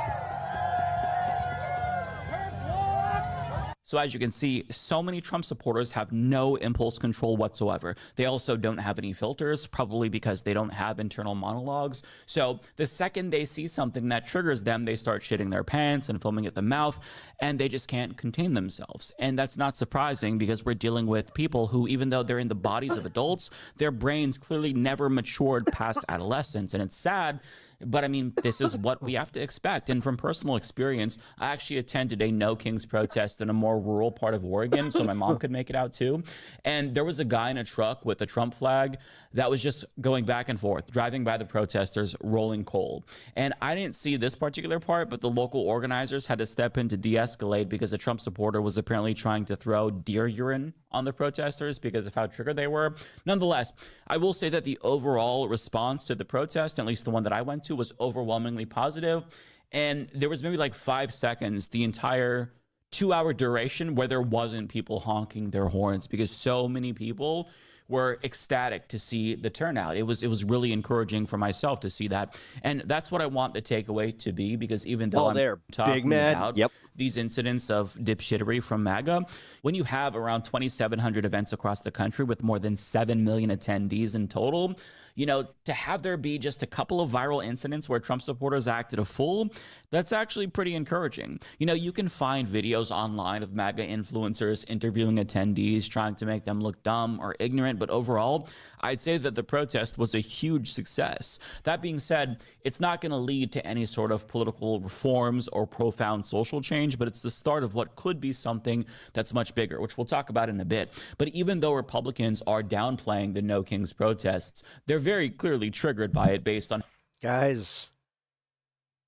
So as you can see, so many Trump supporters have no impulse control whatsoever. They also don't have any filters, probably because they don't have internal monologues. So the second they see something that triggers them, they start shitting their pants and foaming at the mouth, and they just can't contain themselves. And that's not surprising because we're dealing with people who, even though they're in the bodies of adults, their brains clearly never matured past adolescence. And it's sad, but I mean, this is what we have to expect. And from personal experience, I actually attended a No Kings protest in a more rural part of Oregon, so my mom could make it out too. And there was a guy in a truck with a Trump flag that was just going back and forth, driving by the protesters, rolling coal. And I didn't see this particular part, but the local organizers had to step in to de-escalate because a Trump supporter was apparently trying to throw deer urine on the protesters because of how triggered they were. Nonetheless, I will say that the overall response to the protest, at least the one that I went to, was overwhelmingly positive. And there was maybe like 5 seconds, the entire 2-hour duration, where there wasn't people honking their horns because so many people were ecstatic to see the turnout. It was really encouraging for myself to see that. And that's what I want the takeaway to be, because even though I'm talking about these incidents of dipshittery from MAGA, when you have around 2,700 events across the country with more than 7 million attendees in total, you know, to have there be just a couple of viral incidents where Trump supporters acted a fool, that's actually pretty encouraging. You know, you can find videos online of MAGA influencers interviewing attendees, trying to make them look dumb or ignorant, but overall, I'd say that the protest was a huge success. That being said, it's not going to lead to any sort of political reforms or profound social change, but it's the start of what could be something that's much bigger, which we'll talk about in a bit. But even though Republicans are downplaying the No Kings protests, they're very clearly triggered by it based on... Guys,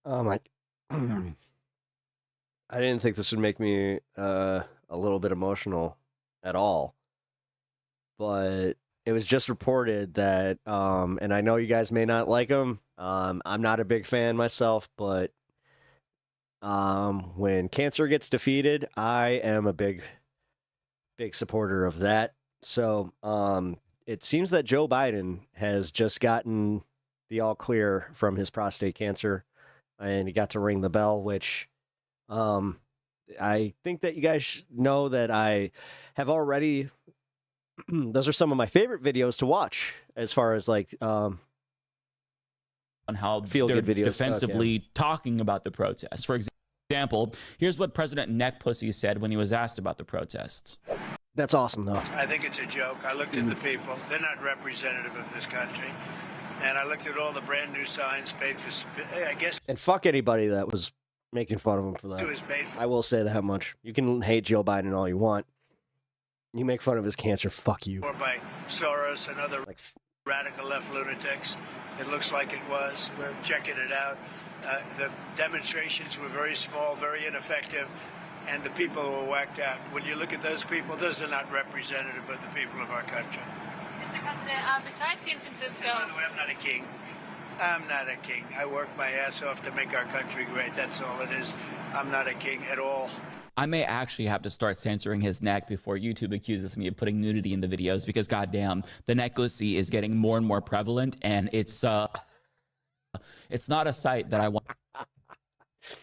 oh my... I didn't think this would make me a little bit emotional at all. But it was just reported that, and I know you guys may not like him. I'm not a big fan myself, but when cancer gets defeated, I am a big supporter of that. So it seems that Joe Biden has just gotten the all clear from his prostate cancer, and he got to ring the bell, which I think that you guys know that I have already... Those are some of my favorite videos to watch as far as like on how feel they're good videos defensively talking about the protests. For example, here's what President Neck Pussy said when he was asked about the protests. That's awesome, though. I think it's a joke. I looked at the people. They're not representative of this country. And I looked at all the brand new signs paid for, I guess. And fuck anybody that was making fun of him for that. I will say that much. You can hate Joe Biden all you want. You make fun of his cancer, fuck you. Or by Soros and other radical left lunatics. It looks like it was. We're checking it out. The demonstrations were very small, very ineffective, and the people were whacked out. When you look at those people, those are not representative of the people of our country. Mr. President, besides San Francisco... By the way, I'm not a king. I'm not a king. I work my ass off to make our country great. That's all it is. I'm not a king at all. I may actually have to start censoring his neck before YouTube accuses me of putting nudity in the videos, because goddamn, the neck pussy is getting more and more prevalent, and it's not a sight that I want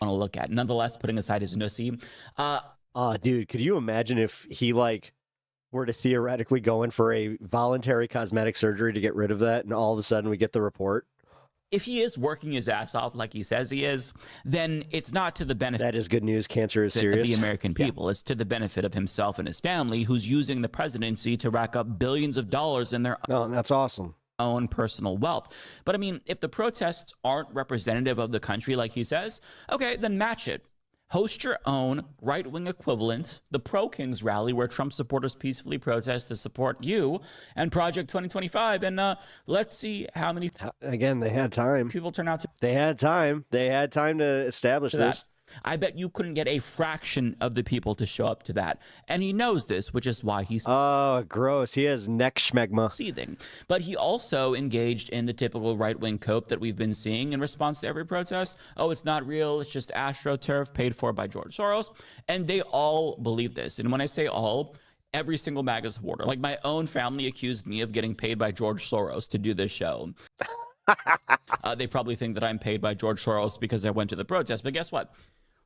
to look at. Nonetheless, putting aside his nussy, dude, could you imagine if he like were to theoretically go in for a voluntary cosmetic surgery to get rid of that, and all of a sudden we get the report? If he is working his ass off like he says he is, then it's not to the benefit... That is good news. Cancer is serious. ...of the American people. Yeah. It's to the benefit of himself and his family, who's using the presidency to rack up billions of dollars in their that's awesome. own personal wealth. But I mean, if the protests aren't representative of the country like he says, okay, then match it. Host your own right-wing equivalent, the Pro-Kings rally, where Trump supporters peacefully protest to support you and Project 2025. And let's see how many... Again, they had time. ...people turn out to... They had time. They had time to establish this. I bet you couldn't get a fraction of the people to show up to that. And he knows this, which is why he's... Oh, gross. He has neck schmegma. ...seething. But he also engaged in the typical right-wing cope that we've been seeing in response to every protest. Oh, it's not real. It's just AstroTurf paid for by George Soros. And they all believe this. And when I say all... every single MAGA supporter. Like, my own family accused me of getting paid by George Soros to do this show. They probably think that I'm paid by George Soros because I went to the protest. But guess what?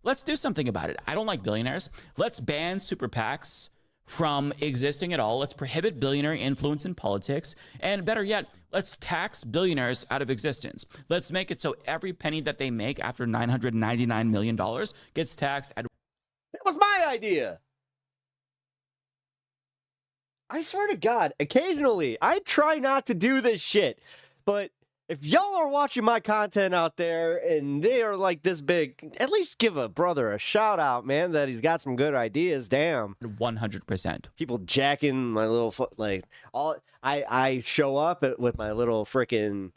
Let's do something about it. I don't like billionaires. Let's ban super PACs from existing at all. Let's prohibit billionaire influence in politics. And better yet, let's tax billionaires out of existence. Let's make it so every penny that they make after $999 million gets taxed at... That was my idea. I swear to God, occasionally, I try not to do this shit, but if y'all are watching my content out there and they are like this big, at least give a brother a shout out, man, that he's got some good ideas. Damn. 100%. People jacking my little foot, like, I show up with my little freaking,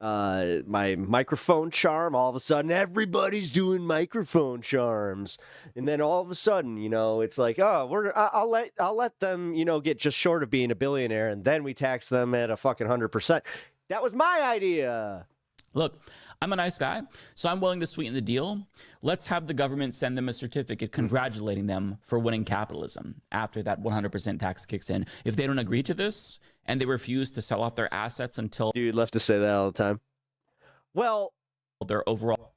my microphone charm. All of a sudden, everybody's doing microphone charms. And then all of a sudden, you know, it's like, oh, I'll let them, you know, get just short of being a billionaire. And then we tax them at a fucking 100%. That was my idea. Look, I'm a nice guy, so I'm willing to sweeten the deal. Let's have the government send them a certificate congratulating them for winning capitalism after that 100% tax kicks in. If they don't agree to this and they refuse to sell off their assets until... Dude, love to say that all the time. Well... their overall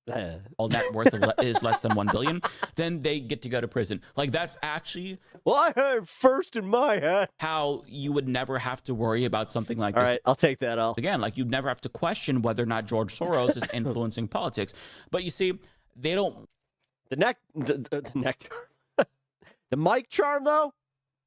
net worth is less than $1 billion, then they get to go to prison. Like, that's actually... Well, I heard first in my head. How you would never have to worry about something like this. All right, I'll take that all. Again, like, you'd never have to question whether or not George Soros is influencing politics. But you see, they don't... The neck the mic charm, though?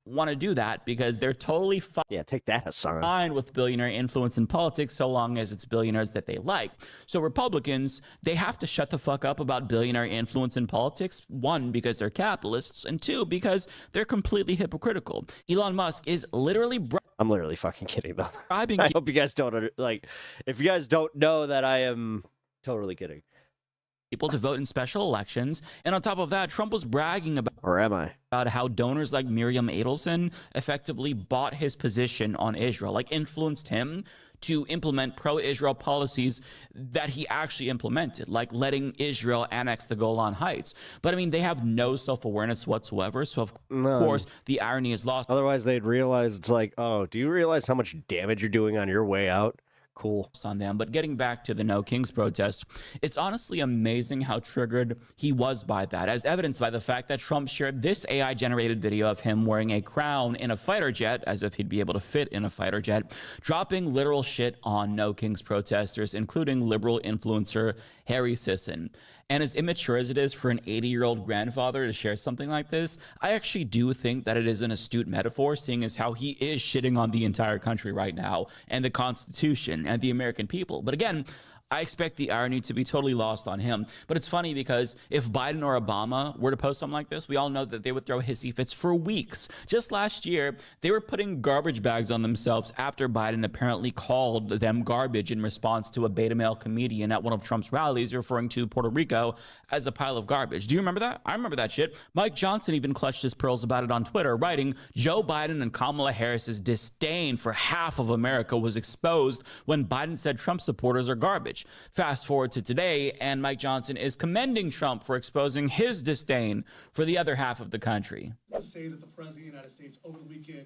Want to do that because they're totally take that, Hassan. Fine with billionaire influence in politics so long as it's billionaires that they like. So Republicans, they have to shut the fuck up about billionaire influence in politics. One, because they're capitalists, and two, because they're completely hypocritical. Elon Musk is literally... I'm literally fucking kidding, though. I hope you guys don't... Like, if you guys don't know that I am totally kidding. People to vote in special elections. And on top of that, Trump was bragging about... Or am I? About how donors like Miriam Adelson effectively bought his position on Israel, like influenced him to implement pro-Israel policies that he actually implemented, like letting Israel annex the Golan Heights. But I mean, they have no self-awareness whatsoever. So of course, the irony is lost. Otherwise, they'd realize it's like, oh, do you realize how much damage you're doing on your way out? Cool. On them. But getting back to the No Kings protest, it's honestly amazing how triggered he was by that, as evidenced by the fact that Trump shared this AI-generated video of him wearing a crown in a fighter jet, as if he'd be able to fit in a fighter jet, dropping literal shit on No Kings protesters, including liberal influencer Harry Sisson. And as immature as it is for an 80-year-old grandfather to share something like this, I actually do think that it is an astute metaphor, seeing as how he is shitting on the entire country right now, and the Constitution, and the American people. But again, I expect the irony to be totally lost on him. But it's funny because if Biden or Obama were to post something like this, we all know that they would throw hissy fits for weeks. Just last year, they were putting garbage bags on themselves after Biden apparently called them garbage in response to a beta male comedian at one of Trump's rallies referring to Puerto Rico as a pile of garbage. Do you remember that? I remember that shit. Mike Johnson even clutched his pearls about it on Twitter, writing, Joe Biden and Kamala Harris's disdain for half of America was exposed when Biden said Trump supporters are garbage. Fast forward to today, and Mike Johnson is commending Trump for exposing his disdain for the other half of the country. Say that the President of the United States over the weekend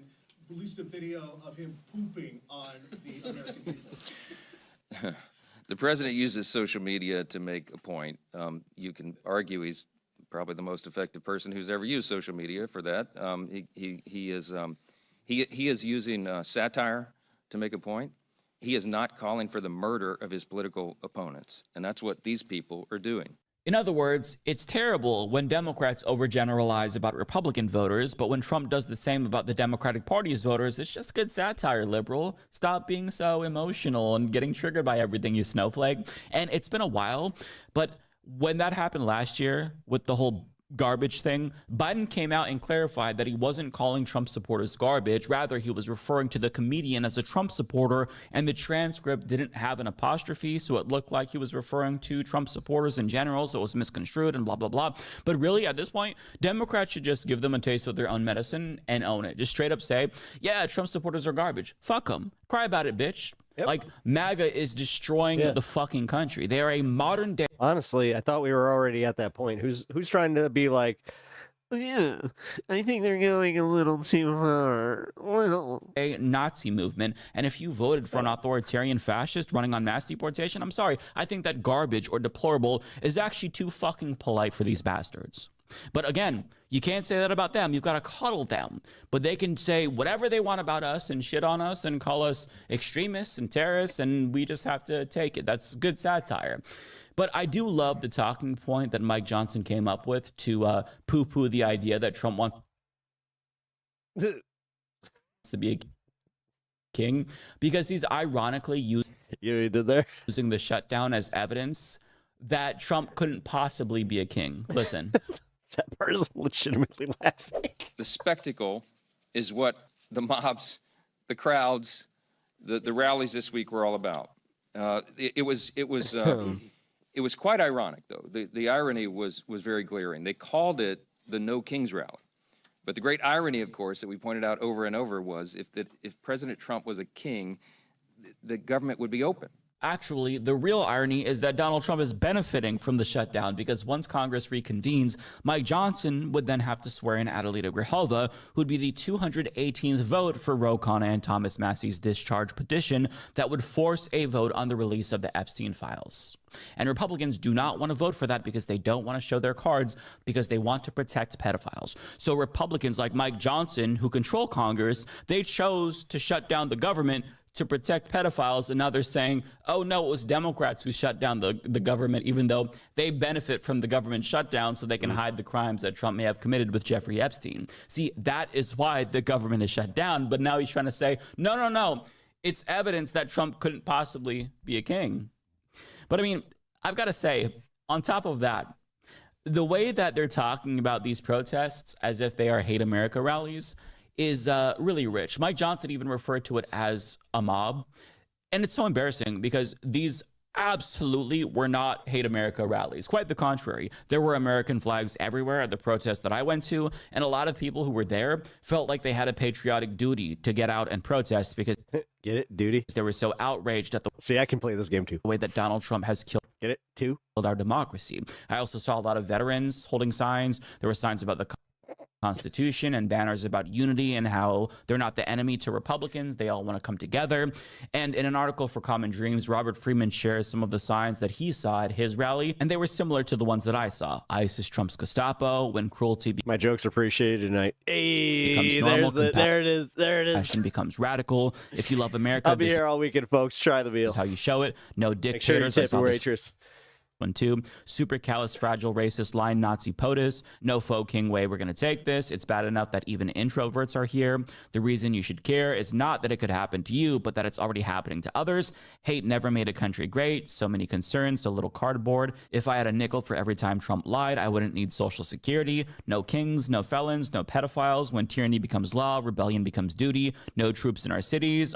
released a video of him pooping on the American people. The President uses social media to make a point. You can argue he's probably the most effective person who's ever used social media for that. He is using satire to make a point. He is not calling for the murder of his political opponents, and that's what these people are doing. In other words, it's terrible when Democrats overgeneralize about Republican voters, but when Trump does the same about the Democratic Party's voters, it's just good satire, liberal. Stop being so emotional and getting triggered by everything, you snowflake. And it's been a while, but when that happened last year with the whole garbage thing, Biden came out and clarified that he wasn't calling Trump supporters garbage. Rather, he was referring to the comedian as a Trump supporter, and the transcript didn't have an apostrophe, so it looked like he was referring to Trump supporters in general, so it was misconstrued and blah, blah, blah. But really, at this point, Democrats should just give them a taste of their own medicine and own it. Just straight up say, yeah, Trump supporters are garbage. Fuck them. Cry about it, bitch. Yep. Like, MAGA is destroying the fucking country. They are a modern day... Honestly, I thought we were already at that point. Who's trying to be like, Yeah, I think they're going a little too far. A Nazi movement, and if you voted for an authoritarian fascist running on mass deportation, I'm sorry, I think that garbage or deplorable is actually too fucking polite for these bastards. But again, you can't say that about them. You've got to coddle them. But they can say whatever they want about us and shit on us and call us extremists and terrorists, and we just have to take it. That's good satire. But I do love the talking point that Mike Johnson came up with to poo-poo the idea that Trump wants to be a king, because he's ironically using the shutdown as evidence that Trump couldn't possibly be a king. Listen. That person legitimately laughing. The spectacle is what the mobs, the crowds, the rallies this week were all about. It was quite ironic, though. The irony was very glaring. They called it the No Kings Rally. But the great irony, of course, that we pointed out over and over was if President Trump was a king, the government would be open. Actually, the real irony is that Donald Trump is benefiting from the shutdown, because once Congress reconvenes, Mike Johnson would then have to swear in Adelita Grijalva, who'd be the 218th vote for Ro Khanna and Thomas Massey's discharge petition that would force a vote on the release of the Epstein files. And Republicans do not want to vote for that because they don't want to show their cards, because they want to protect pedophiles. So Republicans like Mike Johnson, who control Congress, they chose to shut down the government to protect pedophiles, and now they're saying, oh no, it was Democrats who shut down the government, even though they benefit from the government shutdown so they can hide the crimes that Trump may have committed with Jeffrey Epstein. See, that is why the government is shut down, but now he's trying to say, no, it's evidence that Trump couldn't possibly be a king. But I mean, I've got to say, on top of that, the way that they're talking about these protests as if they are hate America rallies is really rich. Mike Johnson even referred to it as a mob. And it's so embarrassing because these absolutely were not hate America rallies. Quite the contrary. There were American flags everywhere at the protests that I went to. And a lot of people who were there felt like they had a patriotic duty to get out and protest because get it? Duty? They were so outraged at the I can play this game too. way that Donald Trump has killed Get it? Too? our democracy. I also saw a lot of veterans holding signs. There were signs about the Constitution and banners about unity and how they're not the enemy to Republicans. They all want to come together. And in an article for Common Dreams, Robert Freeman shares some of the signs that he saw at his rally, and they were similar to the ones that I saw. ISIS trumps Gestapo, when cruelty my jokes appreciated tonight. becomes normal, there it is. compassion becomes radical. If you love America, I'll be here all weekend, folks. Try the meal. This is how you show it. No Make sure you dictators. I tip saw a this waitress. one too. Supercalifragilistic line Nazi POTUS. No faux king way we're going to take this. It's bad enough that even introverts are here. The reason you should care is not that it could happen to you, but that it's already happening to others. Hate never made a country great. So many concerns, so little cardboard. If I had a nickel for every time Trump lied, I wouldn't need Social Security. No kings, no felons, no pedophiles. When tyranny becomes law, rebellion becomes duty. No troops in our cities.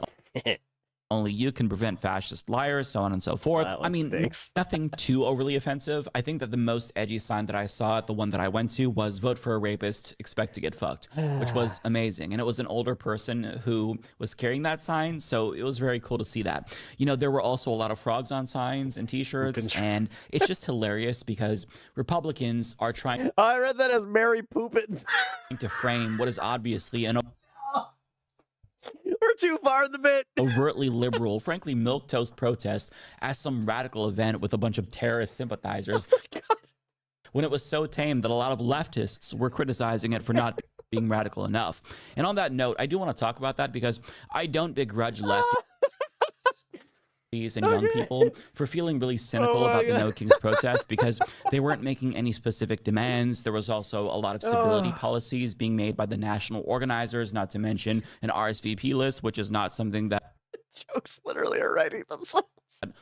Only you can prevent fascist liars, so on and so forth. I mean, nothing too overly offensive. I think that the most edgy sign that I saw at the one that I went to was vote for a rapist, expect to get fucked, which was amazing. And it was an older person who was carrying that sign, so it was very cool to see that. You know, there were also a lot of frogs on signs and t-shirts, and it's just hilarious because Republicans are trying I read that as Mary Poopins. to frame what is obviously an We're too far in the bit. overtly liberal, frankly, milquetoast protest as some radical event with a bunch of terrorist sympathizers. When it was so tame that a lot of leftists were criticizing it for not being radical enough. And on that note, I do want to talk about that because I don't begrudge leftists and young people for feeling really cynical about the No Kings protest because they weren't making any specific demands. There was also a lot of civility policies being made by the national organizers, not to mention an RSVP list, which is not something that jokes literally are writing themselves.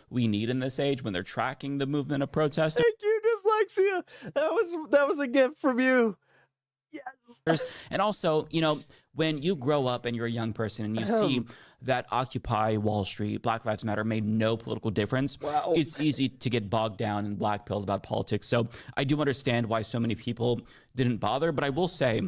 We need in this age when they're tracking the movement of protesters. Thank you, Dyslexia. That was a gift from you. Yes. And also, you know, when you grow up and you're a young person and you see that Occupy Wall Street, Black Lives Matter made no political difference, it's easy to get bogged down and blackpilled about politics. So I do understand why so many people didn't bother, but I will say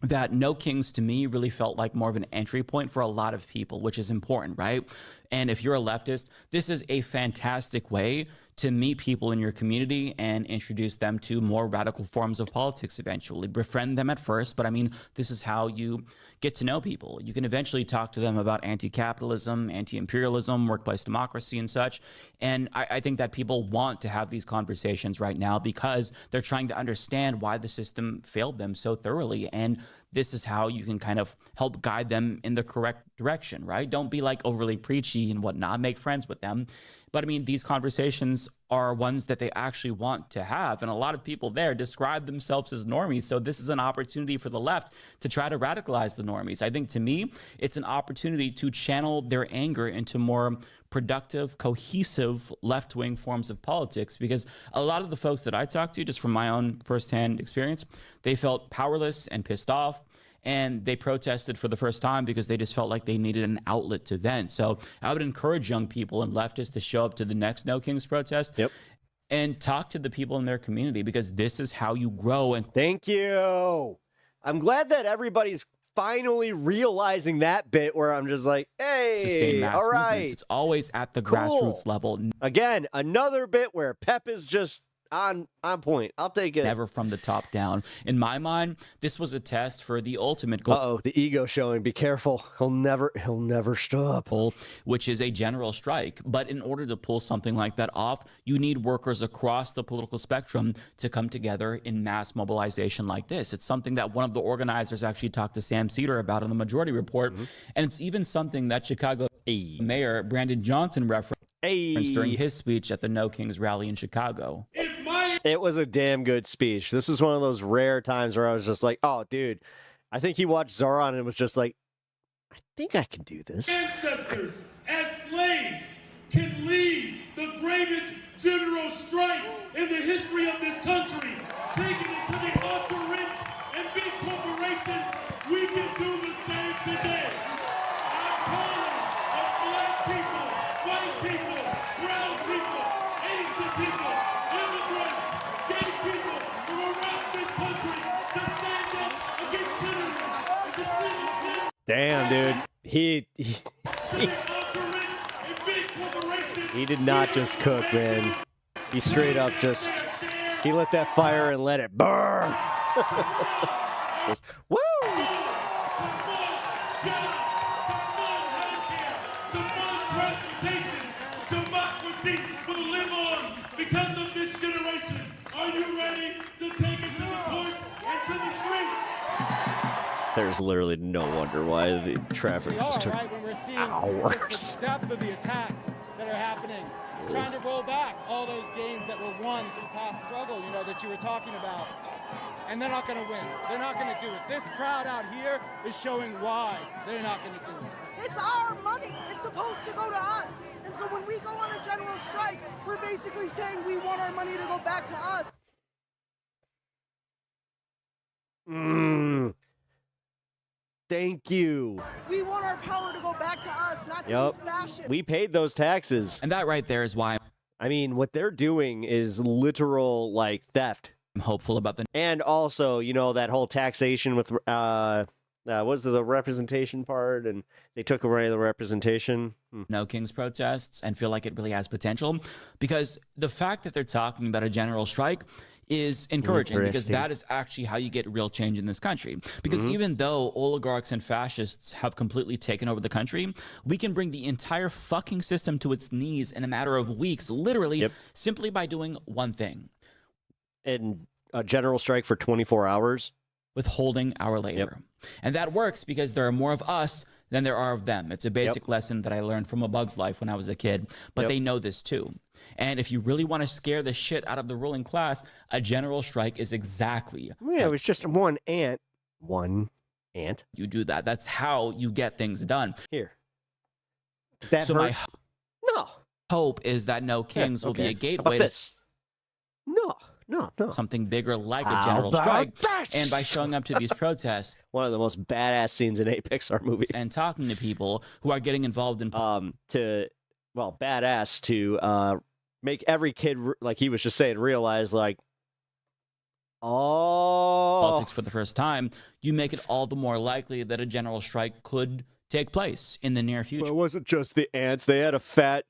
that No Kings to me really felt like more of an entry point for a lot of people, which is important, right? And if you're a leftist, this is a fantastic way to meet people in your community and introduce them to more radical forms of politics eventually. Befriend them at first, but I mean, this is how you get to know people. You can eventually talk to them about anti-capitalism, anti-imperialism, workplace democracy, and such. And I think that people want to have these conversations right now because they're trying to understand why the system failed them so thoroughly. And this is how you can kind of help guide them in the correct direction, right? Don't be like overly preachy and whatnot. Make friends with them. But I mean, these conversations are ones that they actually want to have. And a lot of people there describe themselves as normies. So this is an opportunity for the left to try to radicalize the normies. I think to me, it's an opportunity to channel their anger into more productive, cohesive left-wing forms of politics, because a lot of the folks that I talked to, just from my own firsthand experience, they felt powerless and pissed off. And they protested for the first time because they just felt like they needed an outlet to vent. So I would encourage young people and leftists to show up to the next No Kings protest and talk to the people in their community, because this is how you grow. And thank you. I'm glad that everybody's finally realizing that bit where I'm just like, hey, sustain mass all right. movements. It's always at the grassroots level. Again, another bit where Pep is just on point. I'll take it. Never from the top down. In my mind, this was a test for the ultimate goal. Uh-oh, the ego showing. Be careful. He'll never stop. Which is a general strike. But in order to pull something like that off, you need workers across the political spectrum to come together in mass mobilization like this. It's something that one of the organizers actually talked to Sam Cedar about on the Majority Report. And it's even something that Chicago Mayor Brandon Johnson referenced during his speech at the No Kings rally in Chicago. It was a damn good speech. This is one of those rare times where I was just like, oh, dude, I think he watched Zoran and was just like, I think I can do this. Ancestors, as slaves, can lead the greatest general strike in the history of this country, taking it to the ultra-rich and big corporations. We can do the same today. I'm calling on black people, white people, brown people, Asian people, immigrants, gay people from around this country to stand up against tyranny and to stand up. Damn, dude. He did not just cook, man. He straight up just, he lit that fire and let it burn. Just, woo! Democracy will live on because of this generation. Are you ready to take it to the courts and to the streets? There's literally no wonder why the traffic just took when we're seeing hours. the depth of the attacks that are happening, trying to roll back all those gains that were won through past struggle, that you were talking about. And they're not going to win. They're not going to do it. This crowd out here is showing why they're not going to do it. It's our money. It's supposed to go to us. And so when we go on a general strike, we're basically saying we want our money to go back to us. Thank you. We want our power to go back to us, not to these fascists. We paid those taxes. And that right there is why. I mean, what they're doing is literal, like, theft. I'm hopeful about the... And also, that whole taxation with, what's the representation part? And they took away the representation. No Kings protests, and feel like it really has potential. Because the fact that they're talking about a general strike is encouraging, because that is actually how you get real change in this country. Because even though oligarchs and fascists have completely taken over the country, we can bring the entire fucking system to its knees in a matter of weeks, literally, simply by doing one thing. And a general strike for 24 hours? Withholding our labor. And that works because there are more of us than there are of them. It's a basic lesson that I learned from A Bug's Life when I was a kid, but they know this too. And if you really want to scare the shit out of the ruling class, a general strike is exactly. Yeah, it was just one ant. One ant. You do that. That's how you get things done. Here. That so hurt? my hope is that No Kings will be a gateway to No. something bigger like a general strike. And by showing up to these protests, one of the most badass scenes in a Pixar movie, and talking to people who are getting involved in badass to make every kid, like he was just saying, realize like, politics for the first time, you make it all the more likely that a general strike could take place in the near future. Well, it wasn't just the ants. They had a fat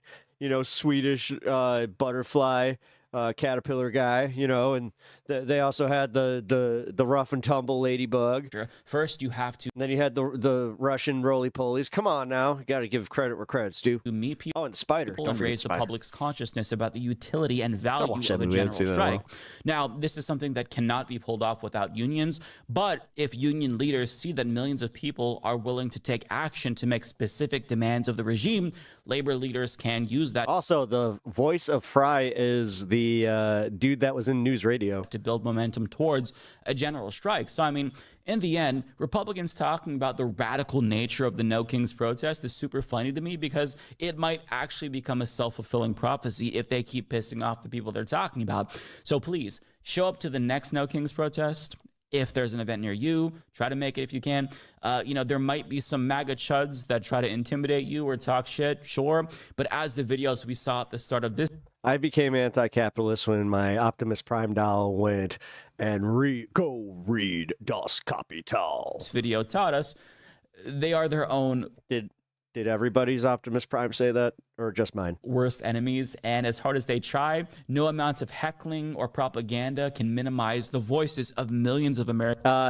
Swedish butterfly caterpillar guy, and they also had the rough and tumble ladybug. First, you have to. And then you had the Russian roly polies. Come on now, you got to give credit where credit's due. To meet people, and Spider, don't and forget raise the Spider. public's consciousness about the utility and value watch of that a movie. I haven't general seen that in a strike. Now, this is something that cannot be pulled off without unions. But if union leaders see that millions of people are willing to take action to make specific demands of the regime, labor leaders can use that. Also, the voice of Fry is the dude that was in news radio to build momentum towards a general strike. So, I mean, in the end, Republicans talking about the radical nature of the No Kings protest is super funny to me because it might actually become a self-fulfilling prophecy if they keep pissing off the people they're talking about. So please, show up to the next No Kings protest. If there's an event near you, try to make it if you can. There might be some MAGA chuds that try to intimidate you or talk shit, sure. But as the videos we saw at the start of this, I became anti-capitalist when my Optimus Prime doll went and go read Das Kapital. This video taught us they are their own. Did everybody's Optimus Prime say that, or just mine? Worst enemies, and as hard as they try, no amount of heckling or propaganda can minimize the voices of millions of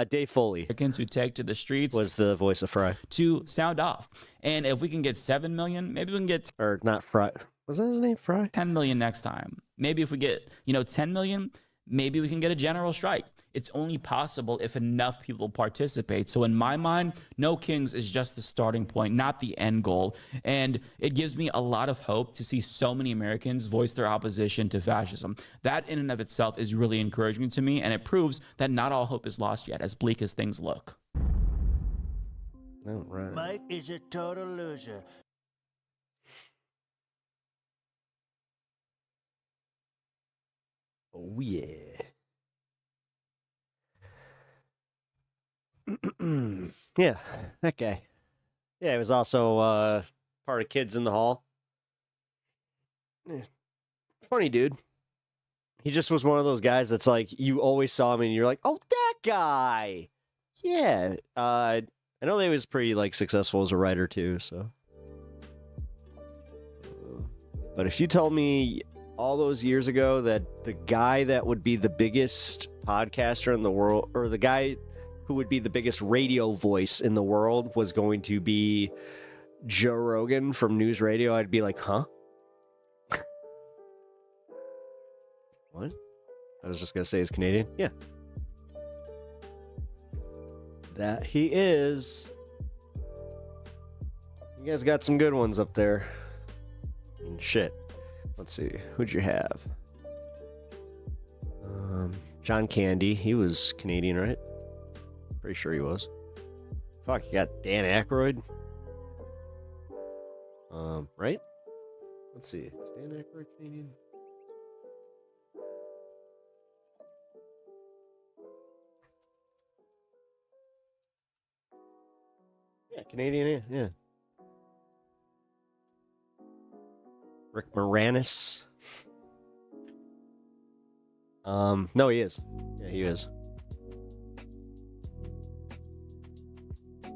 Dave Foley who take to the streets was the voice of Fry to sound off. And if we can get 7 million, maybe we can get or not Fry. Was that his name, Fry? 10 million next time. Maybe if we get 10 million, maybe we can get a general strike. It's only possible if enough people participate. So in my mind, No Kings is just the starting point, not the end goal. And it gives me a lot of hope to see so many Americans voice their opposition to fascism. That in and of itself is really encouraging to me, and it proves that not all hope is lost yet, as bleak as things look. Oh, right. Mike is a total loser. Oh, yeah. Yeah, that guy. Yeah, he was also part of Kids in the Hall. Funny dude. He just was one of those guys that's like, you always saw him and you're like, oh, that guy. Yeah. I know that he was pretty successful as a writer too, so. But if you told me all those years ago that the guy that would be the biggest podcaster in the world, or the guy who would be the biggest radio voice in the world was going to be Joe Rogan from News Radio, I'd be like, huh? What? I was just going to say he's Canadian. Yeah. That he is. You guys got some good ones up there. I mean, shit. Let's see. Who'd you have? John Candy. He was Canadian, right? Pretty sure he was. Fuck, you got Dan Aykroyd. Right? Let's see. Is Dan Aykroyd Canadian? Yeah, Canadian, yeah. Rick Moranis. No, he is. Yeah, he is.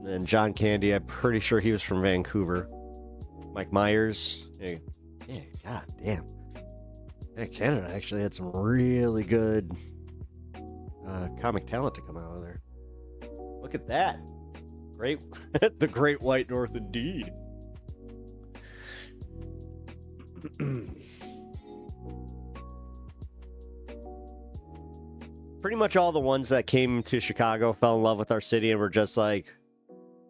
And John Candy, I'm pretty sure he was from Vancouver. Mike Myers. Yeah, god damn. Yeah, Canada actually had some really good comic talent to come out of there. Look at that. Great. The Great White North indeed. Pretty much all the ones that came to Chicago fell in love with our city and were just like,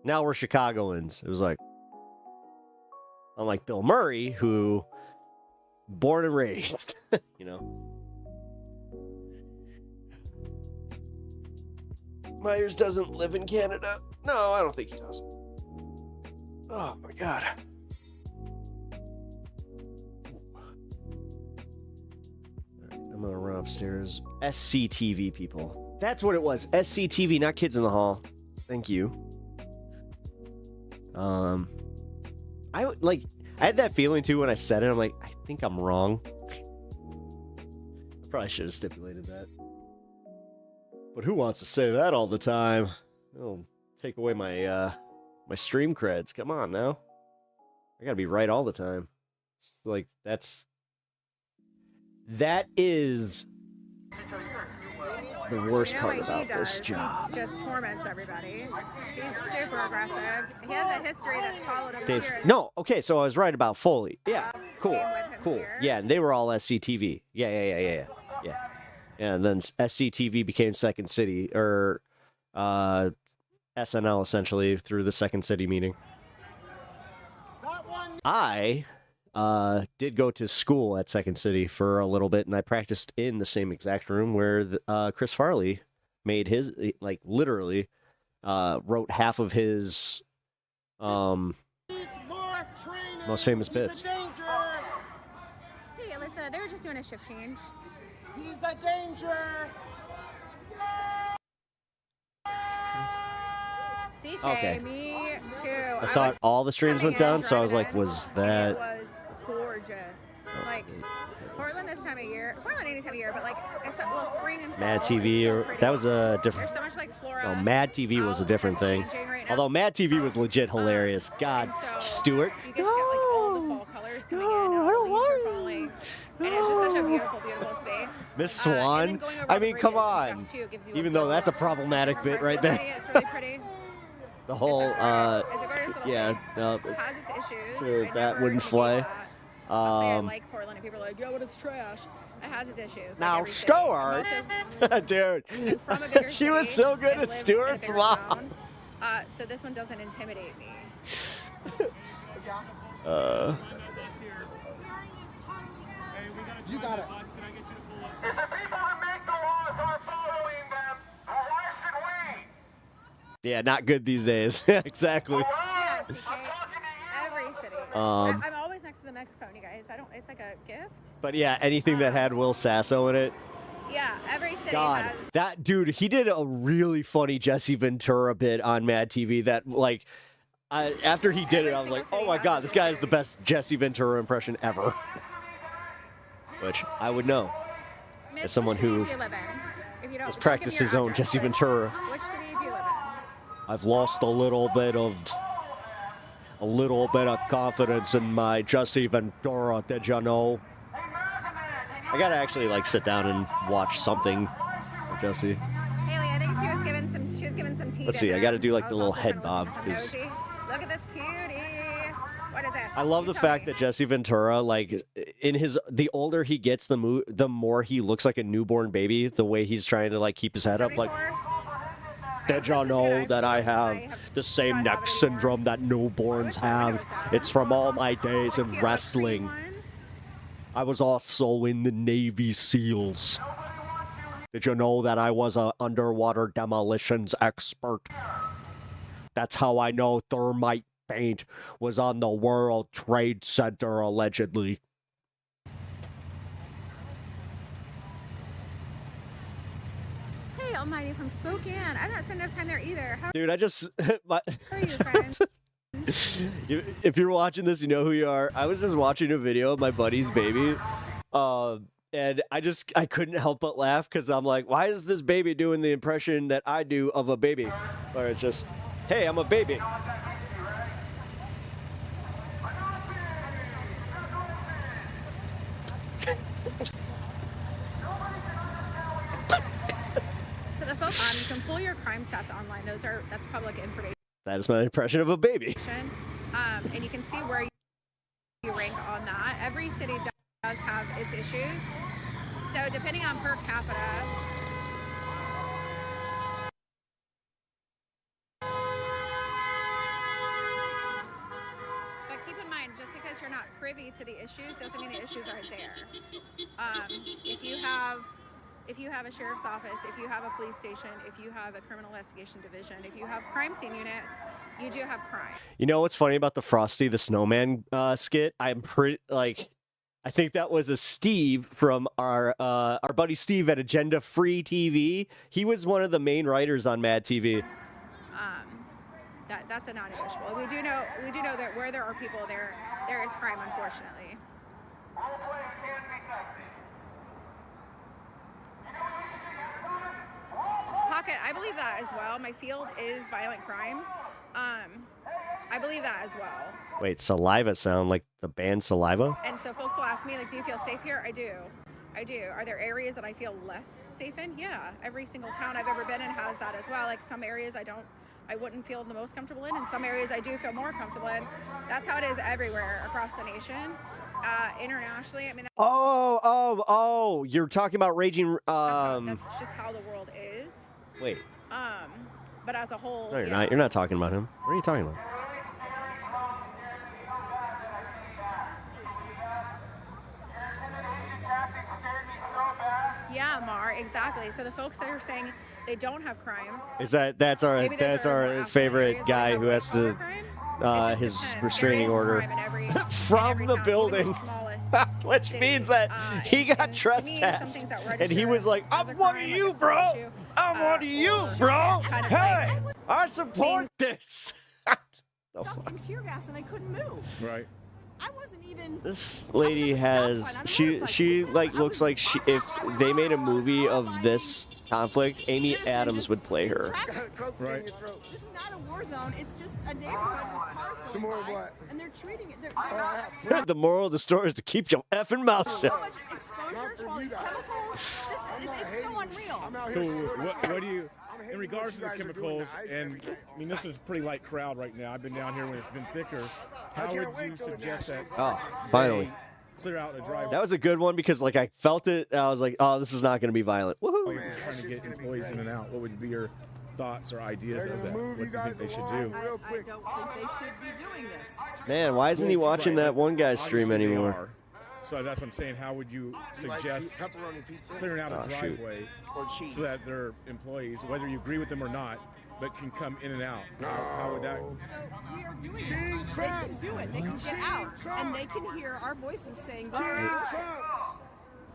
now we're Chicagoans. It was like, unlike Bill Murray, who born and raised, Myers doesn't live in Canada. No, I don't think he does. Oh my god. I'm gonna run upstairs. SCTV people. That's what it was. SCTV, not Kids in the Hall. Thank you. I had that feeling too when I said it. I'm like, I think I'm wrong. I probably should have stipulated that. But who wants to say that all the time? It'll take away my my stream creds. Come on now. I gotta be right all the time. Like, that is the worst part about this job. He just torments everybody. He's super aggressive. He has a history that's followed him Dave, here. no, okay, so I was right about Foley. Yeah, cool. Yeah, and they were all SCTV. Yeah. And then SCTV became Second City, or SNL essentially, through the Second City meeting. I did go to school at Second City for a little bit, and I practiced in the same exact room where Chris Farley made his, like, literally wrote half of his most famous bits. Hey, Alyssa, they were just doing a shift change. He's a danger. CK, Okay. me too. I thought all the streams went down, so I was like, was that... It was gorgeous. Like, Portland this time of year, Portland any time of year, but like, well, spring and fall. Mad TV, or that was a different... There's so much like flora. Oh, Mad TV was a different thing. Although Mad TV was legit hilarious. God, Stewart. You get to get like all the fall colors coming in, and all the leaves are falling. And it's just such a beautiful, beautiful space. Miss Swan. I mean, come on. Even though that's a problematic bit right there. It's really pretty. The whole, It's a gorgeous little yeah, place. It has its issues. sure, I that never wouldn't negate fly. that. I'll say I like Portland, and people are like, "Yo, but it's trash." It has its issues. Now, like Stuart, dude, from a bigger she was city so good and at lived Stuart's in a bigger mom. town. So this one doesn't intimidate me. You got it. If the people that make the laws aren't following them, why should we? Yeah, not good these days. Exactly. Yeah, CK, every city. I'm always next to the microphone, you guys. It's like a gift. But yeah, anything that had Will Sasso in it. Yeah, every city God, has. that dude, he did a really funny Jesse Ventura bit on Mad TV that, like, after he did it, I was like, oh my God, this guy is the best Jesse Ventura impression ever. Which I would know as someone who has practiced his own Jesse Ventura. Which city do you live in? I've lost a little bit of confidence in my Jesse Ventura. Did you know? I gotta actually like sit down and watch something of Jesse. Haley, I think she was given some tea. Let's see. I gotta do like the little head bob because Look at this cutie. What is this? I love the fact that Jesse Ventura, like, in the older he gets, the more he looks like a newborn baby. The way he's trying to like keep his head up, like. Did y'all know that I have the same neck syndrome that newborns have? It's from all my days in wrestling. I was also in the Navy SEALs. Did you know that I was an underwater demolitions expert? That's how I know thermite paint was on the World Trade Center, allegedly. Hey, Almighty from Spokane. I've not spent enough time there either. How Dude, I just... are you, friend? If you're watching this, you know who you are. I was just watching a video of my buddy's baby. And I couldn't help but laugh because I'm like, why is this baby doing the impression that I do of a baby? Or it's just, hey, I'm a baby. So the folks you can pull your crime stats online. That's public information. That is my impression of a baby. And you can see where you rank on that. Every city does have its issues. So depending on per capita. But keep in mind, just because you're not privy to the issues doesn't mean the issues aren't there. If you have a sheriff's office, if you have a police station, if you have a criminal investigation division, if you have crime scene units, you do have crime. You know what's funny about the Frosty the Snowman skit? I'm pretty like, I think that was a Steve from our buddy Steve at Agenda Free TV. He was one of the main writers on Mad TV. That's a non-negotiable. We do know that where there are people there is crime, unfortunately. Pocket, I believe that as well. My field is violent crime. I believe that as well. Wait, saliva sound like the band Saliva? And so folks will ask me, like, do you feel safe here? I do. Are there areas that I feel less safe in? Yeah. Every single town I've ever been in has that as well. Like some areas I wouldn't feel the most comfortable in, and some areas I do feel more comfortable in. That's how it is everywhere across the nation. Internationally, I mean. Oh! You're talking about raging. That's just how the world is. Wait. But as a whole. No, you're yeah. not. You're not talking about him. What are you talking about? Yeah, Mar, exactly. So the folks that are saying they don't have crime. That's our favorite guy who has to his restraining order from the building, which means that he got trespassed, and he was like, "I'm one of you, bro. I'm one of you, bro. Hey, I support this." The fuck? Tear gas and I couldn't move. Right. I wasn't even. This lady has she like looks like if they made a movie of this conflict, Amy Adams would play her. Right. This is not a war zone. It's just a neighborhood with cars. Some more of what? And they're treating it. The moral of the story is to keep your effing mouth shut. So much exposure to all these chemicals. It's so unreal. So what do you? In regards to the chemicals, and I mean, this is a pretty light crowd right now. I've been down here when it's been thicker. How would you suggest that? Oh, finally. Clear out the driveway. That was a good one because, like, I felt it. I was like, oh, this is not going to be violent. Woohoo! Trying to get employees in and out. What would be your thoughts or ideas of that? What do you think they should do? I don't think they should be doing this. Man, why isn't he watching that one guy's stream anymore? So that's what I'm saying. How would you suggest clearing out a driveway so that their employees, whether you agree with them or not, but can come in and out? How would that? So we are doing it. They can do it. They can get out, and they can hear our voices saying,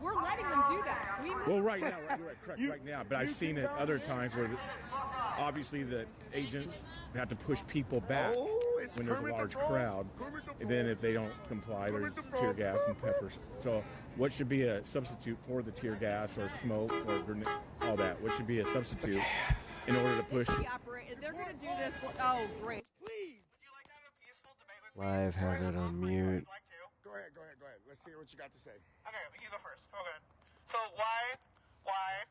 we're letting them do that. Well, right now, correct, right now. But I've seen it other times where, obviously, the agents have to push people back when there's a large crowd, and then if they don't comply, there's tear gas and peppers. So, what should be a substitute for the tear gas or smoke or all that? What should be a substitute in order to push? They're going to do this. Oh, great. Please. Live, have it on mute. Go ahead. Let's hear what you got to say. Okay, you go first. Okay. So why?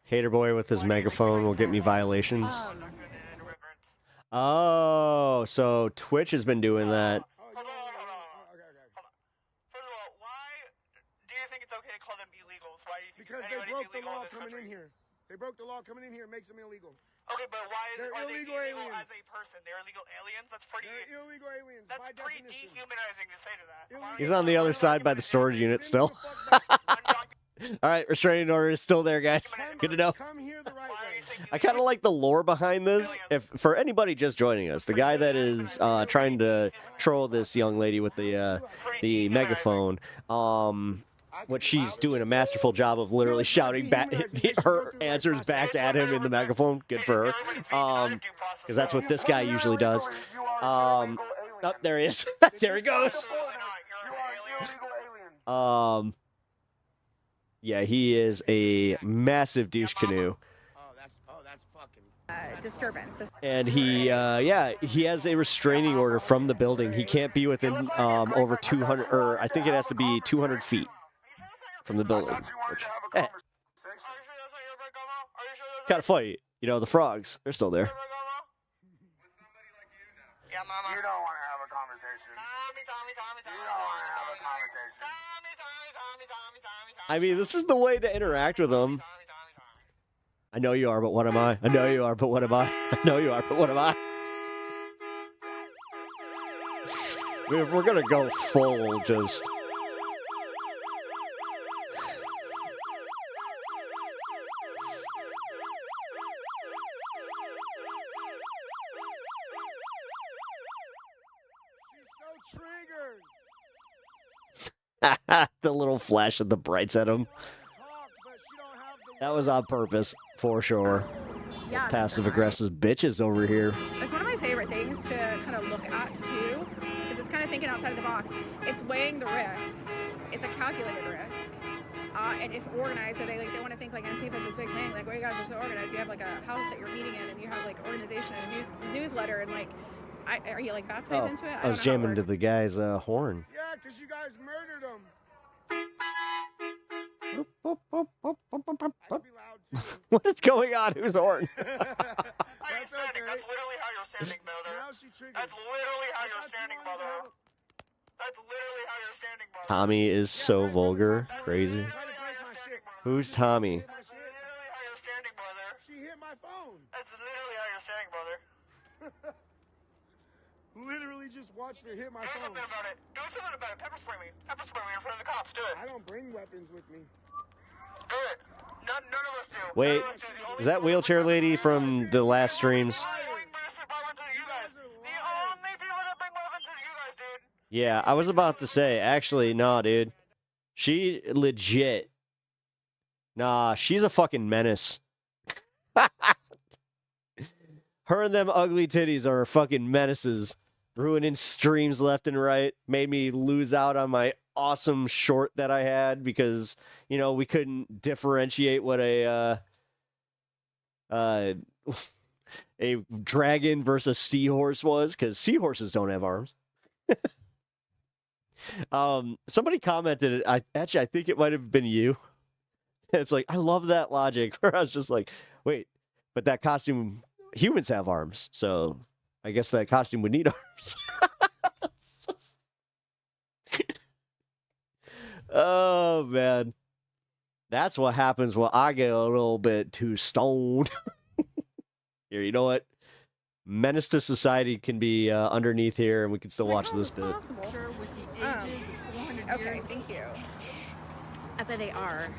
Hater boy with his megaphone will get me violations. Oh, so Twitch has been doing that. Hold on. First of all, why do you think it's okay to call them illegals? Why do you think because they broke the law coming in here. They broke the law coming in here. It makes them illegal. Okay, but why are they illegal aliens. as a person? They're illegal aliens? That's pretty... They're illegal aliens, That's by pretty definition. dehumanizing to say to that. He's on the other side by the storage unit still. All right, restraining order is still there, guys. Good to know. I kind of like the lore behind this. If for anybody just joining us, the guy that is trying to troll this young lady with the megaphone, what she's doing a masterful job of literally shouting back her answers back at him in the megaphone. Good for her, because that's what this guy usually does. Oh, there he is. There he goes. Yeah, he is a massive douche canoe. Disturbance. And he has a restraining order from the building. He can't be within over 200, or I think it has to be 200 feet from the building. Which, kind of funny, you know, the frogs, they're still there. Yeah, Mama. You don't want to have a conversation. You don't want to have a conversation. I mean, this is the way to interact with them. I know you are, but what am I? I know you are, but what am I? I know you are, but what am I? We're gonna go full just... She's so triggered. The little flash of the brights at him. That was on purpose, for sure. Yeah, passive-aggressive bitches over here. It's one of my favorite things to kind of look at, too, because it's kind of thinking outside of the box. It's weighing the risk. It's a calculated risk. And if organized, so they want to think like Antifa is this big thing, like, well, you guys are so organized. You have like a house that you're meeting in, and you have like organization and a newsletter, and like, Are you like baptized into it? I was jamming to the guy's horn. Yeah, because you guys murdered him. What is going on? Who's horn? That's okay. That's literally how you're standing, brother. That's literally how you're standing, brother. That's literally how you're standing, brother. Tommy is so vulgar. Crazy. Who's Tommy? That's literally how you're standing, brother. She hit my phone. That's literally how you're standing, brother. Literally just watched her hit my Do phone. something about it. Do something about it. Pepper spray me. Pepper spray me in front of the cops. Do it. I don't bring weapons with me. Do it. None of us do. Wait, is that wheelchair lady from the last streams? Yeah, I was about to say, actually, nah, dude. She legit. Nah, she's a fucking menace. Her and them ugly titties are fucking menaces. Ruining streams left and right. Made me lose out on my awesome short that I had because, you know, we couldn't differentiate what a dragon versus seahorse was, because seahorses don't have arms. Somebody commented, I think it might have been you. It's like, I love that logic, where I was just like, wait, but that costume, humans have arms, so I guess that costume would need arms. Oh, man. That's what happens when I get a little bit too stoned. Here, you know what? Menace to Society can be underneath here, and we can still watch this bit. Okay, thank you. I bet they are.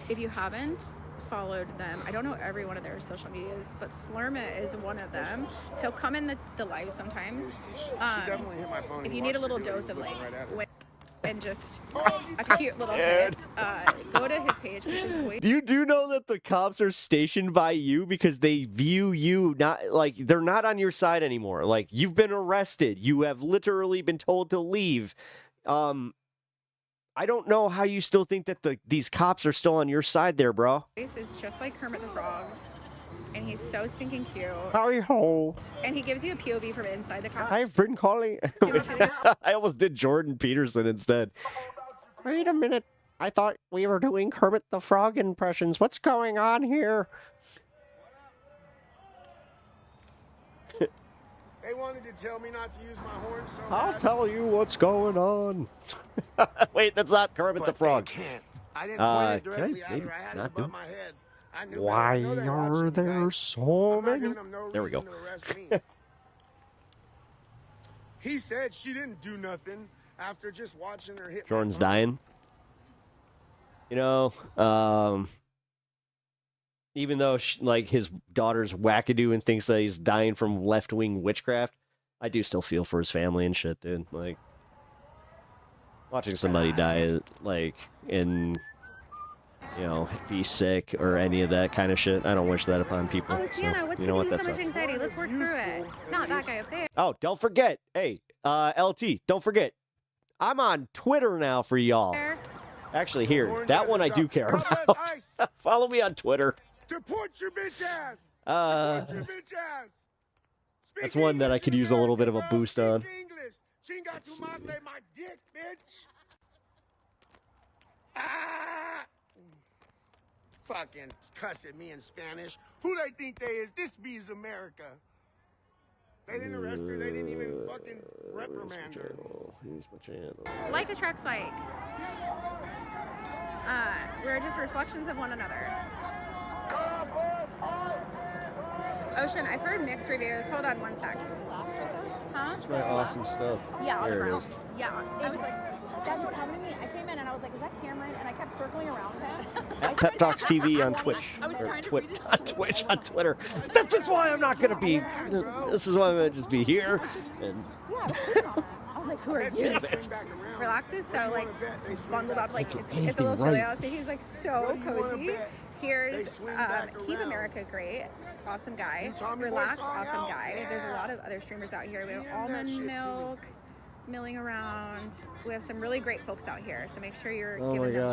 If you haven't followed them, I don't know every one of their social medias, but Slurma is one of them. He'll come in the live sometimes. She definitely hit my phone. If you need a little dose of like and just a cute little hit, go to his page. You do know that the cops are stationed by you because they view you not like they're not on your side anymore. Like, you've been arrested. You have literally been told to leave. I don't know how you still think that these cops are still on your side there, bro. This is just like Kermit the Frog's, and he's so stinking cute. Hi-ho. And he gives you a POV from inside the costume. I've been calling. I almost did Jordan Peterson instead. Wait a minute. I thought we were doing Kermit the Frog impressions. What's going on here? They wanted to tell me not to use my horn so I'll bad. tell you what's going on. Wait, that's not Kermit the Frog. I didn't point it directly can I at maybe her. I had it not above do? my head. I knew Why better. I know they're are watching, there guys. so I'm not many? giving them no There we go. reason to arrest me. He said she didn't do nothing after just watching her hit. Jordan's dying. You know, even though like his daughter's wackadoo and thinks that he's dying from left-wing witchcraft, I do still feel for his family and shit, dude. Like, watching somebody die, like, and, you know, be sick or any of that kind of shit, I don't wish that upon people. Oh, Sienna, so, what's you know giving what? you so That much sucks. anxiety? Let's work through it. Not that guy up there. Oh, don't forget. Hey, LT, don't forget. I'm on Twitter now for y'all. Actually, here, that one I do care about. Follow me on Twitter. Deport your bitch ass. Uh, Deport your bitch ass. That's one that I could use a little bit of a boost on. English. Chinga tu madre, my dick, bitch. Ah! Fucking cuss at me in Spanish. Who they think they is? This be is America. They didn't arrest her. They didn't even fucking reprimand her. Here's my channel. Like attracts like. We're just reflections of one another. Ocean, I've heard mixed reviews. Hold on one sec. Huh? It's my awesome stuff. Yeah, on the There it ground. is. Yeah. I was like, that's what happened to me. I came in and I was like, is that Cameron? And I kept circling around him. At Pep Talks TV on Twitch. On Twitter. This is why I'm not gonna be. This is why I'm gonna just be here. And I was like, who are you? Relaxes, so like bundled up, like it's a little chilly out. So he's like so cozy. Here's Keep America Great, awesome guy. Relax, awesome guy. There's a lot of other streamers out here. We have Almond Milk milling around. We have some really great folks out here, so make sure you're giving them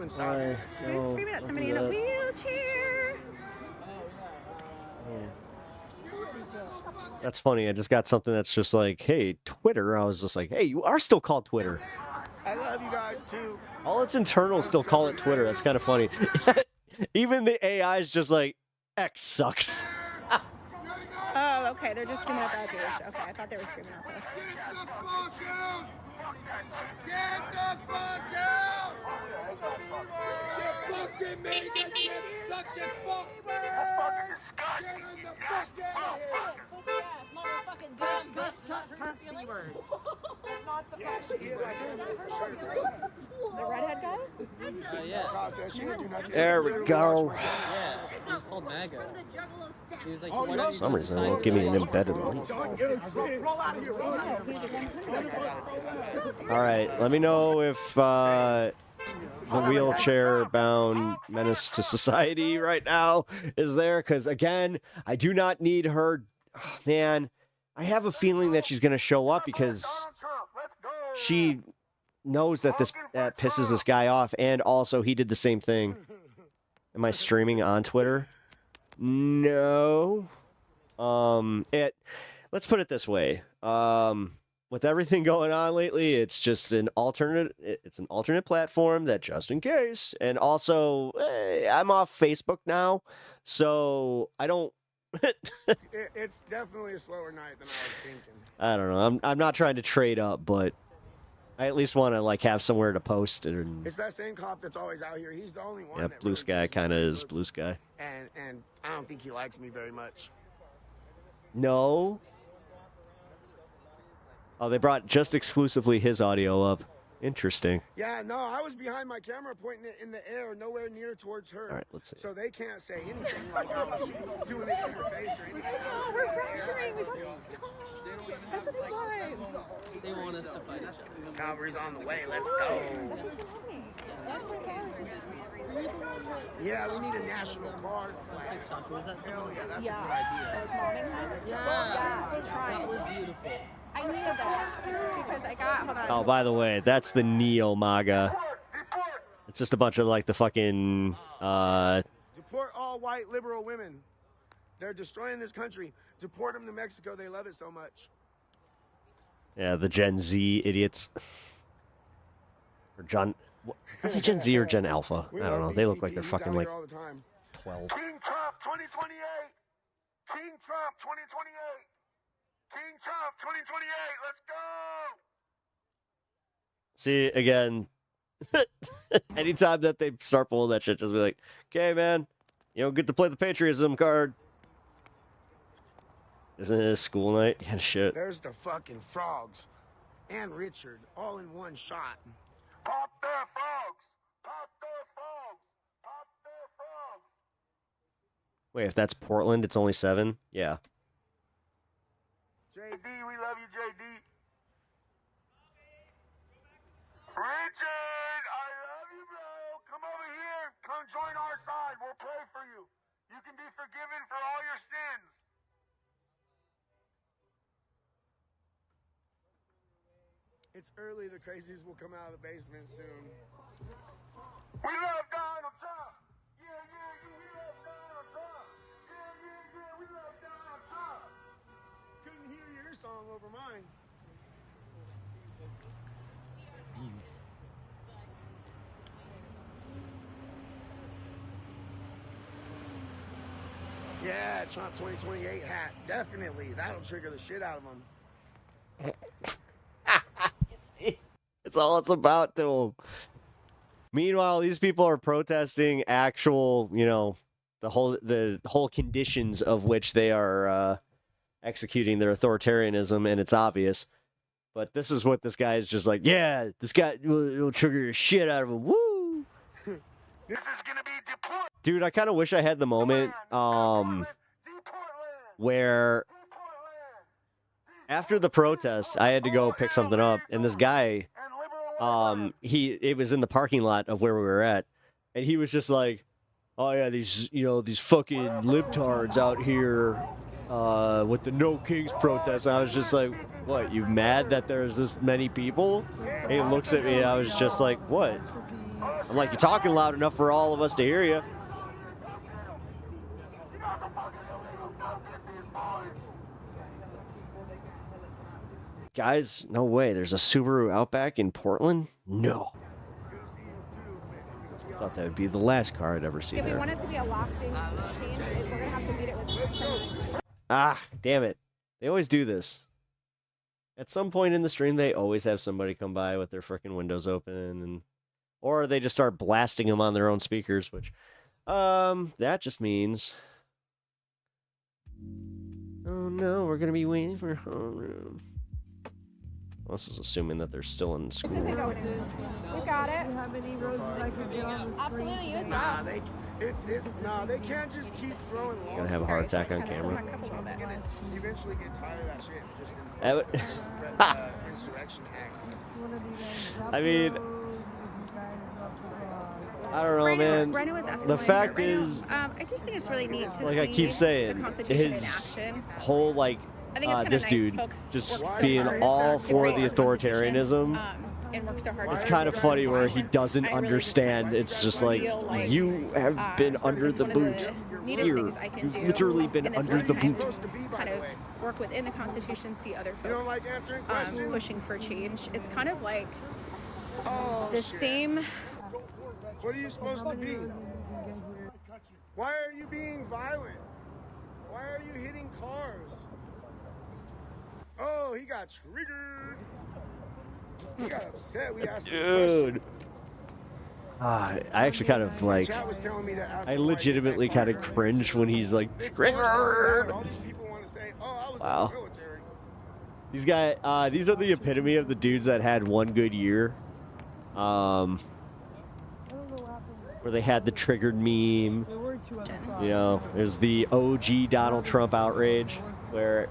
time. Who's screaming at somebody in a wheelchair? That's funny. I just got something that's just like, hey, Twitter. I was just like, hey, you are still called Twitter. I love you guys too. All its internals still call it Twitter. That's kind of funny. Even the AI is just like, X sucks. Oh, okay. They're just screaming at that douche. Okay, I thought they were screaming out there. Get the fuck out! You fucking made that shit such a fuck! That's fucking disgusting, you nasty motherfucker! Motherfucking damn bitch, not her feelings. The redhead guy? Yeah. There we go. Yeah, he was called MAGA. He was like, For some reason, it won't give me an embedded link. All right, let me know if the wheelchair-bound menace to society right now is there, because, again, I do not need her. Oh, man, I have a feeling that she's going to show up because she knows that that pisses this guy off, and also he did the same thing. Am I streaming on Twitter? No. Let's put it this way. With everything going on lately, it's just an alternate platform that just in case. And also, I'm off Facebook now, so I don't. It's definitely a slower night than I was thinking. I don't know. I'm not trying to trade up, but I at least want to like have somewhere to post it. And It's that same cop that's always out here. He's the only one. yeah, that Blue really Sky gives me kind of good is looks. Blue Sky. And I don't think he likes me very much. No. Oh, they brought just exclusively his audio up. Interesting. Yeah, no, I was behind my camera pointing it in the air, nowhere near towards her. All right, let's see. So they can't say anything like I was doing it in her face or anything. Oh, we're fracturing. We got to stop. That's what they want. They want us to fight each other. Cavalry's on the way. Let's go. Yeah, we need a national guard flag. Hell yeah, that's a good idea. Those mobbing him? Yeah. Yes, try That was it. beautiful. I needed this because I got, hold on. Oh, by the way, that's the Neo MAGA. It's just a bunch of like the fucking Deport all white liberal women. They're destroying this country. Deport them to Mexico. They love it so much. yeah, the Gen Z idiots. Or is it Gen Z or Gen Alpha? I don't know. They look like they're fucking like 12. King Trump 2028! King Trump 2028! King Trump 2028! Let's go! See, again, anytime that they start pulling that shit, just be like, okay, man, you don't get to play the patriotism card. Isn't it a school night? Yeah, shit. There's the fucking frogs. And Richard, all in one shot. Pop their frogs! Pop their frogs! Pop their frogs! Wait, if that's Portland, it's only 7? Yeah. JD, we love you, JD. Richard, I love you, bro. Come over here. Come join our side. We'll pray for you. You can be forgiven for all your sins. It's early. The crazies will come out of the basement soon. We love Donald Trump. Yeah, we love Donald Trump. Yeah, we love Donald Trump. Couldn't hear your song over mine. Yeah, Trump 2028 hat. Definitely. That'll trigger the shit out of them. It's all it's about to them. Meanwhile, these people are protesting actual, the whole conditions of which they are executing their authoritarianism, and it's obvious. But this is what this guy is just like, yeah, this guy will trigger the shit out of him. Woo! This is gonna be deport. Dude, I kind of wish I had the moment where after the protest, I had to go pick something up, and this guy, it was in the parking lot of where we were at, and he was just like, oh yeah, these fucking libtards out here with the No Kings protest. And I was just like, what, you mad that there's this many people? And he looks at me, and I was just like, what? I'm like, you're talking loud enough for all of us to hear you. Guys, no way. There's a Subaru Outback in Portland? No. Thought that would be the last car I'd ever see If we there. want it to be a lasting change, we're going to have to meet it with some... Ah, damn it. They always do this. At some point in the stream, they always have somebody come by with their freaking windows open, and or they just start blasting them on their own speakers, which, that just means... Oh no, we're gonna be waiting for homeroom. Well, this is assuming that they're still in school. This isn't going in. We got it. How many roses I could get on the screen? Absolutely, use Nah, that. they can't just keep throwing He's gonna have a heart attack on camera. You eventually get tired of that shit. Just That would- insurrection act. I mean, I don't know, man. Breno was asking The why fact I'm here. is, Breno, I just think it's really neat to like see I keep saying, the Constitution in his action. whole like I think it's kinda this nice dude folks just work so being hard all to for create the the Constitution, authoritarianism. And work so hard It's to kind of create funny the where he Constitution. doesn't I really understand. just It's just like, feel like, you have been under it's the one of boot. the neatest Here, things I can you've do literally been in this under the lifetime boot. is kind of work within the Constitution, see other folks pushing for change. It's kind of like the same. What are you supposed to be? Why are you being violent? Why are you hitting cars? Oh, he got triggered. He got upset. We asked him a question. Dude. I actually kind of like, Chat was telling me to ask I him why he legitimately kind of cringe when he's like, It's more so that triggered. all these people want to say, oh, I was Wow. in the military. These guys, these are the epitome of the dudes that had one good year. Where they had the triggered meme. You know, there's the OG Donald Trump outrage, where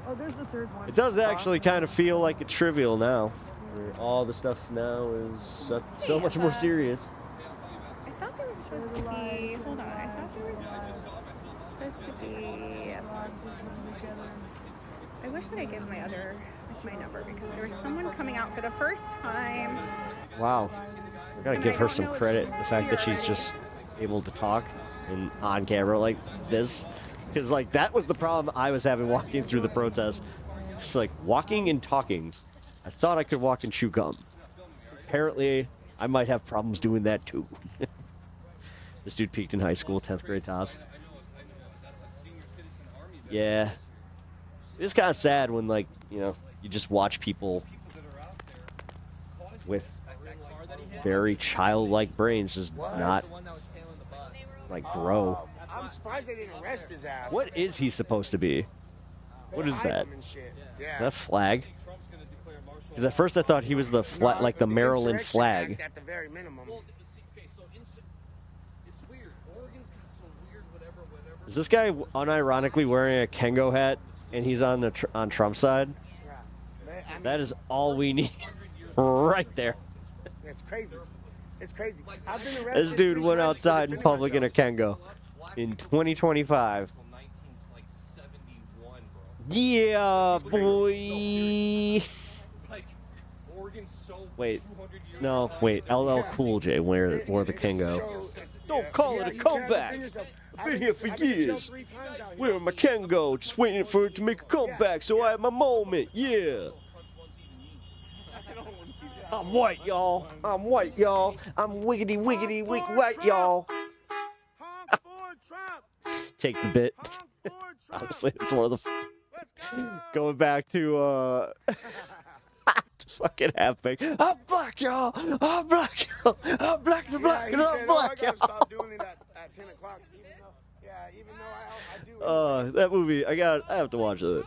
Oh, there's the third one. it does actually kind of feel like it's trivial now. Where all the stuff now is so much more serious. I thought there was supposed to be. Hold on. I thought there was supposed to be. I wish that I gave my number because there was someone coming out for the first time. Wow. I gotta give her some credit. The fact that she's just able to talk and on camera like this. Because, like, that was the problem I was having walking through the protest. It's like, walking and talking. I thought I could walk and chew gum. Apparently, I might have problems doing that, too. This dude peaked in high school, 10th grade tops. Yeah. It's kind of sad when, like, you know, you just watch people with very childlike brains just not, like, grow. I'm surprised they didn't arrest his ass. What is he supposed to be? What is that? Is that a flag? Because at first I thought he was the flag, like the Maryland flag. At the very minimum. Is this guy unironically wearing a Kengo hat and he's on the on Trump's side? That is all we need, right there. It's crazy. It's crazy. I've been arrested. This dude 3 went times for outside in defending public in a myself. Kengo in 2025. Yeah, boy. Wait, no, wait. LL Cool J wore the Kengo. Don't call it a comeback. I've been here for years. Wearing my Kengo, just waiting for it to make a comeback, so I have my moment. Yeah. I'm white, y'all. I'm white, y'all. I'm wiggity, wiggity, wig white, y'all. Take the bit. Honestly, it's one of the... Going back to, fucking half-baked. I'm black, y'all. I'm black, y'all. I'm black to black, and I'm black, y'all. Stop doing it at 10 o'clock. Even though I do. That movie, I have to watch it.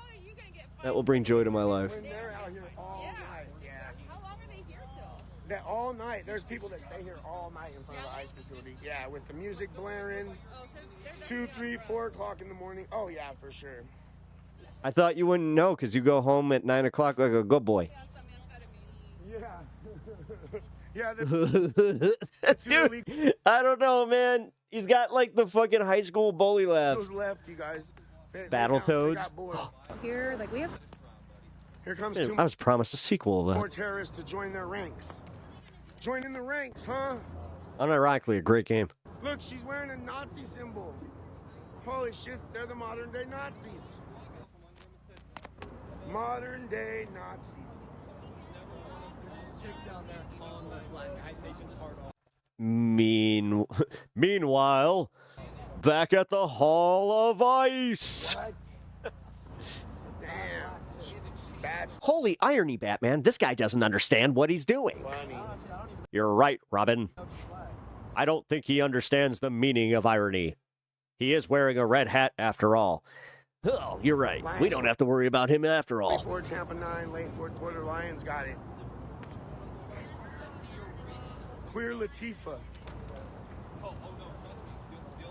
That will bring joy to my life. When they're out here all night. Yeah. How long are they here till? That all night. There's people that stay here all night in front of the ICE facility. Yeah, with the music blaring. 2, 3, 4 o'clock in the morning. Oh, yeah, for sure. I thought you wouldn't know because you go home at 9 o'clock like a good boy. Yeah. Dude, I don't know, man. He's got like the fucking high school bully laugh. Those left, you guys. Battletoads. Here, like we have. Here comes Man, two I was promised a sequel of more that. terrorists to join their ranks. Join in the ranks, huh? Unironically, a great game. Look, she's wearing a Nazi symbol. Holy shit, they're the modern day Nazis. Modern day Nazis. There's this chick down there calling the black ICE agents hard off. Meanwhile, back at the Hall of Ice. What? Damn. That's Holy irony, Batman. This guy doesn't understand what he's doing. funny. You're right, Robin. I don't think he understands the meaning of irony. He is wearing a red hat after all. Oh, you're right. We don't have to worry about him after all. Late fourth Tampa 9, late fourth quarter Lions got it. Queer Latifah.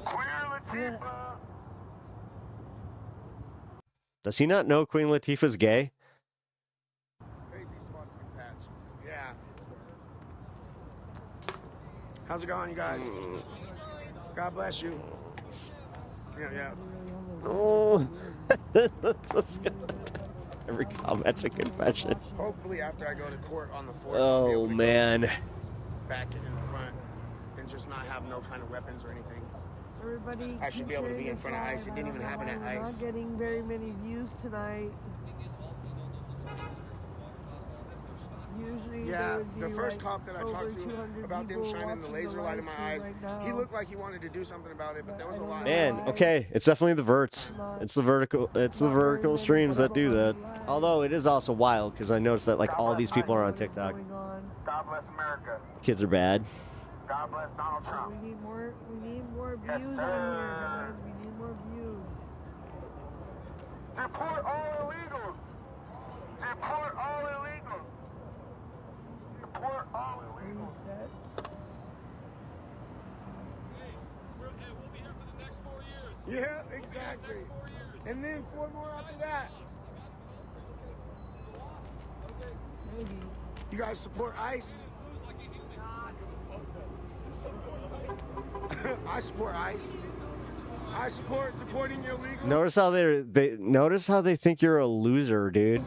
Queer Latifah. Does he not know Queen Latifah's gay? Crazy swastika patch. Yeah. How's it going, you guys? God bless you. Yeah. Oh. Every comment's a confession. Hopefully after I go to court on the 4th, Oh, man. back in the front and just not have no kind of weapons or anything. Everybody, I should be able to be in front of ICE. It didn't even happen at We're ICE. not getting very many views tonight. Usually Yeah, there would be the first like cop that I talked over to 200 about them people shining the watching laser light in my live eyes, stream right he now. looked like he wanted to do something about it, but there was a lot. Man, okay, it's definitely the verts. It's the vertical streams that do that. Although it is also wild because I noticed that like all these people are on TikTok. God bless America. Kids are bad. God bless Donald Trump. We need more views on here, guys. We need more views. Deport all illegals. Deport all illegals. Deport all illegals. Resets. We'll be here for the next 4 years. Yeah, exactly. And then 4 more after that. Maybe. You guys support ICE? I support ICE. I support deporting illegals. Notice how they think you're a loser, dude.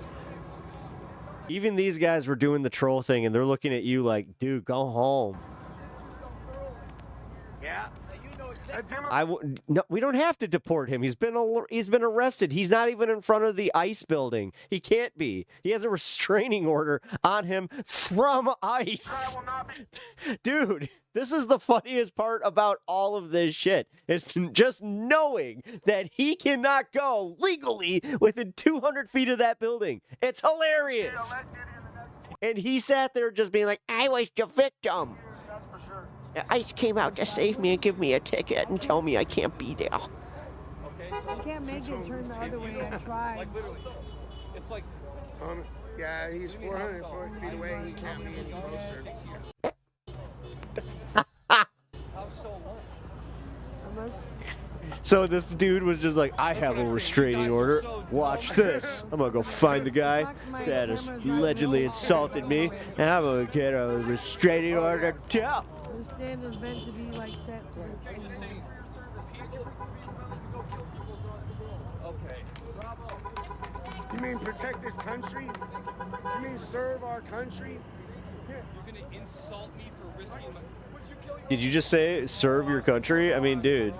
Even these guys were doing the troll thing, and they're looking at you like, dude, go home. Yeah. No, we don't have to deport him. He's been arrested. He's not even in front of the ICE building. He can't be. He has a restraining order on him from ICE. Dude, this is the funniest part about all of this shit. Is just knowing that he cannot go legally within 200 feet of that building. It's hilarious. And he sat there just being like, I was the victim. ICE came out to save me and give me a ticket and tell me I can't be there. I can't make it turn the other way. I tried. Like literally, it's like. Yeah, he's 400 feet away. He can't be any closer. So this dude was just like, I have a restraining order. Watch this. I'm gonna go find the guy that has allegedly insulted me, and I'm gonna get a restraining order too. This stand is meant to be like set. You mean protect this country? You mean serve our country? You're gonna insult me for risking my. Did you just say serve your country? I mean, dude,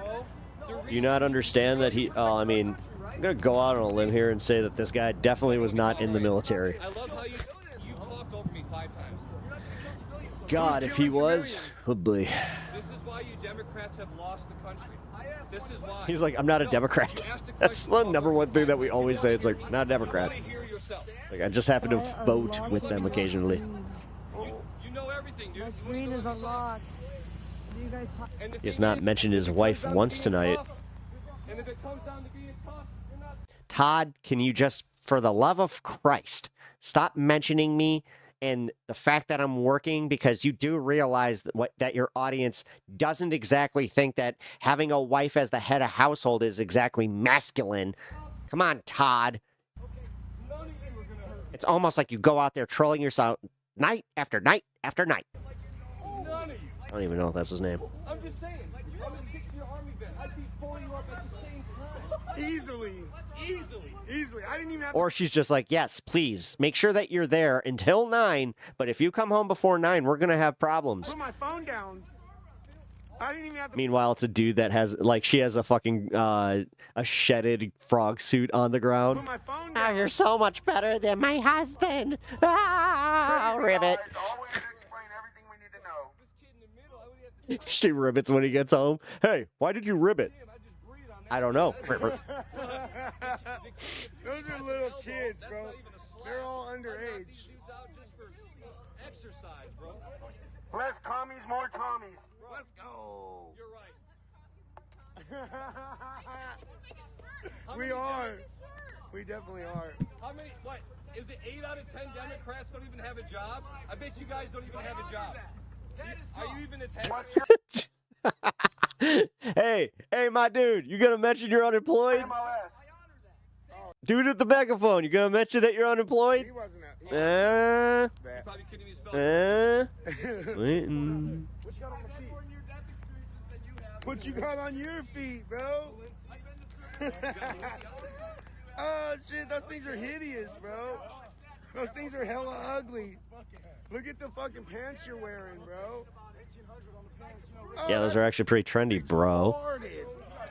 do you not understand that he? Oh, I mean, I'm gonna go out on a limb here and say that this guy definitely was not in the military. I love how you talked over me 5 times. God, if he was, would be. This is why you Democrats have lost the country. This is why. He's like, I'm not a Democrat. That's the number one thing that we always say. It's like, not a Democrat. Like, I just happen to vote with them occasionally. You know everything, dude. My screen is unlocked. You guys He has not mentioned his wife once tonight. And if it comes down to being tough, you're not. Todd, can you just, for the love of Christ, stop mentioning me and the fact that I'm working, because you do realize that your audience doesn't exactly think that having a wife as the head of household is exactly masculine. Come on, Todd. It's almost like you go out there trolling yourself night after night after night. None of you. I don't even know if that's his name. I'm just saying. I'm a 6-year Army vet. I'd be 4 you up at the same time. Easily. I didn't even have. Or she's just like, yes, please, make sure that you're there until 9, but if you come home before 9, we're going to have problems. Put my phone down. I didn't even have to. Meanwhile, it's a dude that has, like, she has a fucking, a shedded frog suit on the ground. Put my phone Oh, down. you're so much better than my husband. Ah, ribbit. She ribbits when he gets home. Hey, why did you ribbit? I don't know. Those are little kids, bro. They're all underage. Exercise, bro. Less commies, more Tommies. Let's go. You're right. We are. We definitely are. How many? What? Is it 8 out of 10 Democrats don't even have a job? I bet you guys don't even have a job. Are you even attending? Hey, my dude, you gonna mention you're unemployed? Dude at the megaphone, you gonna mention that you're unemployed? He wasn't. He probably couldn't even spell waiting. What you got on your feet, bro? Oh shit, those things are hideous, bro. Those things are hella ugly. Look at the fucking pants you're wearing, bro. Yeah, those are actually pretty trendy, bro.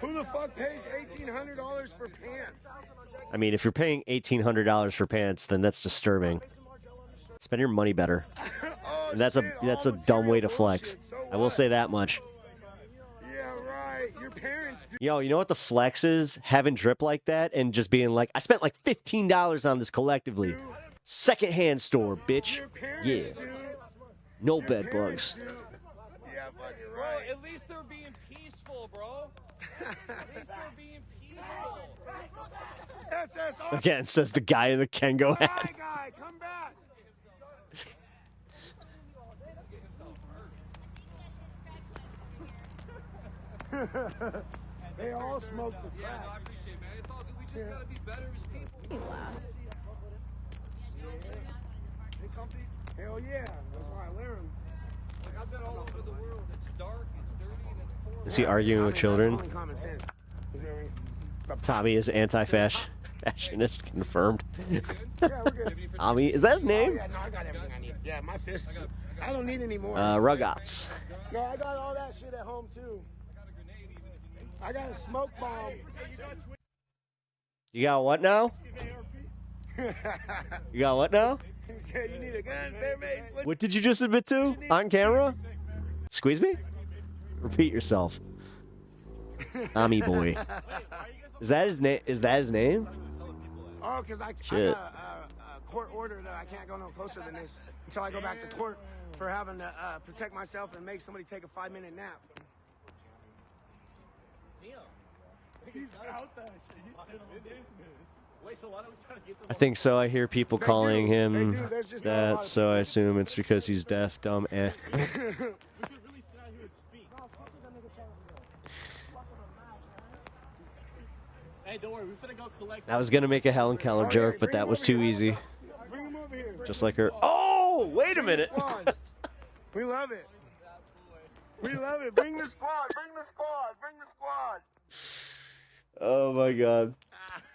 Who the fuck pays $1,800 for pants? I mean, if you're paying $1,800 for pants, then that's disturbing. Spend your money better. Oh, That's a dumb way to flex. I will say that much. Yeah, right. Your parents do. Yo, you know what the flex is? Having drip like that and just being like, I spent like $15 on this collectively. Secondhand store, bitch. Yeah. No bed bugs. Yeah, fucking Bro, right. at least they're being peaceful, bro. At least they're being peaceful. SSR. Again, says the guy in the Kengo hat. Hi, guy, come back. They all smoke the crack. Yeah, no, I appreciate it, man. It's all good. We just gotta be better as people. They comfy? Hell yeah. That's why I wear them. Like, I've been all over the world. It's dark, it's dirty, and it's poor. Is he arguing with children? That's only common sense. You know what I mean? Tommy is anti-fashionist confirmed. Yeah, we're good. Tommy, is that his Oh, name? yeah, no, I got everything I need. Yeah, my fists. I don't need any more. Rugots. No, I got all that shit at home, too. I got a smoke bomb. You got what now? You got what now? He said you need a gun, Fairmace. What did you just admit to? On camera? Squeeze me? Repeat yourself. Tommy boy. Is that his name? Is that his name? Oh, because I Shit. got a court order that I can't go no closer than this until I go back to court for having to protect myself and make somebody take a 5-minute nap. He's out that shit. He's still in business. Wait, so why don't we try to get them? I think so. I hear people calling him There's just not a lot that, of so I assume it's because he's deaf, dumb, eh. Hey, don't worry. We're finna go collect. I was gonna make a Helen Keller joke, but that was too easy. Bring him over here. Just like her. Oh, wait a minute. We love it. We love it. Bring the squad. Bring the squad. Bring the squad. Oh my God.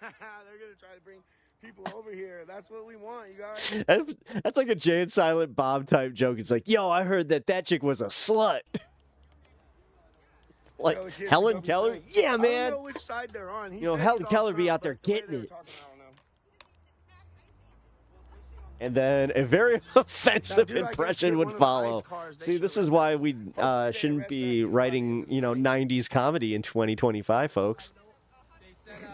They're gonna try to bring people over here. That's what we want, you guys. That's like a Jay and Silent Bob type joke. It's like, yo, I heard that chick was a slut. Like Tell the kids Helen to go Keller? themselves. Yeah, I man. don't know which side they're on. He You know, said Helen he's all Keller be Trump, out there but the way getting they were it. talking, I don't know. And then a very offensive dude, I guess impression get would one of the follow. ice cars. They See, should this is why we shouldn't be writing, 90s comedy in 2025, folks. They said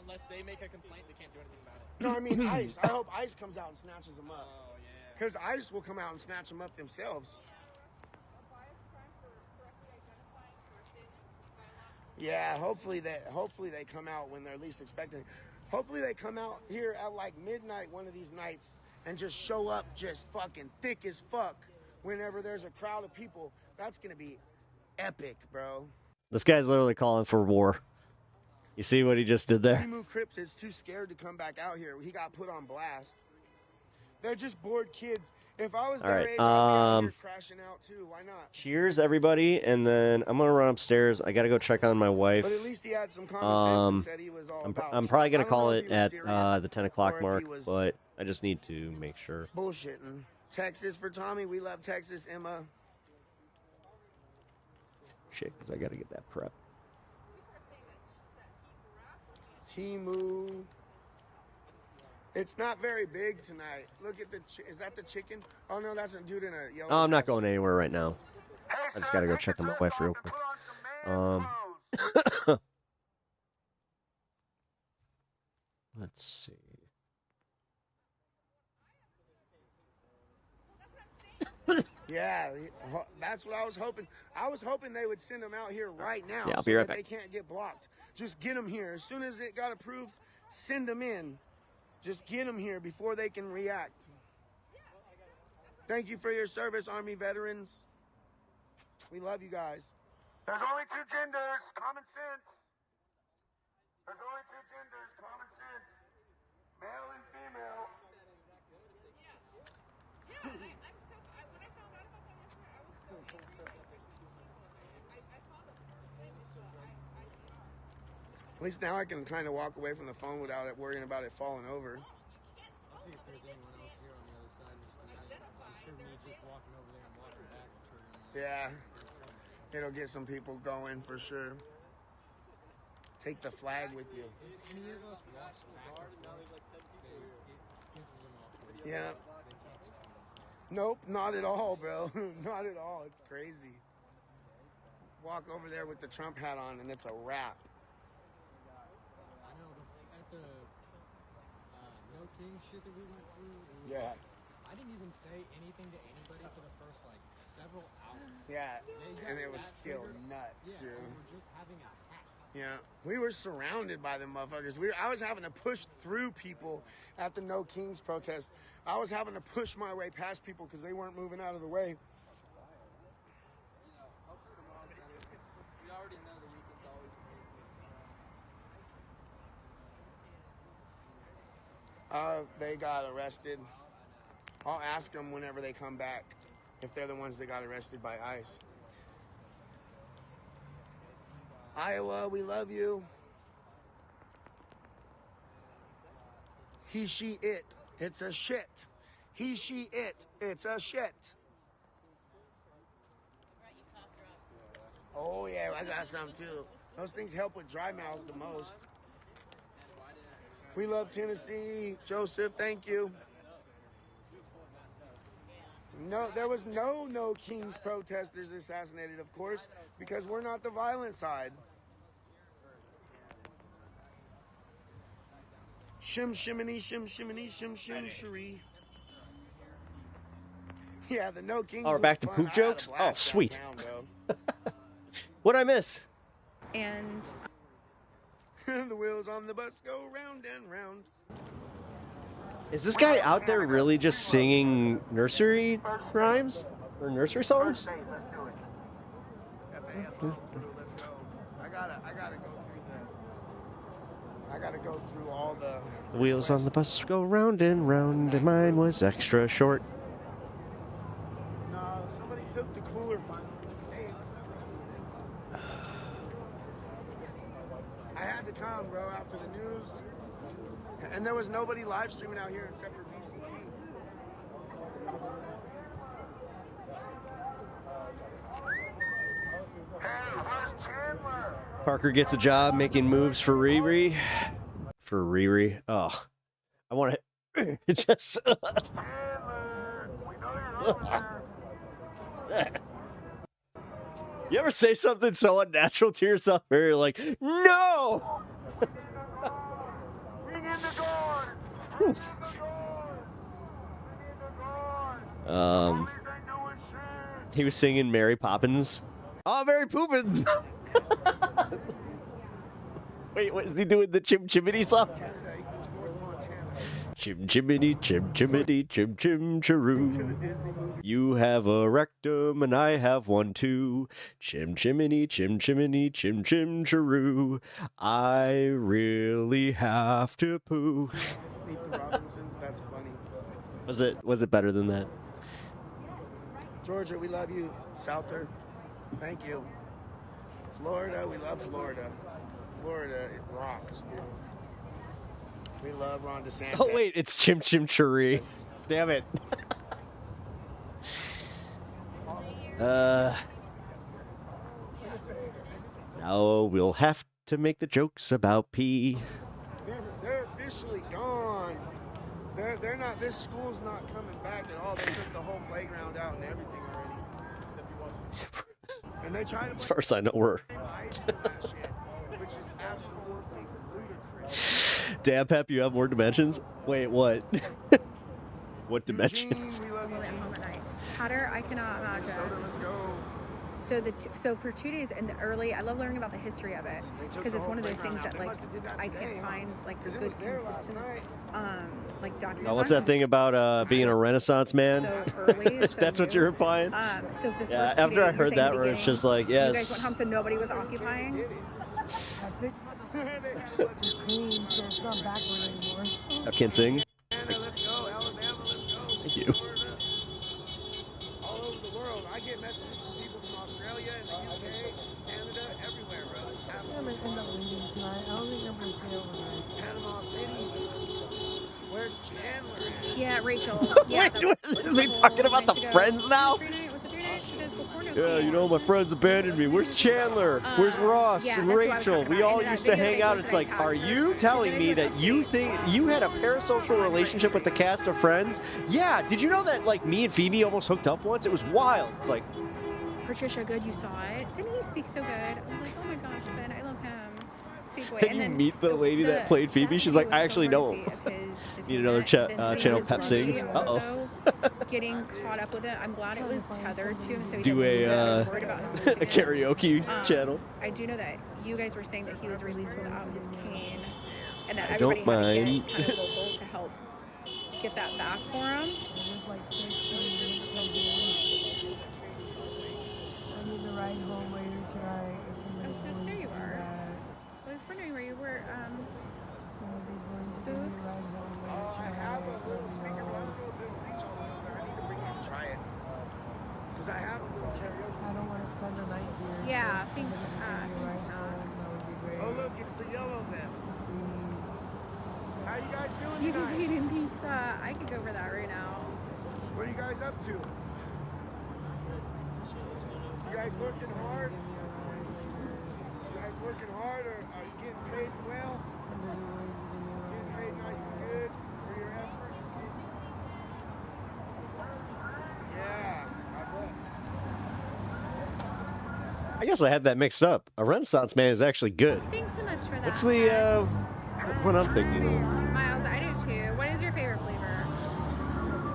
unless they make a complaint, they can't do anything about it. No, I mean ICE. I hope ICE comes out and snatches them up. Oh, yeah. Because ICE will come out and snatch them up themselves. Yeah, hopefully they come out when they're least expecting. Hopefully they come out here at like midnight one of these nights and just show up just fucking thick as fuck whenever there's a crowd of people. That's going to be epic, bro. This guy's literally calling for war. You see what he just did there? Timu Cripps is too scared to come back out here. He got put on blast. They're just bored kids. If I was All their right, age, I'd be out here crashing out too. Why not? Cheers, everybody, and then I'm gonna run upstairs. I gotta go check on my wife. But at least he had some common sense and said he was all about I'm probably gonna I don't call know if it he was at serious the 10 or o'clock if mark, he was but I just need to make sure. bullshitting. Texas for Tommy. We love Texas, Emma. shit because I got to get that prep. Timu. It's not very big tonight. Look at the. Is that the chicken? Oh no, that's a dude in a yellow. Oh, I'm not dress. going anywhere right now. I just got to go check on my wife real quick. Let's see. Yeah, that's what I was hoping. I was hoping they would send them out here right now. Yeah, I'll so be right that back. They can't get blocked. Just get them here. As soon as it got approved, send them in. Just get them here before they can react. Thank you for your service, Army veterans. We love you guys. There's only two genders. Common sense. There's only two genders. Common sense. Male and female. At least now I can kind of walk away from the phone without it worrying about it falling over. I'll see if there's anyone else here on the other side. I'm sure me just walking over there and walking back, I'm sure Yeah, it'll get some people going for sure. Take the flag with you. If any of us walks back and forth, it pisses them off. Yeah. Nope, not at all, bro. Not at all. It's crazy. Walk over there with the Trump hat on and it's a wrap. I know at the No King shit that we went through. It was Yeah. like, I didn't even say anything to anybody for the first like several hours. Yeah, They and got it was that still triggered. nuts, Yeah, dude. we were just having a hat. Yeah, we were surrounded by them motherfuckers. I was having to push through people at the No Kings protest. I was having to push my way past people because they weren't moving out of the way. We already know the weekend's always crazy. They got arrested. I'll ask them whenever they come back if they're the ones that got arrested by ICE. Iowa, we love you. He, she, it. It's a shit. He, she, it. It's a shit. Oh, yeah, I got some too. Those things help with dry mouth the most. We love Tennessee. Joseph, thank you. No, there was no Kings protesters assassinated, of course, because we're not the violent side. Shim shiminy, shim shiminy, shim shim shiree. Yeah, the No Kings. Oh, we're was back to fun. poop I had a jokes? blast Oh, sweet. downtown, What'd I miss? And bro. The wheels on the bus go round and round. Is this guy out there really just singing nursery rhymes? Or nursery songs? Let's do it. Let's go. I gotta go through all the. The wheels on the bus go round and round, and mine was extra short. No, somebody took the cooler finally. Hey, what's up? I had to come, bro, after the news. And there was nobody live streaming out here except for BCP. Hey, where's Chandler? Parker gets a job making moves for Riri. For Riri. Oh. I want to. It's just. You ever say something so unnatural to yourself where you're like, no! Ring in the guard! Ring in the guard! Ring in the guard! He was singing Mary Poppins. Oh, Mary Poppins! Wait, what is he doing? The Chim Chimney song? Chim Chimney, Chim Chimney, Chim Chim Chiroo. You have a rectum and I have one too. Chim Chimney, Chim Chimney, Chim Chim Chiroo. I really have to poo. Meet the Robinsons, that's funny. Was it better than that? Georgia, we love you. Souther, thank you. Florida, we love Florida. Florida, it rocks, dude. We love Ron DeSantis. Oh wait, it's Chim Chim Chiree. Yes. Damn it. Now we'll have to make the jokes about pee. They're officially gone. They're not. This school's not coming back at all. They took the whole playground out and everything already. And they try to. As far as I know, we're. High school and shit, which is absolutely ludicrous. Damn, Pep, you have more dimensions? Wait, what? What dimensions? We love you, Gene. Hatter, I cannot imagine. Soda, let's go. So for 2 days in the early, I love learning about the history of it because it's one of those things that like I can't find like a good consistent like document. Oh, what's that thing about being a Renaissance man? So early. So That's what you're implying? So the first Yeah, 2 after I days, heard that, where it's just like, you guys yes. went home, so nobody was occupying. I think the screen, so it's not backward anymore. I can't sing. Let's go, Alabama, let's go. Thank you. All over the world. I get messages from people from Australia and the UK, Canada, everywhere, bro. It's I'm gonna end up leaving tonight. I don't think I'm gonna stay overnight. Panama City. Where's Chandler? Yeah, Rachel. Wait, are we talking about the friends now? Yeah, you know, my friends abandoned me. Where's Chandler? Where's Ross and Rachel? We all used to hang out. It's like, are you telling me that you think you had a parasocial relationship with the cast of Friends? Yeah. Did you know that, like, me and Phoebe almost hooked up once? It was wild. It's like... Patricia, good, you saw it. Didn't he speak so good? I was like, oh my gosh, Ben, I love him. Sweet boy. Did And you then meet the lady that played Phoebe? She's like, I actually know him. Need another channel Pep Sings. Uh-oh. Getting caught up with it. I'm glad it was tethered to him, so he Do didn't lose it. I a was worried about him losing a it. karaoke channel. I do know that you guys were saying that he was released without his cane, and that I everybody don't had to mind. get kind of local to help get that back for him. I need to ride home later tonight. Oh, Spooks, there you are. I was wondering where you were. Spooks. I have a little speaker, but I don't know if it'll reach all the way over there. I need to bring you and try it. Because I have a little karaoke. I don't want to spend the night here. Yeah, thanks not. That would be great. Oh, look, it's the yellow vests. Please. How you guys doing You tonight? can eat in pizza. I could go over that right now. What are you guys up to? You guys working hard? You guys working hard, or are you getting paid well? Getting paid nice and good for your efforts? Yeah, I bet. I guess I had that mixed up. A Renaissance man is actually good. Thanks so much for that. What's the, what I'm thinking of? Miles, I do too. What is your favorite flavor?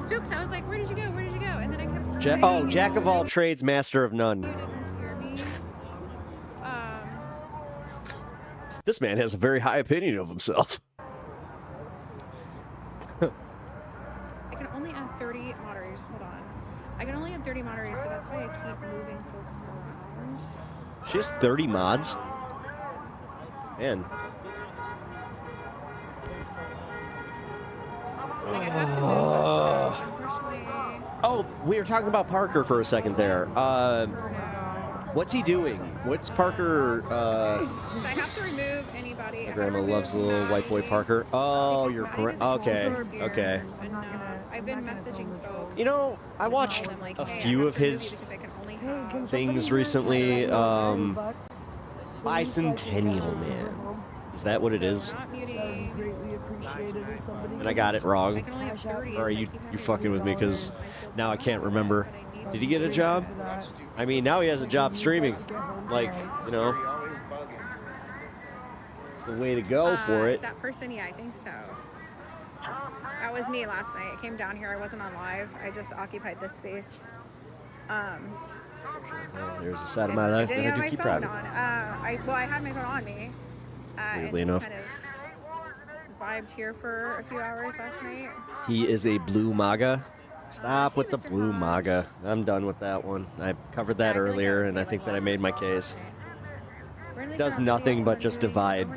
Spooks, I was like, where did you go? Where did you go? And then I kept saying, Jack of all trades, master of none. You didn't hear me. This man has a very high opinion of himself. I can only add 30 moderators. Hold on. I can only add 30 moderators, so that's why I keep moving folks around. She has 30 mods? Man. Like, I have to move folks, so unfortunately... Oh, we were talking about Parker for a second there. What's he doing? What's Parker? So I have to remove anybody. My grandma loves the little white boy Parker. Oh, your okay, okay. I've been messaging folks. You know, I watched a few of his things recently. Bicentennial Man. Is that what it is? And I got it wrong. Or are you fucking with me? Because now I can't remember. Did he get a job? I mean, now he has a job streaming. Like, you know. It's the way to go for it. Is that person? Yeah, I think so. That was me last night. I came down here. I wasn't on live. I just occupied this space. There's a side of my life that I do keep private. I had my phone on me. Weirdly and enough. just kind of vibed here for a few hours last night. He is a blue MAGA. Stop with the blue MAGA. I'm done with that one. I covered that earlier, and I think that I made my case. It does nothing but just divide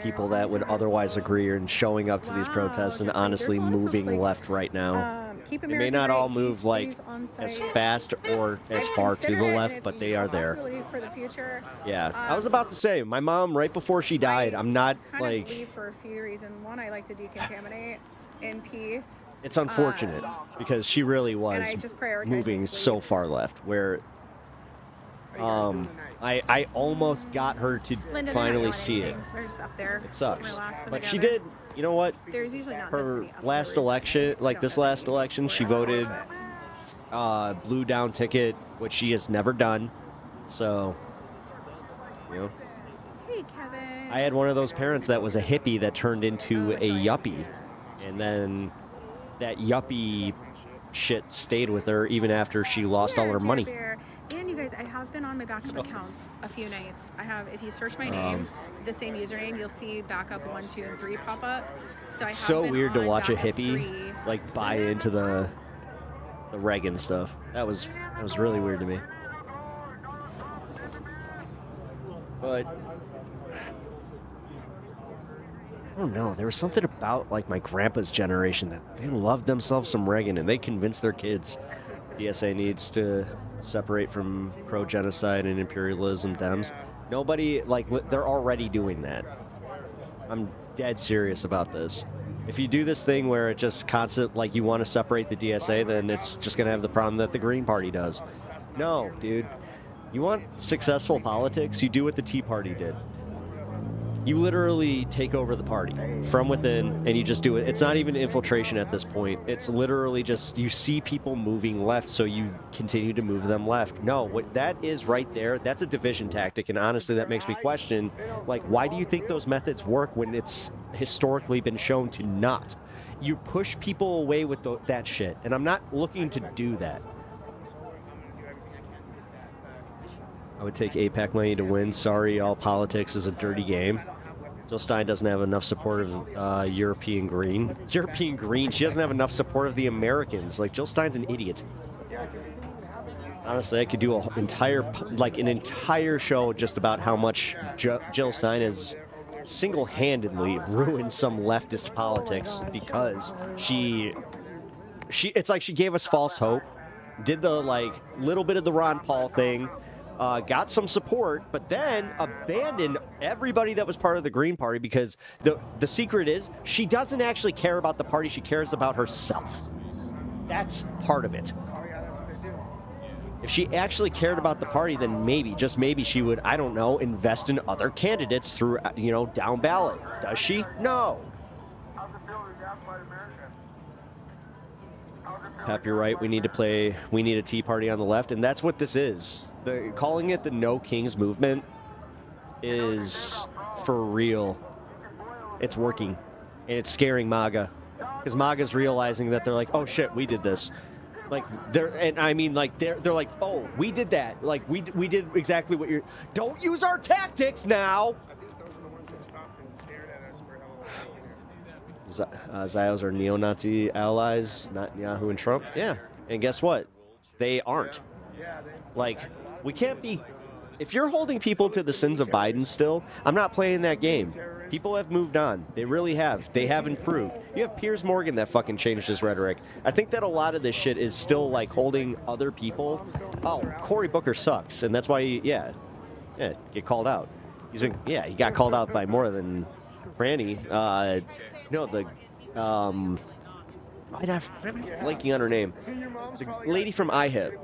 people that would otherwise agree and showing up to these protests and honestly moving left right now. They may not all move like as fast or as far to the left, but they are there. For the future. Yeah, I was about to say, my mom, right before she died, I'm not like... leave for a few reasons. One, I like to decontaminate in peace. It's unfortunate because she really was just prioritize moving my so sleep. far left where I almost got her to Linda, finally see it. We're just up there. It sucks. relaxing But she together. did, you know what? There's usually not Her necessity up last there. election, like this last election, she voted blue down ticket, which she has never done. So, you know. Hey, Kevin. I had one of those parents that was a hippie that turned into a yuppie. And then that yuppie shit stayed with her even after she lost all her money. And you guys, I have been on my backup accounts a few nights. I have, if you search my name, the same username, you'll see backup 1, 2, and 3 pop up. So It's so weird to watch a hippie like buy into the Reagan stuff. That was really weird to me. But I don't know. There was something about like my grandpa's generation that they loved themselves some Reagan, and they convinced their kids DSA needs to separate from pro-genocide and imperialism Dems. Nobody, like, they're already doing that. I'm dead serious about this. If you do this thing where it just constant, like, you want to separate the DSA, then it's just going to have the problem that the Green Party does. No, dude. You want successful politics? You do what the Tea Party did. You literally take over the party from within, and you just do it. It's not even infiltration at this point. It's literally just you see people moving left, so you continue to move them left. No, what that is right there, that's a division tactic, and honestly, that makes me question, like, why do you think those methods work when it's historically been shown to not? You push people away with that shit, and I'm not looking to do that. I would take APAC money to win. Sorry, all politics is a dirty game. Jill Stein doesn't have enough support of European Green. European Green? She doesn't have enough support of the Americans. Like, Jill Stein's an idiot. Honestly, I could do an entire show just about how much Jill Stein has single-handedly ruined some leftist politics because it's like she gave us false hope, did the, like, little bit of the Ron Paul thing, got some support, but then abandoned everybody that was part of the Green Party because the secret is she doesn't actually care about the party. She cares about herself. That's part of it. If she actually cared about the party, then maybe, just maybe, she would, I don't know, invest in other candidates through, down ballot. Does she? No. Pep, you're right. We need a Tea Party on the left, and that's what this is. Calling it the No Kings movement is for real. It's working, and it's scaring MAGA, because MAGA's realizing that they're like, oh shit, we did this. Like they're like, oh, we did that. Like we did exactly what you're. Don't use our tactics now. Zios are neo-Nazi allies, not Yahoo and Trump. Yeah, and guess what? They aren't. Like, we can't be... If you're holding people to the sins of Biden still, I'm not playing that game. People have moved on. They really have. They have improved. You have Piers Morgan that fucking changed his rhetoric. I think that a lot of this shit is still, like, holding other people. Oh, Cory Booker sucks, and that's why he, get called out. He got called out by more than Franny. I'm blanking on her name. The lady from iHip.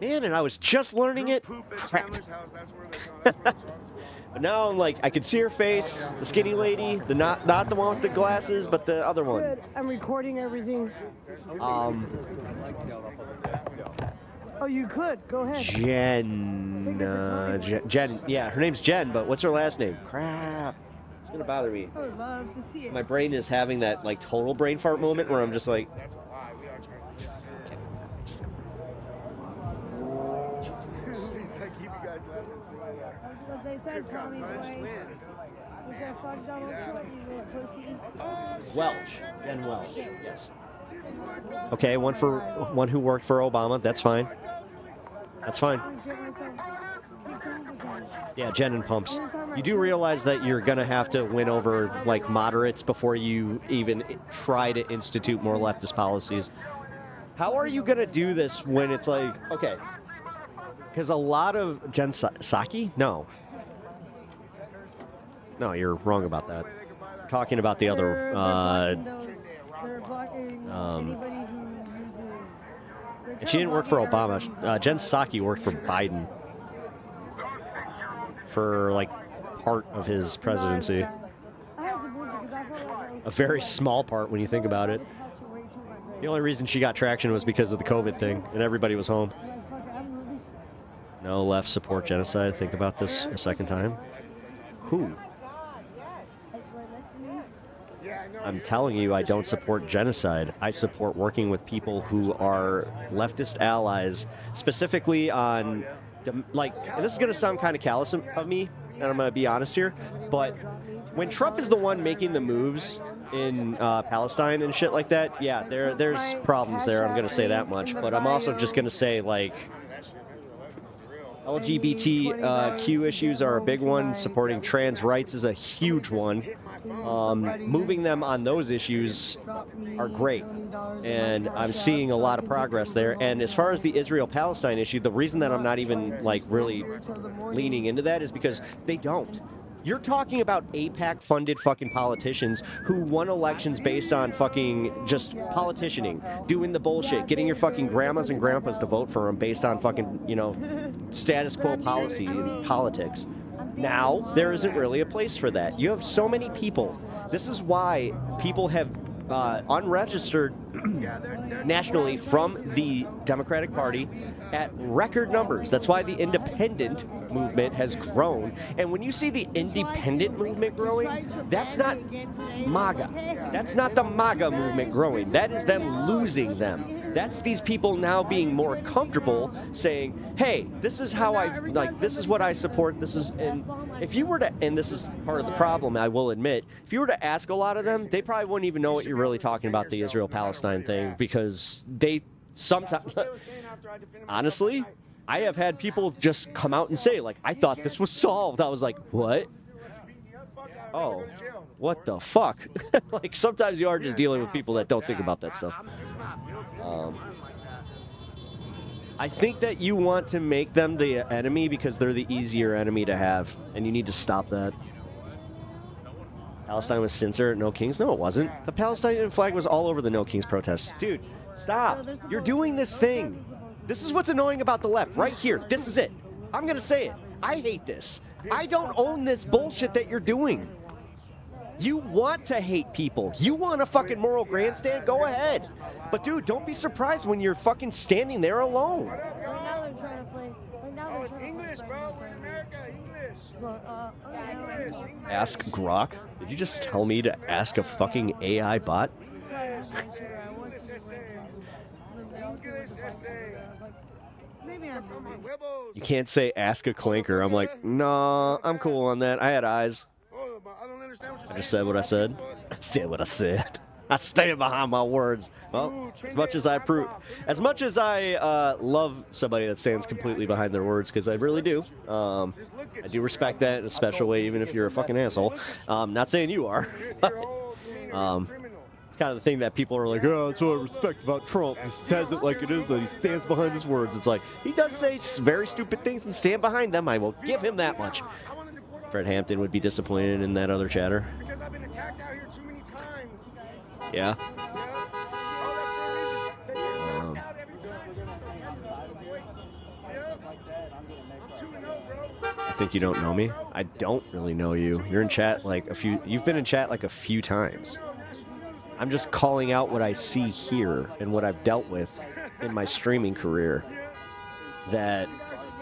Man, and I was just learning it. Crap. But now I'm like, I can see her face, the skinny lady, not the one with the glasses, but the other one. Good. I'm recording everything. Oh, you could. Go ahead. Jen. Yeah, her name's Jen, but what's her last name? Crap. It's gonna bother me. I would love to see it. My brain is having that, like, total brain fart moment where I'm just like... What they said, Tommy boy. He said, fuck Donald Trump, you little pussy. Welch. Jen Welch. Yes. Okay, one who worked for Obama. That's fine. That's fine. Yeah, Jen and Pumps. You do realize that you're going to have to win over, like, moderates before you even try to institute more leftist policies. How are you going to do this when it's like, okay, because a lot of Jen Psaki? No, you're wrong about that. Talking about the other, They're blocking anybody who uses. They're And she didn't work for Obama. Jen Psaki worked for Biden for like part of his presidency. A very small part when you think about it. The only reason she got traction was because of the COVID thing, and everybody was home. No left support genocide. Think about this a second time. Who? I'm telling you, I don't support genocide. I support working with people who are leftist allies, specifically on, like, and this is going to sound kind of callous of me, and I'm going to be honest here, but when Trump is the one making the moves in Palestine and shit like that, yeah, there's problems there, I'm going to say that much, but I'm also just going to say, like, LGBTQ issues are a big one. Supporting trans rights is a huge one. Moving them on those issues are great. And I'm seeing a lot of progress there. And as far as the Israel-Palestine issue, the reason that I'm not even, like, really leaning into that is because they don't. You're talking about AIPAC-funded fucking politicians who won elections based on fucking just politicianing, doing the bullshit, getting your fucking grandmas and grandpas to vote for them based on fucking, you know, status quo policy and politics. Now, there isn't really a place for that. You have so many people. This is why people have unregistered nationally from the Democratic Party at record numbers. That's why the independent movement has grown. And when you see the independent movement growing, that's not MAGA. That's not the MAGA movement growing. That is them losing them. That's these people now being more comfortable saying, hey, this is how I, like, this is what I support. This is, and if you were to, and this is part of the problem, I will admit, if you were to ask a lot of them, they probably wouldn't even know what you're really talking about, the Israel-Palestine thing, because they sometimes, honestly, I have had people just come out and say, like, I thought this was solved. I was like, what? Oh, what the fuck? Like, sometimes you are just dealing with people that don't think about that stuff. I think that you want to make them the enemy because they're the easier enemy to have, and you need to stop that. Palestine was censored, no kings? No, it wasn't. The Palestinian flag was all over the no kings protests. Dude, stop. You're doing this thing. This is what's annoying about the left. Right here. This is it. I'm going to say it. I hate this. I don't own this bullshit that you're doing. You want to hate people. You want a fucking moral grandstand? Go ahead. But dude, don't be surprised when you're fucking standing there alone. Right now they're trying to play. Right now Oh, it's English, bro. We're in America. English. English. Ask Grok? Did you just tell me to ask a fucking AI bot? You can't say ask a clinker. I'm like, nah, I'm cool on that. I had eyes. I just said what I said. I said what I said. I stand behind my words. Well, as much as I love somebody that stands completely behind their words, because I really do. I do respect that in a special way, even if you're a fucking asshole. Not saying you are. It's kind of the thing that people are like, oh, that's what I respect about Trump. He says it like it is, that he stands behind his words. It's like, he does say very stupid things and stand behind them. I will give him that much. Fred Hampton would be disappointed in that other chatter. Because I've been attacked out here too many times. Yeah. I think you don't know me. I don't really know you. You're in chat like a few. You've been in chat like a few times. I'm just calling out what I see here and what I've dealt with in my streaming career that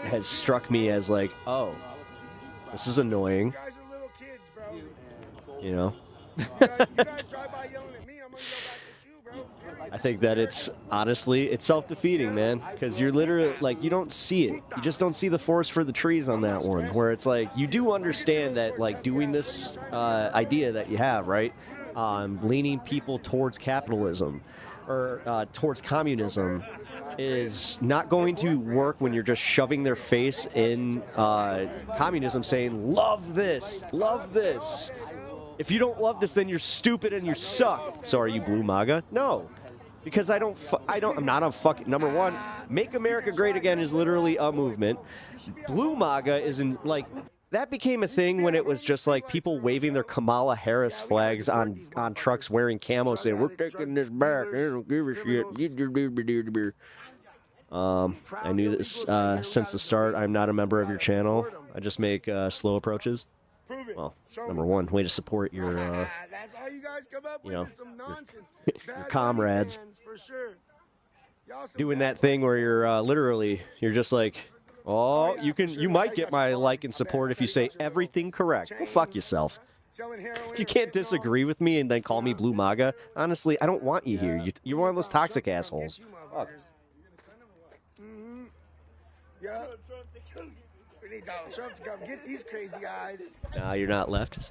has struck me as like, oh, this is annoying. You know? I think that it's, honestly, it's self-defeating, man. Because you're literally, like, you don't see it. You just don't see the forest for the trees on that one. Where it's like, you do understand that, like, doing this idea that you have, right? Leaning people towards capitalism or towards communism is not going to work when you're just shoving their face in communism saying, love this, love this. If you don't love this, then you're stupid and you suck. So are you blue MAGA? No. Because I'm not a fucking, number one, Make America Great Again is literally a movement. Blue MAGA isn't, like, that became a thing when it was just like people waving their Kamala Harris flags on trucks wearing camo saying, we're taking this back, I don't give a shit. I knew this since the start. I'm not a member of your channel. I just make slow approaches. Well, number one, way to support your, That's how you guys come up you know, with some nonsense. your comrades. Fans, for sure. Doing that thing where you're literally, you're just like, oh, you might get my like and support if you say everything correct. Go fuck yourself. If you can't disagree with me and then call me Blue MAGA, honestly, I don't want you here. You're one of those toxic assholes. Fuck. Yeah. We need Donald Trump to come get these crazy guys. No, you're not leftist.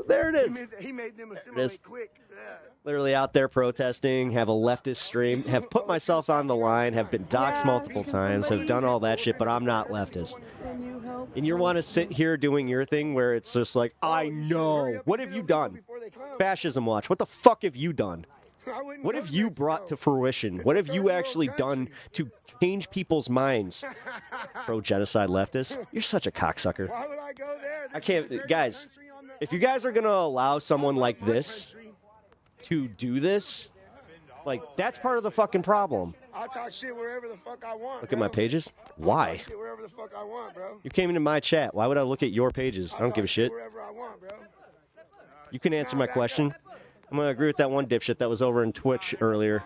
There it is. He made them assimilate quick. Yeah. Literally out there protesting, have a leftist stream, have put myself on the line, have been doxxed multiple times, have done all that shit, but I'm not leftist. And you want to sit here doing your thing where it's just like, I know. What have you done? Fascism watch. What the fuck have you done? What have you brought to fruition? What have you actually done to change people's minds? Pro-genocide leftist? You're such a cocksucker. Why would I go there? I can't, guys, if you guys are going to allow someone like this to do this, like, that's part of the fucking problem. I'll talk shit wherever the fuck I want. Look at my pages. Why? I'll talk shit wherever the fuck I want, bro. You came into my chat. Why would I look at your pages? I don't give a shit. Wherever I want, bro. You can answer my question. I'm going to agree with that one dipshit that was over in Twitch earlier.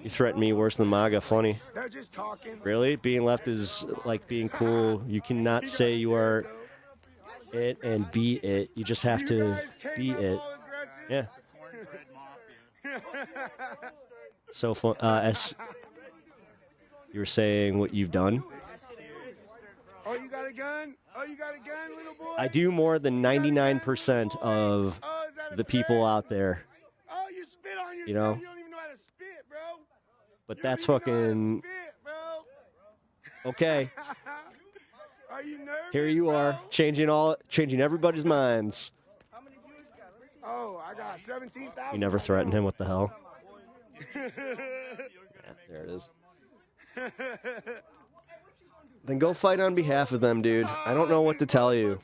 You threatened me worse than MAGA. Funny. They're just talking. Really? Being left is like being cool. You cannot say you are it and be it. You just have to be it. Yeah. So fun. As you were saying what you've done. Oh, you got a gun? Oh, you got a gun, little boy? I do more than 99% of the people out there. Oh, you spit on yourself. You know? You don't even know how to spit, bro. But that's fucking... Okay. Are you nervous? Here you are, changing everybody's minds. Oh, I got 17,000. You never threatened him. What the hell? Yeah, there it is. Then go fight on behalf of them, dude. I don't know what to tell you.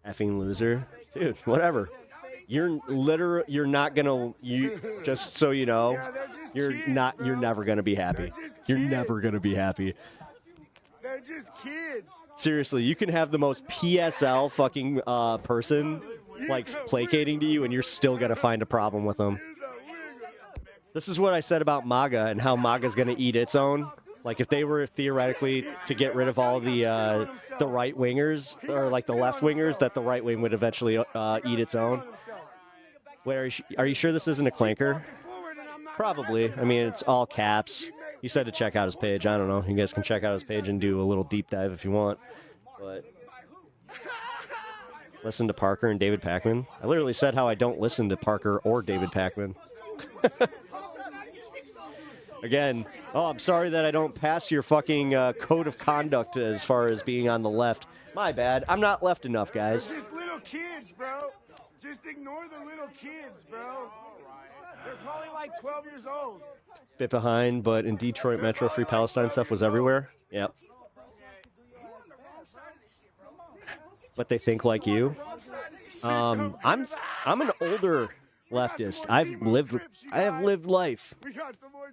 Effing loser. Dude, whatever. You're not gonna, just so you know, you're never gonna be happy. You're never gonna be happy. They're just kids. Seriously, you can have the most PSL fucking person, like, placating to you, and you're still gonna find a problem with them. This is what I said about MAGA and how MAGA's gonna eat its own. Like, if they were theoretically to get rid of all the right wingers, or like the left wingers, that the right wing would eventually eat its own. Wait, are you sure this isn't a clanker? Probably. I mean, it's all caps. He said to check out his page. I don't know. You guys can check out his page and do a little deep dive if you want. But listen to Parker and David Pakman. I literally said how I don't listen to Parker or David Pakman. Again, oh, I'm sorry that I don't pass your fucking code of conduct as far as being on the left. My bad. I'm not left enough, guys. They're just little kids, bro. Just ignore the little kids, bro. They're probably like 12 years old. Bit behind, but in Detroit Metro, Free Palestine stuff was everywhere. Yep. But they think like you. I'm an older leftist. I have lived life,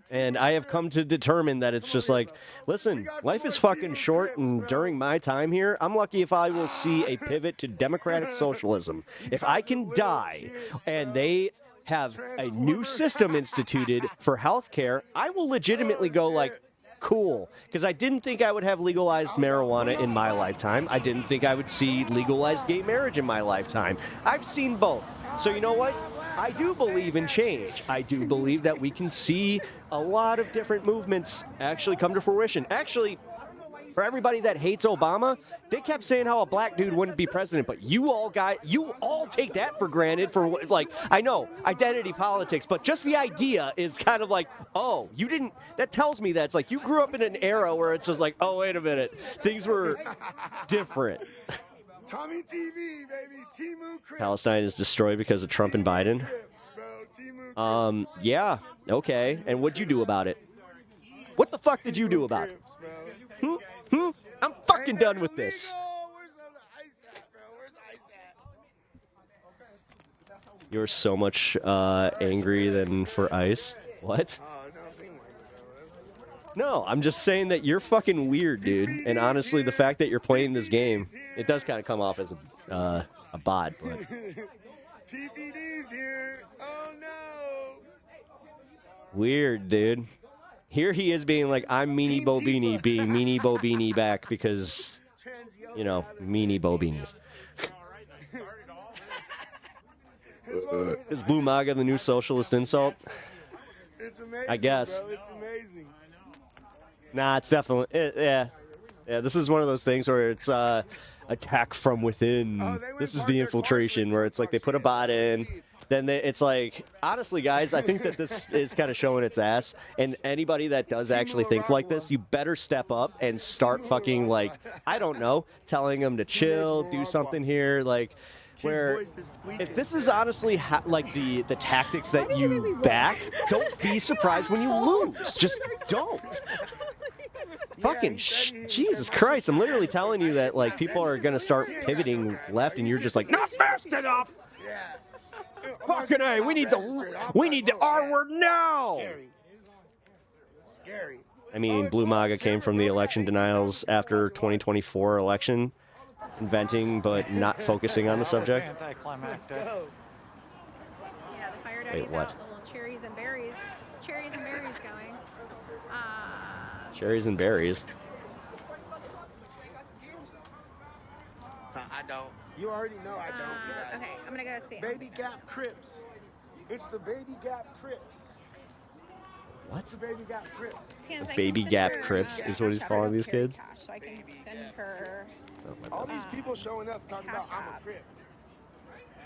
and I have come to determine that it's just like, listen, life is fucking short, and during my time here, I'm lucky if I will see a pivot to democratic socialism. If I can die and they have a new system instituted for healthcare, I will legitimately go like, cool, because I didn't think I would have legalized marijuana in my lifetime. I didn't think I would see legalized gay marriage in my lifetime. I've seen both. So you know what? I do believe in change. I do believe that we can see a lot of different movements actually come to fruition. Actually, for everybody that hates Obama, they kept saying how a black dude wouldn't be president, but you all take that for granted for, like, I know, identity politics, but just the idea is kind of like, oh, you didn't, that tells me that it's like you grew up in an era where it's just like, oh, wait a minute, things were different. Tommy TV, baby. Timu Crips. Palestine is destroyed because of Trump and Biden. Yeah, okay. And what'd you do about it? What the fuck did you do about it? I'm fucking done with this. You're so much angry than for ICE. What? Oh, no, No, I'm just saying that you're fucking weird, dude. And honestly, the fact that you're playing this game, it does kind of come off as a bot, but... PPD's here. Oh, no. Weird, dude. Here he is being like, I'm Meanie Bobini, being Meanie Bobini back because, you know, Meanie Bobinis. Is Blue MAGA the new socialist insult? It's amazing, I guess. bro. It's amazing. Nah, it's definitely, yeah. Yeah, this is one of those things where it's attack from within. This is the infiltration where it's like they put a bot in. Then it's like, honestly, guys, I think that this is kind of showing its ass. And anybody that does actually think like this, you better step up and start fucking, like, I don't know, telling them to chill, do something here, like, where if this is honestly like the tactics that you back, don't be surprised when you lose. Just don't. Fucking Jesus Christ! I'm literally telling you that like people are gonna start pivoting left, and you're just like, not fast enough. Fucking A, we need the R word now. Scary. I mean, Blue MAGA came from the election denials after 2024 election, inventing but not focusing on the subject. Yeah, the fire daddy's Wait, what? out, the little cherries and berries going. Cherries and berries. I don't. You already know I don't. Guys. Okay, I'm gonna go see him. Baby Gap Crips. It's the Baby Gap Crips. What? The Baby Gap Crips. Tans, I Baby can Gap send her, Crips is what he's calling these kids. Cash, so I can send her. All these people showing up talking about I'm a Crip.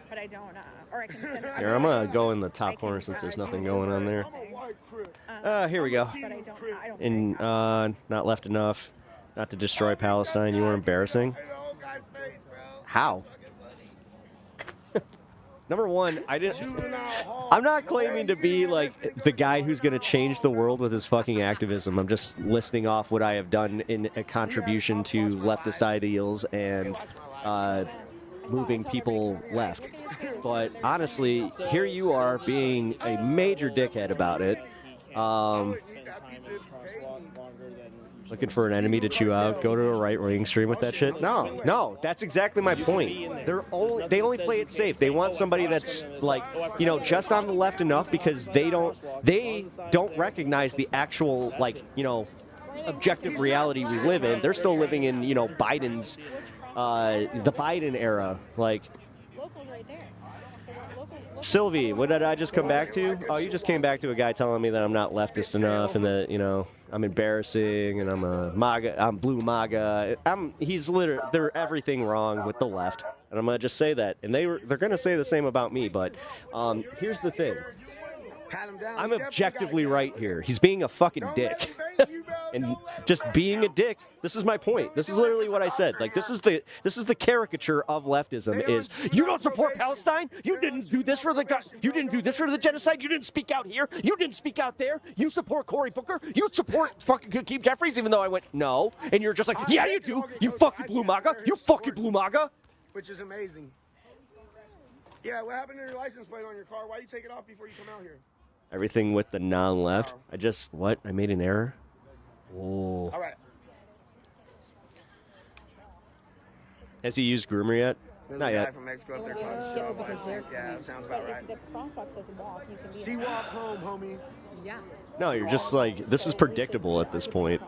But I don't, or I can send her. Here, I'm gonna go in the top corner since there's nothing going on there. Here we go. But I don't And not left enough. Not to destroy Palestine. You were embarrassing. How? Number one, I'm not claiming to be like the guy who's going to change the world with his fucking activism. I'm just listing off what I have done in a contribution to leftist ideals and moving people left. But honestly, here you are being a major dickhead about it. Looking for an enemy to chew out. Go to a right-wing stream with that shit. No, that's exactly my point. They only play it safe. They want somebody that's like, you know, just on the left enough because they don't recognize the actual, like, you know, objective reality we live in. They're still living in, you know, Biden's the Biden era. Like, Sylvie, what did I just come back to? Oh, you just came back to a guy telling me that I'm not leftist enough and that, you know, I'm embarrassing and I'm a MAGA, I'm Blue MAGA. They're everything wrong with the left. And I'm going to just say that. And they're going to say the same about me, but here's the thing. I'm objectively right here. He's being a fucking dick. And just being a dick, this is my point. This is literally what I said. Like, this is the caricature of leftism is, you don't support Palestine? You didn't do this for the genocide? You didn't speak out here? You didn't speak out there? You support Cory Booker? You support fucking Hakeem Jeffries, even though I went, no. And you're just like, yeah, you do. You fucking Blue MAGA. You fucking Blue MAGA. Which is amazing. Yeah, what happened to your license plate on your car? Why do you take it off before you come out here? Everything with the non-left. I made an error? Whoa. All right. Has he used groomer yet? There's Not a guy yet. from Mexico up there trying to show up. I think. Yeah, sounds about right. If the crosswalk says walk, you can be. See, walk home, homie. Yeah. No, you're just like, this is predictable at this point.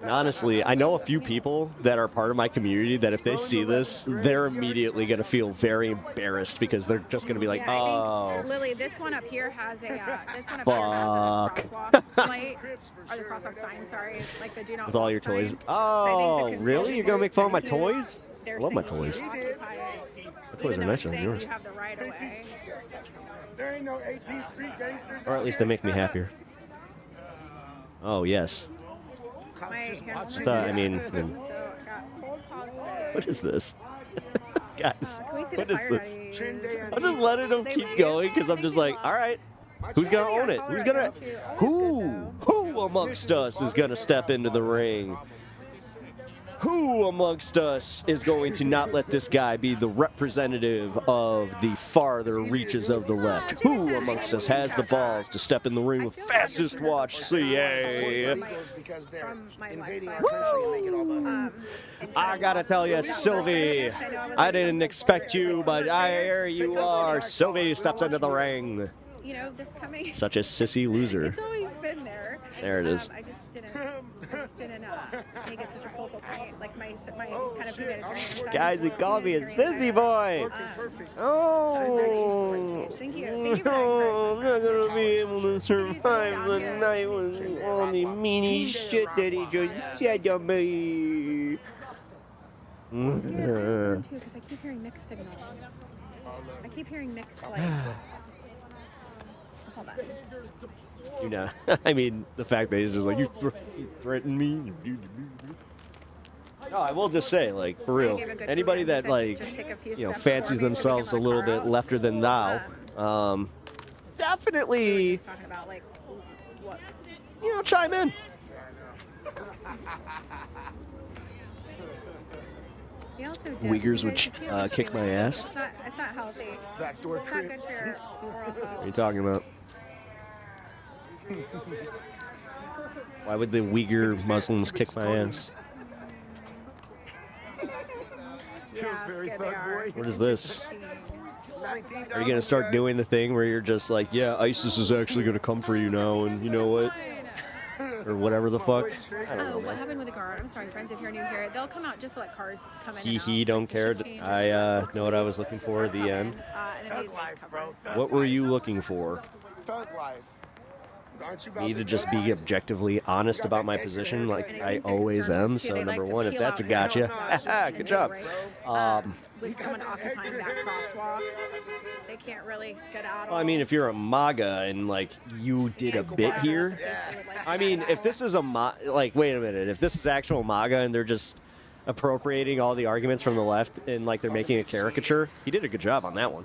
And honestly, I know a few people that are part of my community that if they see this, they're immediately going to feel very embarrassed because they're just going to be like, I think, Lily, this one up here has a crosswalk light, or the crosswalk sign, sorry, like the do not with all your toys. Oh, really? You're going to make fun of my toys? I love my toys. My toys are nicer than yours. You have the right of way. There ain't no 18th Street gangsters. Or at least they make me happier. Oh, yes. I mean, what is this? Guys, what is this? I'm just letting them keep going because I'm just like, all right, who's going to own it? Who amongst us is going to step into the ring? Who amongst us is going to not let this guy be the representative of the farther reaches of the left? Who amongst us has the balls to step in the ring with fastest watch CA? I gotta tell you, Sylvie, I didn't expect you, but here you are. Sylvie steps into the ring. You know, this coming. Such a sissy loser. It's always been there. There it is. I just didn't make it such a focal point, like my kind of humanitarian side. Guys, they call me a sissy boy. Oh. Thank you. No, I'm not gonna be able to survive the night with all the meanie shit that he just said to me. I'm scared too, because I keep hearing mixed signals. I keep hearing mixed, like. Hold on. You know, I mean, the fact that he's just like, you threaten me. No, I will just say, like, for real, anybody that, like, you know, fancies themselves a little bit lefter than thou, definitely, you know, chime in. Uyghurs would kick my ass. It's not healthy. Backdoor it's not good for your oral health. What are you talking about? Why would the Uyghur Muslims kick my ass? What is this? Are you going to start doing the thing where you're just like, yeah, ISIS is actually going to come for you now, and you know what? Or whatever the fuck. I don't know, what happened with the car? I'm sorry, friends, if you're new here. They'll come out just to let cars come in. He don't care. I know what I was looking for at the end. What were you looking for? Thug life. Me to just be objectively honest about my position, like I always am. So number one, if that's a gotcha, good job. With someone occupying that crosswalk, they can't really skedaddle. Well, I mean, if you're a MAGA and like you did a bit here, I mean, if this is like, wait a minute, if this is actual MAGA and they're just appropriating all the arguments from the left and like they're making a caricature, he did a good job on that one.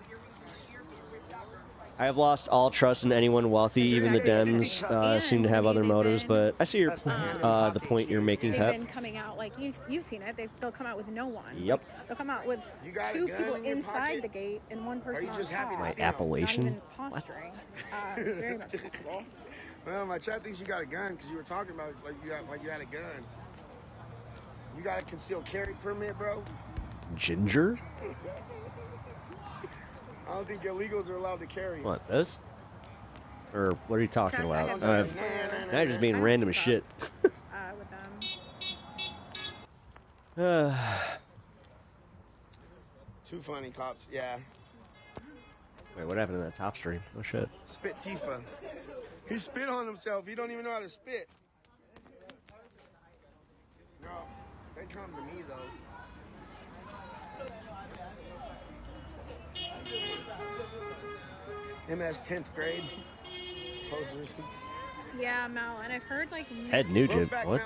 I have lost all trust in anyone wealthy. Even the Dems seem to have other motives, but I see your the point you're making, They've Pep. been coming out, like, you've seen it. They'll come out with no one. Yep. They'll come out with two people inside the gate and one person on top. My appellation. Not even posturing. It's very much possible. Well, my chat thinks you got a gun because you were talking about like you had a gun. You got a concealed carry permit, bro? Ginger? I don't think illegals are allowed to carry. What, this? Or what are you talking about? Now you're just being random as shit. Too funny, cops. Yeah. Wait, what happened in that top stream? Oh shit. Spit Tifa. He spit on himself. He don't even know how to spit. No, they come to me though. MS 10th grade posters. Yeah, Mel, and I've heard like Ted Nugent. What?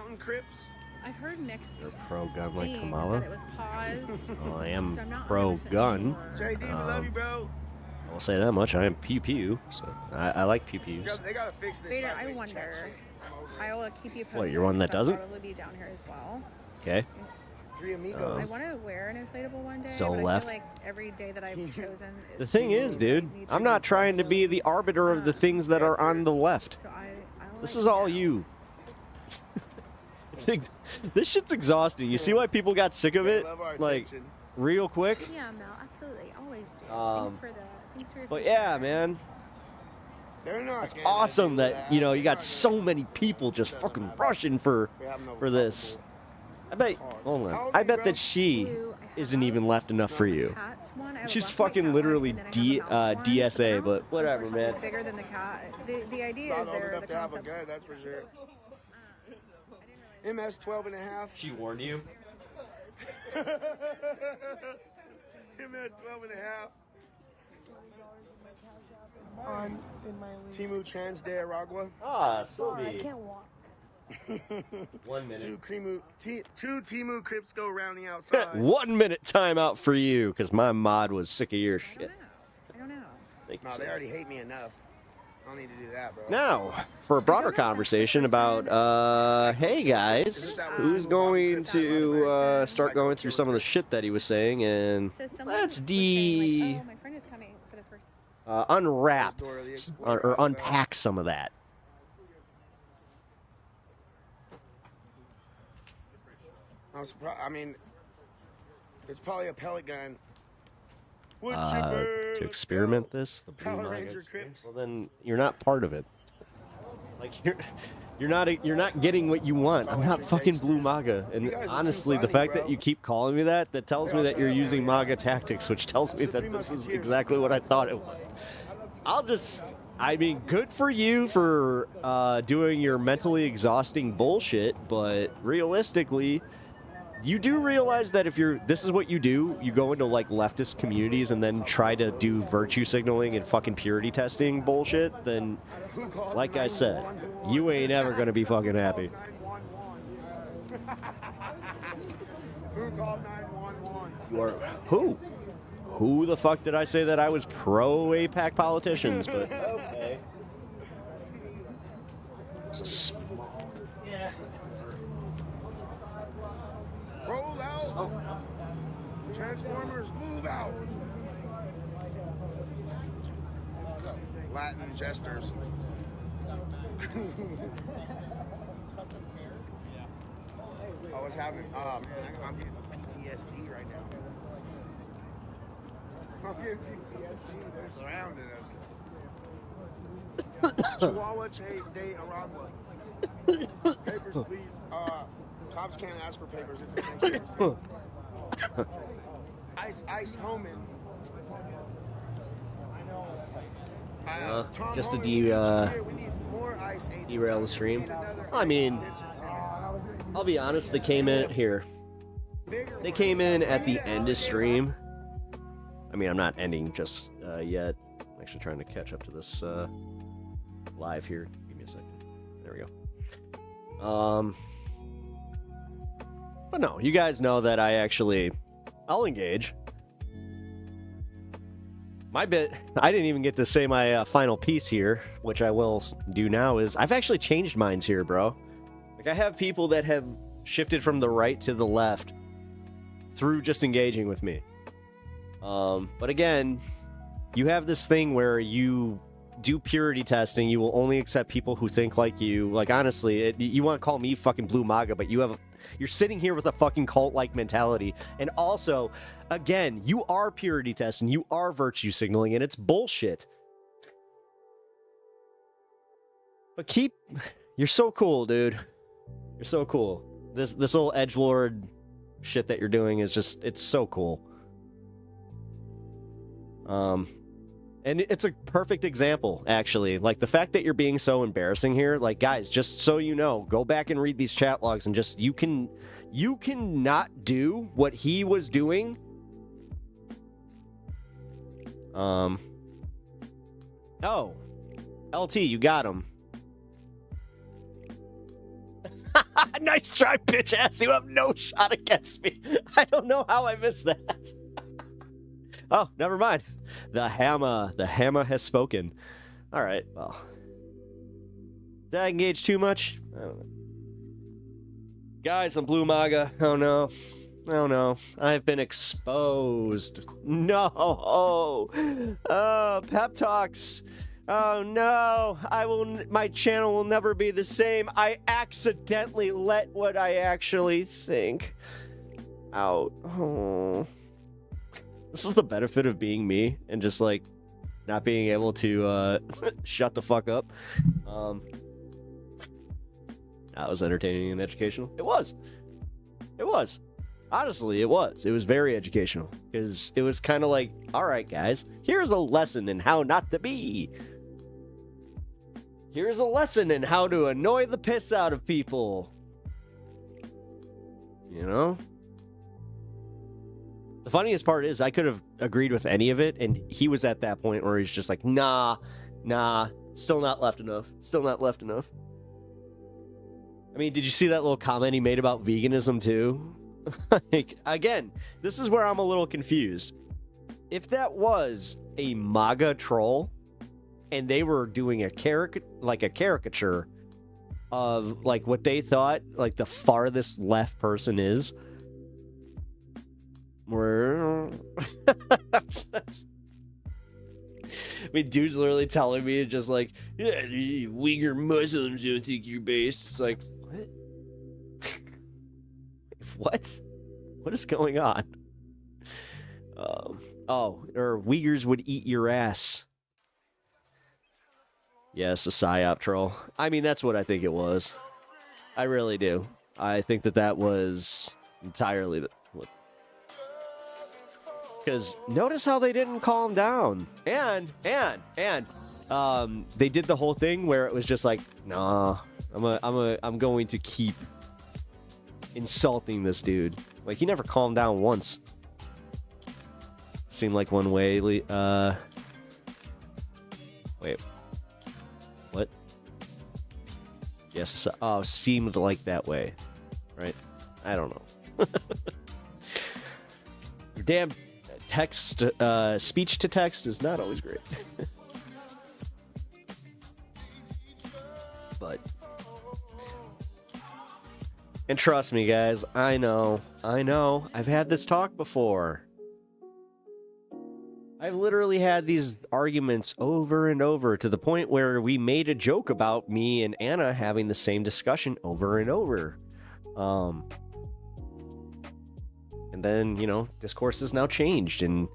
I've heard mixed. You're pro-gun like things, Kamala. that it was paused. Well, I am so I'm not pro-gun. JD, we love you, bro. I will say that much. I am pew-pew, so I like pew-pews. They gotta fix this. Vader, I wonder. I will keep you posted. What, you're one that doesn't? I'll probably be down here as well. Okay. Three amigos. I want to wear an inflatable one day. So but left. I feel like every day that I've chosen. The thing is, dude, I'm not trying to be the arbiter of the things that are on the left. So this is all you. This shit's exhausting. You see why people got sick of it? Like, real quick? Yeah, Mel, absolutely. Always do. Thanks for your But yeah, man. It's awesome that, you know, you got so many people just fucking rushing for this. I bet, hold on. I bet that she isn't even left enough for you. She's fucking literally DSA, but whatever, man. It's bigger than the cat. The idea is there. The concept. That's for sure. MS 12 and a half. She warned you? MS 12 and a half. On in my Timu Trans de Aragua. Ah, Sylvie. I can't walk. 1 minute. Two Timu Crips go rounding outside. 1 minute timeout for you, because my mod was sick of your shit. I don't know. No, they already hate me enough. I don't need to do that, bro. Now, for a broader conversation about, hey guys, who's going to start going through some of the shit that he was saying, and let's oh, my friend is coming for the first. Unwrap or unpack some of that. I'm surprised. I mean, it's probably a pellet gun. To experiment this, the Blue MAGA experience? Well, then you're not part of it. Like you're not getting what you want. I'm not fucking Blue MAGA, and honestly, the fact that you keep calling me that tells me that you're using MAGA tactics, which tells me that this is exactly what I thought it was. I mean, good for you for doing your mentally exhausting bullshit, but realistically, you do realize that if this is what you do, you go into like leftist communities and then try to do virtue signaling and fucking purity testing bullshit, then like I said, you ain't ever gonna be fucking happy. Who called 911? You are who? Who the fuck did I say that I was pro APAC politicians? But okay. It's a small. Yeah. Roll out. Oh. Transformers, move out. Latin jesters. I was having, man, I'm getting PTSD right now. I'm getting PTSD. They're surrounding us. Chihuahua de Aragua. Papers, please. Cops can't ask for papers. It's essentially the same. Ice Homan. Just to derail the stream. I mean, I'll be honest, they came in here. They came in at the end of stream. I mean, I'm not ending just yet. I'm actually trying to catch up to this live here. Give me a second. There we go. But no, you guys know that I'll engage. My bit, I didn't even get to say my final piece here, which I will do now, is I've actually changed minds here, bro. Like, I have people that have shifted from the right to the left through just engaging with me. But again, you have this thing where you do purity testing. You will only accept people who think like you. Like, honestly, you want to call me fucking Blue MAGA, but you're sitting here with a fucking cult-like mentality. And also, again, you are purity testing. You are virtue signaling, and it's bullshit. But you're so cool, dude. You're so cool. This little edgelord shit that you're doing is just, it's so cool. And it's a perfect example, actually. Like, the fact that you're being so embarrassing here, like, guys, just so you know, go back and read these chat logs and just, you can not do what he was doing. Oh, LT, you got him. Nice try, bitch ass. You have no shot against me. I don't know how I missed that. Oh, never mind. The hammer has spoken. All right, well. Did I engage too much? I don't know. Guys, I'm Blue MAGA. Oh no. Oh no. I've been exposed. No. Oh, pep talks. Oh no. My channel will never be the same. I accidentally let what I actually think out. Oh. This is the benefit of being me and just, like, not being able to shut the fuck up. That was entertaining and educational. It was. Honestly, it was. It was very educational. Because it was kind of like, all right, guys, here's a lesson in how not to be. Here's a lesson in how to annoy the piss out of people. You know? The funniest part is I could have agreed with any of it, and he was at that point where he's just like, nah, still not left enough. I mean, did you see that little comment he made about veganism too? Like, again, this is where I'm a little confused. If that was a MAGA troll, and they were doing a caricature of like what they thought like the farthest left person is. Where I mean, dude's literally telling me just like, yeah, Uyghur Muslims don't think you're based. It's like, what? What is going on? Or Uyghurs would eat your ass. Yes, a psyop troll. I mean, that's what I think it was. I really do. I think that was entirely because notice how they didn't calm down. And they did the whole thing where it was just like, nah, I'm going to keep insulting this dude. Like, he never calmed down once. Seemed like one way. Wait. What? Yes. Oh, seemed like that way. Right? I don't know. Damn text, speech to text is not always great. But. And trust me, guys, I know. I've had this talk before. I've literally had these arguments over and over to the point where we made a joke about me and Anna having the same discussion over and over. And then, discourse has now changed and,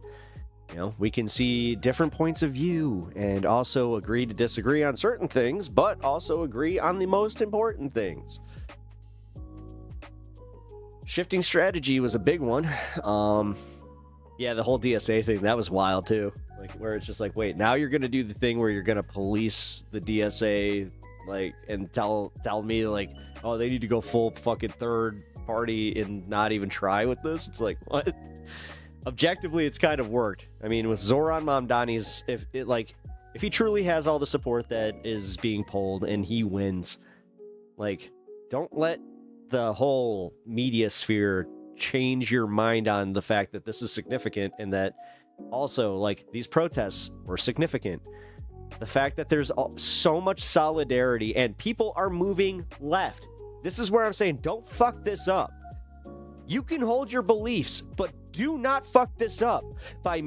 we can see different points of view and also agree to disagree on certain things, but also agree on the most important things. Shifting strategy was a big one. Yeah, the whole DSA thing, that was wild too. Like, where it's just like, wait, now you're gonna do the thing where you're gonna police the DSA, like, and tell me, like, oh, they need to go full fucking third party and not even try with this? It's like, what? Objectively, it's kind of worked. I mean, with Zoran Mamdani's, if he truly has all the support that is being polled and he wins, like, don't let the whole media sphere change your mind on the fact that this is significant and that also, like, these protests were significant. The fact that there's so much solidarity and people are moving left. This is where I'm saying, don't fuck this up. You can hold your beliefs, but do not fuck this up by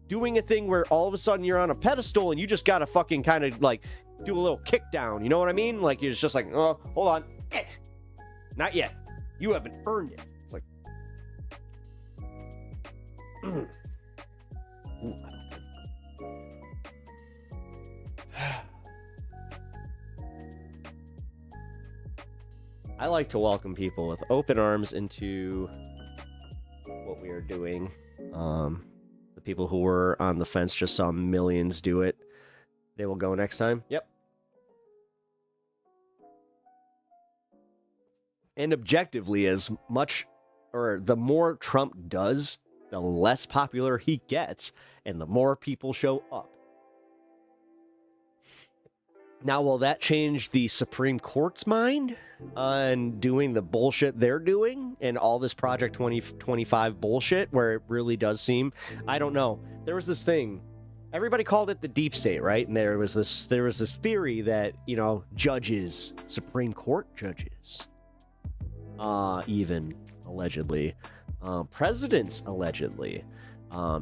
doing a thing where all of a sudden you're on a pedestal and you just gotta fucking kind of like do a little kick down. You know what I mean? Like, it's just like, oh, hold on. Not yet. You haven't earned it. It's like, I like to welcome people with open arms into what we are doing. The people who were on the fence just saw millions do it. They will go next time. Yep. And objectively, the more Trump does, the less popular he gets, and the more people show up. Now, will that change the Supreme Court's mind on doing the bullshit they're doing and all this Project 2025 bullshit where it really does seem? I don't know. There was this thing. Everybody called it the deep state, right? And there was this theory that, judges, Supreme Court judges, even allegedly, presidents allegedly,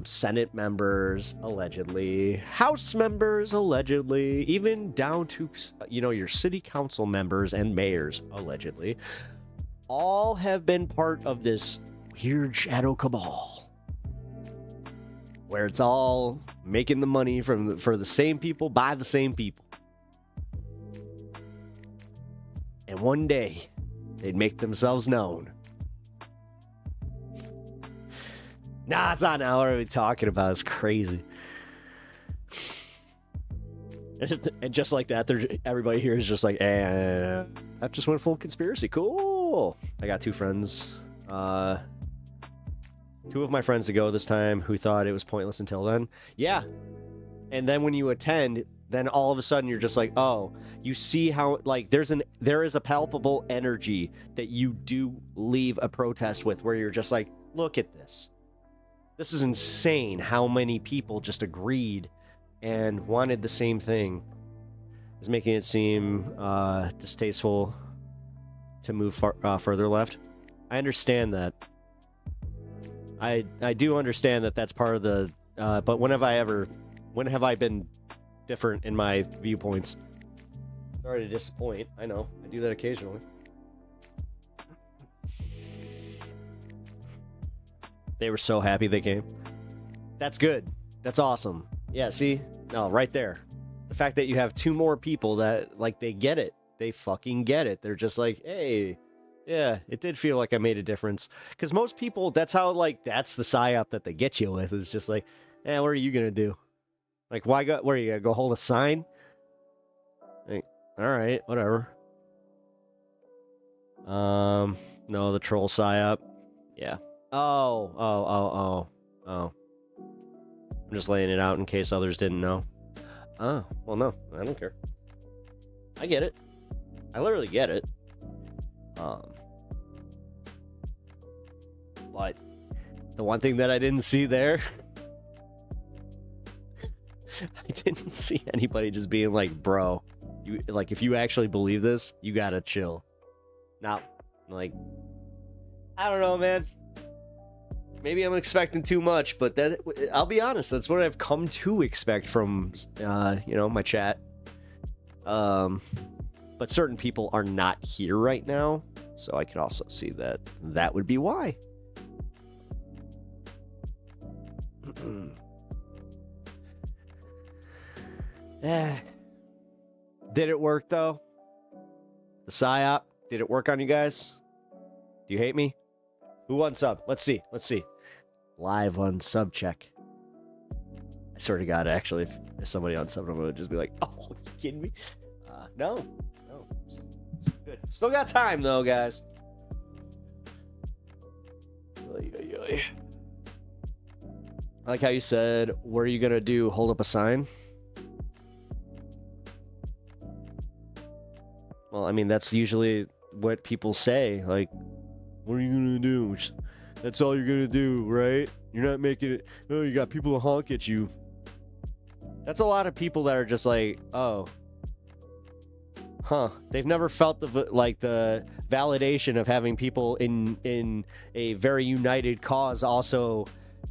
Senate members allegedly, House members allegedly, even down to your city council members and mayors allegedly, all have been part of this weird shadow cabal where it's all making the money for the same people by the same people. And one day they'd make themselves known. Nah, it's not now. What are we talking about? It's crazy. And just like that, everybody here is just like, I just went full conspiracy. Cool. I got two friends. Two of my friends to go this time who thought it was pointless until then. Yeah. And then when you attend, then all of a sudden you're just like, oh, you see how, like, there is a palpable energy that you do leave a protest with where you're just like, look at this. This is insane how many people just agreed and wanted the same thing, is making it seem distasteful to move further left. I understand that. I do understand that that's part of the. But when have I been different in my viewpoints? Sorry to disappoint. I know. I do that occasionally. They were so happy they came. That's good. That's awesome. Yeah, see? No, right there. The fact that you have 2 more people that, like, they get it. They fucking get it. They're just like, hey, yeah, it did feel like I made a difference. Because most people, that's how, like, that's the psyop that they get you with. Is just like, what are you going to do? Like, why go, where are you going to go hold a sign? Like, all right, whatever. No, the troll psyop. Yeah. Oh. I'm just laying it out in case others didn't know. Oh, well, no, I don't care. I get it. I literally get it. But the one thing that I didn't see there, I didn't see anybody just being like, bro, you like, if you actually believe this, you gotta chill. Not like, I don't know, man. Maybe I'm expecting too much, but that, I'll be honest, that's what I've come to expect from, my chat. But certain people are not here right now, so I can also see that that would be why. Did it work, though? The PSYOP, did it work on you guys? Do you hate me? Who won sub? Let's see. Live on sub check. I swear to God, actually, if somebody on sub, I'm going to just be like, oh, you kidding me? No. Good. Still got time, though, guys. I like how you said, what are you going to do? Hold up a sign? Well, I mean, that's usually what people say. Like, what are you going to do? That's all you're going to do, right? You're not making it... Oh, you got people to honk at you. That's a lot of people that are just like, oh. Huh. They've never felt the validation of having people in a very united cause also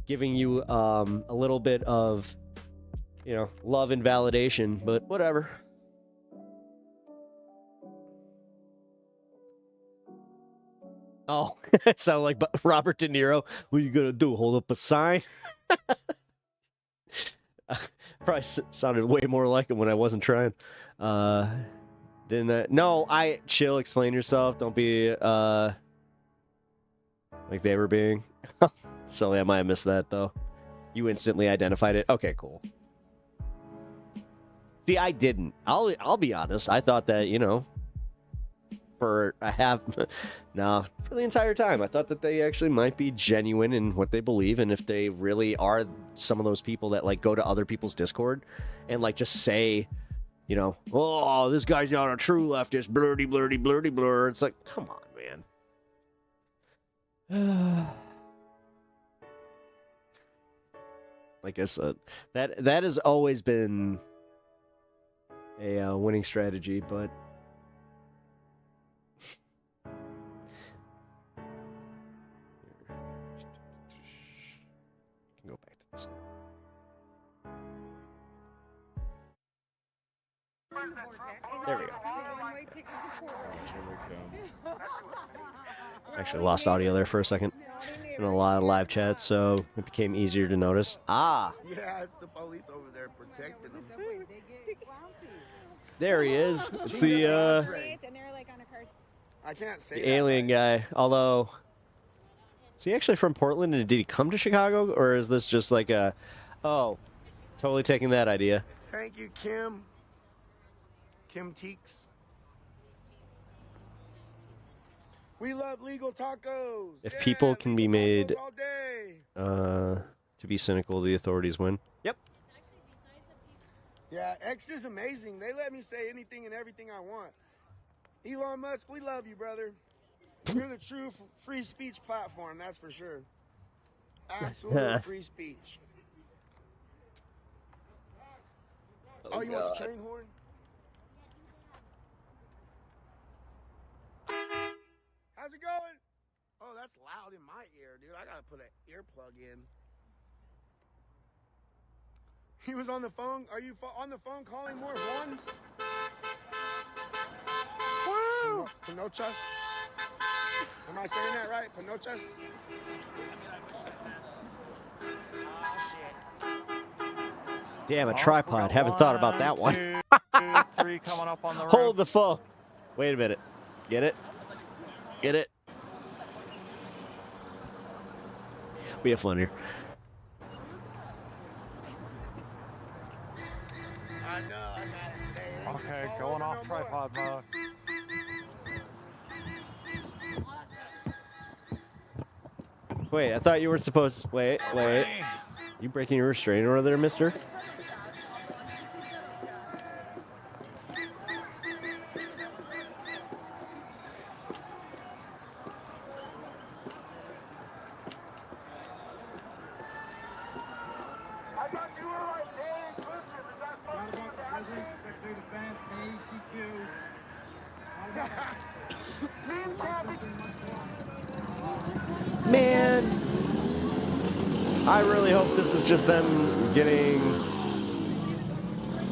giving you a little bit of, love and validation, but whatever. Oh, it sounded like Robert De Niro. What are you gonna do? Hold up a sign? Probably sounded way more like him when I wasn't trying. No, chill, explain yourself. Don't be like they were being. So I might have missed that though. You instantly identified it. Okay, cool. See, I didn't. I'll be honest. I thought that, for the entire time, I thought that they actually might be genuine in what they believe, and if they really are some of those people that like go to other people's Discord and like just say, oh, this guy's not a true leftist, blurty, blurty, blurty, blur. It's like, come on, man. Like I said, that has always been a winning strategy, but go back to this now. There we go. Actually lost audio there for a second. In a lot of live chats, so it became easier to notice. Ah! Yeah, it's the police over there protecting them. There he is. It's the I can't say the alien guy. Although, is he actually from Portland, and did he come to Chicago, or is this just like a, oh, totally taking that idea? Thank you, Kim. Kim Teeks. We love legal tacos. If people can be made to be cynical, the authorities win. Yep. Yeah, X is amazing. They let me say anything and everything I want. Elon Musk, we love you, brother. You're the true free speech platform, that's for sure. Absolute free speech. Oh, you want the train horn? How's it going? Oh, that's loud in my ear, dude. I gotta put an earplug in. He was on the phone. Are you on the phone calling more ones? Woo! Pinochas? Am I saying that right? Pinochas? Damn, a tripod. Haven't thought about that one. 2, 3 coming up on the roof. Hold the phone. Wait a minute. Get it? Get it? We have fun here. I know, I'm at it today. Okay, going off tripod mode. Wait, I thought you were supposed... Wait. You breaking your restraining order there, mister? Man, I really hope this is just them getting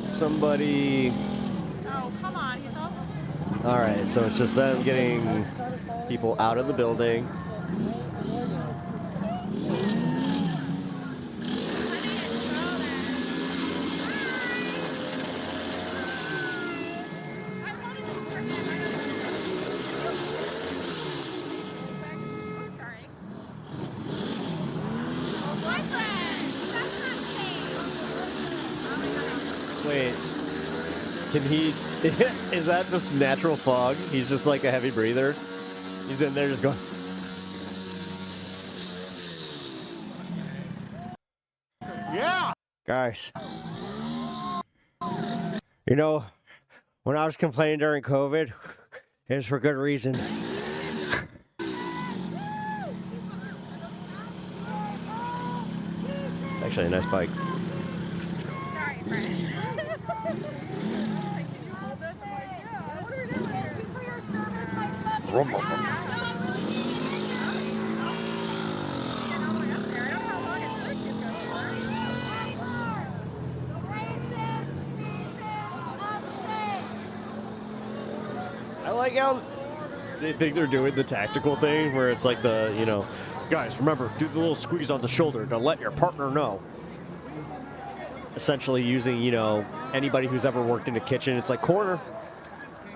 somebody. Oh, come on, he's off. All right, so it's just them getting people out of the building. Wait, can he, is that just natural fog? He's just like a heavy breather? He's in there just going. Yeah! Guys, you know, when I was complaining during COVID, it was for good reason. It's actually a nice bike. Sorry, Fresh. I like how they think they're doing the tactical thing where it's like the, you know, guys, remember, do the little squeeze on the shoulder to let your partner know. Essentially using, you know, anybody who's ever worked in a kitchen, it's like corner.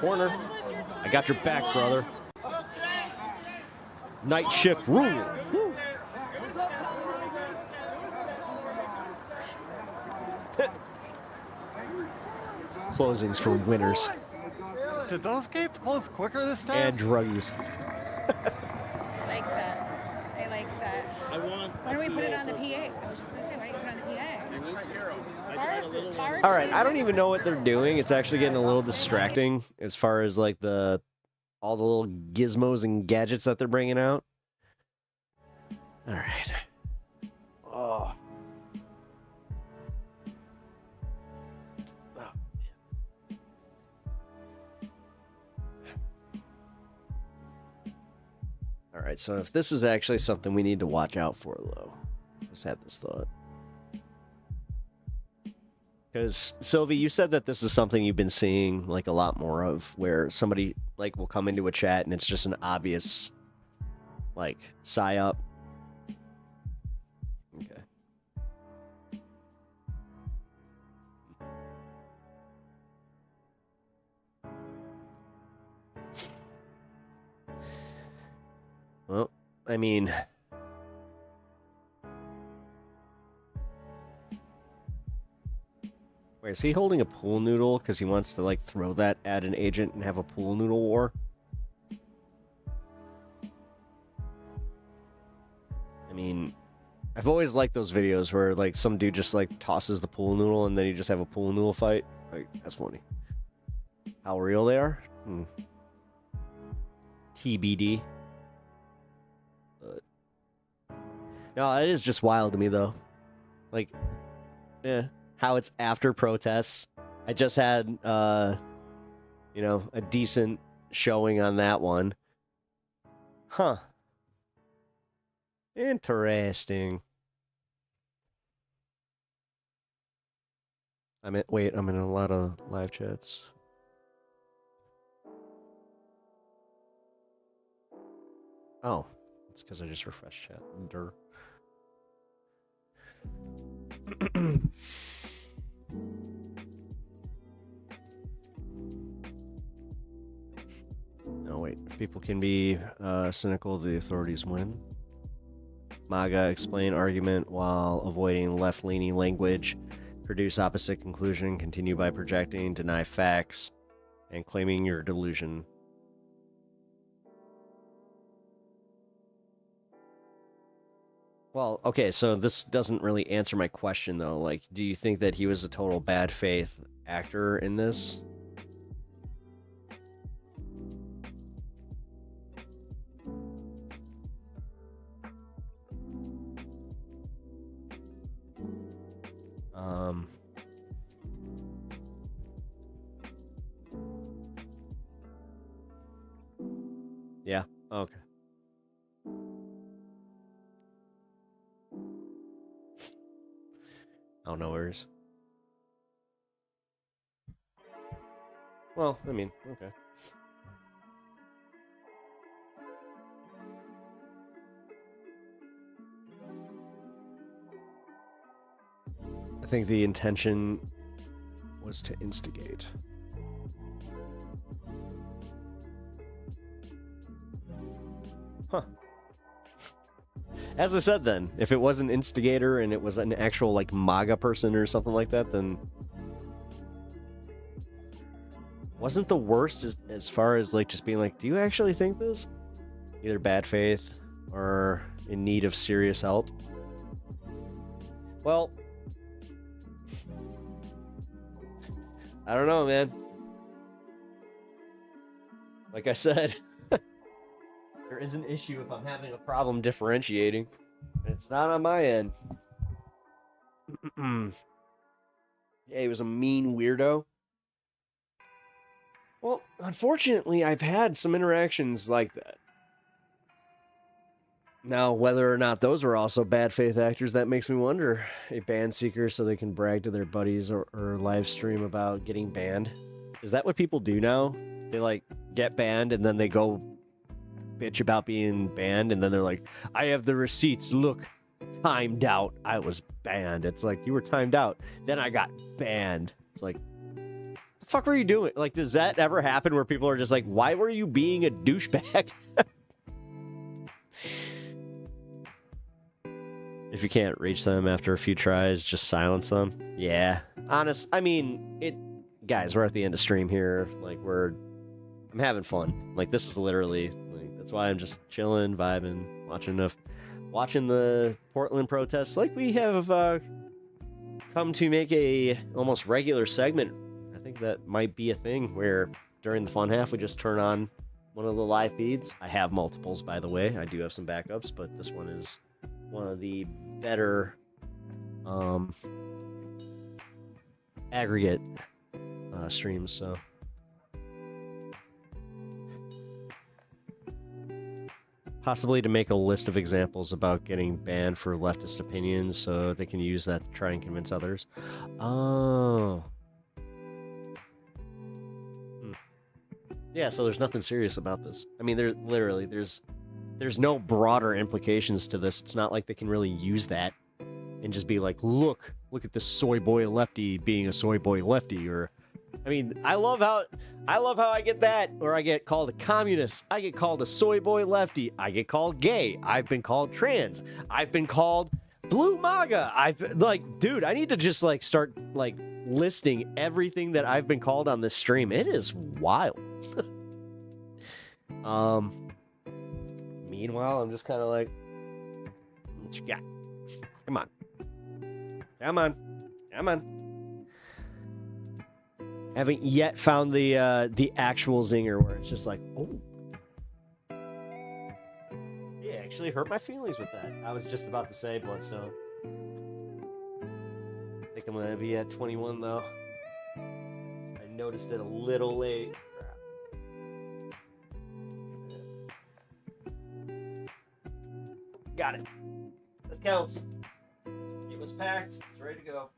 I got your back, brother. Night shift rule. Woo. Closings for winners. Did those gates close quicker this time? And druggies. I liked it. I liked it. Why don't we put it on the PA? I was just going to say, why don't you put it on the PA? All right, I don't even know what they're doing. It's actually getting a little distracting as far as like all the little gizmos and gadgets that they're bringing out. All right. Oh. All right, so if this is actually something we need to watch out for, though, I just had this thought. Because, Sylvie, you said that this is something you've been seeing, like, a lot more of, where somebody, like, will come into a chat and it's just an obvious, like, psyop. Okay. Well, I mean... Wait, is he holding a pool noodle because he wants to, like, throw that at an agent and have a pool noodle war? I mean, I've always liked those videos where, like, some dude just, like, tosses the pool noodle and then you just have a pool noodle fight. Like, that's funny. How real they are? TBD. But... No, it is just wild to me, though. Like, yeah. How it's after protests, I just had, you know, a decent showing on that one. Huh. Interesting. I'm in a lot of live chats. Oh, it's because I just refreshed chat. Durr. Oh, wait. If people can be cynical, the authorities win. MAGA explain argument while avoiding left-leaning language. Produce opposite conclusion. Continue by projecting. Deny facts. And claiming your delusion. Well, okay, so this doesn't really answer my question, though. Like, do you think that he was a total bad faith actor in this? Yeah, okay. Oh, no worries. Well, I mean, okay. I think the intention was to instigate. Huh. As I said then, if it was an instigator and it was an actual, like, MAGA person or something like that, then... wasn't the worst as far as, like, just being like, do you actually think this? Either bad faith or in need of serious help. Well, I don't know, man. Like I said, there is an issue if I'm having a problem differentiating. And it's not on my end. Yeah, he was a mean weirdo. Well, unfortunately, I've had some interactions like that. Now, whether or not those were also bad faith actors, that makes me wonder. A ban seeker so they can brag to their buddies or live stream about getting banned. Is that what people do now? They, like, get banned and then they go bitch about being banned and then they're like, I have the receipts, look, timed out, I was banned. It's like, you were timed out, then I got banned. It's like, the fuck were you doing? Like, does that ever happen where people are just like, why were you being a douchebag? If you can't reach them after a few tries, just silence them. Yeah. I mean, guys, we're at the end of stream here. Like, I'm having fun. Like, this is literally, like, that's why I'm just chilling, vibing, watching the Portland protests. Like, we have come to make a almost regular segment. I think that might be a thing where during the fun half, we just turn on one of the live feeds. I have multiples, by the way. I do have some backups, but this one is one of the better aggregate streams, so possibly to make a list of examples about getting banned for leftist opinions so they can use that to try and convince others. Oh. Yeah, so there's nothing serious about this. I mean, there's no broader implications to this. It's not like they can really use that and just be like, look at this soy boy lefty being a soy boy lefty. Or, I mean, I love how I get that, or I get called a communist. I get called a soy boy lefty. I get called gay. I've been called trans. I've been called blue MAGA. Dude, I need to just like start like listing everything that I've been called on this stream. It is wild. Meanwhile, I'm just kind of like, what you got? Come on. Come on. Come on. Haven't yet found the actual zinger where it's just like, oh. Yeah, actually hurt my feelings with that. I was just about to say Bloodstone. I think I'm going to be at 21, though. noticed it a little late. Got it. This counts. It was packed. It's ready to go.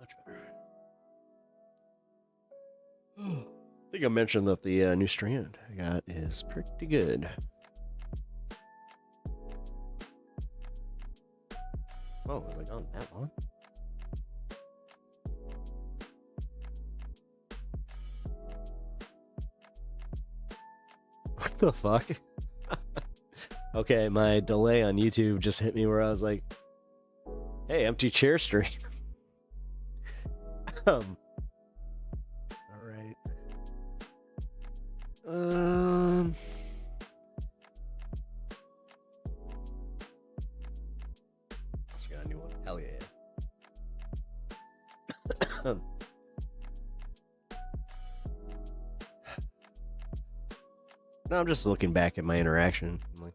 Much better. I think I mentioned that the new strand I got is pretty good. Oh, was I gone that long? What the fuck? Okay, my delay on YouTube just hit me where I was like, hey, empty chair stream. All right. Also got a new one. Hell yeah. No, I'm just looking back at my interaction. I'm like,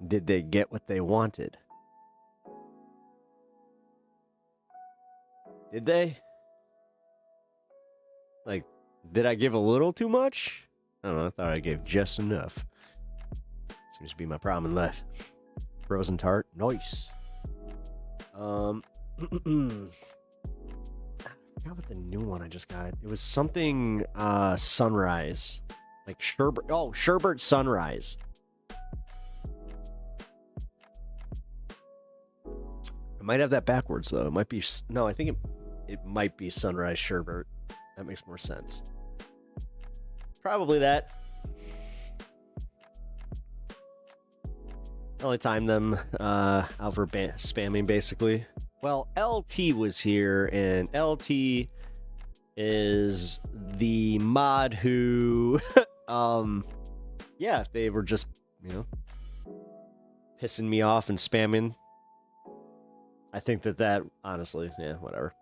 did they get what they wanted? Did they? Like, did I give a little too much? I don't know. I thought I gave just enough. Seems to be my problem in life. Frozen tart, nice. I forgot what the new one I just got. It was something sunrise. Like sherbet. Oh, sherbet sunrise. I might have that backwards though. It might be no. I think it might be sunrise sherbet. That makes more sense. Probably that. I only timed them out for spamming basically. Well, LT was here, and LT is the mod who yeah, they were just, you know, pissing me off and spamming. I think that honestly, yeah, whatever.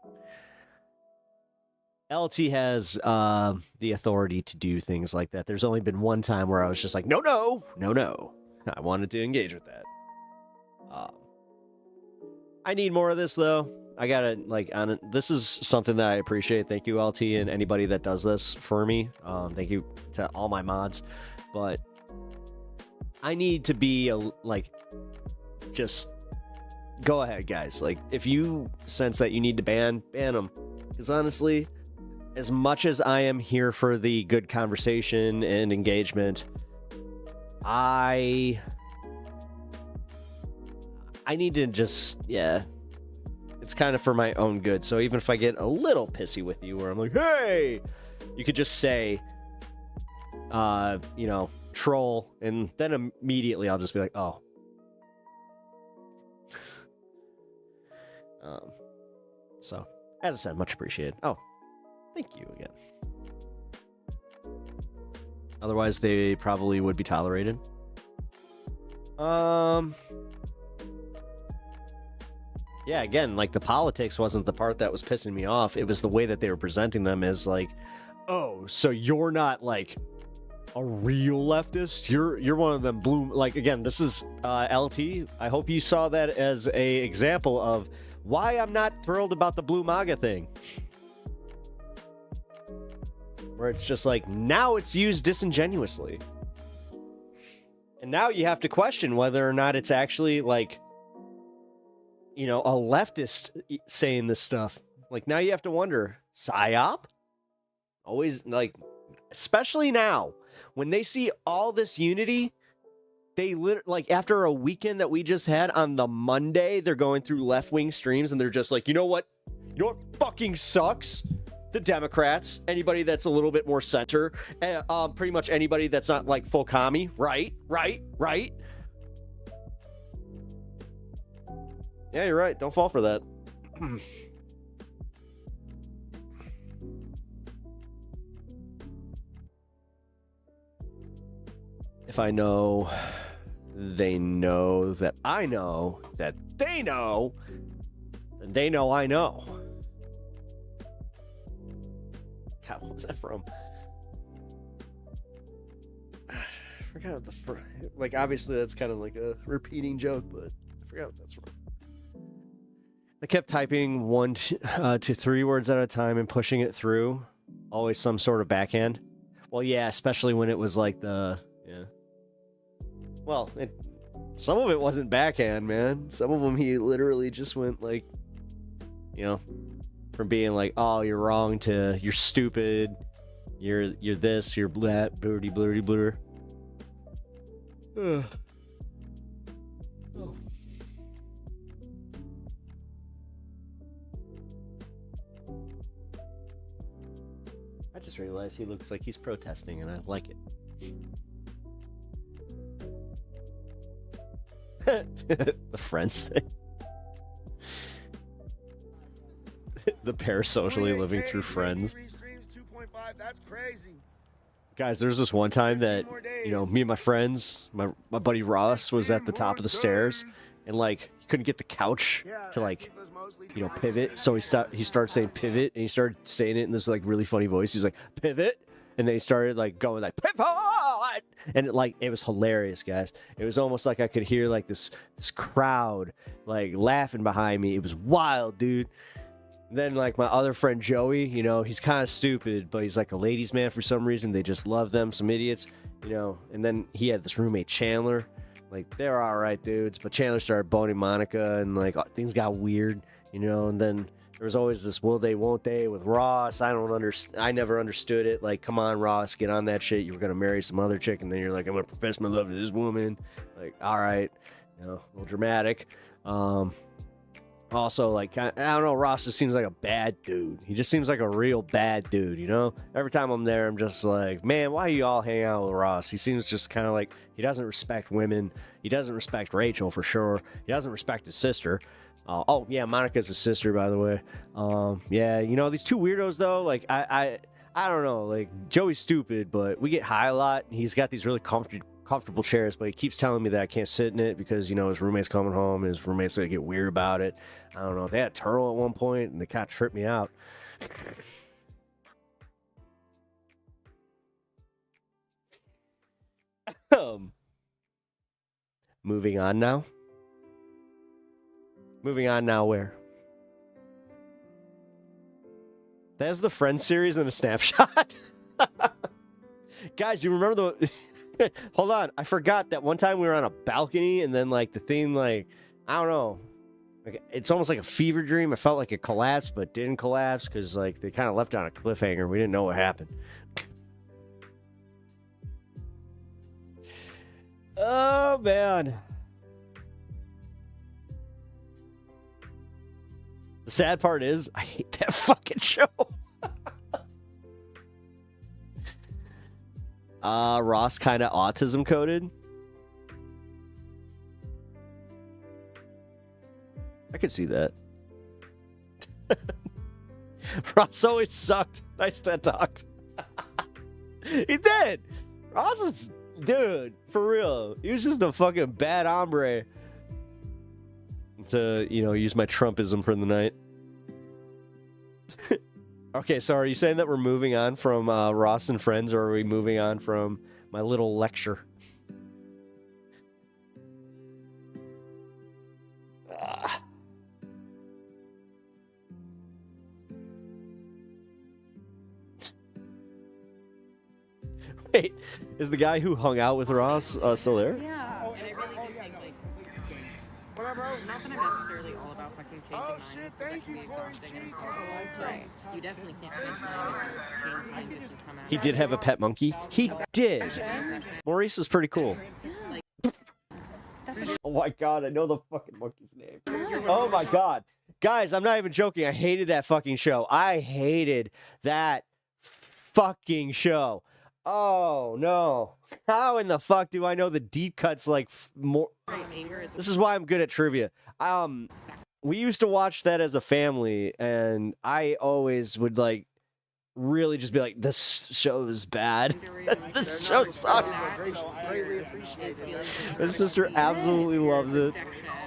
LT has the authority to do things like that. There's only been one time where I was just like, no. I wanted to engage with that. I need more of this though. I gotta this is something that I appreciate. Thank you, LT, and anybody that does this for me. Thank you to all my mods, but I need to be just go ahead, guys. Like, if you sense that you need to ban them, because honestly, as much as I am here for the good conversation and engagement, I need to just, yeah, it's kind of for my own good. So even if I get a little pissy with you, where I'm like, hey, you could just say, you know, troll, and then immediately I'll just be like, oh. So, as I said, much appreciated. Oh, thank you again. Otherwise, they probably would be tolerated. Yeah, again, like, the politics wasn't the part that was pissing me off. It was the way that they were presenting them as like, oh, so you're not like a real leftist. You're one of them blue. Like, again, this is LT. I hope you saw that as a example of why I'm not thrilled about the blue MAGA thing. Where it's just like, now it's used disingenuously. And now you have to question whether or not it's actually, like, you know, a leftist saying this stuff. Like, now you have to wonder, PSYOP? Always, like, especially now, when they see all this unity, they like, after a weekend that we just had on the Monday, they're going through left-wing streams and they're just like, you know what fucking sucks? The Democrats, anybody that's a little bit more center, pretty much anybody that's not like full commie, right? Yeah, you're right. Don't fall for that. If I know, they know that I know that they know, then they know I know. God, what was that from? I forgot what the like. Obviously, that's kind of like a repeating joke, but I forgot what that's from. I kept typing 1 to 3 words at a time and pushing it through. Always some sort of backhand. Well, yeah, especially when it was like the Well, some of it wasn't backhand, man. Some of them he literally just went like, from being like, "Oh, you're wrong," to "You're stupid," "You're this," "You're that," blurty blurty blur. Oh. I just realized he looks like he's protesting, and I like it. The Friends thing. The parasocially living through Friends. 2.5, that's crazy. Guys, there's this one time that, me and my friends, my buddy Ross was at the top of the stairs, and like he couldn't get the couch to like, pivot. So he started saying pivot, and he started saying it in this like really funny voice. He's like, pivot. And then he started like going like pivot, and it was hilarious, guys. It was almost like I could hear like this crowd like laughing behind me. It was wild, dude. And then like my other friend Joey, he's kind of stupid, but he's like a ladies' man for some reason. They just love them, some idiots, And then he had this roommate Chandler. Like they're all right dudes, but Chandler started boning Monica, and like things got weird, And then there was always this will they, won't they with Ross. I never understood it. Like, come on, Ross, get on that shit. You were going to marry some other chick, and then you're like, I'm going to profess my love to this woman. Like, all right. A little dramatic. Also, like, I don't know, Ross just seems like a bad dude. He just seems like a real bad dude, Every time I'm there, I'm just like, man, why you all hang out with Ross? He seems just kind of like, he doesn't respect women. He doesn't respect Rachel, for sure. He doesn't respect his sister. Oh yeah, Monica's a sister, by the way. Yeah, these two weirdos though. Like I don't know. Like Joey's stupid, but we get high a lot. He's got these really comfortable chairs, but he keeps telling me that I can't sit in it because his roommate's coming home. And his roommate's gonna get weird about it. I don't know. They had turtle at one point, and they kind of tripped me out. Moving on now. Moving on now, where? That's the Friends series in a snapshot. Guys, you remember the... Hold on, I forgot that one time we were on a balcony, and then like the thing, like, I don't know. Like, it's almost like a fever dream. I felt like it collapsed, but didn't collapse because like they kind of left it on a cliffhanger. We didn't know what happened. Oh, man. The sad part is, I hate that fucking show. Ross kind of autism coded. I could see that. Ross always sucked. Nice TED Talk. He did. Ross is, dude, for real. He was just a fucking bad hombre. To, use my Trumpism for the night. Okay, so are you saying that we're moving on from Ross and Friends, or are we moving on from my little lecture? Wait, is the guy who hung out with Ross still there? Yeah. And I really do think, like, not that I'm necessarily all about fucking changing minds, but that can be exhausting and impossible. Right. You definitely can't change minds. Change minds if you come out. He did have a pet monkey. He did. Maurice was pretty cool. Oh my god, I know the fucking monkey's name. Oh my god. Guys, I'm not even joking. I hated that fucking show. I hated that fucking show. Oh no! How in the fuck do I know the deep cuts like more? This is why I'm good at trivia. We used to watch that as a family, and I always would like really just be like, "This show is bad. This show sucks." My sister absolutely loves it.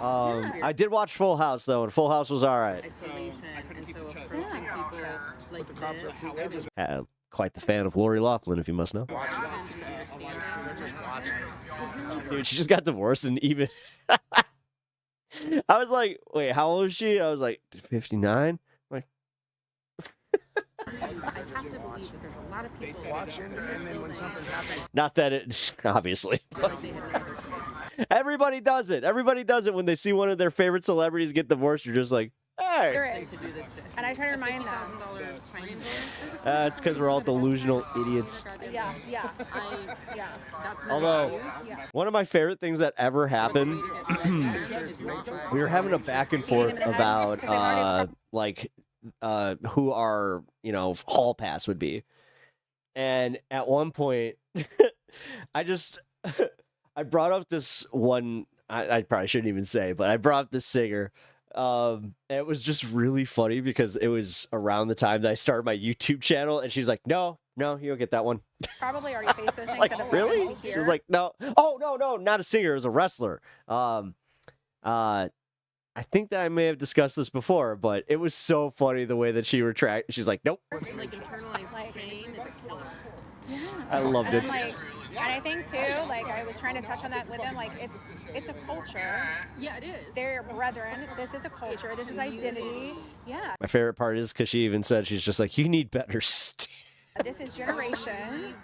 I did watch Full House though, and Full House was all right. Quite the fan of Lori Loughlin, if you must know. Dude, she just got divorced, and even I was like, "Wait, how old is she?" I was like, 59. Like, I have to believe that there's a lot of people watching, and then when something happens, not that it obviously. Everybody does it. Everybody does it when they see one of their favorite celebrities get divorced. You're just like, hey. There is. And I try to remind them. It's because we're all delusional idiots. Yeah. That's my Although, one of my favorite things that ever happened, we were having a back and forth about who our hall pass would be, and at one point, I brought up this one. I probably shouldn't even say, but I brought up this singer. It was just really funny because it was around the time that I started my YouTube channel, and she's like, "No, you don't get that one." Probably already faced those things. Like, really? She was like, "No, no, not a singer. It was a wrestler." I think that I may have discussed this before, but it was so funny the way that she retracted. She's like, "Nope." Like internalized shame is a killer. Yeah. I loved it. And I think too, like I was trying to touch on that with them, like it's a culture. Yeah, it is. They're brethren. This is a culture. This is identity. Yeah. My favorite part is because she even said, she's just like, "You need better This is generation.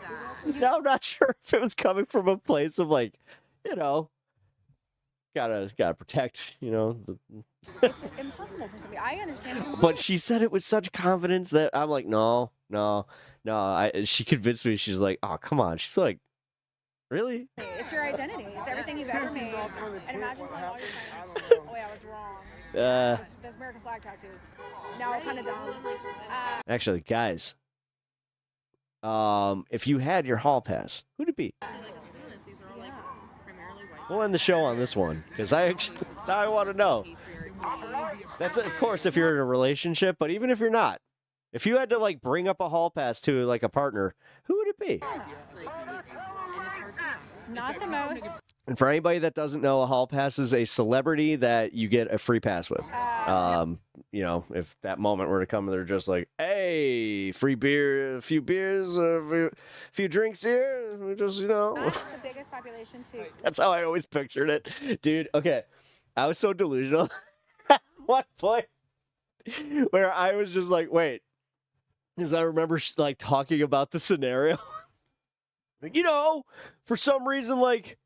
Now I'm not sure if it was coming from a place of like, gotta protect, It's impossible for somebody. I understand. But she said it with such confidence that I'm like, no. She convinced me. She's like, "Oh, come on." She's like, "Really?" It's your identity. It's everything you've ever made. And imagine telling all your friends, "Oh, yeah, I was wrong." Those American flag tattoos. Now we're kind of dumb. Actually, guys, if you had your hall pass, who'd it be? We'll end the show on this one because now I want to know. That's of course if you're in a relationship, but even if you're not, if you had to like bring up a hall pass to like a partner, who would it be? Not the most. And for anybody that doesn't know, a hall pass is a celebrity that you get a free pass with. If that moment were to come, they're just like, "Hey, free beer, a few beers, a few drinks here." We just, That's the biggest population too. That's how I always pictured it, dude. Okay, I was so delusional at one point where I was just like, wait, because I remember like talking about the scenario. Like, for some reason, like,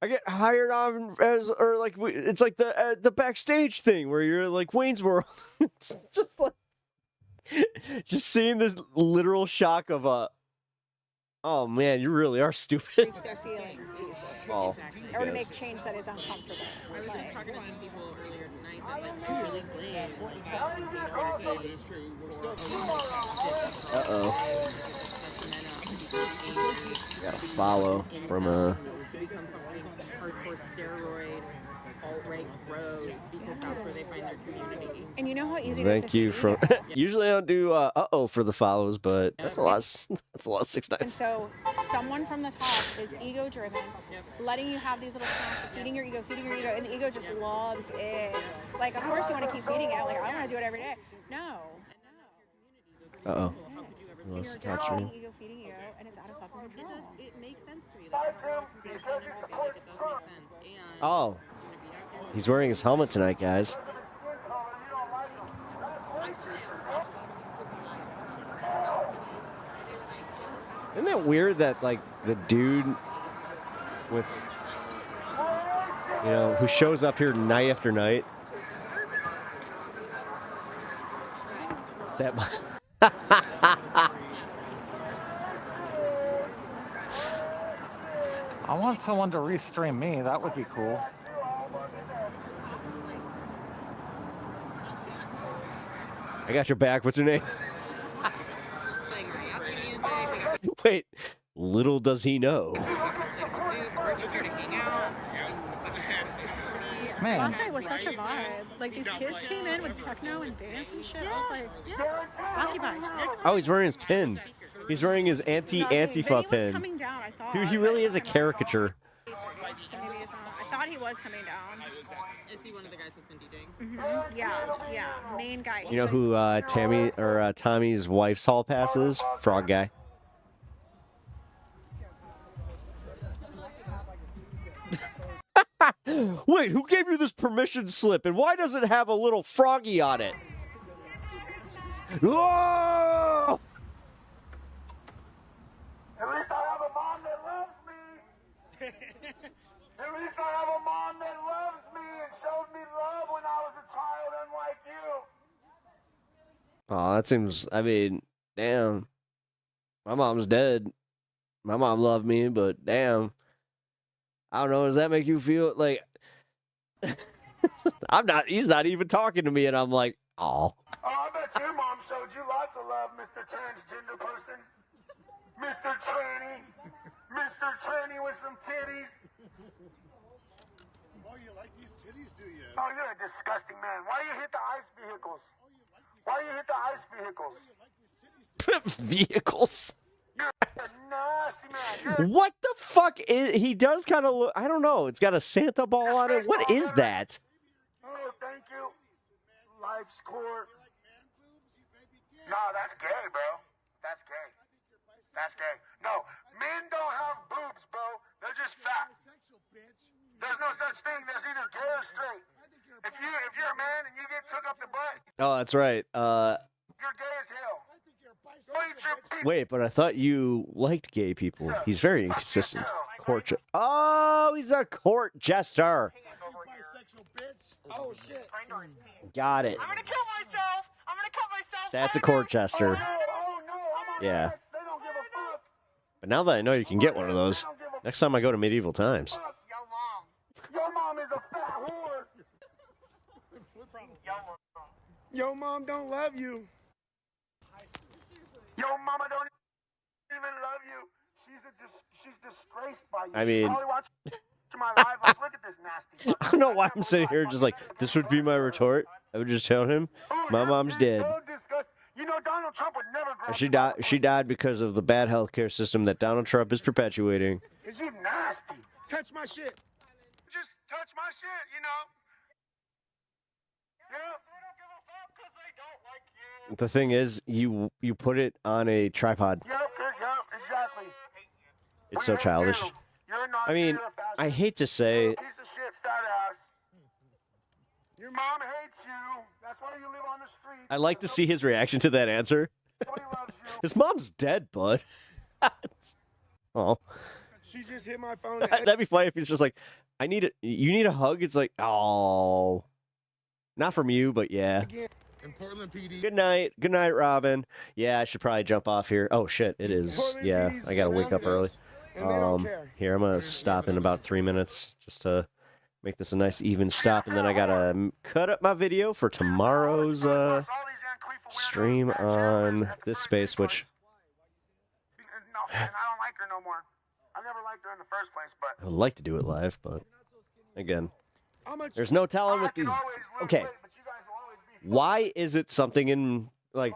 I get hired on it's like the backstage thing where you're like Wayne's World. It's just like, just seeing this literal shock of oh man, you really are stupid. Reach their feelings easily. Oh, exactly. Or to make change that is uncomfortable. I was just talking to some people earlier tonight that like they really blame patriarchy Gotta follow from a to become fucking hardcore steroid alt-right bros because that's where they find their community. And you know how easy Thank it is to you for. Usually I don't do for the follows, but that's a lot. That's a lot of 6 And nights. so someone from the top is ego-driven, letting you have these little snacks, feeding your ego, and the ego just loves it. Like, of course you want to keep feeding it. Like, I want to do it every day. No. You're just feeding ego, and it's out of fucking control. It makes sense to me. Like, it does make sense. And Oh, he's wearing his helmet tonight, guys. Isn't it weird that like the dude with who shows up here night after night? That. I want someone to restream me. That would be cool. I got your back. What's your name? Wait, Little does he know. We're just here to hang out. Man. Last night was such a vibe. Like, these kids came in with techno and dance and shit. I was like, occupy. Oh, he's wearing his pin. He's wearing his anti-Antifa pin. Coming down, I thought. Dude, he really is a caricature. So maybe he's not. I thought he was coming down. Is he one of the guys that's been DJing? Yeah, main guy. You know who Tommy's wife's hall pass is? Frog guy. Wait, who gave you this permission slip, and why does it have a little froggy on it? Oh! At least I have a mom that loves me. At least I have a mom that loves me and showed me love when I was a child, unlike you. Oh, that seems, I mean, damn. My mom's dead. My mom loved me, but damn. I don't know, does that make you feel like... he's not even talking to me, and I'm like, oh. Oh, I bet your mom showed you lots of love, Mr. Transgender person. Mr. Tranny. Mr. Tranny with some titties. Oh, you like these titties, do you? Oh, you're a disgusting man. Why you hit the ice vehicles? Why you hit the ice vehicles? Vehicles? You're a nasty man. What the fuck is... He does kind of look... I don't know. It's got a Santa ball on it. What is that? Oh, thank you. Life's court. No, that's gay, bro. That's gay. That's gay. No, men don't have boobs, bro. They're just fat. There's no such thing. There's either gay or straight. If you're a man and you get took up the butt, Oh, that's right. you're gay as hell. Wait, but I thought you liked gay people. He's very inconsistent. Oh, he's a court jester. Oh, shit. Got it. I'm gonna kill myself. I'm gonna cut myself. That's a court jester. Yeah. But now that I know you can get one of those, next time I go to medieval times. Your mom is a fat whore. Your mom don't love you. Your mama don't even love you. She's disgraced by you. I mean... She's probably watching my live. Like, look at this nasty. I don't know why I'm sitting here just like, this would be my retort. I would just tell him, my mom's dead. So disgusting. You know, Donald Trump would never And she died because of the bad healthcare system that Donald Trump is perpetuating. Is you nasty? Touch my shit. Just touch my shit, you know. Yeah. The thing is, you put it on a tripod. Yep, exactly. It's so childish. I mean, I hate to say, Piece of shit, fat ass. Your mom hates you. That's why you live on the street. I like to see his reaction to that answer. His mom's dead, bud. Oh. She just hit my phone. That'd be funny if he's just like, you need a hug? It's like, oh. Not from you, but yeah. In Portland PD. Good night. Good night, Robin. Yeah, I should probably jump off here. Oh, shit, it is. Yeah, I gotta wake up early. Here, I'm gonna stop in about 3 minutes just to make this a nice even stop, and then I gotta cut up my video for tomorrow's stream on this space, which... No, and I don't like her no more. I never liked her in the first place, but... I would like to do it live, but again, there's no telling with these... Okay, why is it something in, like...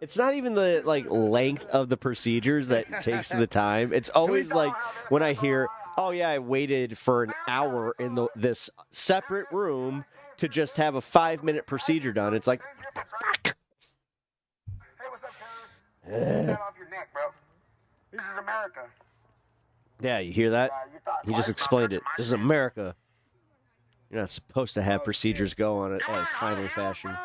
It's not even the, like, length of the procedures that takes the time. It's always, like, when I hear, oh, yeah, I waited for an hour in this separate room to just have a 5-minute procedure done. It's like... Hey, what's up, Taylor? Get that off your neck, bro. This is America. Yeah, you hear that? He just explained it. This is America. You're not supposed to have procedures go on it in a timely fashion.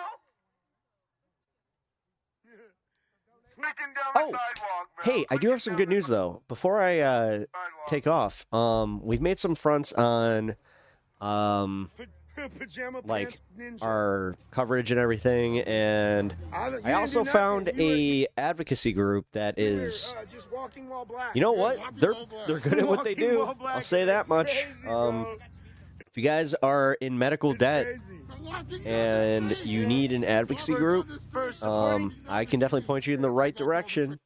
Oh, hey, I do have some good news, though. Before I take off, we've made some fronts on, like, our coverage and everything, and I also found a advocacy group that is, you know what? They're good at what they do. I'll say that much. If you guys are in medical debt and you need an advocacy group, I can definitely point you in the right direction.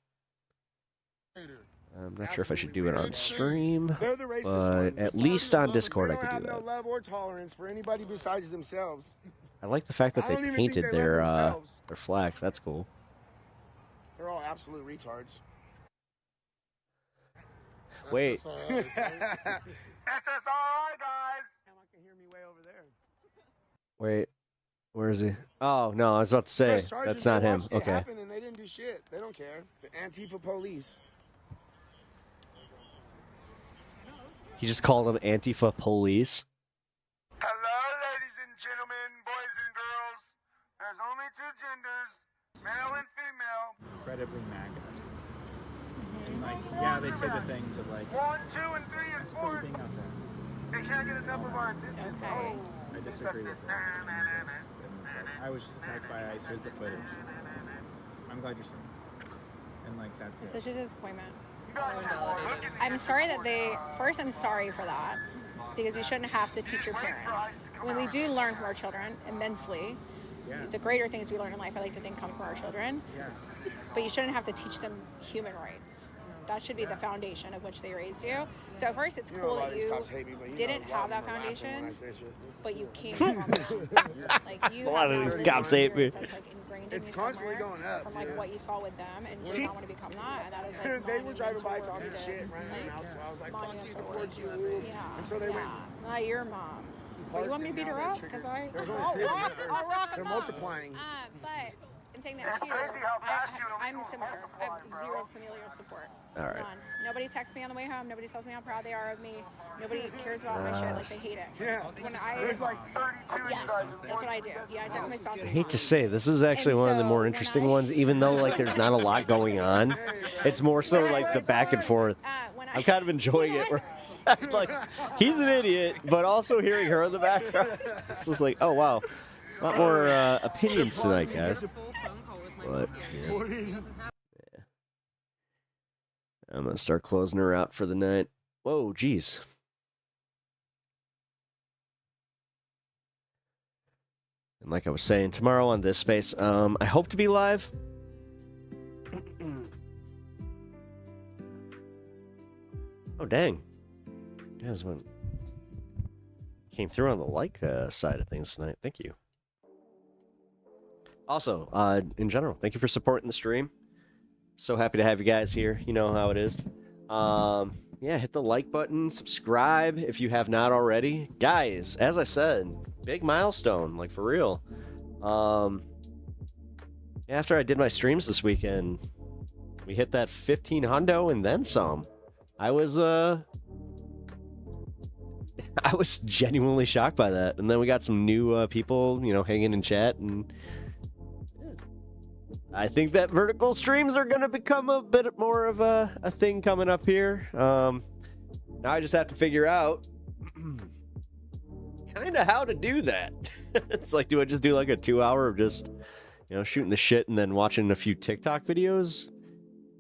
I'm not sure if I should do it on stream, They're the racist but ones. at least on Discord They I don't could have do no that. love or tolerance for anybody besides themselves. I like the fact that I they don't even think painted they love themselves. their flags. That's cool. They're all absolute retards. Wait. SSRI, guys. I can hear me way over there. Wait, where is he? Oh, no, I was about to say, Press charges, that's not they him. watched it Okay. happen and they didn't do shit. They don't care. The Antifa police. He just called them Antifa police. Hello, ladies and gentlemen, boys and girls. There's only two genders, male and female. Incredibly MAGA. And like, yeah, they say the things of like, 1, 2, and 3, and I support 4. being out there. They can't get enough of our attention. Okay. I disagree with it. And it's like, I was just attacked by ICE. Here's the footage. I'm glad you're safe. And like, that's It's it. such a disappointment. So invalidated. I'm sorry that first I'm sorry for that, because you shouldn't have to teach your parents. When we do learn from our children immensely, the greater things we learn in life, I like to think, come from our children. Yeah. But you shouldn't have to teach them human rights. That should be the foundation of which they raised you. So first, it's cool that you didn't have that foundation, but you came from that. Like you A lot of these cops hate me. It's constantly going up. From like what you saw with them, and you did not want to become that. And that is like They were driving by talking shit, running out, so I was like, fuck you, deport you. Yeah. And so they went. Not your mom. But you want me to beat her up? Because I'll rock They're them multiplying. But in saying that too, I'm similar. I have zero familial support. All right. None. Nobody texts me on the way home. Nobody tells me how proud they are of me. Nobody cares about my shit. Like, they hate it. Yeah. There's like 32 Yes, that's what I do. Yeah, I text my spouse. I hate to say, this is actually one of the more interesting ones, even though like there's not a lot going on. It's more so like the back and forth. I'm kind of enjoying it. Where like, he's an idiot, but also hearing her in the background, it's just like, oh wow, a lot more opinions tonight, guys. But yeah. I'm gonna start closing her out for the night. Whoa, geez. And like I was saying, tomorrow on this space, I hope to be live. Oh dang. You guys came through on the like side of things tonight. Thank you. Also, in general, thank you for supporting the stream. So happy to have you guys here. You know how it is. Yeah, hit the like button, subscribe if you have not already. Guys, as I said, big milestone, like for real. After I did my streams this weekend, we hit that 15 hundo and then some. I was genuinely shocked by that. And then we got some new people, you know, hanging in chat, and I think that vertical streams are going to become a bit more of a thing coming up here. Now I just have to figure out kind of how to do that. It's like, do I just do like a 2 hour of just, you know, shooting the shit and then watching a few TikTok videos?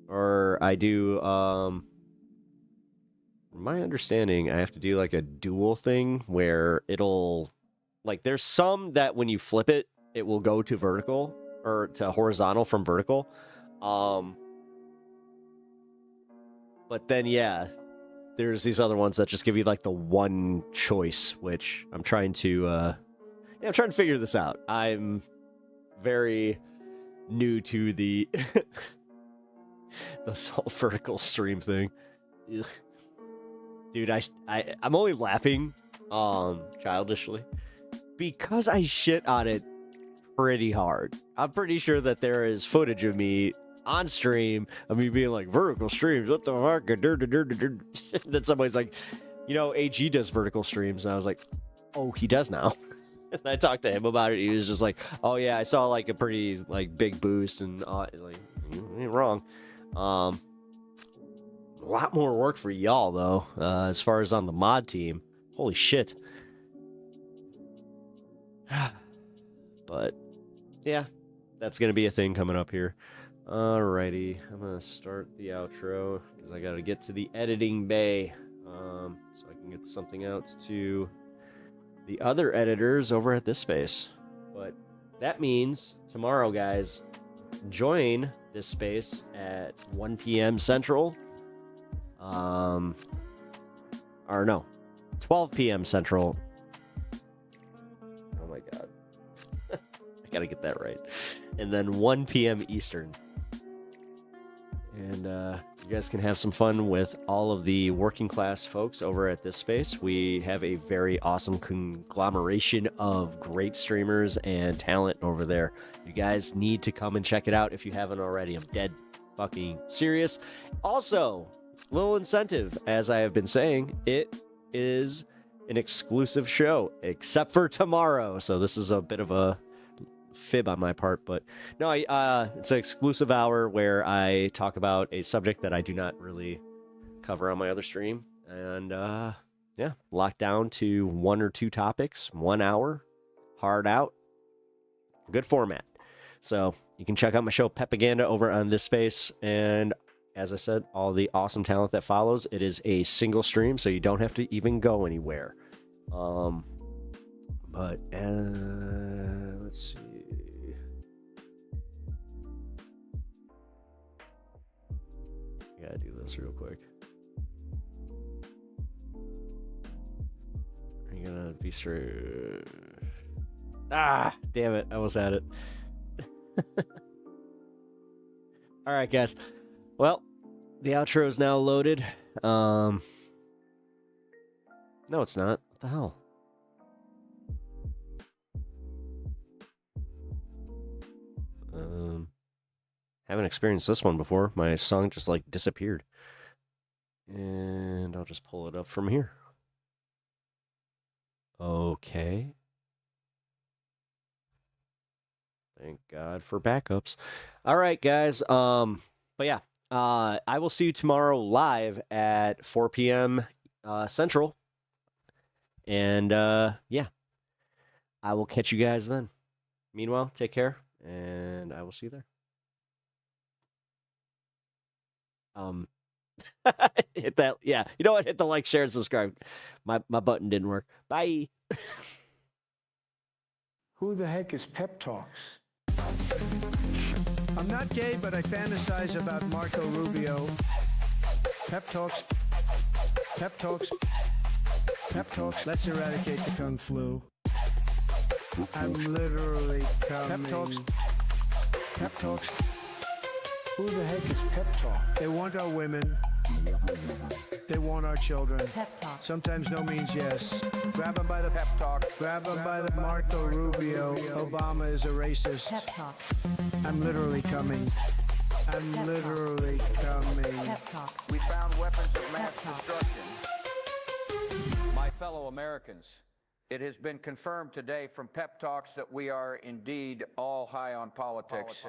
Or I do, from my understanding, I have to do like a dual thing where it'll, like, there's some that when you flip it, it will go to vertical. Or to horizontal from vertical. But then, yeah, there's these other ones that just give you like the one choice, which I'm trying to, I'm trying to figure this out. I'm very new to the this whole vertical stream thing. Ugh. Dude, I'm only laughing, childishly, because I shit on it pretty hard. I'm pretty sure that there is footage of me on stream of me being like, vertical streams, what the fuck? Then somebody's like, you know, AG does vertical streams. And I was like, oh, he does now. And I talked to him about it. He was just like, oh yeah, I saw like a pretty like big boost, and like, you ain't wrong. A lot more work for y'all though, as far as on the mod team. Holy shit. But yeah, that's going to be a thing coming up here. Alrighty, I'm going to start the outro because I got to get to the editing bay so I can get something out to the other editors over at this space. But that means tomorrow, guys, join this space at 1 p.m. Central. Or no, 12 p.m. Central. Oh my God. I gotta get that right. And then 1 p.m. Eastern. And you guys can have some fun with all of the working class folks over at this space. We have a very awesome conglomeration of great streamers and talent over there. You guys need to come and check it out if you haven't already. I'm dead fucking serious. Also, little incentive, as I have been saying, it is an exclusive show, except for tomorrow. So this is a bit of a fib on my part, but no, it's an exclusive hour where I talk about a subject that I do not really cover on my other stream, and yeah, locked down to 1 or 2 topics, 1 hour, hard out, good format. So you can check out my show Pepaganda over on this space, and as I said, all the awesome talent that follows. It is a single stream, so you don't have to even go anywhere. But let's see. I gotta do this real quick. Are you gonna be straight? Ah, damn it! I was at it. All right, guys. Well, the outro is now loaded. No, it's not. What the hell? Haven't experienced this one before. My song just like disappeared. And I'll just pull it up from here. Okay. Thank God for backups. All right, guys. But yeah, I will see you tomorrow live at 4 p.m. Central. And yeah, I will catch you guys then. Meanwhile, take care, and I will see you there. Hit that. Yeah, you know what? Hit the like, share, and subscribe. My button didn't work. Bye. Who the heck is Pep Talks? I'm not gay, but I fantasize about Marco Rubio. Pep Talks. Pep Talks. Pep Talks. Let's eradicate the Kung Flu. I'm literally coming. Pep Talks. Pep Talks. Who the heck is Pep Talk? They want our women. They want our children. Pep Talk. Sometimes no means yes. Grab them by the pep talk. Grab them by the Marco Rubio. Obama is a racist. Pep Talk. I'm literally coming. I'm Pep literally coming. Pep Talks. We found weapons of mass destruction. My fellow Americans, it has been confirmed today from Pep Talks that we are indeed all high on politics.